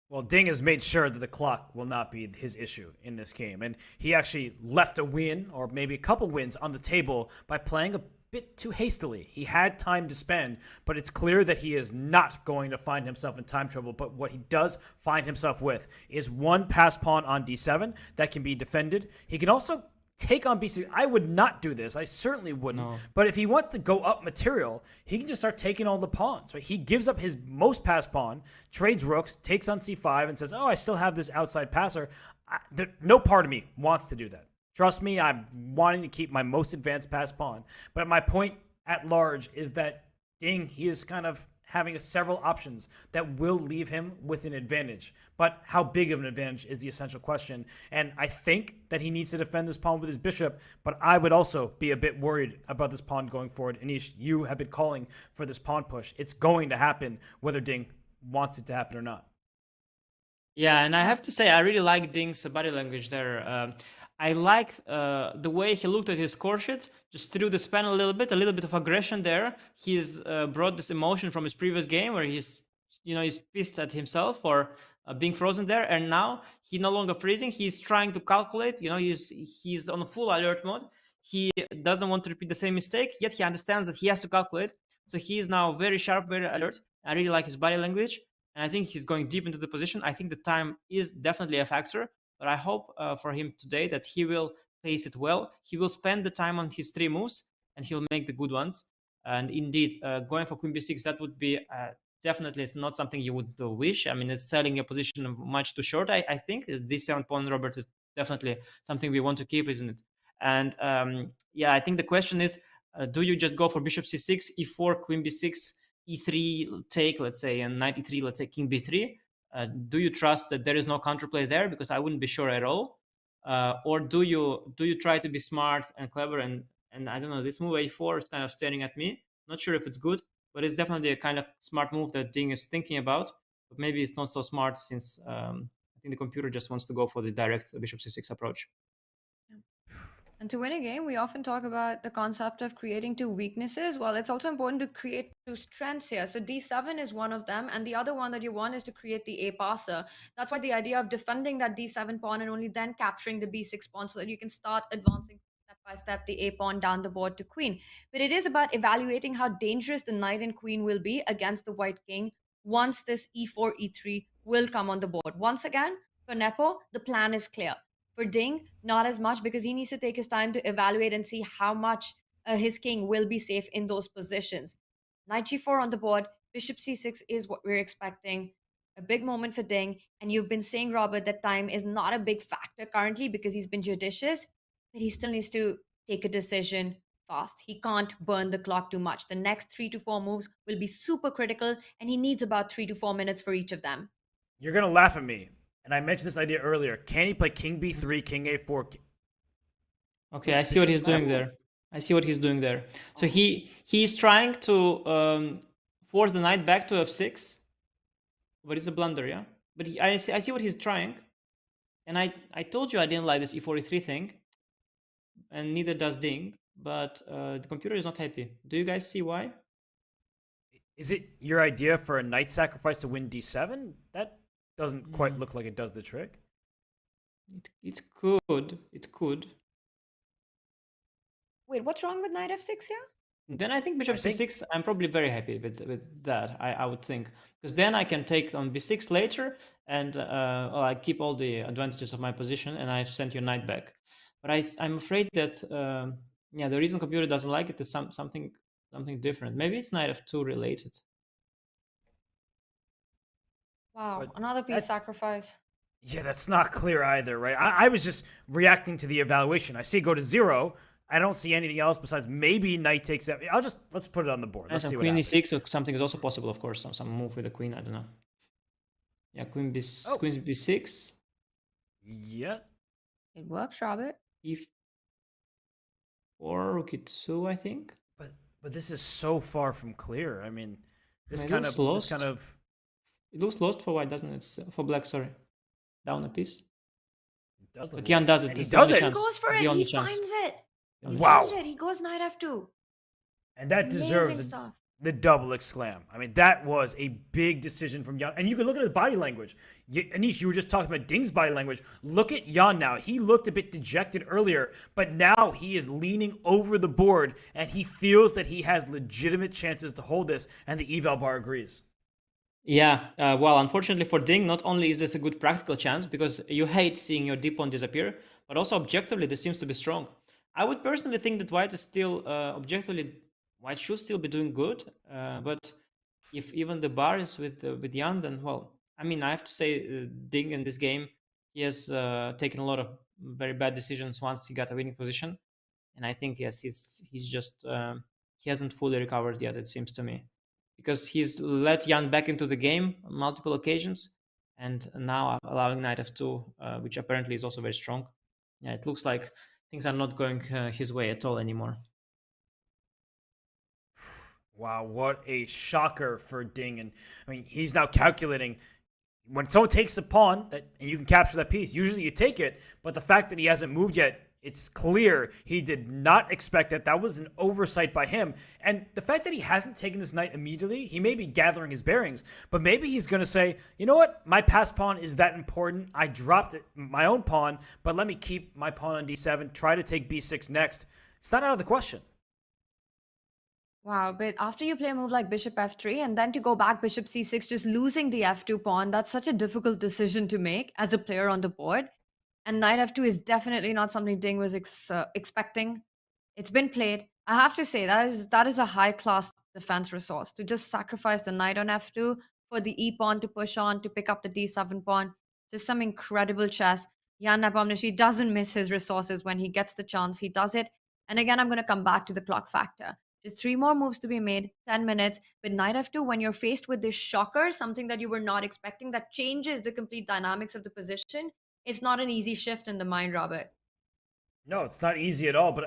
Well, Ding has made sure that the clock will not be his issue in this game. And he actually left a win, or maybe a couple wins, on the table by playing a bit too hastily. He had time to spend, but it's clear that he is not going to find himself in time trouble. But what he does find himself with is one pass pawn on d7 that can be defended. He can also take on b6. I would not do this. I certainly wouldn't. No. But if he wants to go up material, he can just start taking all the pawns. Right? He gives up his most passed pawn, trades rooks, takes on c5, and says, oh, I still have this outside passer. No part of me wants to do that. Trust me, I'm wanting to keep my most advanced passed pawn. But my point at large is that Ding, he is kind of having several options that will leave him with an advantage. But how big of an advantage is the essential question. And I think that he needs to defend this pawn with his bishop, but I would also be a bit worried about this pawn going forward. Anish, you have been calling for this pawn push. It's going to happen whether Ding wants it to happen or not. Yeah, and I have to say, I really like Ding's body language there. I liked the way he looked at his score sheet, just threw the span a little bit of aggression there. He's brought this emotion from his previous game where he's pissed at himself for being frozen there, and now he's no longer freezing. He's trying to calculate. He's on a full alert mode. He doesn't want to repeat the same mistake, yet he understands that he has to calculate. So he is now very sharp, very alert. I really like his body language, and I think he's going deep into the position. I think the time is definitely a factor. But I hope for him today that he will pace it well. He will spend the time on his 3 moves, and he'll make the good ones. And indeed, going for queen b6, that would be definitely not something you would wish. I mean, it's selling a position much too short, I think. This 7 pawn, Robert, is definitely something we want to keep, isn't it? And yeah, I think the question is, do you just go for bishop c6, e4, queen b6, e3 take, let's say, and knight e3, let's say king b3? Do you trust that there is no counterplay there? Because I wouldn't be sure at all. Or do you try to be smart and clever? And I don't know, this move a4 is kind of staring at me. Not sure if it's good, but it's definitely a kind of smart move that Ding is thinking about. But maybe it's not so smart since I think the computer just wants to go for the direct bishop c6 approach. And to win a game, we often talk about the concept of creating 2 weaknesses. Well, it's also important to create 2 strengths here. So d7 is one of them, and the other one that you want is to create the a passer. That's why the idea of defending that d7 pawn and only then capturing the b6 pawn so that you can start advancing step by step the a pawn down the board to queen. But it is about evaluating how dangerous the knight and queen will be against the white king once this e4, e3 will come on the board. Once again, For Nepo, the plan is clear. For Ding, not as much because he needs to take his time to evaluate and see how much his king will be safe in those positions. Knight g4 on the board, bishop c6 is what we're expecting. A big moment for Ding. And you've been saying, Robert, that time is not a big factor currently because he's been judicious, but he still needs to take a decision fast. He can't burn the clock too much. The next 3 to 4 moves will be super critical, and he needs about 3 to 4 minutes for each of them. You're going to laugh at me. And I mentioned this idea earlier. Can he play king b3, king a4? Okay, I see what he's doing there. I see what he's doing there. So he's trying to force the knight back to f6, but it's a blunder, yeah. But I see what he's trying, and I told you I didn't like this e43 thing, and neither does Ding. But the computer is not happy. Do you guys see why? Is it your idea for a knight sacrifice to win d7? That doesn't quite look like it does the trick. It could. It could. Wait, what's wrong with knight f6 here? Then I think bishop c6, I'm probably very happy with that, I would think. Because then I can take on b6 later, and I keep all the advantages of my position, and I've sent your knight back. But I'm afraid that, the reason computer doesn't like it is something different. Maybe it's knight f2 related. Wow, another piece sacrifice. Yeah, that's not clear either, right? I was just reacting to the evaluation. I see it go to 0. I don't see anything else besides maybe knight takes that. Let's put it on the board. Let's see what queen happens. e6 or something is also possible, of course. Some move with the queen. I don't know. Yeah, queen b6. Yeah, it works, Robert. E4, rook e2, I think. But this is so far from clear. I mean, this It kind looks of lost. it looks lost for white, doesn't it? For black, sorry. Down a piece. does look But Jan lost. does it. And It's he the does only it. He chance. goes for The it. only He chance. finds it. He Wow. finds it. He goes knight f2. And that Amazing deserves stuff. the double exclam. I mean, that was a big decision from Jan. And you can look at his body language. Anish, you were just talking about Ding's body language. Look at Jan now. He looked a bit dejected earlier, but now he is leaning over the board, and he feels that he has legitimate chances to hold this, and the eval bar agrees. Yeah, well, unfortunately for Ding, not only is this a good practical chance, because you hate seeing your d pawn disappear, but also objectively, this seems to be strong. I would personally think that white is still, objectively, white should still be doing good, but if even the bar is with Jan, then, well, I mean, I have to say, Ding in this game, he has taken a lot of very bad decisions once he got a winning position, and I think, yes, he's just, he hasn't fully recovered yet, it seems to me. Because he's let Jan back into the game on multiple occasions, and now allowing knight f2, which apparently is also very strong. Yeah, it looks like things are not going his way at all anymore. Wow, what a shocker for Ding. And I mean, he's now calculating when someone takes a pawn and you can capture that piece. Usually you take it, but the fact that he hasn't moved yet, it's clear he did not expect it. That was an oversight by him. And the fact that he hasn't taken this knight immediately, he may be gathering his bearings, but maybe he's going to say, you know what? My passed pawn is that important. I dropped it, my own pawn, but let me keep my pawn on d7, try to take b6 next. It's not out of the question. Wow, but after you play a move like bishop f3 and then to go back bishop c6, just losing the f2 pawn, that's such a difficult decision to make as a player on the board. And knight f2 is definitely not something Ding was expecting. It's been played. I have to say, that is a high-class defense resource. To just sacrifice the knight on f2 for the e pawn to push on, to pick up the d7 pawn. Just some incredible chess. Jan Nepomniachtchi doesn't miss his resources when he gets the chance. He does it. And again, I'm going to come back to the clock factor. Just 3 more moves to be made, 10 minutes. With knight f2, when you're faced with this shocker, something that you were not expecting, that changes the complete dynamics of the position, it's not an easy shift in the mind, Robert. No, it's not easy at all, but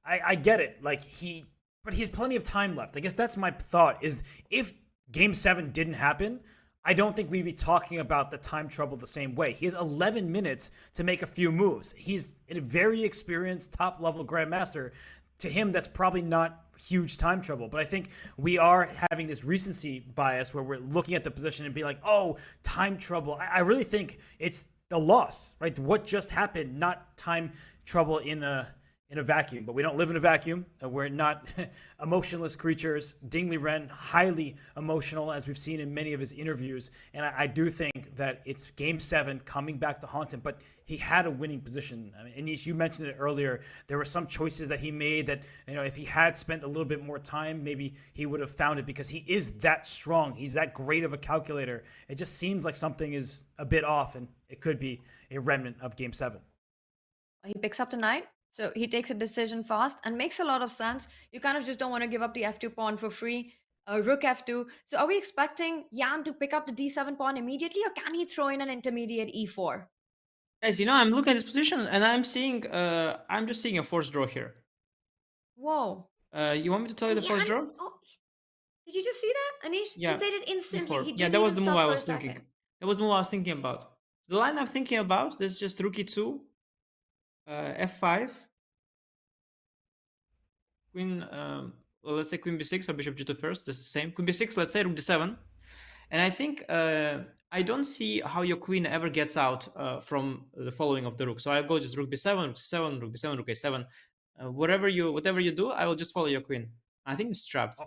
I get it. But he has plenty of time left. I guess that's my thought, is if game 7 didn't happen, I don't think we'd be talking about the time trouble the same way. He has 11 minutes to make a few moves. He's a very experienced top-level grandmaster. To him, that's probably not huge time trouble. But I think we are having this recency bias where we're looking at the position and be like, oh, time trouble. I really think it's the loss, right? What just happened, not time trouble in a in a vacuum, but we don't live in a vacuum. We're not emotionless creatures. Ding Liren, highly emotional, as we've seen in many of his interviews. And I do think that it's game 7 coming back to haunt him, but he had a winning position. I mean, Anish, you mentioned it earlier. There were some choices that he made that, if he had spent a little bit more time, maybe he would have found it, because he is that strong. He's that great of a calculator. It just seems like something is a bit off, and it could be a remnant of game 7. He picks up the knight. So he takes a decision fast and makes a lot of sense. You kind of just don't want to give up the f2 pawn for free. Rook f2. So are we expecting Jan to pick up the d7 pawn immediately, or can he throw in an intermediate e4? Guys, I'm looking at this position and I'm just seeing a forced draw here. Whoa. You want me to tell you the forced draw? Oh, did you just see that, Anish? Yeah. He played it instantly. He Yeah, didn't that was even the move stop I for a was thinking. second. That was the move I was thinking about. The line I'm thinking about, this is just rook e2, f5, queen, well, let's say queen b6 or bishop g2 first. That's the same. Queen b6, let's say rook d7. And I think I don't see how your queen ever gets out from the following of the rook. So I'll go just rook b7, rook c7, rook b7, rook a7. Whatever you do, I will just follow your queen. I think it's trapped.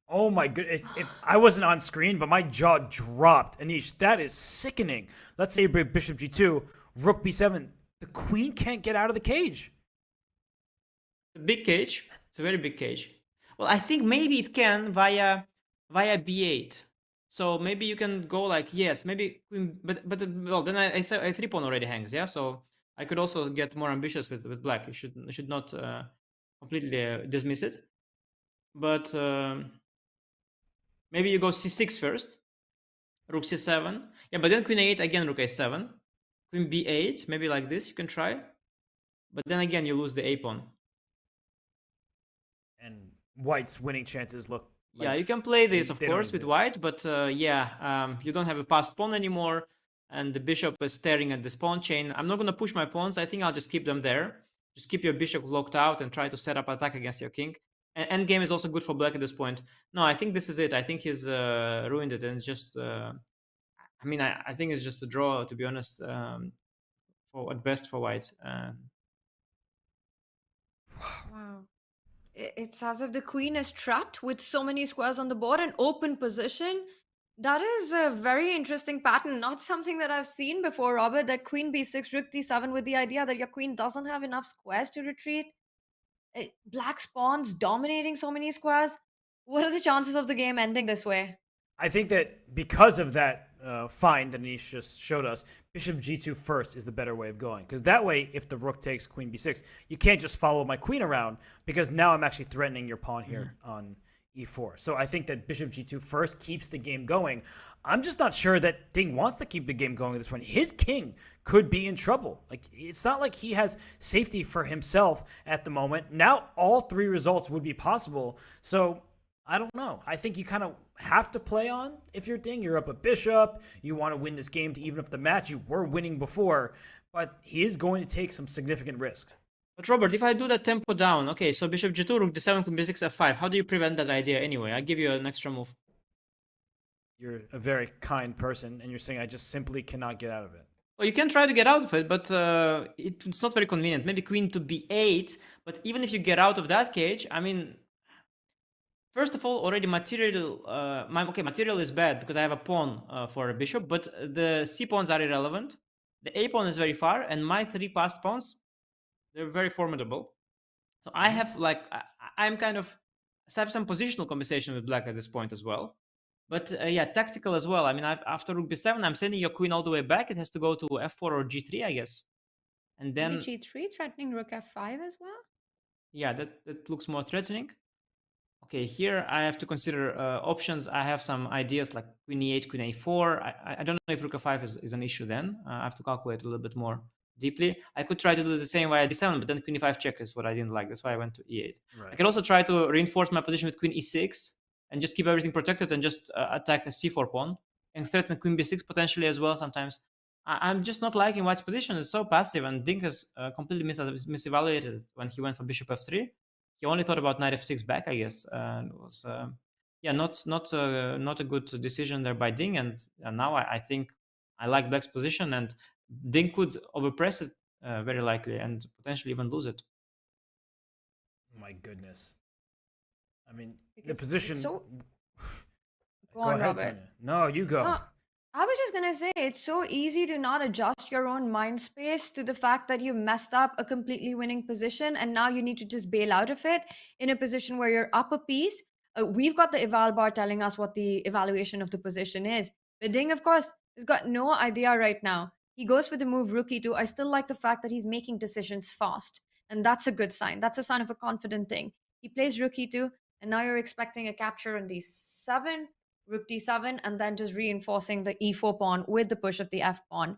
Oh my goodness. If I wasn't on screen, but my jaw dropped. Anish, that is sickening. Let's say bishop g2, rook b7. The queen can't get out of the cage. A big cage. It's a very big cage. Well, I think maybe it can via b8. So maybe you can go like, yes, maybe queen, but well, then I say a 3 pawn already hangs, yeah. So I could also get more ambitious with black. You should not completely dismiss it. But maybe you go c6 first, rook c7. Yeah, but then queen a8 again, rook a7, queen b8. Maybe like this you can try. But then again, you lose the a pawn. And white's winning chances look. Yeah, you can play this, of course, with white, but you don't have a passed pawn anymore, and the bishop is staring at this pawn chain. I'm not going to push my pawns. I think I'll just keep them there. Just keep your bishop locked out and try to set up attack against your king. And endgame is also good for black at this point. No, I think this is it. I think he's ruined it, and it's just... I think it's just a draw, to be honest, for at best for white. Wow. It's as if the queen is trapped with so many squares on the board and open position. That is a very interesting pattern, not something that I've seen before, Robert, that queen b6, rook d7 with the idea that your queen doesn't have enough squares to retreat. Black spawns dominating so many squares. What are the chances of the game ending this way? I think that because of that find that Anish just showed us, bishop g2 first is the better way of going. Because that way, if the rook takes queen b6, you can't just follow my queen around, because now I'm actually threatening your pawn here on e4. So I think that bishop g2 first keeps the game going. I'm just not sure that Ding wants to keep the game going at this point. His king could be in trouble. Like, it's not like he has safety for himself at the moment. Now all 3 results would be possible. So I don't know. I think you kind of have to play on. If you're Ding, you're up a bishop. You want to win this game to even up the match. You were winning before, but he is going to take some significant risks. But Robert, if I do that tempo down, okay, so bishop g2, rook d7, queen b6, f5, how do you prevent that idea anyway? I give you an extra move. You're a very kind person, and you're saying I just simply cannot get out of it. Well, you can try to get out of it, but it's not very convenient. Maybe queen to b8, but even if you get out of that cage, I mean... First of all, already material, material is bad because I have a pawn for a bishop, but the c pawns are irrelevant. The a pawn is very far, and my 3 passed pawns, they're very formidable. So I have I have some positional compensation with black at this point as well. But tactical as well. I mean, after rook b7, I'm sending your queen all the way back. It has to go to f4 or g3, I guess. And then maybe g3 threatening rook f5 as well? Yeah, that looks more threatening. Okay, here I have to consider options. I have some ideas like queen e8, queen a4. I don't know if rook f5 is an issue then. I have to calculate a little bit more deeply. I could try to do the same via d7, but then queen e5 check is what I didn't like. That's why I went to e8. Right. I can also try to reinforce my position with queen e6 and just keep everything protected and just attack a c4 pawn and threaten queen b6 potentially as well sometimes. I'm just not liking white's position. It's so passive, and Ding has completely misevaluated it when he went for bishop f3. He only thought about knight f6 back, I guess, and it was not a good decision there by Ding. And now I think I like black's position, and Ding could overpress it very likely and potentially even lose it. My goodness. I mean, Because the position. it's so- Go on, ahead, Robert. Tanya. No, you go. I was just gonna say, it's so easy to not adjust your own mind space to the fact that you messed up a completely winning position and now you need to just bail out of it in a position where you're up a piece. We've got the eval bar telling us what the evaluation of the position is. But Ding, of course, has got no idea right now. He goes for the move rook e2. I still like the fact that he's making decisions fast. And that's a good sign. That's a sign of a confident thing. He plays rook e2, and now you're expecting a capture on d7, rook d7, and then just reinforcing the e4 pawn with the push of the f pawn.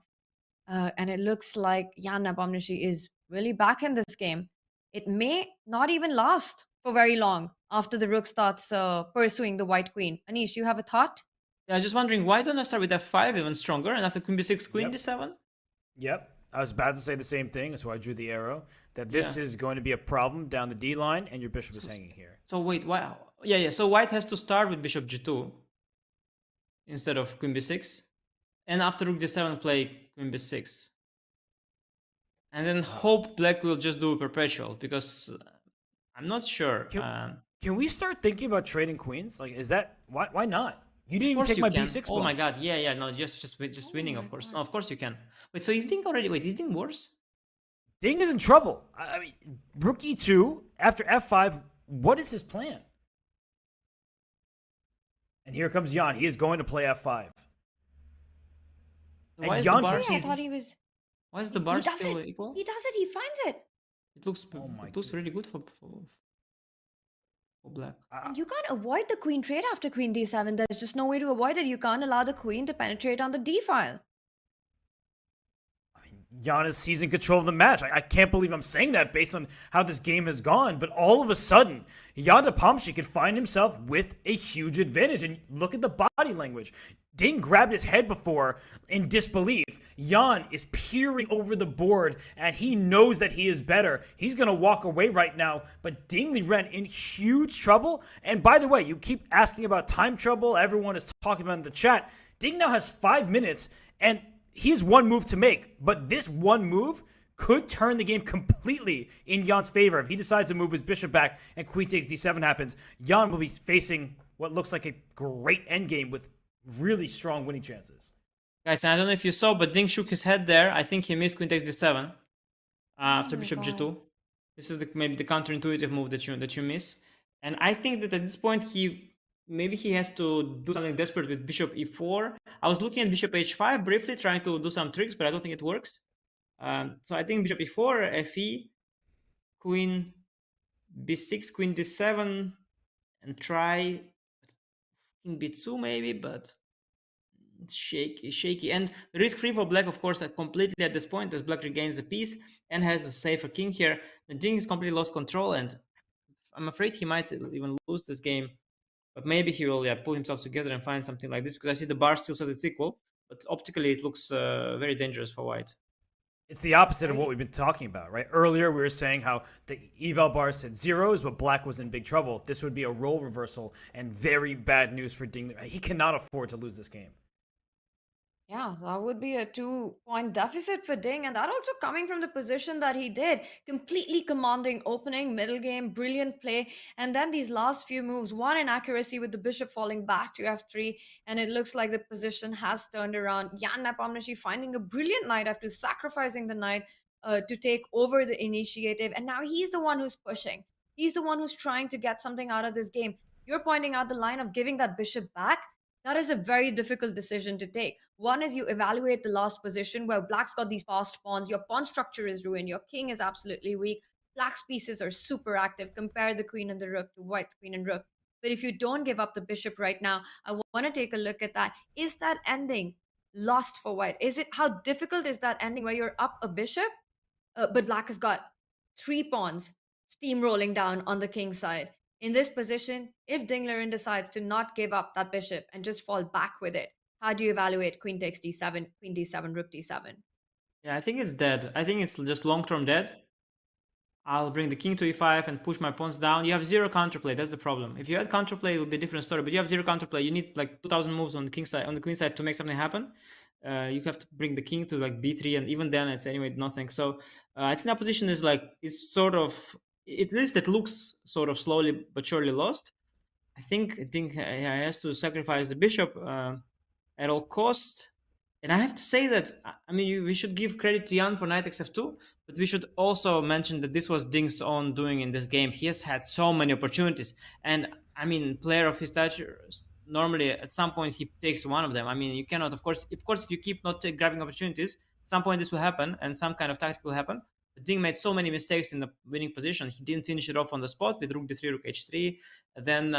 And it looks like Jan Nepomniachtchi is really back in this game. It may not even last for very long after the rook starts pursuing the white queen. Anish, you have a thought? Yeah, I was just wondering, why don't I start with f5 even stronger, and after queen b6, queen Yep. d7? Yep. I was about to say the same thing, so I drew the arrow. That this is going to be a problem down the D line, and your bishop is hanging here. So wait, why? Yeah. So white has to start with bishop g2 instead of queen b6, and after rook d7 play queen b6, and then hope black will just do perpetual, because I'm not sure. Can we start thinking about trading queens? Like, is that why not? You didn't even take my b6 Oh pawn. my god, yeah, no, just winning, of course. No, of course you can. Wait, so is Ding already? Wait, is Ding worse? Ding is in trouble. I mean, rook e2 after f5. What is his plan? And here comes Jan. He is going to play f5. Why is Jan the bar? I thought he was. Why is the bar He does still it. equal? He does it. He finds it. It looks really good for black. And you can't avoid the queen trade after queen d7. There's just no way to avoid it. You can't allow the queen to penetrate on the d file. Jan is seizing control of the match. I can't believe I'm saying that based on how this game has gone. But all of a sudden, Jan Nepomniachtchi can find himself with a huge advantage. And look at the body language. Ding grabbed his head before in disbelief. Jan is peering over the board, and he knows that he is better. He's going to walk away right now. But Ding Liren in huge trouble. And by the way, you keep asking about time trouble. Everyone is talking about it in the chat. Ding now has 5 minutes, and he has one move to make, but this one move could turn the game completely in Jan's favor. If he decides to move his bishop back and queen takes d7 happens, Jan will be facing what looks like a great endgame with really strong winning chances. Guys, I don't know if you saw, but Ding shook his head there. I think he missed queen takes d7 after bishop g2. This is maybe the counterintuitive move that you miss. And I think that at this point maybe he has to do something desperate with bishop e4. I was looking at bishop h5 briefly, trying to do some tricks, but I don't think it works. So I think bishop e4, fe, queen b6, queen d7, and try king b2 maybe, but it's shaky. And risk-free for black, of course, completely at this point, as black regains a piece and has a safer king here. The Ding has completely lost control, and I'm afraid he might even lose this game. But maybe he will pull himself together and find something like this, because I see the bar still says it's equal, but optically it looks very dangerous for white. It's the opposite of what we've been talking about, right? Earlier we were saying how the eval bar said zeros, but black was in big trouble. This would be a role reversal and very bad news for Ding. He cannot afford to lose this game. Yeah, that would be a 2-point deficit for Ding, and that also coming from the position that he did. Completely commanding opening, middle game, brilliant play, and then these last few moves, one inaccuracy with the bishop falling back to f3, and it looks like the position has turned around. Jan Nepomniachtchi finding a brilliant knight after sacrificing the knight to take over the initiative, and now he's the one who's pushing. He's the one who's trying to get something out of this game. You're pointing out the line of giving that bishop back. That is a very difficult decision to take. One is you evaluate the last position where black's got these passed pawns, your pawn structure is ruined, your king is absolutely weak, black's pieces are super active. Compare the queen and the rook to white's queen and rook. But if you don't give up the bishop right now, I want to take a look at that. Is that ending lost for white? How difficult is that ending where you're up a bishop, but black has got 3 pawns steamrolling down on the king side? In this position, if Ding Liren decides to not give up that bishop and just fall back with it, how do you evaluate queen takes d7, queen d7, rook d7? Yeah, I think it's dead. I think it's just long-term dead. I'll bring the king to e5 and push my pawns down. You have 0 counterplay. That's the problem. If you had counterplay, it would be a different story. But you have 0 counterplay. You need like 2,000 moves on the king side, on the queen side, to make something happen. You have to bring the king to like b3, and even then, it's anyway nothing. So I think that position is sort of at least it looks sort of slowly but surely lost. I think Ding has to sacrifice the bishop at all cost. And I have to say that, I mean, we should give credit to Jan for knight takes f2, but we should also mention that this was Ding's own doing in this game. He has had so many opportunities. And, I mean, player of his stature, normally at some point he takes one of them. I mean, you cannot, of course, if you keep not grabbing opportunities, at some point this will happen and some kind of tactic will happen. But Ding made so many mistakes in the winning position. He didn't finish it off on the spot with rook d3, rook h3. Then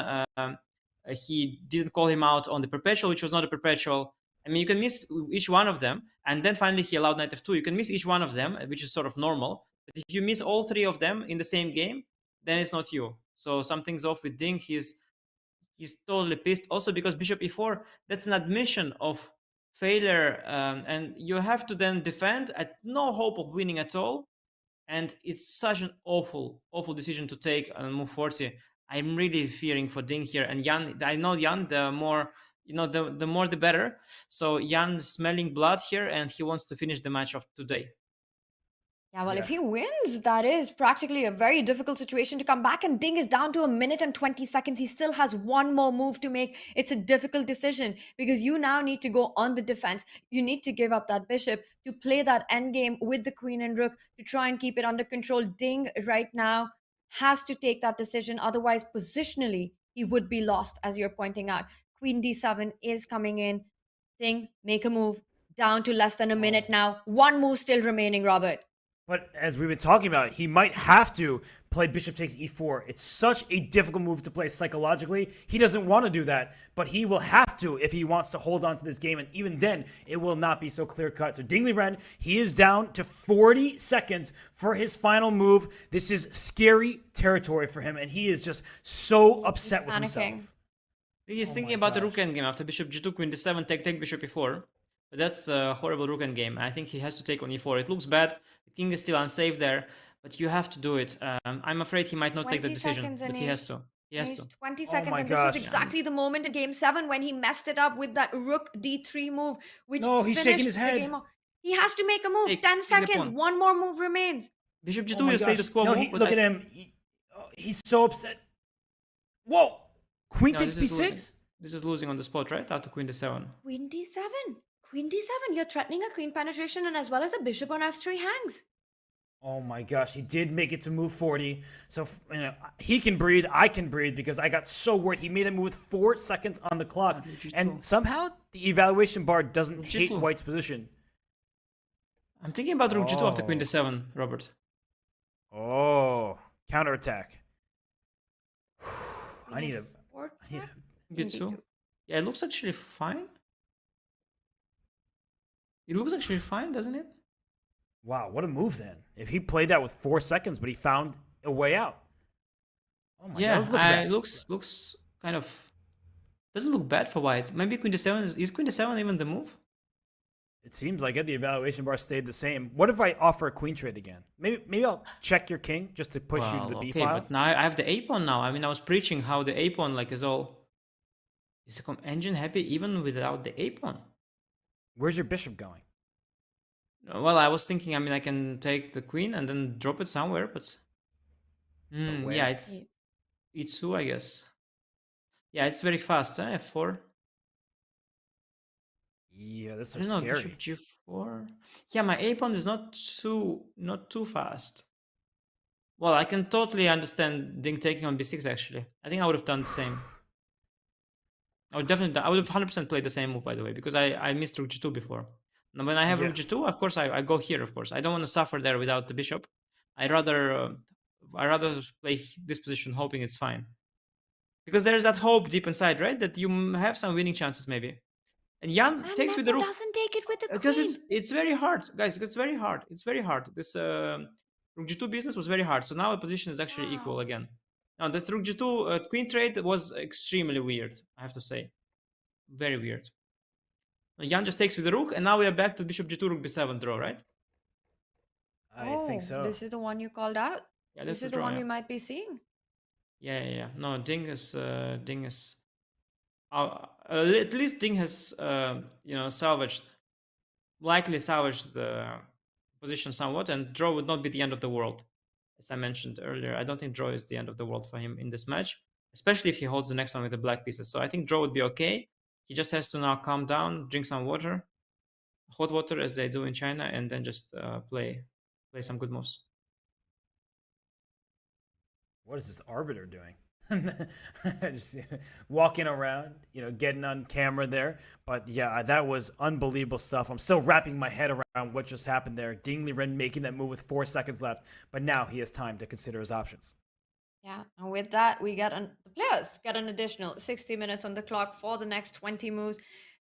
he didn't call him out on the perpetual, which was not a perpetual. I mean, you can miss each one of them, and then finally he allowed knight f2. You can miss each one of them, which is sort of normal. But if you miss all three of them in the same game, then it's not you. So something's off with Ding. He's totally pissed. Also because bishop e4, that's an admission of failure, and you have to then defend at no hope of winning at all. And it's such an awful decision to take on move 40. I'm really fearing for Ding here. And Jan, I know Jan, the more the more the better. So Jan's smelling blood here, and he wants to finish the match of today. Yeah, well, if he wins, that is practically a very difficult situation to come back. And Ding is down to 1 minute and 20 seconds. He still has one more move to make. It's a difficult decision because you now need to go on the defense. You need to give up that bishop to play that endgame with the queen and rook to try and keep it under control. Ding right now has to take that decision. Otherwise, positionally, he would be lost, as you're pointing out. Queen d7 is coming in. Ding, make a move. Down to less than a minute now. One move still remaining, Robert. But as we've been talking about, he might have to play bishop takes e4. It's such a difficult move to play psychologically. He doesn't want to do that, but he will have to if he wants to hold on to this game. And even then, it will not be so clear-cut. So Ding Liren, he is down to 40 seconds for his final move. This is scary territory for him, and he is just so upset with himself. He's thinking about the rook endgame after bishop g2, queen d7, take bishop e4. But that's a horrible rook endgame. I think he has to take on e4. It looks bad. The king is still unsafe there, but you have to do it. I'm afraid he might not take the decision, but he has to. He has to. 20 seconds, and this was exactly the moment in game 7 when he messed it up with that rook d3 move, which he's shaking his head. The game off. He has to make a move. 10 seconds. One more move remains. Bishop g2 is status quo move. Look at him. He's so upset. Whoa! Queen takes b6? This is losing on the spot, right? After queen d7. Queen d7. Queen d7, you're threatening a queen penetration, and as well as the bishop on f3 hangs. Oh my gosh, he did make it to move 40. So, he can breathe, I can breathe, because I got so worried. He made a move with 4 seconds on the clock. And somehow, the evaluation bar doesn't hate White's position. I'm thinking about rook g2 after queen d7, Robert. Oh, counterattack. I need a... g2. Yeah, it looks actually fine. It looks actually fine, doesn't it? Wow, what a move then. If he played that with 4 seconds, but he found a way out. Oh my God, look at that. It looks kind of... Doesn't look bad for White. Maybe queen d7 is queen d7 even the move? It seems like it. The evaluation bar stayed the same. What if I offer a queen trade again? Maybe I'll check your king just to push you to the b file. But now I have the a pawn now. I mean, I was preaching how the a pawn is all... Is the engine happy even without the a pawn? Where's your bishop going? Well, I was thinking, I mean, I can take the queen and then drop it somewhere, but... yeah, it's e2, I guess. Yeah, it's very fast, f4. Yeah, this is scary. Bishop g4. Yeah, my a pawn is not too fast. Well, I can totally understand Ding taking on b6, actually. I think I would have done the same. I would have 100% played the same move, by the way, because I missed rook g2 before. Now, when I have rook g2, of course, I go here, of course. I don't want to suffer there without the bishop. I rather play this position hoping it's fine. Because there's that hope deep inside, right? That you have some winning chances, maybe. And Jan takes with the rook. Doesn't take it with the because queen. It's very hard, guys. It's very hard. It's very hard. This rook g2 business was very hard. So now the position is actually equal again. Now, this rook g2 queen trade was extremely weird, I have to say. Very weird. Jan just takes with the rook, and now we are back to bishop g2, rook b7 draw, right? I think so. This is the one you called out? Yeah, this is the one we might be seeing? Yeah. No, Ding is... at least Ding has, likely salvaged the position somewhat, and draw would not be the end of the world. as I mentioned earlier, I don't think draw is the end of the world for him in this match, especially if he holds the next one with the black pieces. So I think draw would be okay. He just has to now calm down, drink some water, hot water as they do in China, and then just play some good moves. What is this arbiter doing? Just walking around, getting on camera there. But yeah, that was unbelievable stuff. I'm still wrapping my head around what just happened there. Ding Liren making that move with 4 seconds left, but now he has time to consider his options. Yeah, and with that, the players get an additional 60 minutes on the clock for the next 20 moves.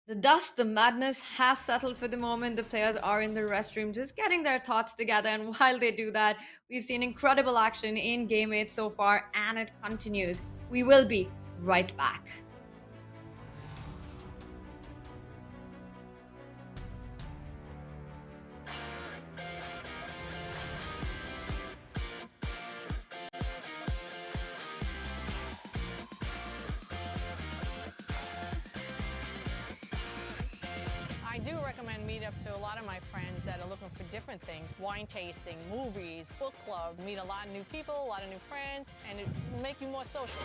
The dust, the madness has settled for the moment. The players are in the restroom just getting their thoughts together. And while they do that, we've seen incredible action in Game 8 so far, and it continues. We will be right back. I do recommend Meetup to a lot of my friends that are looking for different things. Wine tasting, movies, book club, meet a lot of new people, a lot of new friends, and it will make you more social.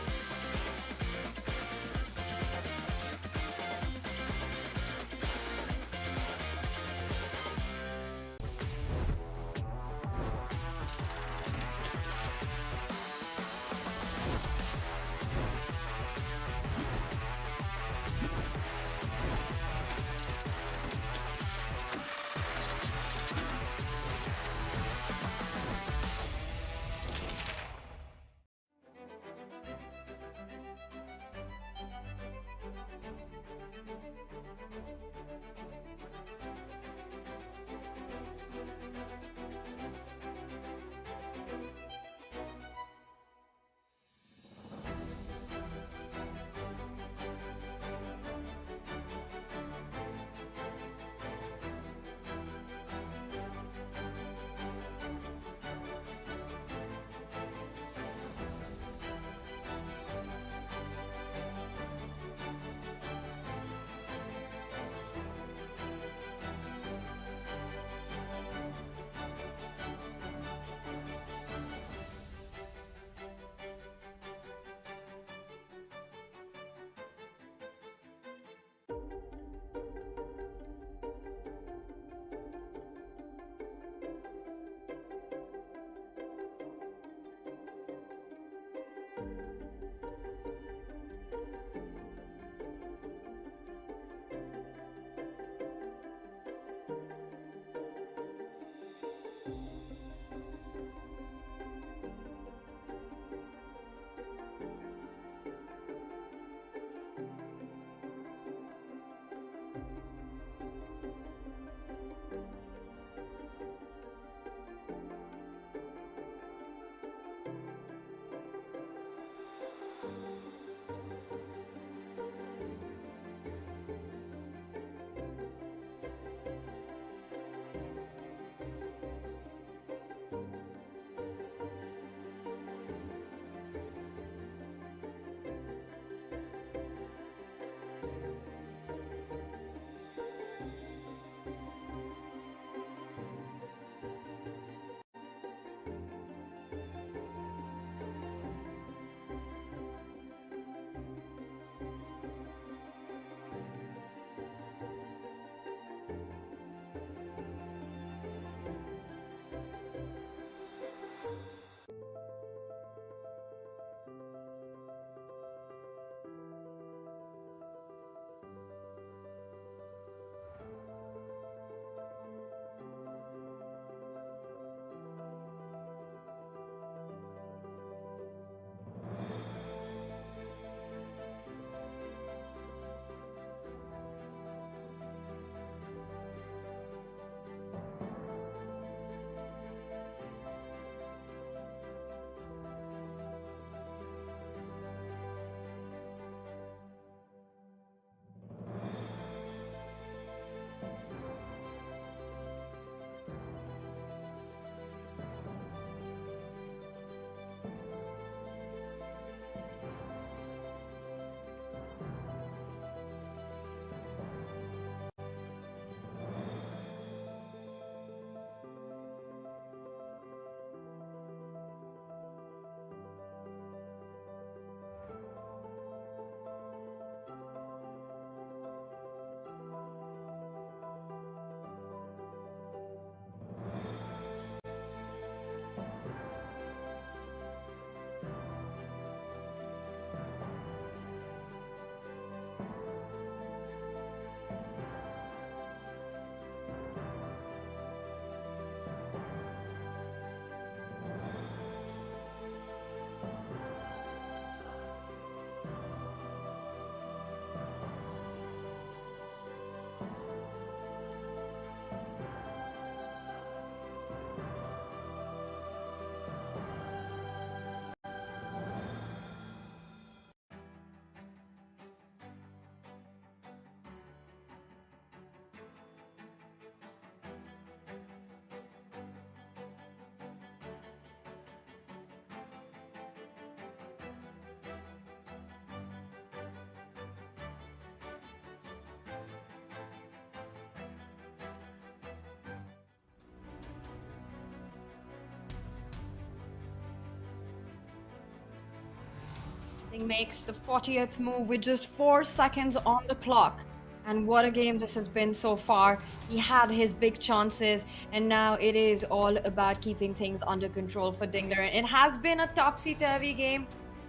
Ding makes the 40th move with just 4 seconds on the clock. And what a game this has been so far. He had his big chances, and now it is all about keeping things under control for Ding Liren. It has been a topsy-turvy game,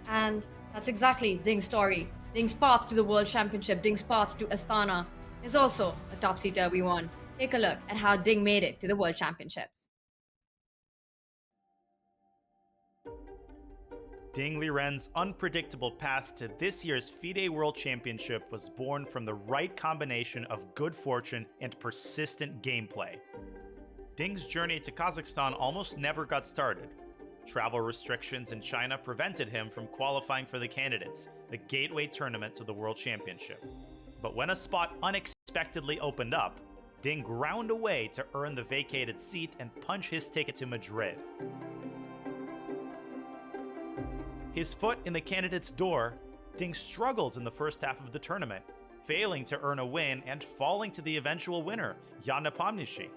and that's exactly Ding's story. Ding's path to the World Championship, Ding's path to Astana is also a topsy-turvy one. Take a look at how Ding made it to the World Championships. Ding Liren's unpredictable path to this year's FIDE World Championship was born from the right combination of good fortune and persistent gameplay. Ding's journey to Kazakhstan almost never got started. Travel restrictions in China prevented him from qualifying for the candidates, the gateway tournament to the World Championship. But when a spot unexpectedly opened up, Ding ground away to earn the vacated seat and punch his ticket to Madrid. His foot in the candidate's door, Ding struggled in the first half of the tournament, failing to earn a win and falling to the eventual winner, Nepomniachtchi.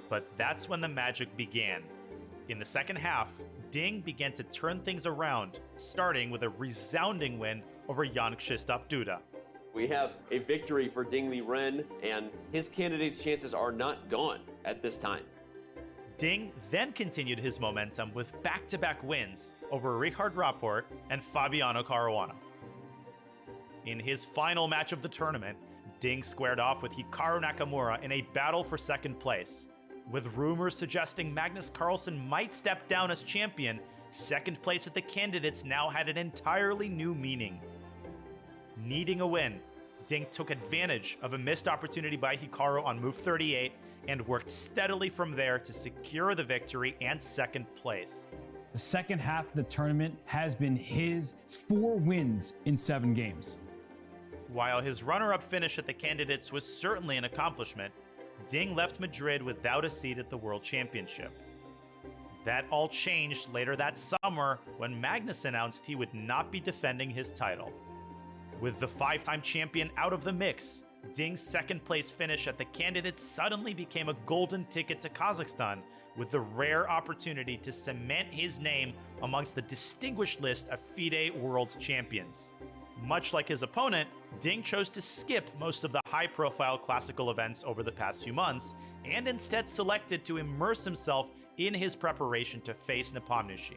But that's when the magic began. In the second half, Ding began to turn things around, starting with a resounding win over Jan Krzysztof Duda. We have a victory for Ding Liren, and his candidate's chances are not gone at this time. Ding then continued his momentum with back-to-back wins over Richard Rapport and Fabiano Caruana. In his final match of the tournament, Ding squared off with Hikaru Nakamura in a battle for second place. With rumors suggesting Magnus Carlsen might step down as champion, second place at the candidates now had an entirely new meaning. Needing a win, Ding took advantage of a missed opportunity by Hikaru on move 38 and worked steadily from there to secure the victory and second place. The second half of the tournament has been his, 4 wins in 7 games. While his runner-up finish at the candidates was certainly an accomplishment, Ding left Madrid without a seat at the World Championship. That all changed later that summer when Magnus announced he would not be defending his title. With the 5-time champion out of the mix, Ding's second place finish at the candidates suddenly became a golden ticket to Kazakhstan, with the rare opportunity to cement his name amongst the distinguished list of FIDE World Champions. Much like his opponent, Ding chose to skip most of the high-profile classical events over the past few months, and instead selected to immerse himself in his preparation to face Nepomniachtchi.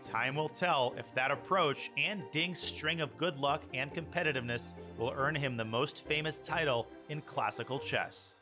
Time will tell if that approach and Ding's string of good luck and competitiveness will earn him the most famous title in classical chess.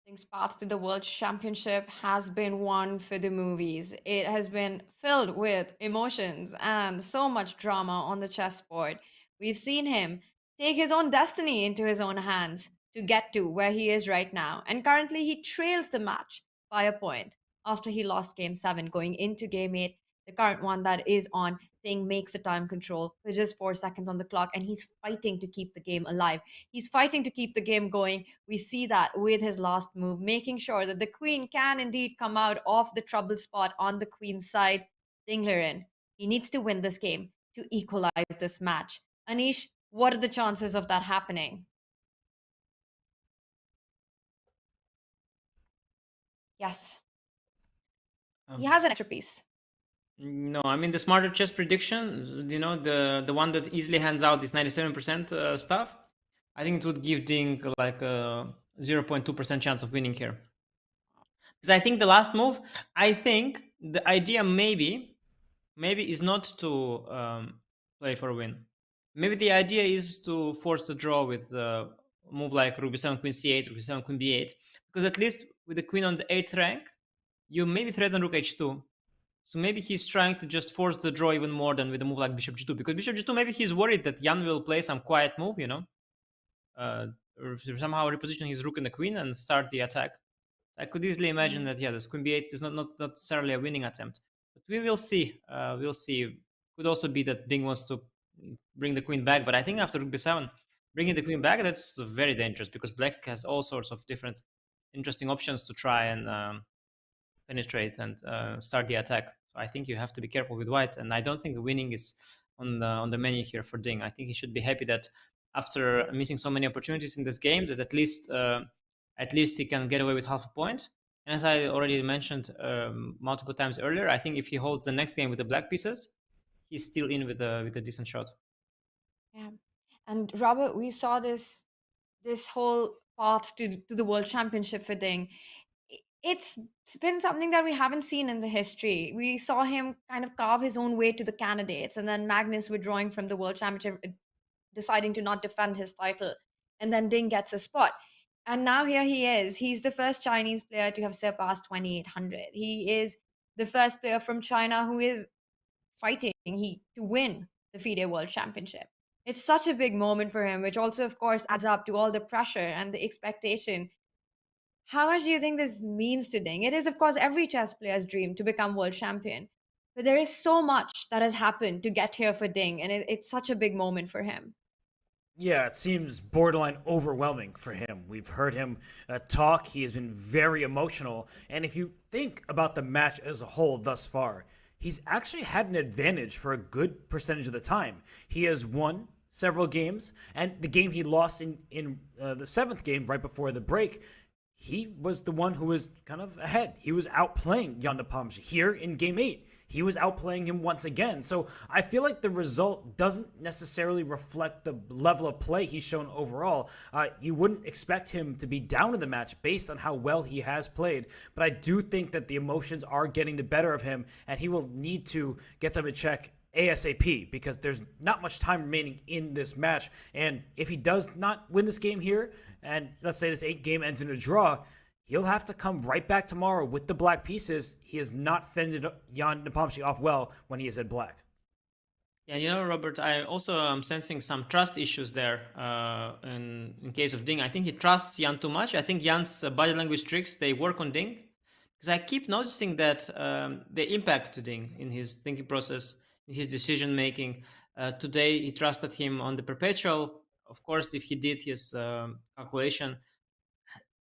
Ding's path to the World Championship has been one for the movies. It has been filled with emotions and so much drama on the chessboard. We've seen him take his own destiny into his own hands to get to where he is right now. And currently he trails the match by a point after he lost game 7 going into game 8. The current one that is on, Ding makes the time control with just 4 seconds on the clock, and he's fighting to keep the game alive. He's fighting to keep the game going. We see that with his last move, making sure that the queen can indeed come out of the trouble spot on the queen's side. Ding Liren, he needs to win this game to equalize this match. Anish, what are the chances of that happening? Yes. He has an extra piece. No, I mean the smarter chess prediction, you know, the one that easily hands out this 97% stuff, I think it would give Ding like a 0.2% chance of winning here. Because I think the last move, I think the idea maybe is not to play for a win. Maybe the idea is to force the draw with a move like Rook b7, Queen c8, Rook b7, Queen b8. Because at least with the queen on the 8th rank, you maybe threaten Rook h2. So maybe he's trying to just force the draw even more than with a move like Bishop g2. Because Bishop g2, maybe he's worried that Jan will play some quiet move, you know, or somehow reposition his Rook and the Queen and start the attack. I could easily imagine that, yeah, this Queen b8 is not necessarily a winning attempt. But we will see. We'll see. Could also be that Ding wants to bring the Queen back. But I think after Rook b7, bringing the Queen back, that's very dangerous because Black has all sorts of different interesting options to try and penetrate and start the attack. So I think you have to be careful with White, and I don't think the winning is on the menu here for Ding. I think he should be happy that after missing so many opportunities in this game, that at least he can get away with half a point. And as I already mentioned multiple times earlier, I think if he holds the next game with the black pieces, he's still in with a decent shot. Yeah. And Robert, we saw this whole path to the World Championship for Ding. It's been something that we haven't seen in the history. We saw him kind of carve his own way to the candidates, and then Magnus withdrawing from the World Championship, deciding to not defend his title, and then Ding gets a spot. And now here he is. He's the first Chinese player to have surpassed 2,800. He is the first player from China who is fighting to win the FIDE World Championship. It's such a big moment for him, which also, of course, adds up to all the pressure and the expectation. How much do you think this means to Ding? It is, of course, every chess player's dream to become world champion. But there is so much that has happened to get here for Ding, and it's such a big moment for him. Yeah, it seems borderline overwhelming for him. We've heard him talk. He has been very emotional. And if you think about the match as a whole thus far, he's actually had an advantage for a good percentage of the time. He has won several games, and the game he lost in the seventh game right before the break, he was the one who was kind of ahead. He was outplaying Jan Nepomniachtchi. Here in Game 8, he was outplaying him once again. So I feel like the result doesn't necessarily reflect the level of play he's shown overall. You wouldn't expect him to be down in the match based on how well he has played. But I do think that the emotions are getting the better of him, and he will need to get them in check ASAP, because there's not much time remaining in this match. And if he does not win this game here, and let's say this 8-game ends in a draw, he'll have to come right back tomorrow with the black pieces. He has not fended Jan Nepomniachtchi off well when he is at black. Yeah, you know, Robert, I also am sensing some trust issues there in case of Ding. I think he trusts Jan too much. I think Jan's body language tricks, they work on Ding, because I keep noticing that they impact Ding in his thinking process, in his decision making. Today, he trusted him on the perpetual. Of course, if he did his calculation,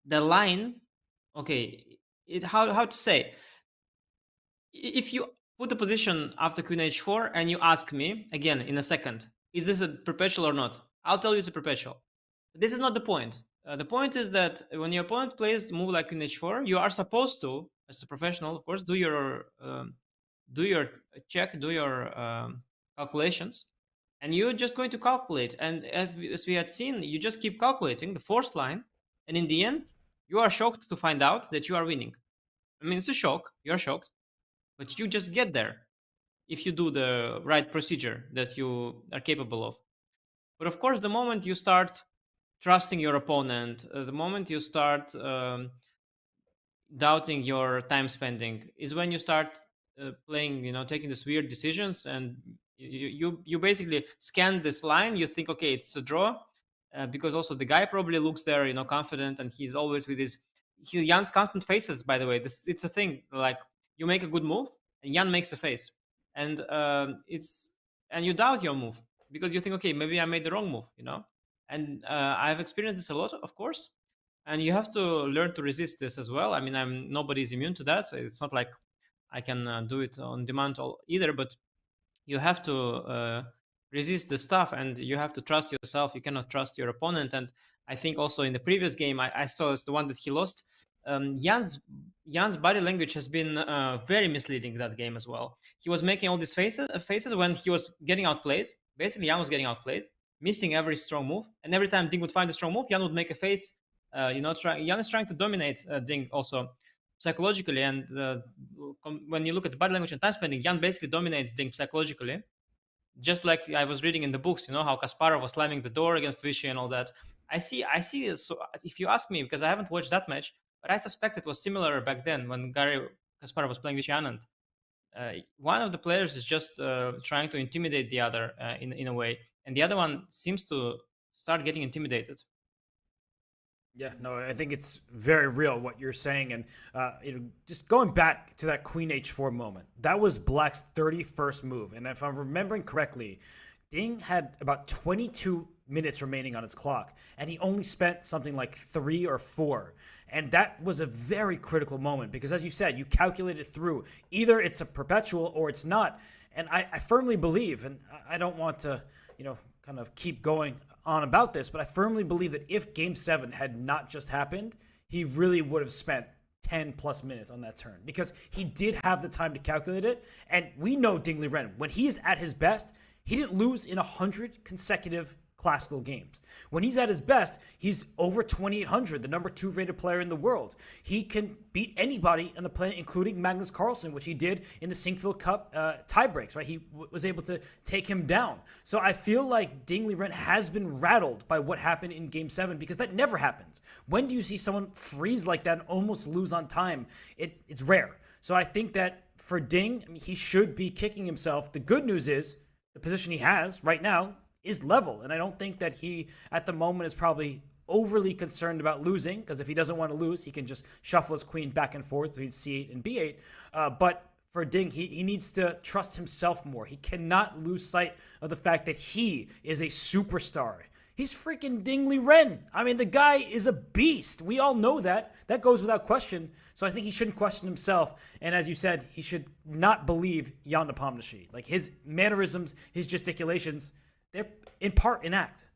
the line, okay, how to say? If you put the position after Queen H4 and you ask me again in a second, is this a perpetual or not? I'll tell you it's a perpetual. This is not the point. The point is that when your opponent plays a move like Queen H4, you are supposed to, as a professional, of course, do your check, do your calculations, and you're just going to calculate. And as we had seen, you just keep calculating the force line, and in the end, you are shocked to find out that you are winning. I mean, it's a shock. You're shocked, but you just get there if you do the right procedure that you are capable of. But of course, the moment you start trusting your opponent, the moment you start doubting your time spending, is when you start playing, taking these weird decisions, and you basically scan this line. You think, okay, it's a draw, because also the guy probably looks there, confident, and he's always with Jan's constant faces. By the way, it's a thing. Like, you make a good move, and Jan makes a face, and you doubt your move because you think, okay, maybe I made the wrong move, And I've experienced this a lot, of course, and you have to learn to resist this as well. I mean, nobody's immune to that. So it's not like I can do it on demand either, but you have to resist the stuff, and you have to trust yourself. You cannot trust your opponent. And I think also in the previous game, I saw it's the one that he lost. Jan's body language has been very misleading that game as well. He was making all these faces when he was getting outplayed. Basically, Jan was getting outplayed, missing every strong move, and every time Ding would find a strong move, Jan would make a face. Jan is trying to dominate Ding also psychologically, and when you look at the body language and time spending, Jan basically dominates Ding psychologically, just like I was reading in the books. How Kasparov was slamming the door against Vishy and all that. I see. So if you ask me, because I haven't watched that match, but I suspect it was similar back then when Garry Kasparov was playing Vishy Anand. One of the players is just trying to intimidate the other in a way, and the other one seems to start getting intimidated. Yeah, no, I think it's very real what you're saying. And just going back to that Queen H4 moment, that was Black's 31st move. And if I'm remembering correctly, Ding had about 22 minutes remaining on his clock, and he only spent something like 3 or 4. And that was a very critical moment because, as you said, you calculate it through. Either it's a perpetual or it's not. And I firmly believe, and I don't want to, kind of keep going on about this, but I firmly believe that if Game 7 had not just happened, he really would have spent 10 plus minutes on that turn because he did have the time to calculate it. And we know Ding Liren, when he is at his best, he didn't lose in 100 consecutive classical games. When he's at his best, he's over 2,800, the number 2 rated player in the world. He can beat anybody on the planet, including Magnus Carlsen, which he did in the Sinkfield Cup tie breaks, right? He was able to take him down. So I feel like Ding Liren has been rattled by what happened in Game 7 because that never happens. When do you see someone freeze like that and almost lose on time? It's rare. So I think that for Ding, I mean, he should be kicking himself. The good news is the position he has right now is level. And I don't think that he, at the moment, is probably overly concerned about losing, because if he doesn't want to lose, he can just shuffle his queen back and forth between c8 and b8. But for Ding, he needs to trust himself more. He cannot lose sight of the fact that he is a superstar. He's freaking Ding Liren. I mean, the guy is a beast. We all know that. That goes without question. So I think he shouldn't question himself. And as you said, he should not believe Jan Nepomniachtchi. Like, his mannerisms, his gesticulations, they're in part inact.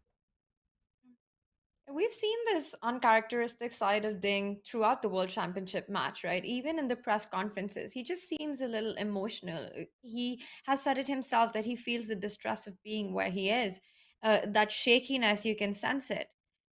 We've seen this uncharacteristic side of Ding throughout the World Championship match, right? Even in the press conferences, he just seems a little emotional. He has said it himself that he feels the distress of being where he is. That shakiness, you can sense it.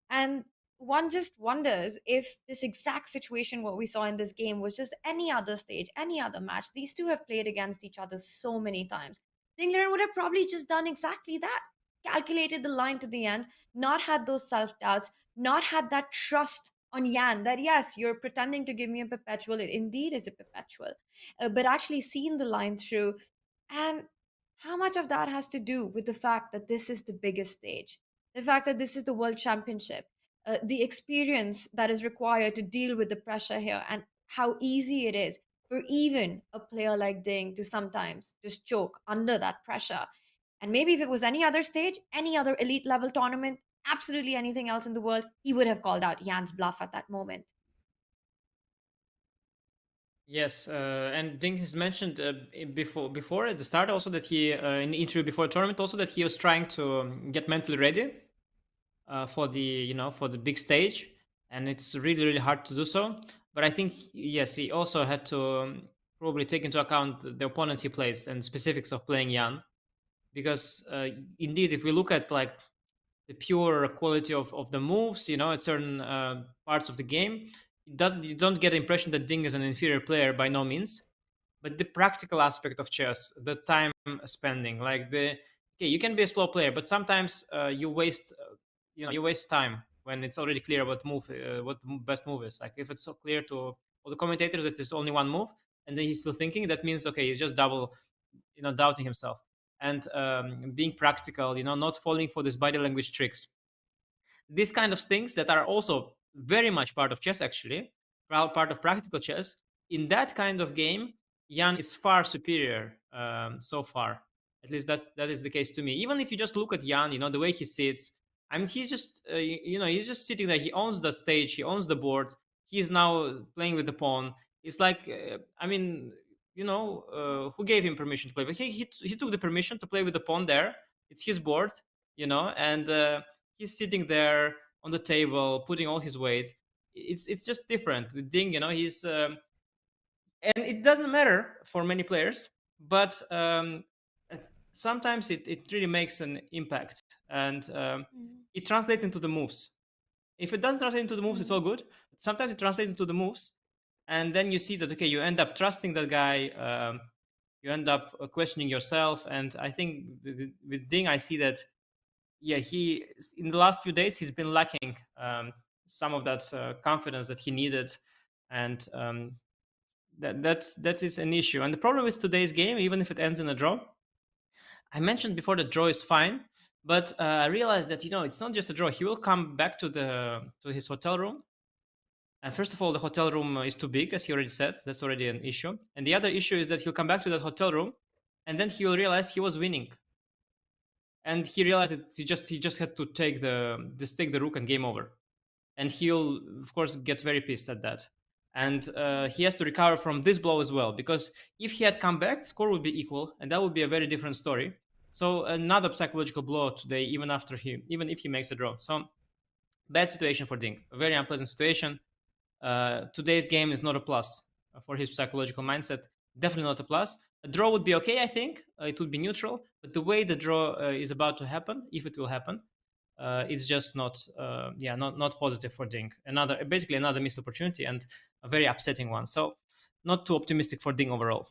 And one just wonders if this exact situation, what we saw in this game, was just any other stage, any other match. These two have played against each other so many times. Ding Liren would have probably just done exactly that. Calculated the line to the end, not had those self-doubts, not had that trust on Yan that yes, you're pretending to give me a perpetual, it indeed is a perpetual, but actually seen the line through. And how much of that has to do with the fact that this is the biggest stage, the fact that this is the World Championship, the experience that is required to deal with the pressure here, and how easy it is for even a player like Ding to sometimes just choke under that pressure. And maybe if it was any other stage, any other elite level tournament, absolutely anything else in the world, he would have called out Jan's bluff at that moment. Yes, and Ding has mentioned before at the start also that he in the interview before the tournament also that he was trying to get mentally ready for the for the big stage, and it's really hard to do so. But I think yes, he also had to probably take into account the opponent he plays and specifics of playing Jan, because indeed if we look at like the pure quality of the moves, at certain parts of the game, you don't get the impression that Ding is an inferior player by no means. But the practical aspect of chess, the time spending, like you can be a slow player, but sometimes you waste time when it's already clear what the best move is. Like if it's so clear to all the commentators that there's only one move, and then he's still thinking, that means okay, he's just doubting himself. And being practical, not falling for these body language tricks. These kind of things that are also very much part of chess, actually, part of practical chess. In that kind of game, Jan is far superior so far. At least that is the case to me. Even if you just look at Jan, the way he sits, I mean, he's just, he's just sitting there. He owns the stage. He owns the board. He is now playing with the pawn. It's like, who gave him permission to play? But he took the permission to play with the pawn there. It's his board, and he's sitting there on the table, putting all his weight. It's just different with Ding. He's and it doesn't matter for many players, but sometimes it really makes an impact, and it translates into the moves. If it doesn't translate into the moves, it's all good. Sometimes it translates into the moves. And then you see that, okay, you end up trusting that guy, you end up questioning yourself. And I think with Ding, I see that, he, in the last few days, he's been lacking some of that confidence that he needed. And that is an issue. And the problem with today's game, even if it ends in a draw, I mentioned before that draw is fine, but I realized that, it's not just a draw. He will come back to his hotel room. And first of all, the hotel room is too big, as he already said. That's already an issue. And the other issue is that he'll come back to that hotel room, and then he will realize he was winning. And he realized that he just had to take the rook and game over. And he'll, of course, get very pissed at that. And he has to recover from this blow as well, because if he had come back, score would be equal, and that would be a very different story. So another psychological blow today, even if he makes a draw. So bad situation for Ding, a very unpleasant situation. today's game is not a plus for his psychological mindset. Definitely not a plus. A draw would be okay, I think. It would be neutral, but the way the draw is about to happen, if it will happen, it's just not not positive for Ding. Basically another missed opportunity, and a very upsetting one. So not too optimistic for Ding overall.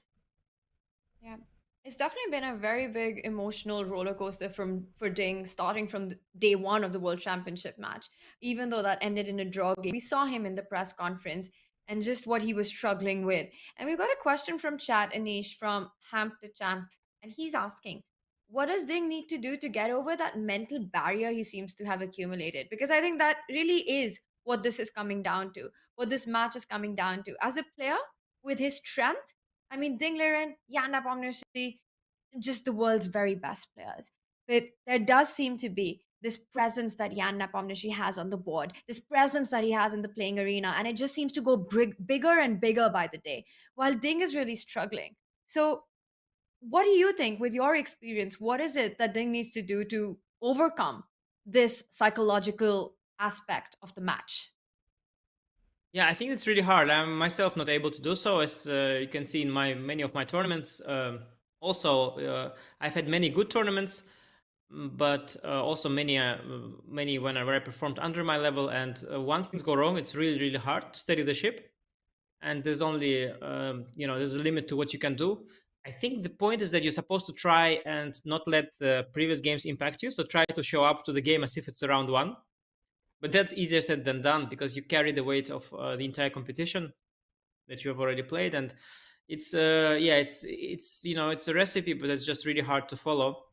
Yeah. It's definitely been a very big emotional roller coaster for Ding, starting from day one of the World Championship match. Even though that ended in a draw game, we saw him in the press conference and just what he was struggling with. And we've got a question from chat, Anish, from Hampton Champ, and he's asking, what does Ding need to do to get over that mental barrier he seems to have accumulated? Because I think that really is what this is coming down to, what this match is coming down to. As a player, with his strength, I mean, Ding Liren, Jan Nepomniachtchi, just the world's very best players. But there does seem to be this presence that Jan Nepomniachtchi has on the board, this presence that he has in the playing arena, and it just seems to go bigger and bigger by the day, while Ding is really struggling. So, what do you think, with your experience, what is it that Ding needs to do to overcome this psychological aspect of the match? Yeah, I think it's really hard. I'm myself not able to do so, as you can see in many of my tournaments. I've had many good tournaments, but also many where I performed under my level. And once things go wrong, it's really, really hard to steady the ship. And there's only there's a limit to what you can do. I think the point is that you're supposed to try and not let the previous games impact you. So try to show up to the game as if it's round one. But that's easier said than done, because you carry the weight of the entire competition that you have already played, and it's it's a recipe, but it's just really hard to follow.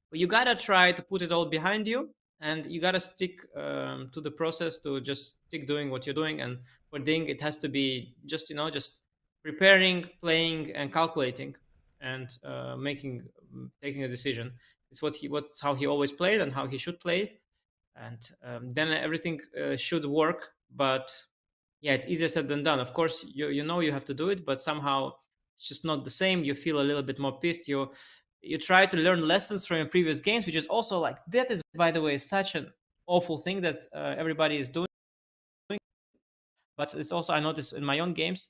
But you gotta try to put it all behind you, and you gotta stick to the process, to just stick doing what you're doing. And for Ding, it has to be just preparing, playing, and calculating, and taking a decision. It's how he always played and how he should play, and then everything should work. But yeah, it's easier said than done. Of course, you have to do it, but somehow it's just not the same. You feel a little bit more pissed. You try to learn lessons from your previous games, which is also like, that is, by the way, such an awful thing that everybody is doing. But it's also, I noticed in my own games,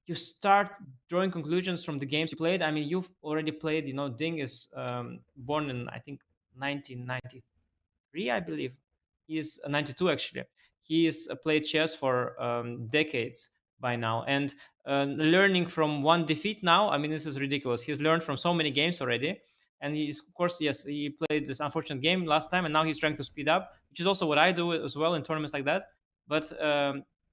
you start drawing conclusions from the games you played. I mean, you've already played, Ding is born in, I think, 1993, I believe. He's 92, actually. He's played chess for decades by now. And learning from one defeat now, I mean, this is ridiculous. He's learned from so many games already. And he's, of course, yes, he played this unfortunate game last time, and now he's trying to speed up, which is also what I do as well in tournaments like that. But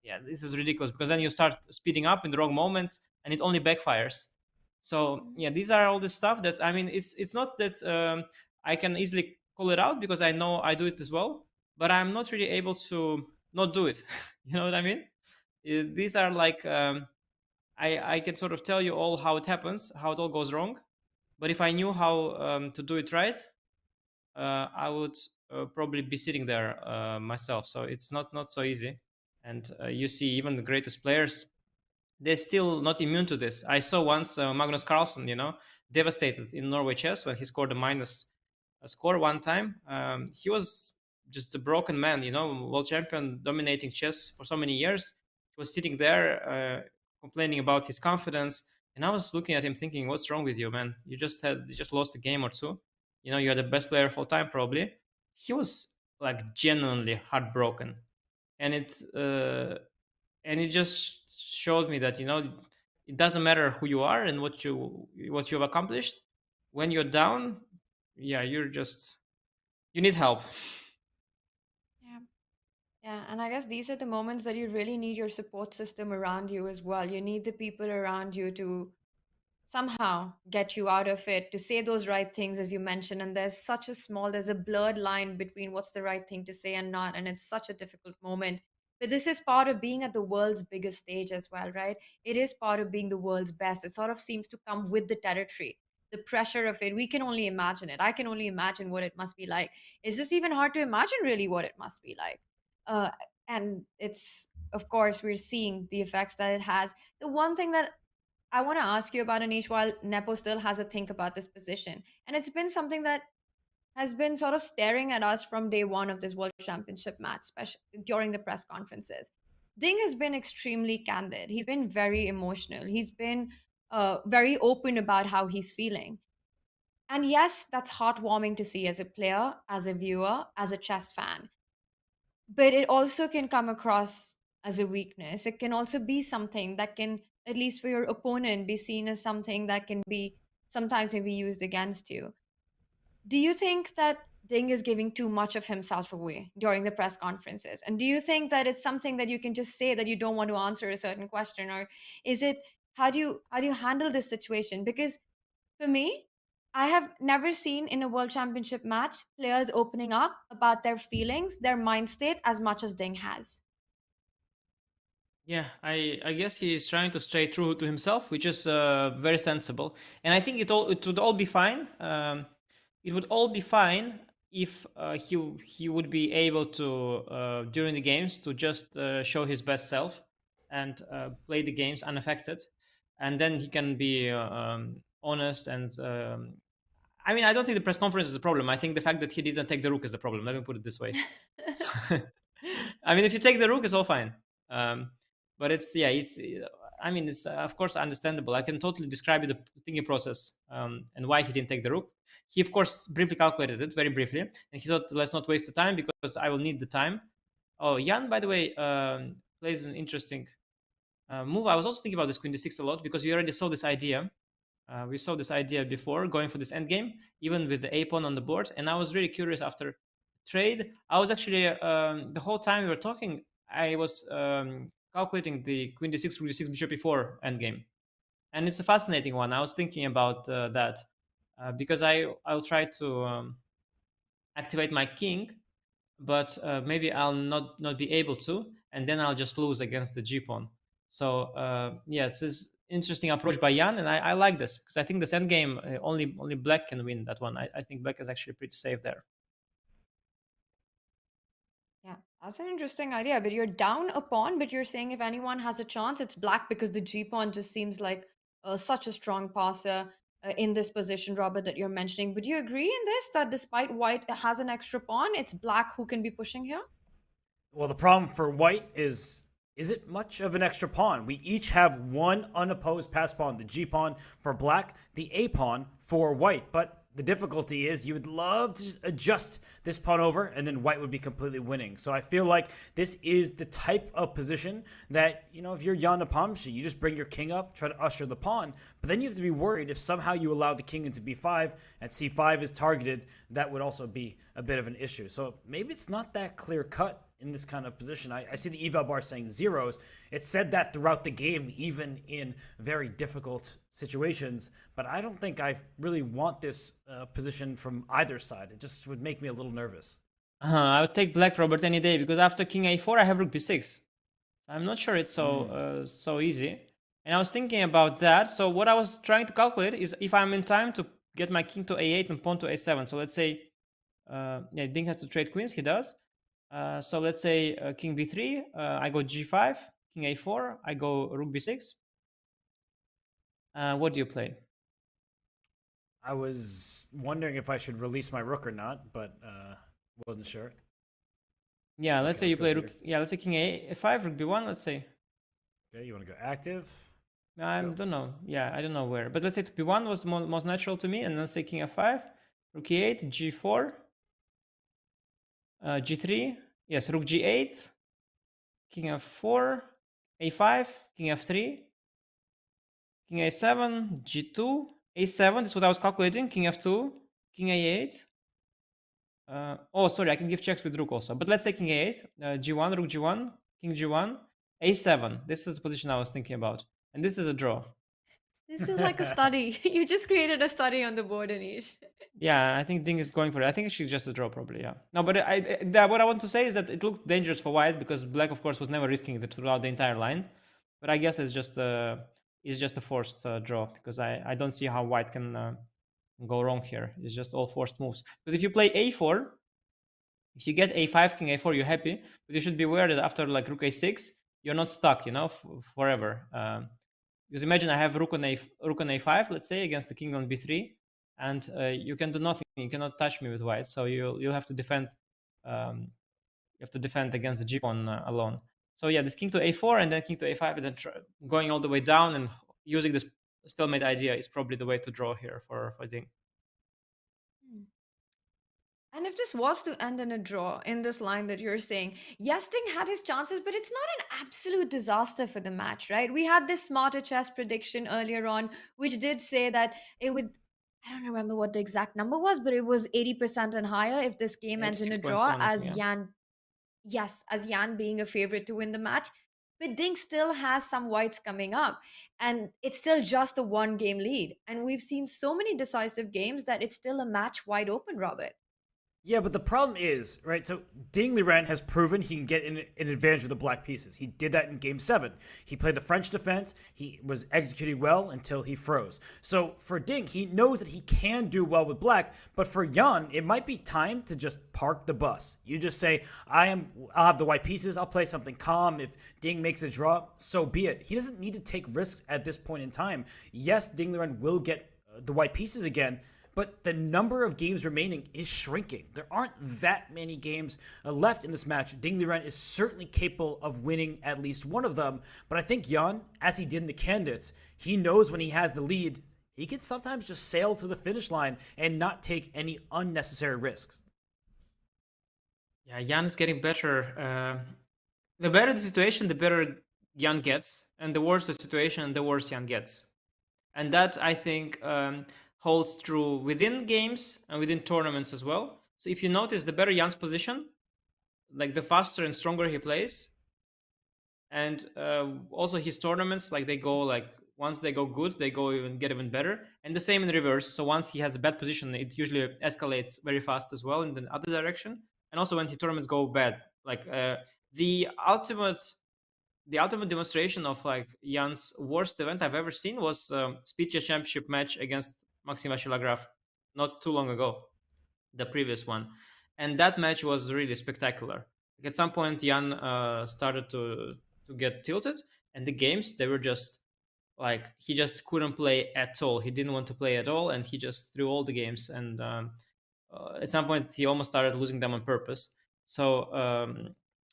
yeah, this is ridiculous, because then you start speeding up in the wrong moments, and it only backfires. So yeah, these are all the stuff that, I mean, it's not that I can easily call it out, because I know I do it as well, but I'm not really able to not do it. You know what I mean? These are like, I can sort of tell you all how it happens, how it all goes wrong. But if I knew how to do it right, I would probably be sitting there myself. So it's not so easy. And you see, even the greatest players, they're still not immune to this. I saw once Magnus Carlsen, devastated in Norway chess when he scored a minus score one time. He was just a broken man, world champion, dominating chess for so many years. He was sitting there complaining about his confidence. And I was looking at him thinking, what's wrong with you, man? You just lost a game or two. You're the best player of all time, probably. He was like genuinely heartbroken. And it just showed me that, it doesn't matter who you are and what you've accomplished. When you're down, yeah, you need help. Yeah, and I guess these are the moments that you really need your support system around you as well. You need the people around you to somehow get you out of it, to say those right things, as you mentioned. And there's a blurred line between what's the right thing to say and not. And it's such a difficult moment. But this is part of being at the world's biggest stage as well, right? It is part of being the world's best. It sort of seems to come with the territory, the pressure of it. We can only imagine it. I can only imagine what it must be like. It's just even hard to imagine really what it must be like. And it's, of course, we're seeing the effects that it has. The one thing that I want to ask you about, Anish, while Nepo still has a think about this position, and it's been something that has been sort of staring at us from day one of this World Championship match, especially during the press conferences. Ding has been extremely candid. He's been very emotional. He's been very open about how he's feeling. And yes, that's heartwarming to see as a player, as a viewer, as a chess fan. But it also can come across as a weakness. It can also be something that can, at least for your opponent, be seen as something that can be sometimes maybe used against you. Do you think that Ding is giving too much of himself away during the press conferences? And do you think that it's something that you can just say that you don't want to answer a certain question? Or is it, how do you handle this situation? Because for me, I have never seen in a world championship match players opening up about their feelings, their mind state as much as Ding has. Yeah, I guess he's trying to stay true to himself, which is very sensible. And I think it would all be fine. It would all be fine if he would be able to during the games to just show his best self and play the games unaffected, and then he can be honest and. I mean, I don't think the press conference is a problem. I think the fact that he didn't take the rook is the problem. Let me put it this way. I mean, if you take the rook, it's all fine. But it's I mean, it's of course understandable. I can totally describe the thinking process and why he didn't take the rook. He of course briefly calculated it, very briefly, and he thought, let's not waste the time because I will need the time. Oh, Jan, by the way, plays an interesting move. I was also thinking about this queen d6 a lot because we already saw this idea. We saw this idea before, going for this endgame, even with the a pawn on the board. And I was really curious after trade. I was actually the whole time we were talking, I was calculating the queen d6, rook d6, bishop e4 endgame, and it's a fascinating one. I was thinking about that because I'll try to activate my king, but maybe I'll not be able to, and then I'll just lose against the g pawn. So yeah, it's this interesting approach by Jan, and I like this because I think this endgame only black can win that one. I think black is actually pretty safe there. Yeah, that's an interesting idea. But you're down a pawn, but you're saying if anyone has a chance, it's black because the g pawn just seems like such a strong passer in this position, Robert, that you're mentioning. Would you agree in this that despite white has an extra pawn, it's black who can be pushing here? Well, the problem for white is it much of an extra pawn? We each have one unopposed pass pawn, the G pawn for black, the A pawn for white. But the difficulty is you would love to just adjust this pawn over and then white would be completely winning. So I feel like this is the type of position that, you know, if you're Jan Nepomniachtchi, you just bring your king up, try to usher the pawn, but then you have to be worried if somehow you allow the king into b5 and c5 is targeted, that would also be a bit of an issue. So maybe it's not that clear cut in this kind of position. I see the eval bar saying zeros. It said that throughout the game, even in very difficult situations, but I don't think I really want this position from either side. It just would make me a little nervous. I would take black, Robert, any day, because after king a4, I have rook b6. I'm not sure it's so easy. And I was thinking about that. So what I was trying to calculate is if I'm in time to get my king to a8 and pawn to a7. So let's say, yeah, Ding has to trade queens. He does. So let's say king b3, I go g5, king a4, I go rook b6. What do you play? I was wondering if I should release my rook or not, but wasn't sure. Yeah, let's say you play rook. Yeah, let's say king a5, rook b1. Let's say. Okay, you want to go active? I don't know. Yeah, I don't know where. But let's say b1 was most natural to me, and let's say king f5, rook e8, g4, g3. Yes, rook g8, king f4, a5, king f3, king a7, g2, a7. This is what I was calculating. King f2, king a8. Oh, sorry, I can give checks with rook also. But let's say king a8, g1, rook g1, king g1, a7. This is the position I was thinking about. And this is a draw. This is like a study. You just created a study on the board, Anish. Yeah, I think Ding is going for it. I think she's just a draw probably, yeah. No, but what I want to say is that it looked dangerous for white because black, of course, was never risking it throughout the entire line. But I guess it's just a forced draw because I don't see how white can go wrong here. It's just all forced moves. Because if you play a4, if you get a5, king a4, you're happy. But you should be aware that after like rook a6, you're not stuck, you know, forever. Because imagine I have rook on a5, let's say, against the king on b3, and you can do nothing. You cannot touch me with white, so you'll have to defend. You have to defend against the g pawn alone. So yeah, this king to a4 and then king to a5 and then going all the way down and using this stalemate idea is probably the way to draw here for Ding. And if this was to end in a draw in this line that you're saying, yes, Ding had his chances, but it's not an absolute disaster for the match, right? We had this smarter chess prediction earlier on, which did say that it would, I don't remember what the exact number was, but it was 80% and higher if this game ends in a draw, 86.7, as yeah. As Yan being a favorite to win the match. But Ding still has some whites coming up, and it's still just a 1-game lead. And we've seen so many decisive games that it's still a match wide open, Robert. Yeah, but the problem is, right, so Ding Liren has proven he can get an advantage with the black pieces. He did that in Game 7. He played the French defense. He was executing well until he froze. So for Ding, he knows that he can do well with black, but for Yan, it might be time to just park the bus. You just say, I'll have the white pieces, I'll play something calm. If Ding makes a draw, so be it. He doesn't need to take risks at this point in time. Yes, Ding Liren will get the white pieces again, but the number of games remaining is shrinking. There aren't that many games left in this match. Ding Liren is certainly capable of winning at least one of them, but I think Yan, as he did in the candidates, he knows when he has the lead, he can sometimes just sail to the finish line and not take any unnecessary risks. Yeah, Yan is getting better. The better the situation, the better Yan gets, and the worse the situation, the worse Yan gets. And that, I think, holds true within games and within tournaments as well. So if you notice, the better Jan's position, like the faster and stronger he plays. And also his tournaments, like they go like, once they go good, they get even better. And the same in reverse. So once he has a bad position, it usually escalates very fast as well in the other direction. And also when his tournaments go bad, like the ultimate demonstration of like Jan's worst event I've ever seen was Speed Chess Championship match against Maxim Vachilagraf not too long ago, the previous one. And that match was really spectacular. Like at some point, Jan started to get tilted, and the games, they were just like, he just couldn't play at all. He didn't want to play at all, and he just threw all the games. And at some point, he almost started losing them on purpose. So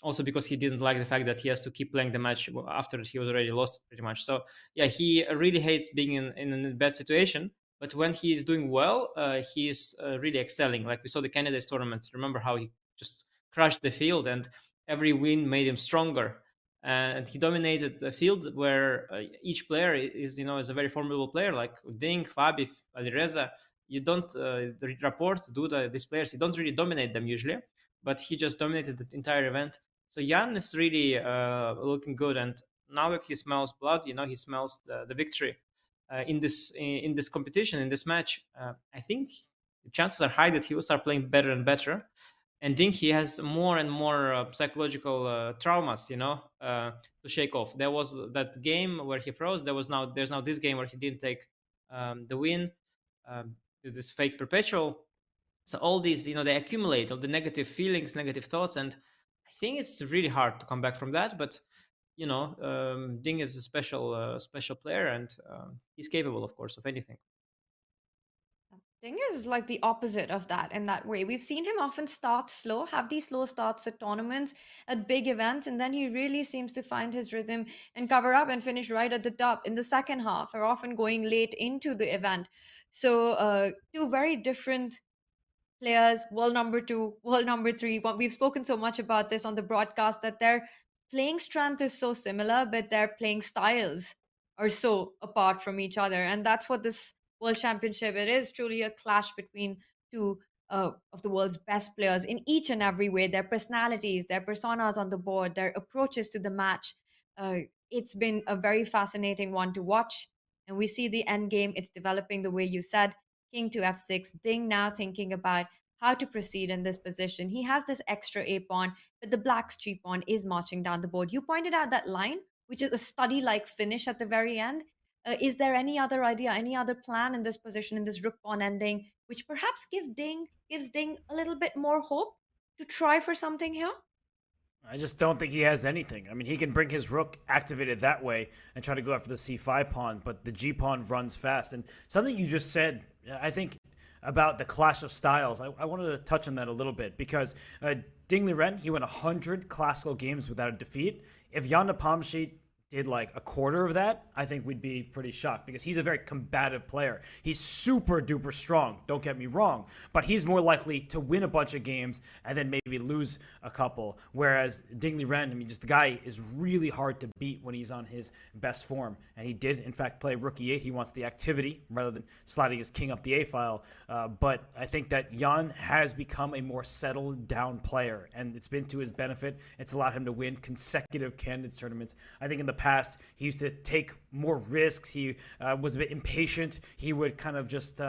also because he didn't like the fact that he has to keep playing the match after he was already lost pretty much. So yeah, he really hates being in a bad situation. But when he's doing well, he's really excelling. Like we saw the candidates tournament. Remember how he just crushed the field, and every win made him stronger. And he dominated the field where each player is a very formidable player, like Ding, Fabi, Alireza. You don't report these players. You don't really dominate them usually, but he just dominated the entire event. So Jan is really looking good, and now that he smells blood, he smells the victory. In this competition, in this match, I think the chances are high that he will start playing better and better. And Ding, he has more and more psychological traumas, to shake off. There was that game where he froze. There's now this game where he didn't take the win, this fake perpetual. So all these, they accumulate, all the negative feelings, negative thoughts, and I think it's really hard to come back from that. But Ding is a special player, and he's capable, of course, of anything. Ding is like the opposite of that in that way. We've seen him often start slow, have these slow starts at tournaments, at big events, and then he really seems to find his rhythm and cover up and finish right at the top in the second half, or often going late into the event. So two very different players, world number 2, world number 3. We've spoken so much about this on the broadcast that their playing strength is so similar, but their playing styles are so apart from each other. And that's what this World Championship, it is truly a clash between two of the world's best players in each and every way. Their personalities, their personas on the board, their approaches to the match. It's been a very fascinating one to watch. And we see the end game. It's developing the way you said. King to f6. Ding now thinking about how to proceed in this position. He has this extra a pawn, but the black's g pawn is marching down the board. You pointed out that line, which is a study-like finish at the very end. Is there any other idea, any other plan in this position, in this rook pawn ending, which perhaps gives Ding a little bit more hope to try for something here? I just don't think he has anything. I mean, he can bring his rook activated that way and try to go after the c5 pawn, but the g pawn runs fast. And something you just said, I think, about the clash of styles, I wanted to touch on that a little bit, because Ding Liren, he went 100 classical games without a defeat. If Jan Nepomniachtchi did like a quarter of that, I think we'd be pretty shocked because he's a very combative player. He's super duper strong, don't get me wrong, but he's more likely to win a bunch of games and then maybe lose a couple. Whereas Ding Liren, I mean, just the guy is really hard to beat when he's on his best form. And he did, in fact, play Rookie 8. He wants the activity rather than sliding his king up the A file. But I think that Jan has become a more settled down player, and it's been to his benefit. It's allowed him to win consecutive candidates tournaments. I think in the past, he used to take more risks. He was a bit impatient. He would kind of just,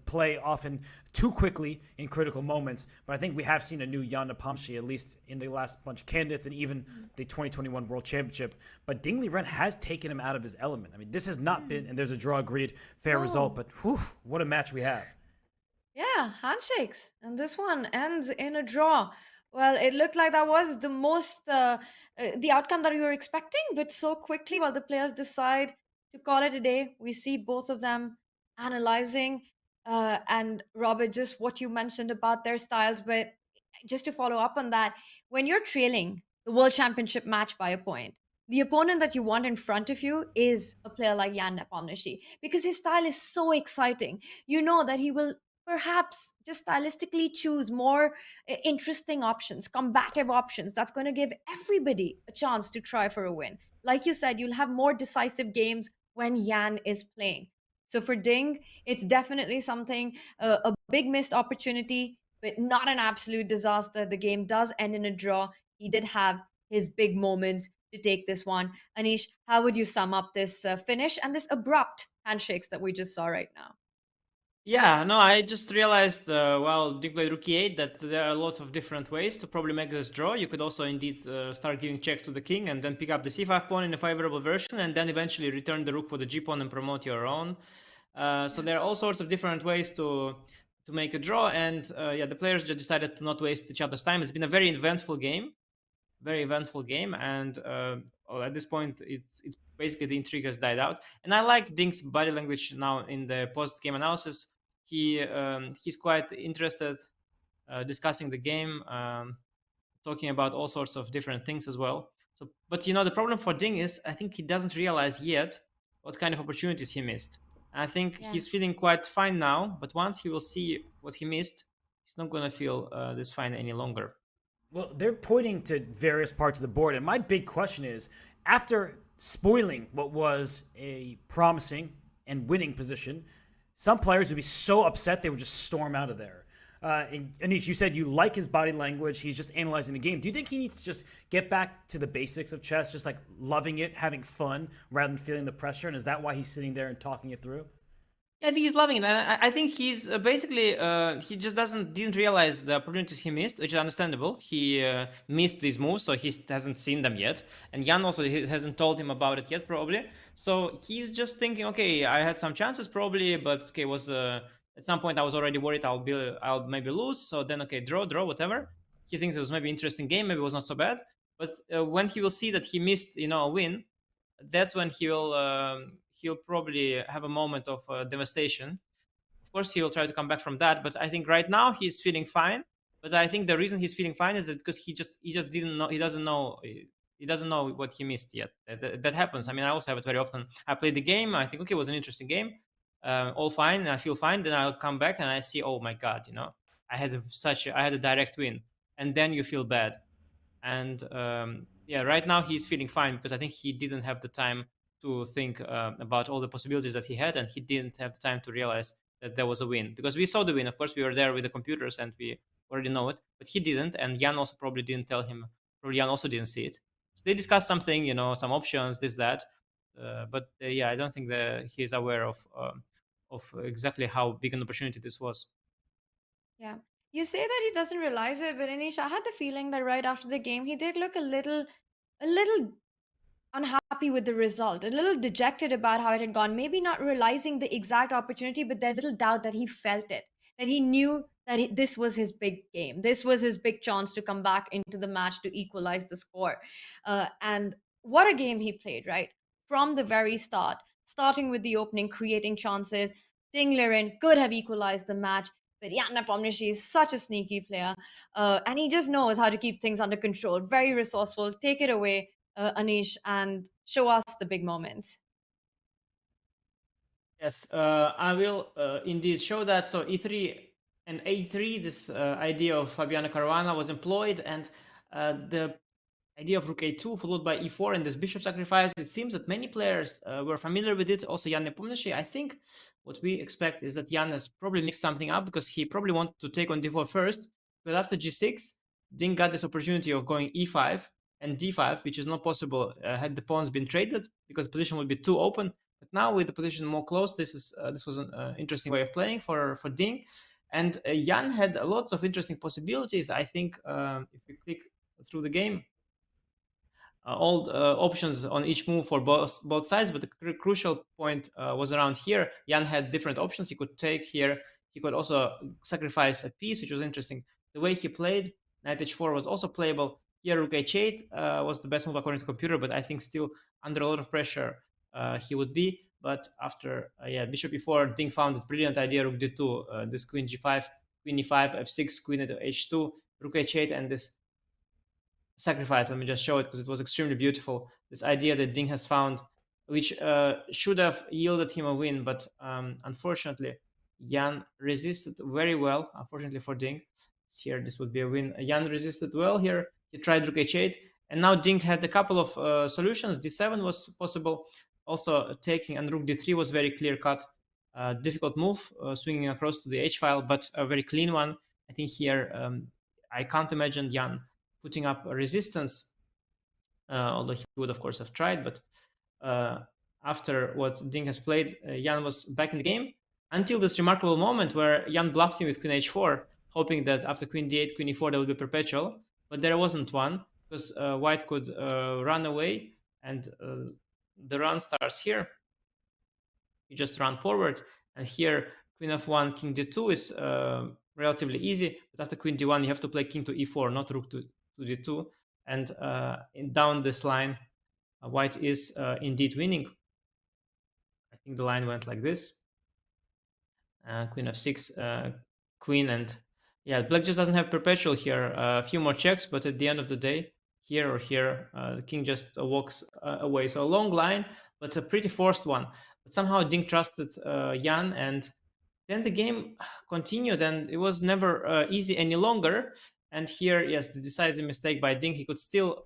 play often too quickly in critical moments. But I think we have seen a new Jan Nepomniachtchi, at least in the last bunch of candidates and even the 2021 World Championship. But Ding Liren has taken him out of his element. I mean, this has not been, and there's a draw agreed, fair result, but whew, what a match we have. Yeah, handshakes. And this one ends in a draw. Well, it looked like that was the most, the outcome that we were expecting, but so quickly while the players decide to call it a day, we see both of them analyzing. And Robert, just what you mentioned about their styles, but just to follow up on that, when you're trailing the World Championship match by a point, the opponent that you want in front of you is a player like Jan Nepomniachtchi because his style is so exciting. You know that he will perhaps just stylistically choose more interesting options, combative options that's going to give everybody a chance to try for a win. Like you said, you'll have more decisive games when Jan is playing. So for Ding, it's definitely something, a big missed opportunity, but not an absolute disaster. The game does end in a draw. He did have his big moments to take this one. Anish, how would you sum up this finish and this abrupt handshakes that we just saw right now? Yeah, no, I just realized while Ding played Rookie 8 that there are lots of different ways to probably make this draw. You could also indeed start giving checks to the king and then pick up the c5 pawn in a favorable version and then eventually return the rook for the g pawn and promote your own. So there are all sorts of different ways to make a draw, and the players just decided to not waste each other's time. It's been a very eventful game, and at this point, it's basically the intrigue has died out. And I like Ding's body language now in the post-game analysis. He's quite interested, discussing the game, talking about all sorts of different things as well. So, but the problem for Ding is I think he doesn't realize yet what kind of opportunities he missed. I think he's feeling quite fine now, but once he will see what he missed, he's not going to feel this fine any longer. Well, they're pointing to various parts of the board, and my big question is, after spoiling what was a promising and winning position, some players would be so upset they would just storm out of there. And Anish, you said you like his body language. He's just analyzing the game. Do you think he needs to just get back to the basics of chess, just like loving it, having fun, rather than feeling the pressure? And is that why he's sitting there and talking it through? I think he's loving it. I think he's basically he just didn't realize the opportunities he missed, which is understandable. He missed these moves, so he hasn't seen them yet. And Jan also hasn't told him about it yet, probably. So he's just thinking, okay, I had some chances probably, but okay, was at some point I was already worried I'll maybe lose. So then okay, draw, whatever. He thinks it was maybe an interesting game, maybe it was not so bad. But when he will see that he missed, a win, that's when he'll probably have a moment of devastation. Of course, he will try to come back from that, but I think right now he's feeling fine. But I think the reason he's feeling fine is that because he just didn't know, he doesn't know what he missed yet. That happens. I mean, I also have it very often. I play the game, I think, okay, it was an interesting game, all fine, and I feel fine. Then I'll come back and I see, oh my god, I had a direct win, and then you feel bad. And right now he's feeling fine because I think he didn't have the time to think about all the possibilities that he had, and he didn't have the time to realize that there was a win. Because we saw the win, of course, we were there with the computers and we already know it, but he didn't, and Jan also probably didn't tell him. Probably Jan also didn't see it. So they discussed something, some options, this, that. But I don't think that he's aware of exactly how big an opportunity this was. Yeah. You say that he doesn't realize it, but Anish, I had the feeling that right after the game, he did look a little unhappy with the result, a little dejected about how it had gone. Maybe not realizing the exact opportunity, but there's little doubt that he felt it, that he knew that this was his big game. This was his big chance to come back into the match to equalize the score. And what a game he played, right? From the very start, starting with the opening, creating chances. Ding Liren could have equalized the match. But Jan Nepomniachtchi is such a sneaky player, and he just knows how to keep things under control. Very resourceful, take it away, Anish, and show us the big moments. Yes, I will indeed show that. So e3 and a3, this idea of Fabiano Caruana was employed, and the idea of rook a2 followed by e4 and this bishop sacrifice. It seems that many players were familiar with it. Also, Jan Nepomniachtchi. I think what we expect is that Jan has probably mixed something up because he probably wanted to take on d4 first. But after g6, Ding got this opportunity of going e5 and d5, which is not possible had the pawns been traded because the position would be too open. But now with the position more close, this was an interesting way of playing for Ding. And Jan had lots of interesting possibilities. I think if we click through the game, all options on each move for both sides, but the crucial point was around here. Jan had different options. He could take here. He could also sacrifice a piece, which was interesting. The way he played, knight h4 was also playable. Here, rook h8 was the best move according to computer, but I think still under a lot of pressure he would be. But after bishop e4, Ding found a brilliant idea, rook d2, this queen g5, queen e5, f6, queen to h2, rook h8, and this sacrifice. Let me just show it because it was extremely beautiful. This idea that Ding has found, which should have yielded him a win, but unfortunately, Jan resisted very well. Unfortunately for Ding, here this would be a win. Jan resisted well here. He tried rook h8, and now Ding had a couple of solutions. d7 was possible. Also taking, and rook d3 was very clear cut. Difficult move, swinging across to the h file, but a very clean one. I think here I can't imagine Jan putting up a resistance, although he would of course have tried. But after what Ding has played, Jan was back in the game until this remarkable moment where Jan bluffed him with queen h4, hoping that after queen d8, queen e4 there would be perpetual, but there wasn't one because white could run away, and the run starts here. You just run forward, and here queen f1, king d2 is relatively easy, but after queen d1 you have to play king to e4, not rook to d2, and down this line white is indeed winning. I think the line went like this: queen f6, queen, and black just doesn't have perpetual here. A few more checks, but at the end of the day, here or here, the king just walks away. So a long line, but a pretty forced one. But somehow Ding trusted Jan, and then the game continued, and it was never easy any longer. And here, yes, the decisive mistake by Ding. He could still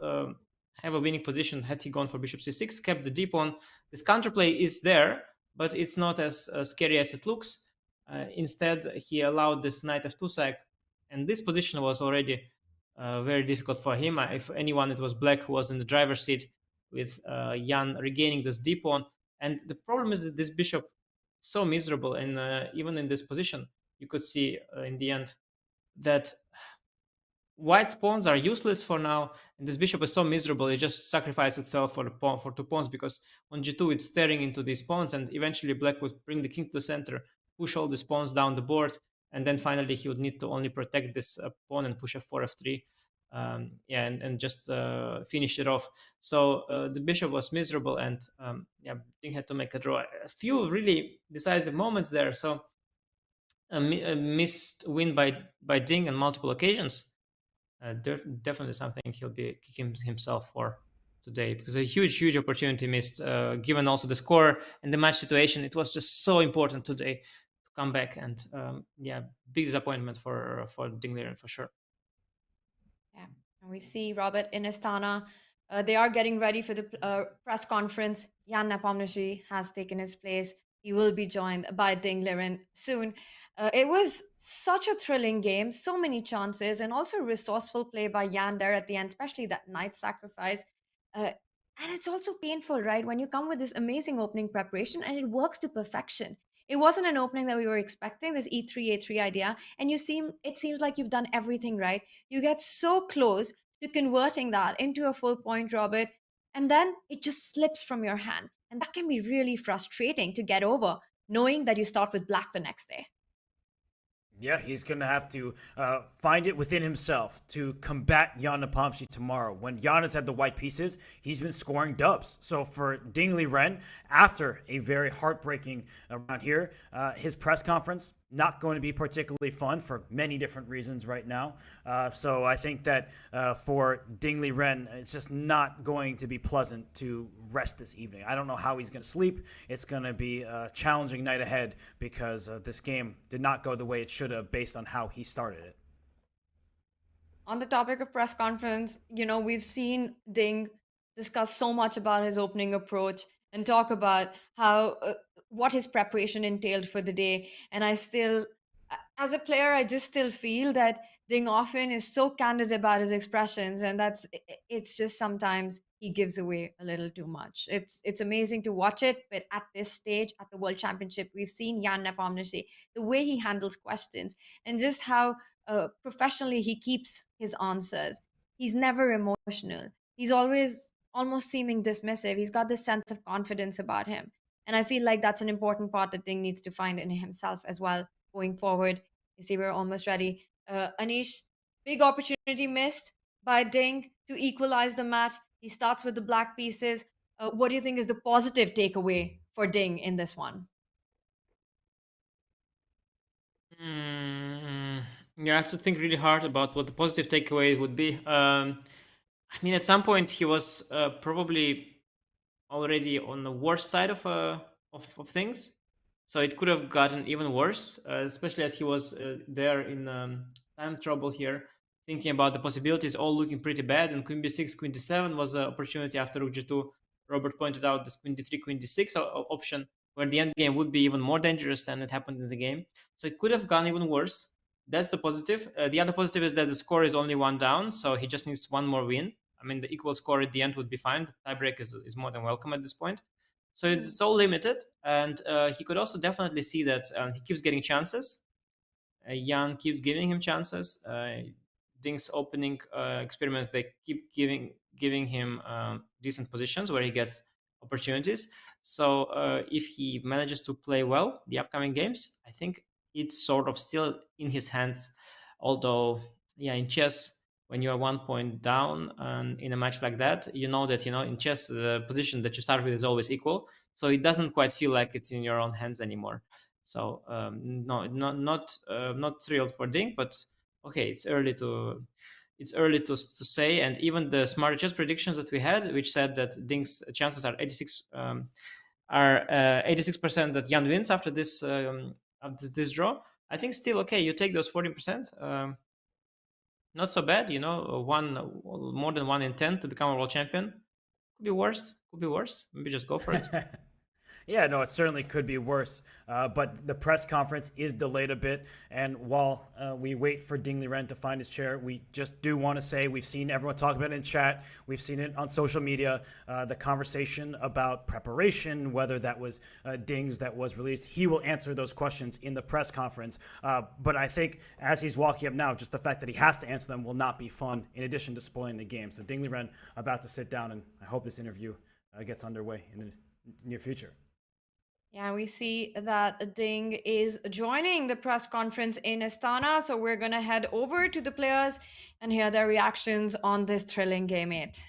have a winning position had he gone for bishop c6, kept the d pawn. This counterplay is there, but it's not as scary as it looks. Instead, he allowed this knight f2 sack, and this position was already very difficult for him. If anyone, it was black who was in the driver's seat, with Jan regaining this d pawn. And the problem is that this bishop is so miserable, and even in this position, you could see in the end that white's pawns are useless for now, and this bishop is so miserable it just sacrificed itself for the pawn, for 2 pawns, because on g2 it's staring into these pawns, and eventually black would bring the king to the center, push all these pawns down the board, and then finally he would need to only protect this pawn and push f4, f3, and just finish it off. So the bishop was miserable, and Ding had to make a draw. A few really decisive moments there. So a missed win by Ding on multiple occasions. Definitely something he'll be kicking himself for today, because a huge opportunity missed, given also the score and the match situation. It was just so important today to come back, and big disappointment for Ding Liren for sure. Yeah, and we see Robert in Astana. They are getting ready for the press conference. Jan Nepomniachtchi has taken his place. He will be joined by Ding Liren soon. It was such a thrilling game, so many chances, and also resourceful play by Jan there at the end, especially that knight sacrifice. And it's also painful, right? When you come with this amazing opening preparation and it works to perfection. It wasn't an opening that we were expecting, this e3 idea, and it seems like you've done everything right. You get so close to converting that into a full point, Robert, and then it just slips from your hand. And that can be really frustrating to get over, knowing that you start with black the next day. Yeah, he's going to have to find it within himself to combat Jan Nepomniachtchi tomorrow. When Jan has had the white pieces, he's been scoring dubs. So for Ding Liren, after a very heartbreaking round here, his press conference not going to be particularly fun for many different reasons right now. So I think that for Ding Liren, it's just not going to be pleasant to rest this evening. I don't know how he's going to sleep. It's going to be a challenging night ahead because this game did not go the way it should have based on how he started it. On the topic of press conference, we've seen Ding discuss so much about his opening approach and talk about how what his preparation entailed for the day. And as a player, I just still feel that Ding often is so candid about his expressions, and it's just sometimes he gives away a little too much. It's amazing to watch it, but at this stage, at the World Championship, we've seen Jan Nepomniachtchi, the way he handles questions, and just how professionally he keeps his answers. He's never emotional. He's always almost seeming dismissive. He's got this sense of confidence about him. And I feel like that's an important part that Ding needs to find in himself as well going forward. You see, we're almost ready. Anish, big opportunity missed by Ding to equalize the match. He starts with the black pieces. What do you think is the positive takeaway for Ding in this one? You have to think really hard about what the positive takeaway would be. I mean, at some point he was probably already on the worst side of things, so it could have gotten even worse, especially as he was there in time trouble here, thinking about the possibilities all looking pretty bad. And queen b6, queen d7 was an opportunity after rook g2. Robert pointed out this queen d3, queen d6 option, where the endgame would be even more dangerous than it happened in the game. So it could have gone even worse. That's the positive. The other positive is that the score is only one down, so he just needs one more win. I mean, the equal score at the end would be fine. The tiebreak is more than welcome at this point. So it's so limited, and he could also definitely see that he keeps getting chances. Jan keeps giving him chances. Ding's opening experiments, they keep giving him decent positions where he gets opportunities. So if he manages to play well the upcoming games, I think it's sort of still in his hands. Although, yeah, in chess, when you are 1 point down and in a match like that, you know that, in chess, the position that you start with is always equal. So it doesn't quite feel like it's in your own hands anymore. So no, not thrilled for Ding, but okay, it's early to say. And even the smart chess predictions that we had, which said that Ding's chances are 86% that Jan wins after this draw. I think still okay. You take those 14%. Not so bad, more than 1 in 10 to become a world champion. Could be worse. Maybe just go for it. Yeah, no, it certainly could be worse. But the press conference is delayed a bit. And while we wait for Ding Liren to find his chair, we just do want to say we've seen everyone talk about it in chat. We've seen it on social media. The conversation about preparation, whether that was Ding's that was released, he will answer those questions in the press conference. But I think as he's walking up now, just the fact that he has to answer them will not be fun, in addition to spoiling the game. So Ding Liren about to sit down, and I hope this interview gets underway in the near future. Yeah, we see that Ding is joining the press conference in Astana. So we're going to head over to the players and hear their reactions on this thrilling Game 8.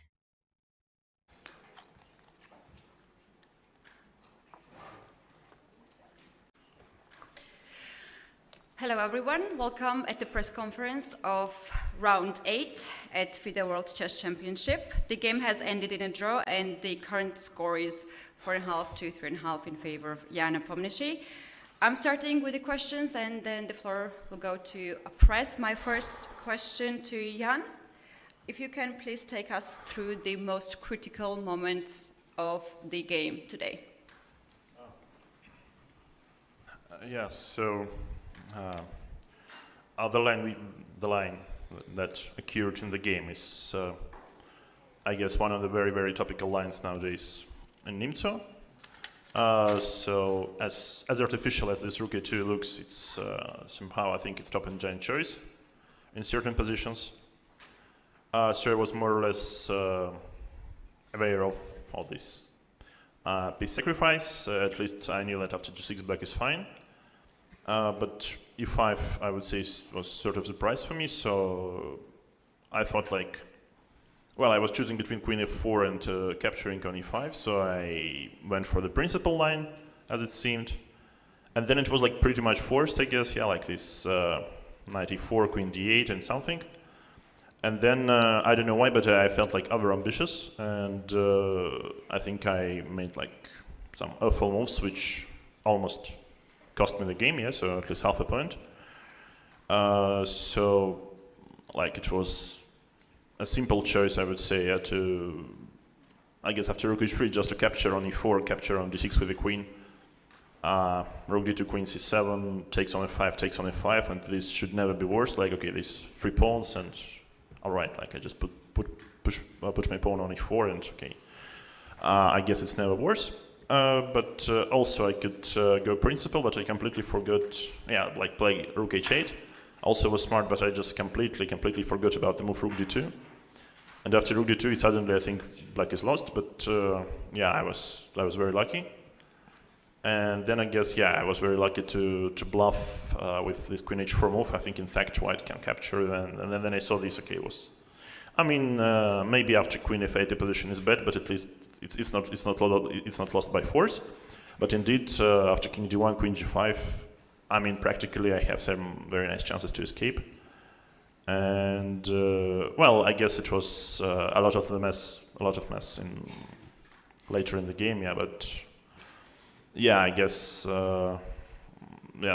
Hello everyone, welcome at the press conference of round 8 at FIDE World Chess Championship. The game has ended in a draw and the current score is 4.5 to 3.5 in favor of Jan Nepomniachtchi. I'm starting with the questions and then the floor will go to a press. My first question to Jan, if you can please take us through the most critical moments of the game today. Yes, so the line that occurred in the game is, I guess, one of the very, very topical lines nowadays in Nimzo. So as artificial as this rook a2 looks, it's somehow, I think, it's top and giant choice in certain positions. So I was more or less aware of all this piece sacrifice. At least I knew that after g6 black is fine. But e5, I would say, was sort of a surprise for me. So I thought, like, well, I was choosing between queen f4 and capturing on e5. So I went for the principal line, as it seemed. And then it was like pretty much forced, I guess, yeah, like this knight e4, queen d8 and something. And then, I don't know why, but I felt like over-ambitious, and I think I made like some awful moves, which almost cost me the game, yeah, so at least half a point. So, like, it was a simple choice, I would say, yeah, to, I guess after rook h3, just to capture on e4, capture on d6 with the queen. Rook d2, queen c7, takes on f5, takes on f5, and this should never be worse. Like, okay, these 3 pawns, and all right, like I just push my pawn on e4, and okay, I guess it's never worse. But also I could go principal, but I completely forgot, yeah, like play rook h8. Also was smart, but I just completely forgot about the move rook d2. And after rook d2, suddenly I think black is lost, but yeah, I was very lucky. And then I guess, yeah, I was very lucky to bluff with this queen h4 move. I think in fact white can capture, and then I saw this, okay, it was, I mean, maybe after queen f8 the position is bad, but at least it's not lost by force. But indeed, after king d1, queen g5, I mean, practically I have some very nice chances to escape. And well, I guess it was a lot of mess in later in the game, yeah. But yeah, I guess yeah,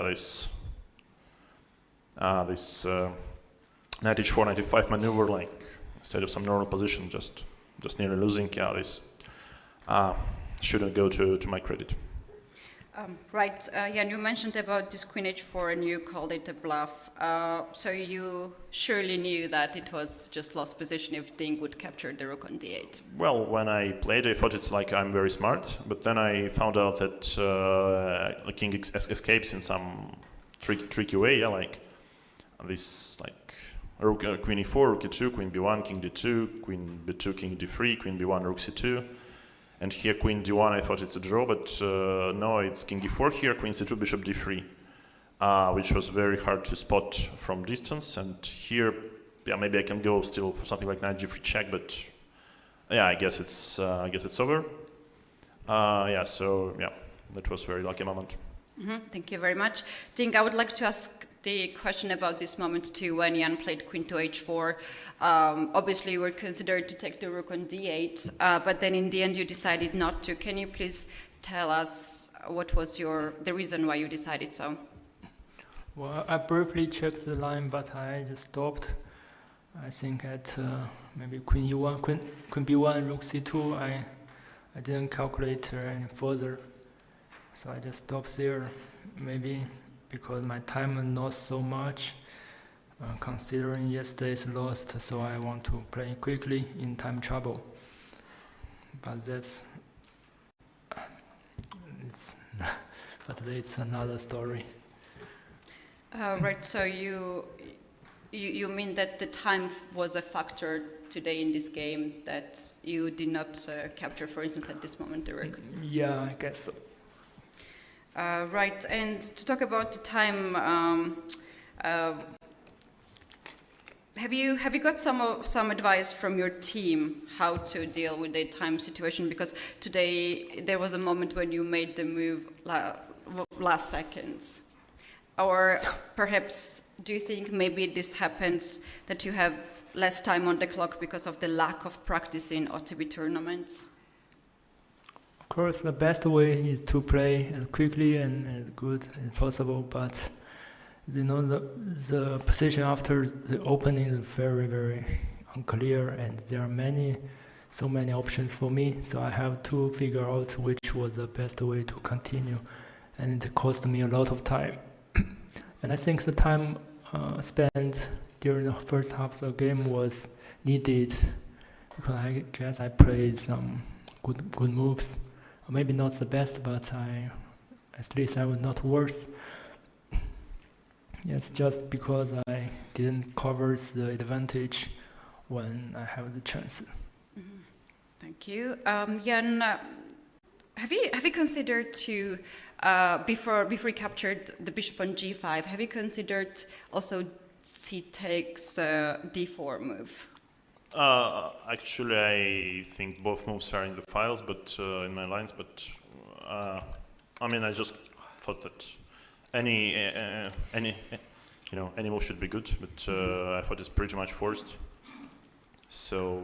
this knight h4, knight e5 maneuver, like instead of some normal position, just nearly losing. Yeah, this shouldn't go to my credit. Right, Jan, you mentioned about this queen h4 and you called it a bluff. So you surely knew that it was just lost position if Ding would capture the rook on d8. Well, when I played, I thought it's like I'm very smart, but then I found out that the king escapes in some tricky way, yeah, like this, like rook, queen e4, rook e2, queen b1, king d2, queen b2, king d3, queen b1, rook c2. And here queen d1, I thought it's a draw, but no, it's king e4 here, queen c2, bishop d3, which was very hard to spot from distance. And here, yeah, maybe I can go still for something like knight g3 check, but yeah, I guess it's over. Yeah, so yeah, that was a very lucky moment. Thank you very much. Ding, I would like to ask the question about this moment too, when Jan played queen to h4. Obviously, you were considered to take the rook on d8, but then in the end you decided not to. Can you please tell us what was the reason why you decided so? Well, I briefly checked the line, but I just stopped. I think at maybe queen e1, queen b1, rook c2, I didn't calculate any further. So I just stopped there, maybe because my time is not so much, considering yesterday's lost, so I want to play quickly in time trouble. But it's another story. Right, so you mean that the time was a factor today in this game, that you did not capture, for instance, at this moment the rook? Yeah, I guess so. Right, and to talk about the time, have you got some advice from your team how to deal with the time situation? Because today there was a moment when you made the move last seconds, or perhaps do you think maybe this happens that you have less time on the clock because of the lack of practice in OTB tournaments? Of course, the best way is to play as quickly and as good as possible, but you know, the position after the opening is very, very unclear, and there are so many options for me, so I have to figure out which was the best way to continue, and it cost me a lot of time. And I think the time spent during the first half of the game was needed, because I guess I played some good moves. Maybe not the best, but at least I was not worse. It's just because I didn't cover the advantage when I have the chance. Thank you. Jan, have you considered to, before you captured the bishop on g5, have you considered also c takes d4 move? Actually, I think both moves are in the files, but in my lines. But I mean, I just thought that any move should be good, but I thought it's pretty much forced. So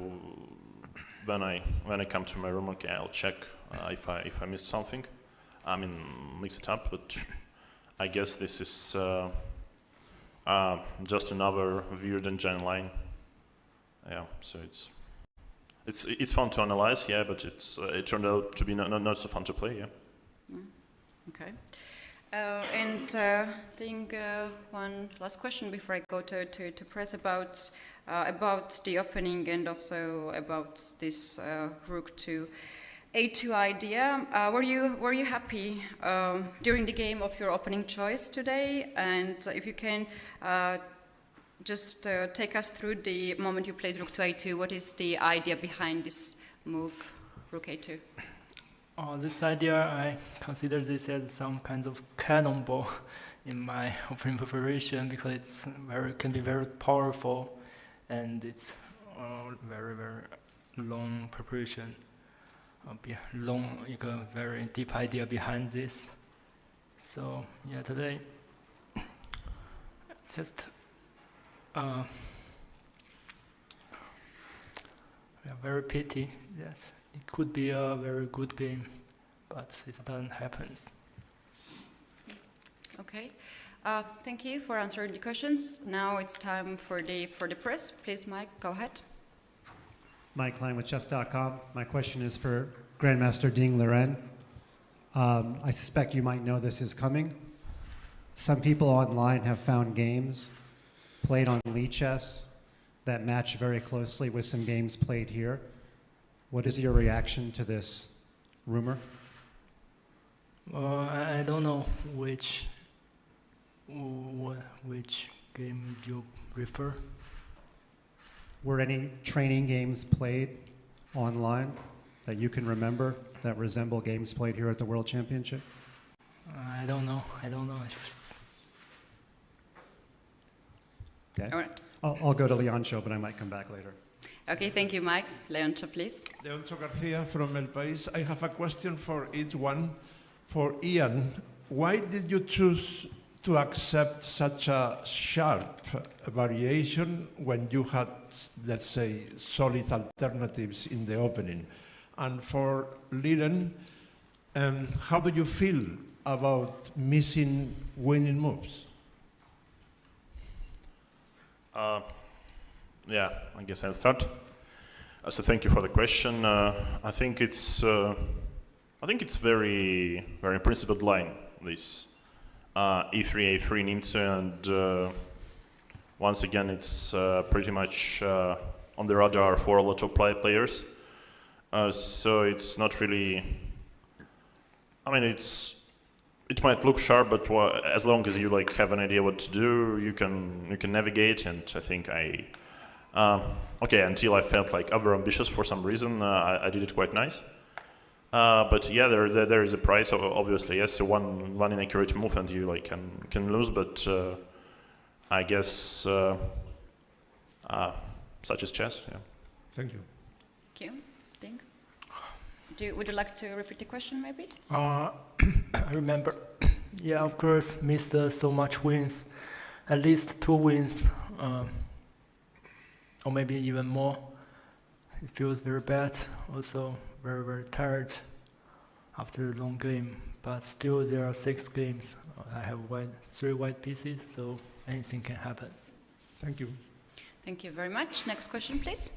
when I come to my room, okay, I'll check if I missed something. I mean, mix it up, but I guess this is just another weird engine line. Yeah, so it's fun to analyze, yeah, but it turned out to be not so fun to play, yeah. Okay. And Ding, one last question before I go to press about the opening and also about this rook to A2 idea. Were you happy during the game of your opening choice today? And if you can just take us through the moment you played rook to A2, what is the idea behind this move, rook A2? This idea, I consider this as some kind of cannonball in my opening preparation because can be very powerful, and it's very long preparation. A very deep idea behind this. So yeah, today just very pity. Yes. It could be a very good game, but it doesn't happen. Okay, thank you for answering the questions. Now it's time for the press. Please, Mike, go ahead. Mike Klein with chess.com. My question is for Grandmaster Ding Liren. I suspect you might know this is coming. Some people online have found games played on Lichess that match very closely with some games played here. What is your reaction to this rumor? I don't know which game you refer. Were any training games played online that you can remember that resemble games played here at the World Championship? I don't know. Okay. All right. I'll go to Leoncho, but I might come back later. Okay, thank you, Mike. Leoncho, please. Leoncho Garcia from El País. I have a question for each one. For Ian, why did you choose to accept such a sharp variation when you had, let's say, solid alternatives in the opening? And for Liren, how do you feel about missing winning moves? Yeah, I guess I'll start. So thank you for the question. I think it's very principled line, this E3 A3 Nimzo, and once again it's pretty much on the radar for a lot of players. So it's not really. I mean, it might look sharp, but as long as you have an idea what to do, you can navigate. And I think until I felt over ambitious for some reason, I did it quite nice. But yeah, there is a price, obviously. Yes, so one inaccurate move and you can lose. But I guess such is chess. Yeah. Thank you. Thank you. Ding. Would you like to repeat the question, maybe? I remember. Yeah, of course, missed so much wins, at least 2 wins, or maybe even more. It feels very bad. Also, very tired after a long game. But still, there are 6 games. I have 3 white pieces, so anything can happen. Thank you. Thank you very much. Next question, please.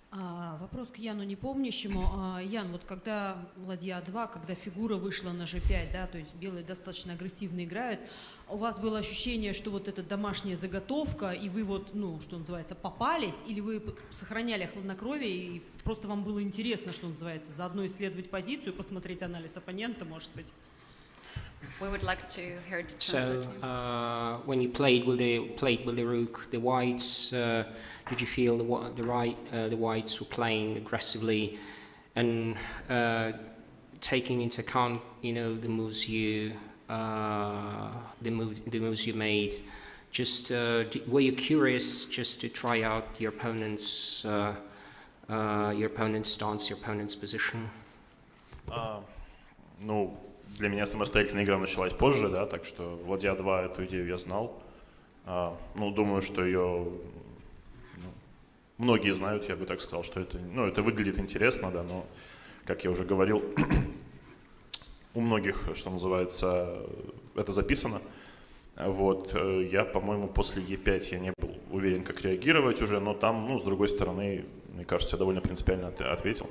Вопрос к Яну Непомнящему. Ян, вот когда ладья 2, когда фигура вышла на g5, да, то есть белые достаточно агрессивно играют, у вас было ощущение, что вот эта домашняя заготовка, и вы вот, что называется, попались, или вы сохраняли хладнокровие, и просто вам было интересно, что называется, заодно исследовать позицию, посмотреть анализ оппонента, может быть? We would like to hear the translation. So, when you played with the rook, the whites, did you feel the whites were playing aggressively and taking into account, the moves you made? Just were you curious just to try out your opponent's stance, your opponent's position? No. для меня самостоятельная игра началась позже, да, так что ладья 2 эту идею я знал. Ну, думаю, что ее многие знают, я бы так сказал, что это, ну, это выглядит интересно, да, но, как я уже говорил, у многих, что называется, это записано. Вот, я, по-моему, после Е5 я не был уверен, как реагировать уже, но там, ну, с другой стороны, мне кажется, я довольно принципиально ответил.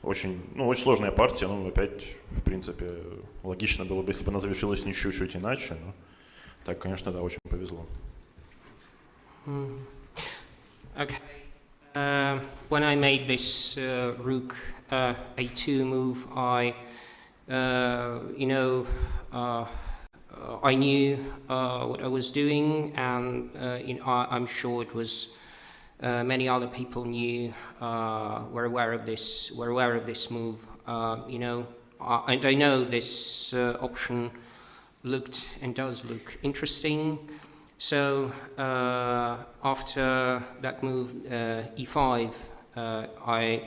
Очень сложная партия, ну, опять, в принципе, логично было бы, если бы она завершилась чуть-чуть иначе, но так, конечно, да, очень повезло. Okay. When I made this rook a2 move, I knew what I was doing, and I'm sure it was many other people were aware of this move. And I know this option looked and does look interesting. So after that move, e5, I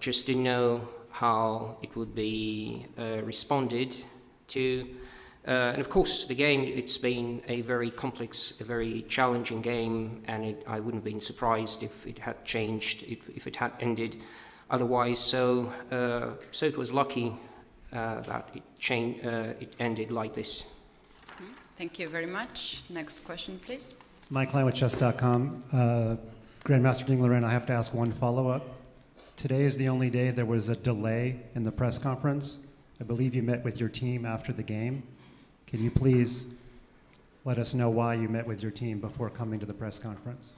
just didn't know how it would be responded to. And of course, the game, it's been a very complex, a very challenging game, and I wouldn't have been surprised if it had changed, if it had ended otherwise. So it was lucky that it ended like this. Thank you very much. Next question, please. Mike Klein with chess.com. Grandmaster Ding Liren, I have to ask one follow-up. Today is the only day there was a delay in the press conference. I believe you met with your team after the game. Can you please let us know why you met with your team before coming to the press conference?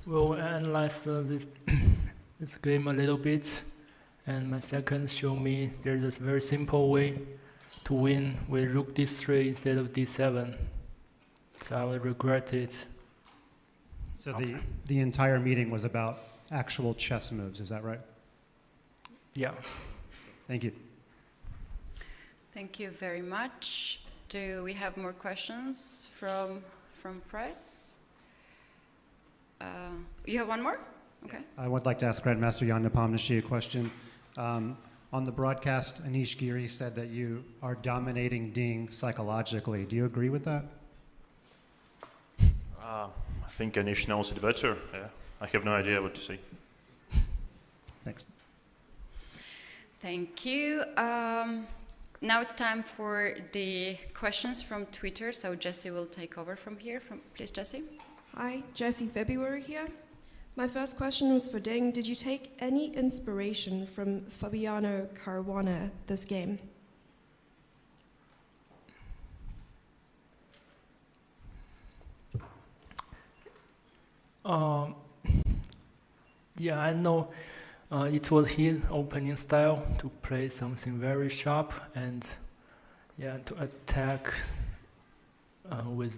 Well, I analyzed this game a little bit, and my seconds show me there's a very simple way to win with rook d3 instead of d7. So I would regret it. So the entire meeting was about actual chess moves, is that right? Yeah. Thank you. Thank you very much. Do we have more questions from press? You have one more? Okay. I would like to ask Grandmaster Jan Nepomniachtchi a question. On the broadcast, Anish Giri said that you are dominating Ding psychologically. Do you agree with that? I think Anish knows it better. Yeah. I have no idea what to say. Thanks. Thank you. Now it's time for the questions from Twitter. So Jesse will take over from here. Please, Jesse. Hi, Jesse February here. My first question was for Ding. Did you take any inspiration from Fabiano Caruana this game? Yeah, I know it was his opening style to play something very sharp and to attack with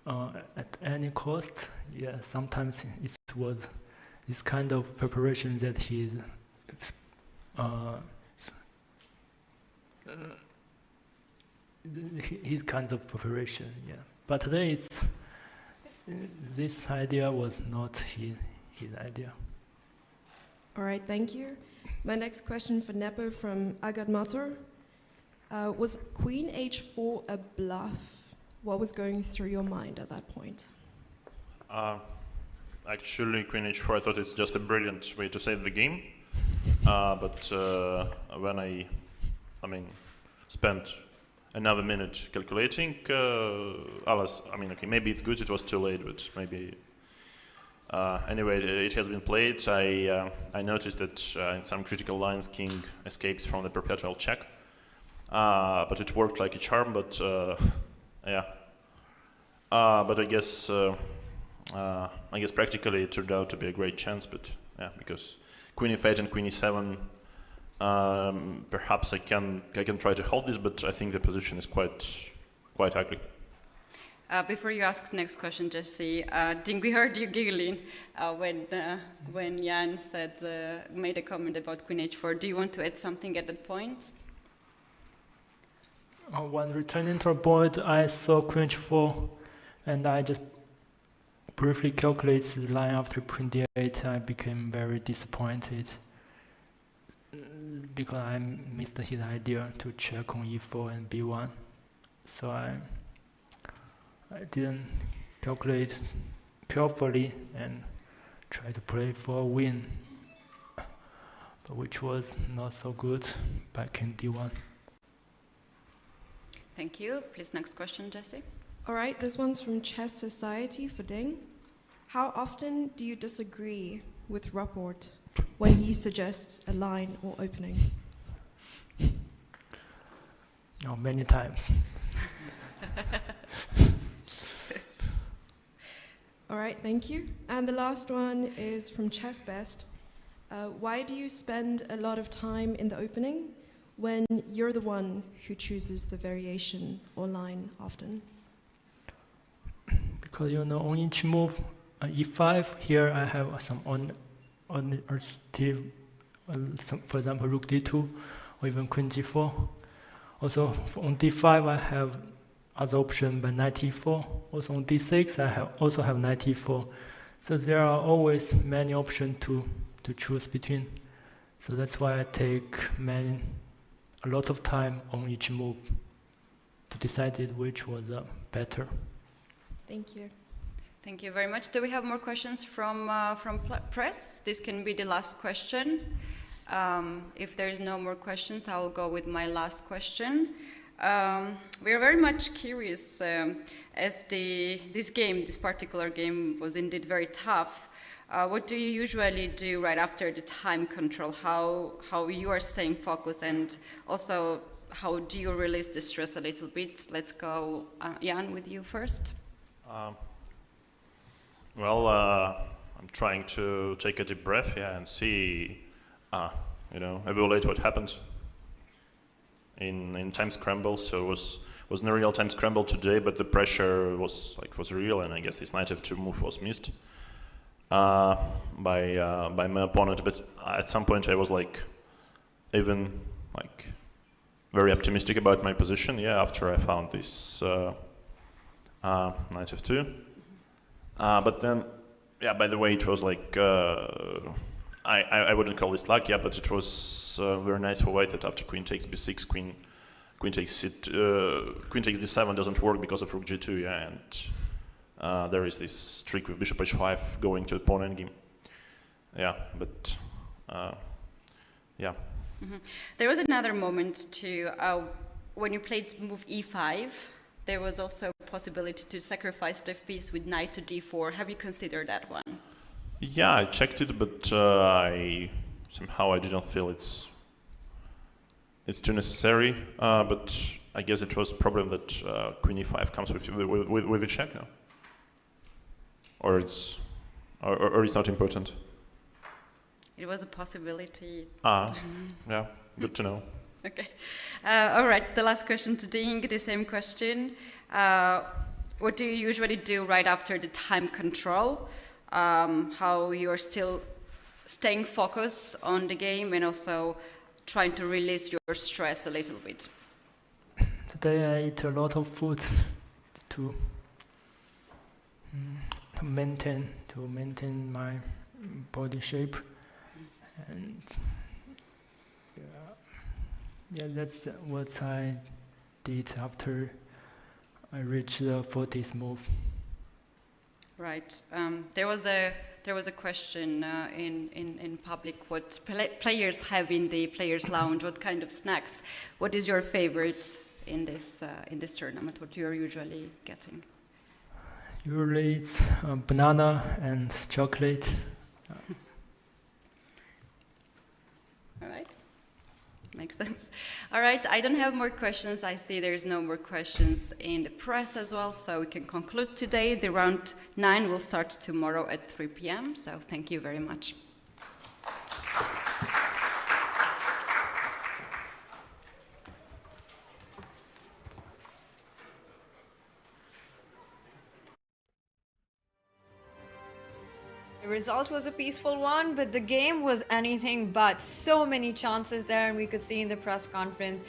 at any cost. Yeah, sometimes it was this kind of preparation that his kinds of preparation. Yeah, but today this idea was not his idea. All right, thank you. My next question for Nepo from Agat Matur. Was Queen H4 a bluff? What was going through your mind at that point? Actually, Queen H4, I thought it's just a brilliant way to save the game. But when I spent another minute calculating, okay, maybe it's good, it was too late, but maybe... anyway, it has been played. I noticed that in some critical lines, king escapes from the perpetual check. But it worked like a charm, but yeah. But I guess practically it turned out to be a great chance, but yeah, because Queen e8 and Queen e7, perhaps I can try to hold this, but I think the position is quite ugly. Before you ask the next question, Jesse, Ding, we heard you giggling when Jan made a comment about Queen H4. Do you want to add something at that point? When returning to a board, I saw Queen H4, and I just briefly calculated the line after Queen D8. I became very disappointed. because I missed his idea to check on e4 and b1, so I didn't calculate carefully and try to play for a win, but which was not so good back in d1. Thank you. Please, next question, Jesse. All right, this one's from Chess Society for Ding. How often do you disagree with Rapport when he suggests a line or opening? Oh, many times. All right, thank you. And the last one is from Chess Best. Why do you spend a lot of time in the opening when you're the one who chooses the variation or line often? Because on each move, e5, here I have some alternative, for example, rook d2, or even queen g4. Also, on d5, I have other option by knight e4. Also on d6, I also have knight e4. So there are always many options to choose between. So that's why I take a lot of time on each move to decide which was better. Thank you. Thank you very much. Do we have more questions from press? This can be the last question. If there is no more questions, I will go with my last question. We are very much curious, as this particular game was indeed very tough. What do you usually do right after the time control? How you are staying focused, and also how do you release the stress a little bit? Let's go, Jan, with you first. I'm trying to take a deep breath, and see, evaluate what happened in time scramble. So it was no real time scramble today, but the pressure was real, and I guess this knight f2 move was missed by my opponent. But at some point I was even very optimistic about my position. Yeah, after I found this knight f2. But then, yeah, by the way, it was I wouldn't call this luck, yeah, but it was very nice for white that after queen takes b6, queen takes d7 doesn't work because of rook g2, yeah, and there is this trick with bishop h5 going to the pawn endgame. Yeah, but yeah. Mm-hmm. There was another moment too, when you played move e5. There was also a possibility to sacrifice the piece with knight to d4. Have you considered that one? Yeah, I checked it, but I didn't feel it's too necessary. But I guess it was a problem that queen e5 comes with a check now, or it's not important. It was a possibility. Yeah, good to know. Okay. All right, the last question to Ding, the same question. What do you usually do right after the time control? How you're still staying focused on the game and also trying to release your stress a little bit? Today I eat a lot of food to maintain my body shape, and yeah, that's what I did after I reached the 40th move. Right. There was a question in public. What players have in the players' lounge? What kind of snacks? What is your favorite in this tournament? What you're usually getting? Usually it's banana and chocolate. All right. Makes sense. All right, I don't have more questions. I see there's no more questions in the press as well, so we can conclude today. The round 9 will start tomorrow at 3 p.m., so thank you very much. The result was a peaceful one, but the game was anything but. So many chances there, and we could see in the press conference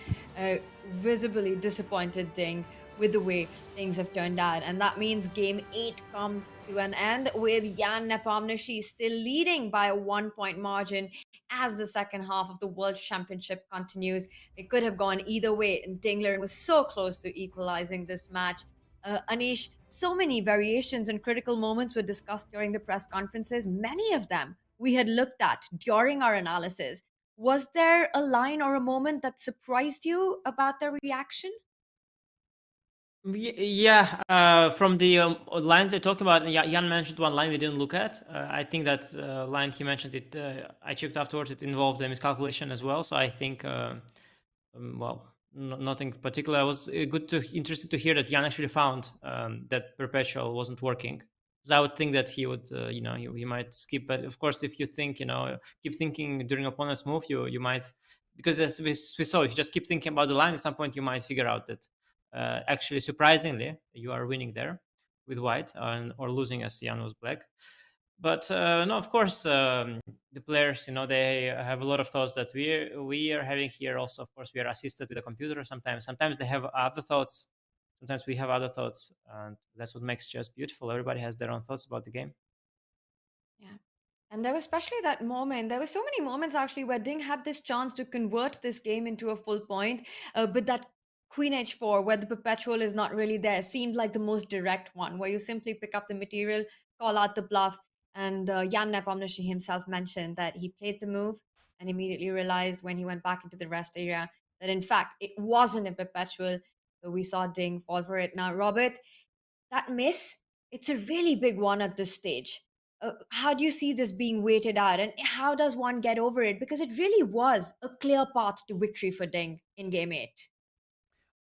visibly disappointed Ding with the way things have turned out. And that means game 8 comes to an end with Jan Nepomniachtchi still leading by a 1-point margin as the second half of the World Championship continues. It could have gone either way, and Ding Liren was so close to equalizing this match. Anish, so many variations and critical moments were discussed during the press conferences. Many of them we had looked at during our analysis. Was there a line or a moment that surprised you about their reaction? Yeah, from the lines they're talking about, Jan mentioned one line we didn't look at. I think that line he mentioned, it I checked afterwards, it involved a miscalculation as well. So I think, well, nothing particular. I was interested to hear that Jan actually found that perpetual wasn't working. Because I would think that he would, he might skip. But of course, if you think, keep thinking during opponent's move, you might, because as we saw, if you just keep thinking about the line, at some point you might figure out that actually, surprisingly, you are winning there with white, or losing as Jan was black. But no, of course, the players, they have a lot of thoughts that we are having here. Also, of course, we are assisted with a computer sometimes. Sometimes they have other thoughts. Sometimes we have other thoughts, and that's what makes chess beautiful. Everybody has their own thoughts about the game. Yeah. And there was especially that moment. There were so many moments actually where Ding had this chance to convert this game into a full point, but that Queen H4, where the perpetual is not really there, seemed like the most direct one, where you simply pick up the material, call out the bluff, and Jan Nepomniachtchi himself mentioned that he played the move and immediately realized when he went back into the rest area that in fact it wasn't a perpetual. So we saw Ding fall for it. Now, Robert, that miss, it's a really big one at this stage. How do you see this being weighted out, and how does one get over it? Because it really was a clear path to victory for Ding in game 8.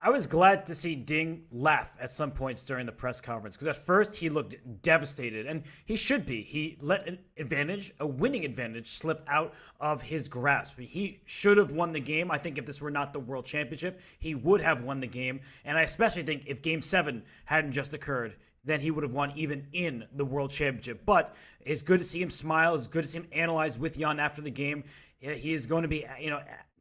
I was glad to see Ding laugh at some points during the press conference, because at first he looked devastated, and he should be. He let an advantage, a winning advantage, slip out of his grasp. He should have won the game. I think if this were not the World Championship, he would have won the game. And I especially think if Game 7 hadn't just occurred, then he would have won even in the World Championship. But it's good to see him smile. It's good to see him analyze with Jan after the game. He is going to be,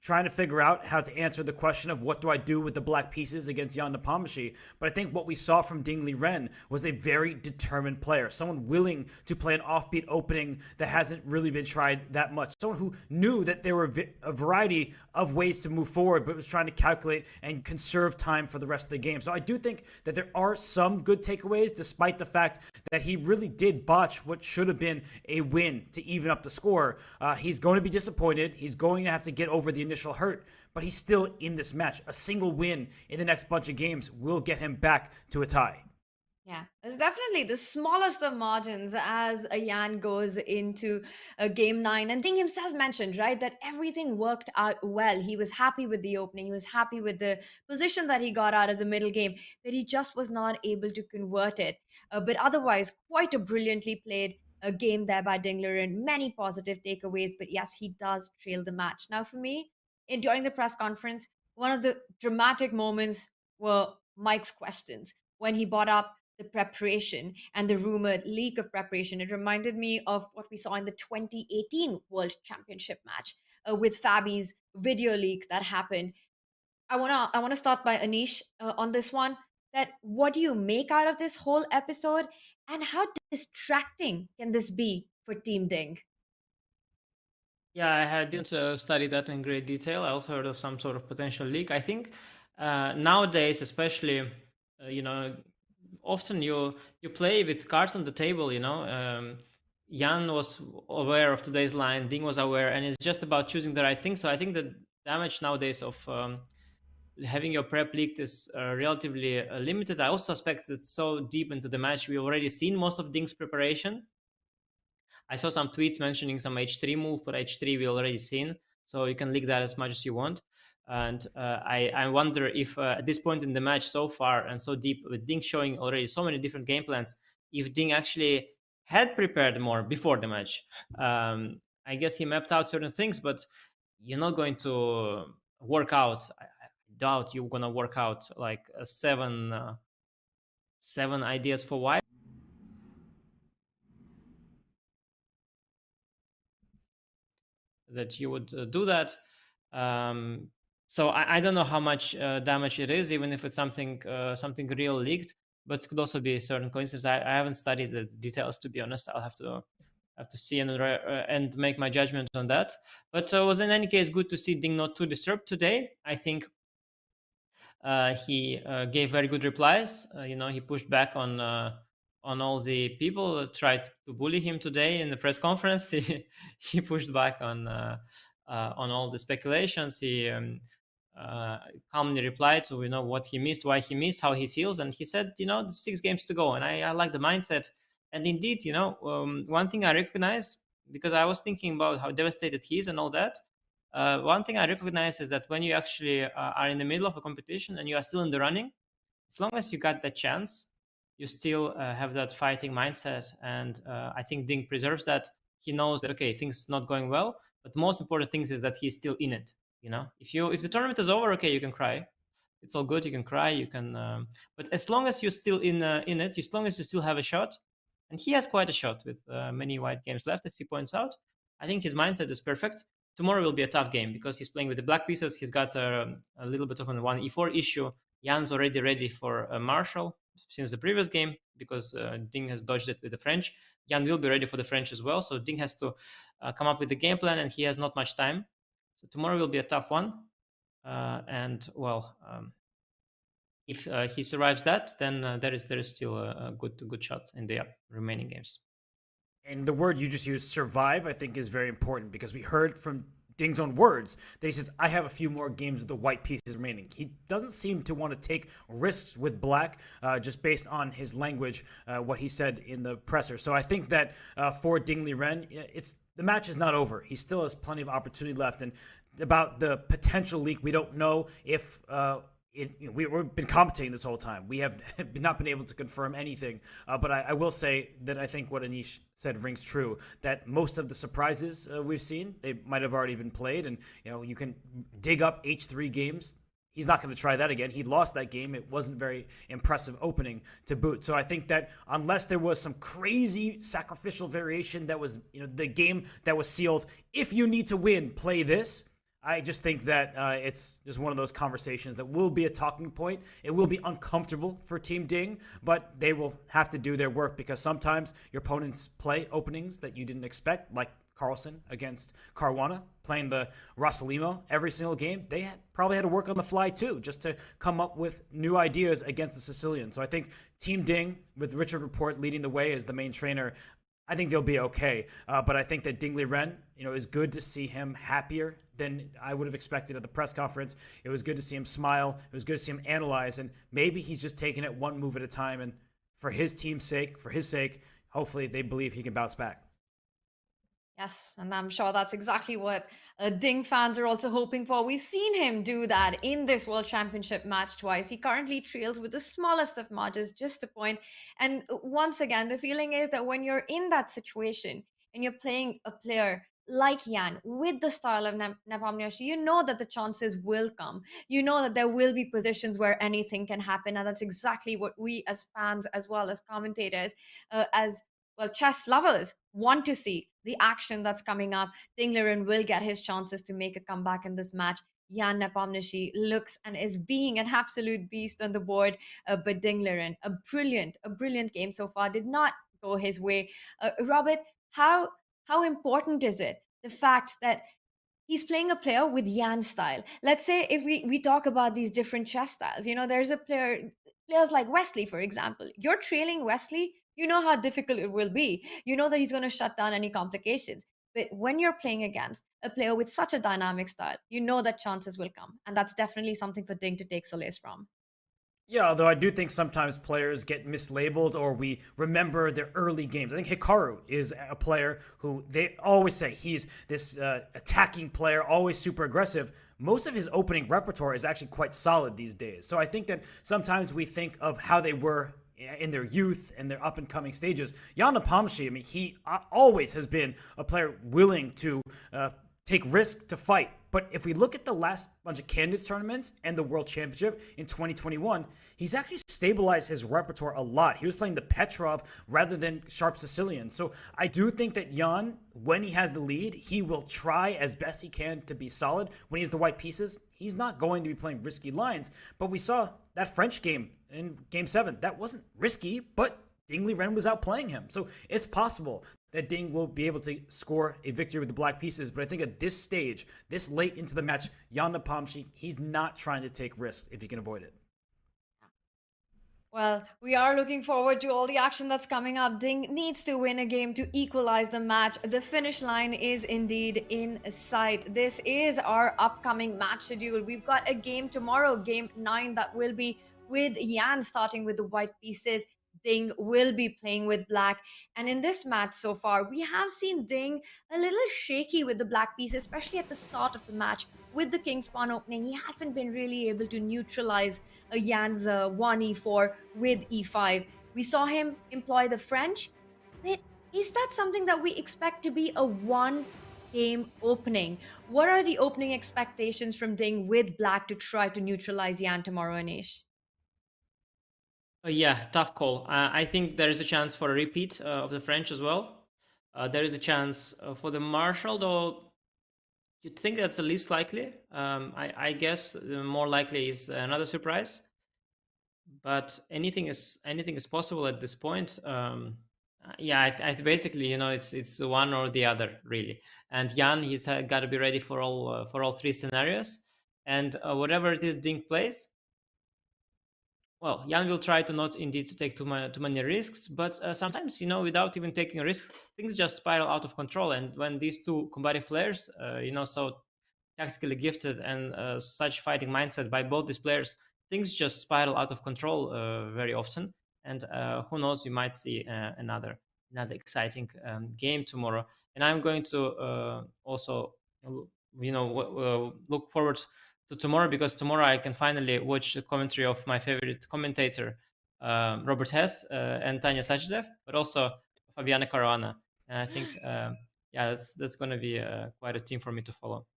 trying to figure out how to answer the question of what do I do with the black pieces against Jan Nepomniachtchi. But I think what we saw from Ding Liren was a very determined player, someone willing to play an offbeat opening that hasn't really been tried that much, someone who knew that there were a variety of ways to move forward, but was trying to calculate and conserve time for the rest of the game. So I do think that there are some good takeaways, despite the fact that he really did botch what should have been a win to even up the score. He's going to be disappointed. He's going to have to get over the initial hurt, but he's still in this match. A single win in the next bunch of games will get him back to a tie. Yeah, it's definitely the smallest of margins as Jan goes into game 9. And Ding himself mentioned, right, that everything worked out well. He was happy with the opening. He was happy with the position that he got out of the middle game, but he just was not able to convert it. But otherwise, quite a brilliantly played game there by Ding Liren. Many positive takeaways, but yes, he does trail the match. Now, for me, during the press conference, one of the dramatic moments were Mike's questions when he brought up the preparation and the rumored leak of preparation. It reminded me of what we saw in the 2018 World Championship match with Fabi's video leak that happened. I wanna start by Anish on this one. That what do you make out of this whole episode, and how distracting can this be for Team Ding? Yeah, I didn't study that in great detail. I also heard of some sort of potential leak. I think nowadays, especially, often you play with cards on the table. Jan was aware of today's line, Ding was aware, and it's just about choosing the right thing. So I think the damage nowadays of having your prep leaked is relatively limited. I also suspect it's so deep into the match, we've already seen most of Ding's preparation. I saw some tweets mentioning some h3 move, but h3 we already seen, so you can leak that as much as you want. And I wonder if at this point in the match so far and so deep, with Ding showing already so many different game plans, if Ding actually had prepared more before the match. I guess he mapped out certain things, but you're not going to work out. I doubt you're gonna work out like seven ideas for why. That you would do that. So I don't know how much damage it is, even if it's something real leaked, but it could also be a certain coincidence. I haven't studied the details, to be honest. I'll have to see and make my judgment on that. But it was in any case good to see Ding not too disturbed today. I think he gave very good replies. He pushed back on all the people that tried to bully him today in the press conference. He pushed back on all the speculations. He calmly replied to what he missed, why he missed, how he feels, and he said, there's 6 games to go, and I like the mindset. And indeed, one thing I recognize, because I was thinking about how devastated he is and all that. One thing I recognize is that when you actually are in the middle of a competition and you are still in the running, as long as you got that chance, you still have that fighting mindset. And I think Ding preserves that. He knows that, okay, things not going well, but the most important thing is that he's still in it. If the tournament is over, okay, you can cry. It's all good. You can cry. You can, but as long as you're still in it, as long as you still have a shot, and he has quite a shot with many white games left, as he points out. I think his mindset is perfect. Tomorrow will be a tough game because he's playing with the black pieces. He's got a little bit of a 1e4 issue. Jan's already ready for a Marshall since the previous game because Ding has dodged it with the French. Jan will be ready for the French as well. So Ding has to come up with the game plan, and he has not much time. So tomorrow will be a tough one. If he survives that, then there is still a good shot in the remaining games. And the word you just used, survive, I think is very important because we heard from Ding's own words that he says, I have a few more games with the white pieces remaining. He doesn't seem to want to take risks with black just based on his language, what he said in the presser. So I think that for Ding Liren, the match is not over. He still has plenty of opportunity left. And about the potential leak, we don't know if... we've been commentating this whole time. We have not been able to confirm anything, but I will say that I think what Anish said rings true, that most of the surprises we've seen, they might have already been played, and you can dig up H3 games. He's not going to try that again. He lost that game. It wasn't very impressive opening to boot. So I think that unless there was some crazy sacrificial variation that was the game that was sealed, if you need to win, play this. I just think that it's just one of those conversations that will be a talking point. It will be uncomfortable for Team Ding, but they will have to do their work because sometimes your opponents play openings that you didn't expect, like Carlsen against Caruana, playing the Rosalimo every single game. They probably had to work on the fly too, just to come up with new ideas against the Sicilian. So I think Team Ding, with Richard Report leading the way as the main trainer, I think they'll be okay. But I think that Ding Liren, is good to see him happier than I would have expected at the press conference. It was good to see him smile. It was good to see him analyze. And maybe he's just taking it one move at a time. And for his team's sake, for his sake, hopefully they believe he can bounce back. Yes, and I'm sure that's exactly what Ding fans are also hoping for. We've seen him do that in this World Championship match twice. He currently trails with the smallest of margins, just a point. And once again, the feeling is that when you're in that situation and you're playing a player like Jan with the style of Nepomniachtchi, you know that the chances will come. You know that there will be positions where anything can happen. And that's exactly what we as fans, as well as commentators, chess lovers want to see. The action that's coming up. Ding Liren will get his chances to make a comeback in this match. Jan Nepomniachtchi looks and is being an absolute beast on the board, but Ding Liren, a brilliant game so far, did not go his way. Robert, how important is it, the fact that he's playing a player with Jan's style? Let's say if we talk about these different chess styles, there's players like Wesley, for example. You're trailing Wesley, you know how difficult it will be. You know that he's going to shut down any complications. But when you're playing against a player with such a dynamic style, you know that chances will come. And that's definitely something for Ding to take solace from. Yeah, although I do think sometimes players get mislabeled or we remember their early games. I think Hikaru is a player who they always say he's this attacking player, always super aggressive. Most of his opening repertoire is actually quite solid these days. So I think that sometimes we think of how they were in their youth and their up-and-coming stages. Jan Nepomniachtchi, he always has been a player willing to take risk to fight. But if we look at the last bunch of candidates tournaments and the World Championship in 2021, he's actually stabilized his repertoire a lot. He was playing the Petrov rather than sharp Sicilian. So I do think that Jan, when he has the lead, he will try as best he can to be solid. When he has the white pieces, he's not going to be playing risky lines. But we saw that French game in Game 7. That wasn't risky, but Ding Liren was outplaying him. So it's possible that Ding will be able to score a victory with the black pieces. But I think at this stage, this late into the match, Jan Nepomniachtchi, he's not trying to take risks if he can avoid it. Well, we are looking forward to all the action that's coming up. Ding needs to win a game to equalize the match. The finish line is indeed in sight. This is our upcoming match schedule. We've got a game tomorrow, game 9, that will be with Jan starting with the white pieces. Ding will be playing with black. And in this match so far, we have seen Ding a little shaky with the black piece, especially at the start of the match. With the king's pawn opening, he hasn't been really able to neutralize Jan's 1e4 with e5. We saw him employ the French. But is that something that we expect to be a one-game opening? What are the opening expectations from Ding with black to try to neutralize Jan tomorrow, Anish? Yeah, tough call. I think there is a chance for a repeat of the French as well. There is a chance for the Marshall, though you'd think that's the least likely. I guess the more likely is another surprise. But anything is possible at this point. Yeah, I basically, it's one or the other really. And Jan, he's got to be ready for all three scenarios. And whatever it is Ding plays, well, Jan will try to not indeed to take too many risks, but sometimes, without even taking risks, things just spiral out of control. And when these two combative players, so tactically gifted and such fighting mindset by both these players, things just spiral out of control very often. And who knows, we might see another exciting game tomorrow. And I'm going to also, look forward to tomorrow, because tomorrow I can finally watch the commentary of my favorite commentator, Robert Hess and Tanya Sachdev, but also Fabiana Caruana. And I think, that's going to be quite a team for me to follow.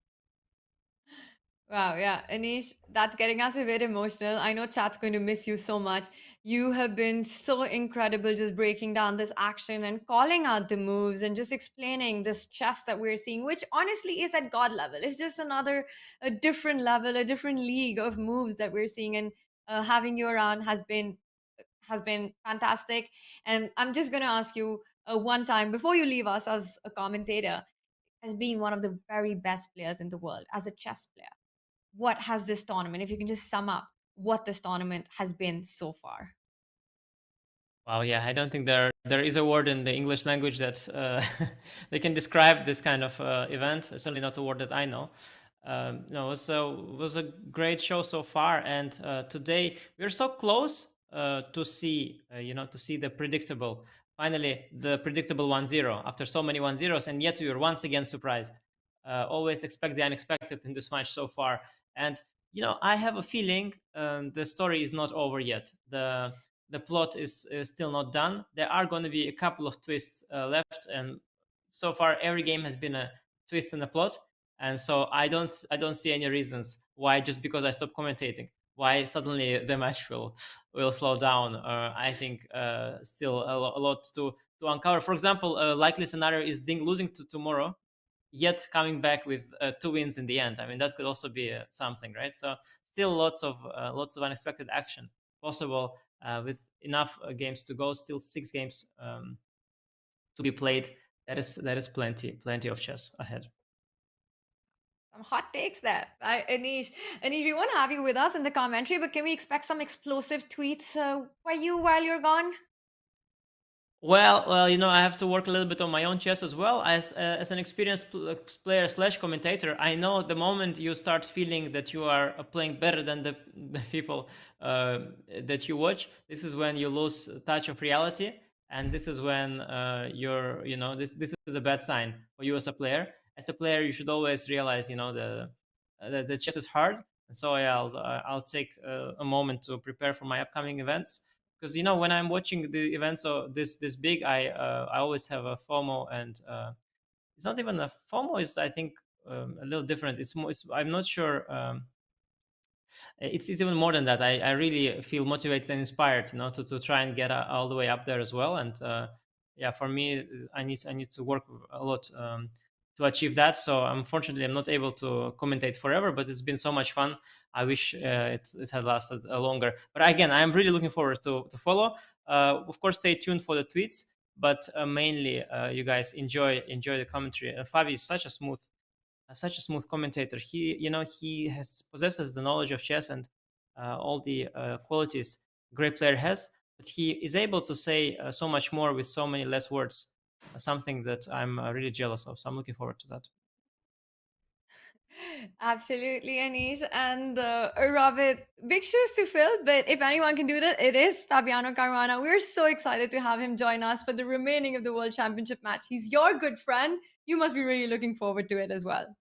Wow, yeah. Anish, that's getting us a bit emotional. I know chat's going to miss you so much. You have been so incredible just breaking down this action and calling out the moves and just explaining this chess that we're seeing, which honestly is at God level. It's just a different level, a different league of moves that we're seeing. And having you around has been fantastic. And I'm just going to ask you one time before you leave us as a commentator, as being one of the very best players in the world, as a chess player, what has this tournament, if you can just sum up what this tournament has been so far? Wow, yeah, I don't think there is a word in the English language that they can describe this kind of event. Certainly not a word that I know. No, it was a great show so far, and today we're so close to see the predictable. Finally, the predictable 1-0 after so many 1-0s, and yet we were once again surprised. Always expect the unexpected in this match so far. And, I have a feeling the story is not over yet. The plot is still not done. There are going to be a couple of twists left. And so far, every game has been a twist in the plot. And so I don't see any reasons why, just because I stopped commentating, why suddenly the match will slow down. I think still a lot to uncover. For example, a likely scenario is Ding losing to tomorrow, yet coming back with 2 wins in the end. I mean, that could also be something, right? So still lots of unexpected action possible with enough games to go. Still 6 games to be played. That is plenty of chess ahead. Some hot takes there. Anish, we want to have you with us in the commentary, but can we expect some explosive tweets by you while you're gone? Well, I have to work a little bit on my own chess as well. As an experienced player / commentator, I know the moment you start feeling that you are playing better than the people that you watch, this is when you lose touch of reality, and this is when this is a bad sign for you as a player. As a player, you should always realize, the chess is hard, and so I'll take a moment to prepare for my upcoming events. Because when I'm watching the events this big, I always have a FOMO, and it's not even a FOMO. It's, I think, a little different. It's more. I'm not sure. It's even more than that. I really feel motivated and inspired, to try and get all the way up there as well. And for me, I need to work a lot achieve that. So unfortunately, I'm not able to commentate forever, but it's been so much fun. I wish it had lasted longer. But again, I'm really looking forward to follow. Of course, stay tuned for the tweets, but mainly you guys enjoy the commentary. Fabi is such a smooth commentator. He possesses the knowledge of chess and all the qualities a great player has, but he is able to say so much more with so many less words. Something that I'm really jealous of. So I'm looking forward to that. Absolutely, Anish. And Robert, big shoes to fill, but if anyone can do that, it is Fabiano Caruana. We're so excited to have him join us for the remaining of the World Championship match. He's your good friend. You must be really looking forward to it as well.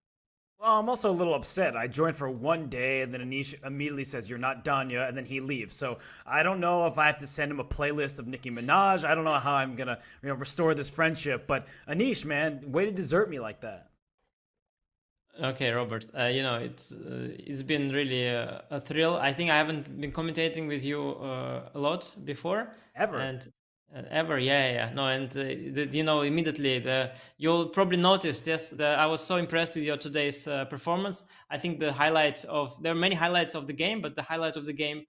Well, I'm also a little upset. I joined for one day, and then Anish immediately says, "You're not done yet," and then he leaves. So I don't know if I have to send him a playlist of Nicki Minaj. I don't know how I'm gonna, restore this friendship. But Anish, man, way to desert me like that. Okay, Robert. It's been really a thrill. I think I haven't been commentating with you a lot before. Ever. And ever, yeah. No, and immediately you'll probably notice. Yes, I was so impressed with your today's performance. I think there are many highlights of the game, but the highlight of the game,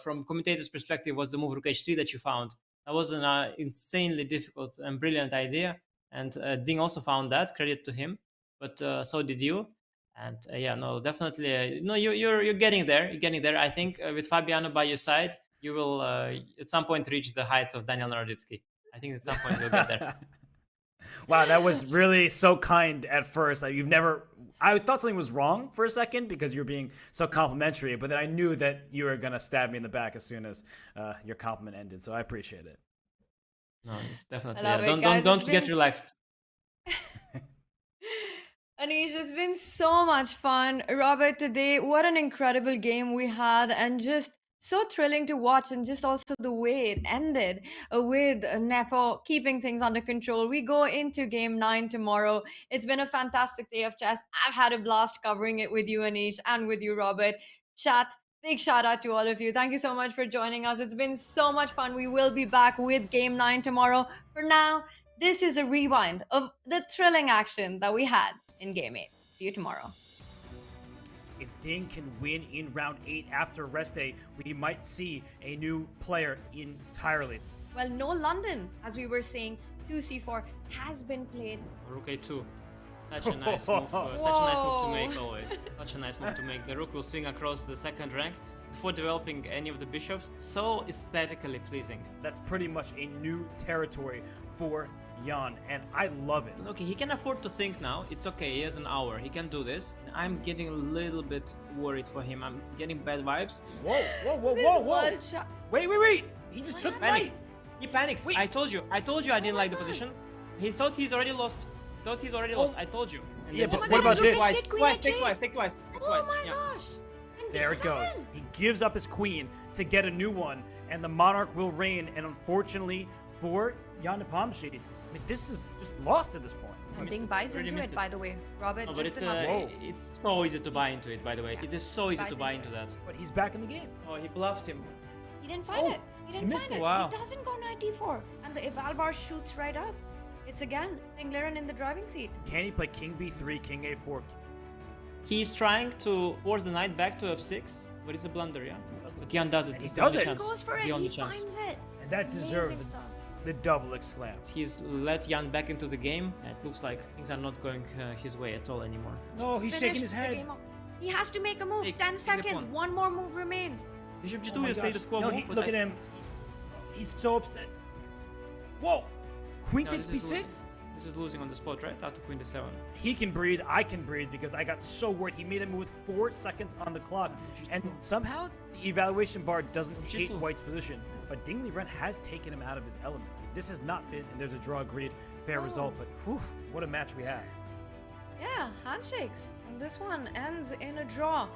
from commentator's perspective, was the move Rook H3 that you found. That was an insanely difficult and brilliant idea, and Ding also found that. Credit to him, but so did you. And definitely, you're getting there. You're getting there. I think with Fabiano by your side, you will at some point reach the heights of Daniel Naroditsky. I think at some point you'll get there. Wow, that was really so kind at first. I thought something was wrong for a second because you were being so complimentary, but then I knew that you were going to stab me in the back as soon as your compliment ended, so I appreciate it. No, it's definitely. Don't get relaxed. Anish, it's been so much fun. Robert, today, what an incredible game we had, and just so thrilling to watch, and just also the way it ended with Nepo keeping things under control. We go into game 9 tomorrow. It's been a fantastic day of chess. I've had a blast covering it with you, Anish, and with you, Robert. Chat, big shout out to all of you. Thank you so much for joining us. It's been so much fun. We will be back with game 9 tomorrow. For now, this is a rewind of the thrilling action that we had in game 8. See you tomorrow. If Ding can win in round 8 after rest day, we might see a new player entirely. Well, no London, as we were saying. 2c4 has been played. Rook a2. Such a nice move. Such a nice move to make always. Such a nice move to make. The rook will swing across the second rank before developing any of the bishops. So aesthetically pleasing. That's pretty much a new territory for Jan, and I love it. Okay, he can afford to think now. It's okay, he has an hour. He can do this. I'm getting a little bit worried for him. I'm getting bad vibes. Whoa. Wait. He just took panic. He panicked. Wait. I told you I didn't like the position. He thought he's already lost. I told you. And yeah, but what about this? Take twice. Oh my gosh. There it goes. He gives up his queen to get a new one, and the monarch will reign. And unfortunately for Jan Nepomniachtchi, I mean, this is just lost at this point. And Ding buys into it, by the way. Robert, no, but it's so easy to buy into it, by the way. Yeah. It is so easy to buy into that. But he's back in the game. Oh, he bluffed him. He didn't find it. He didn't find it. Wow. He doesn't go knight d4. And the Evalbar shoots right up. It's again Ding Liren in the driving seat. Can he play king b3, king a4? He's trying to force the knight back to f6, but it's a blunder, yeah? But Jan does it. He does it. He goes for it. He finds it. And that deserves the double exclam. He's let Jan back into the game. It looks like things are not going his way at all anymore. No, he's shaking his head. He has to make a move. 10 seconds. One more move remains. Bishop g2 is status quo move. Look at him. He's so upset. Whoa. Queen takes b6? This is losing on the spot, right? After queen d7. He can breathe. I can breathe because I got so worried. He made a move with 4 seconds on the clock. And somehow the evaluation bar doesn't hate White's position. But Ding Liren has taken him out of his element. This has not been, and there's a draw agreed, fair result. But whew, what a match we have. Yeah, handshakes. And this one ends in a draw.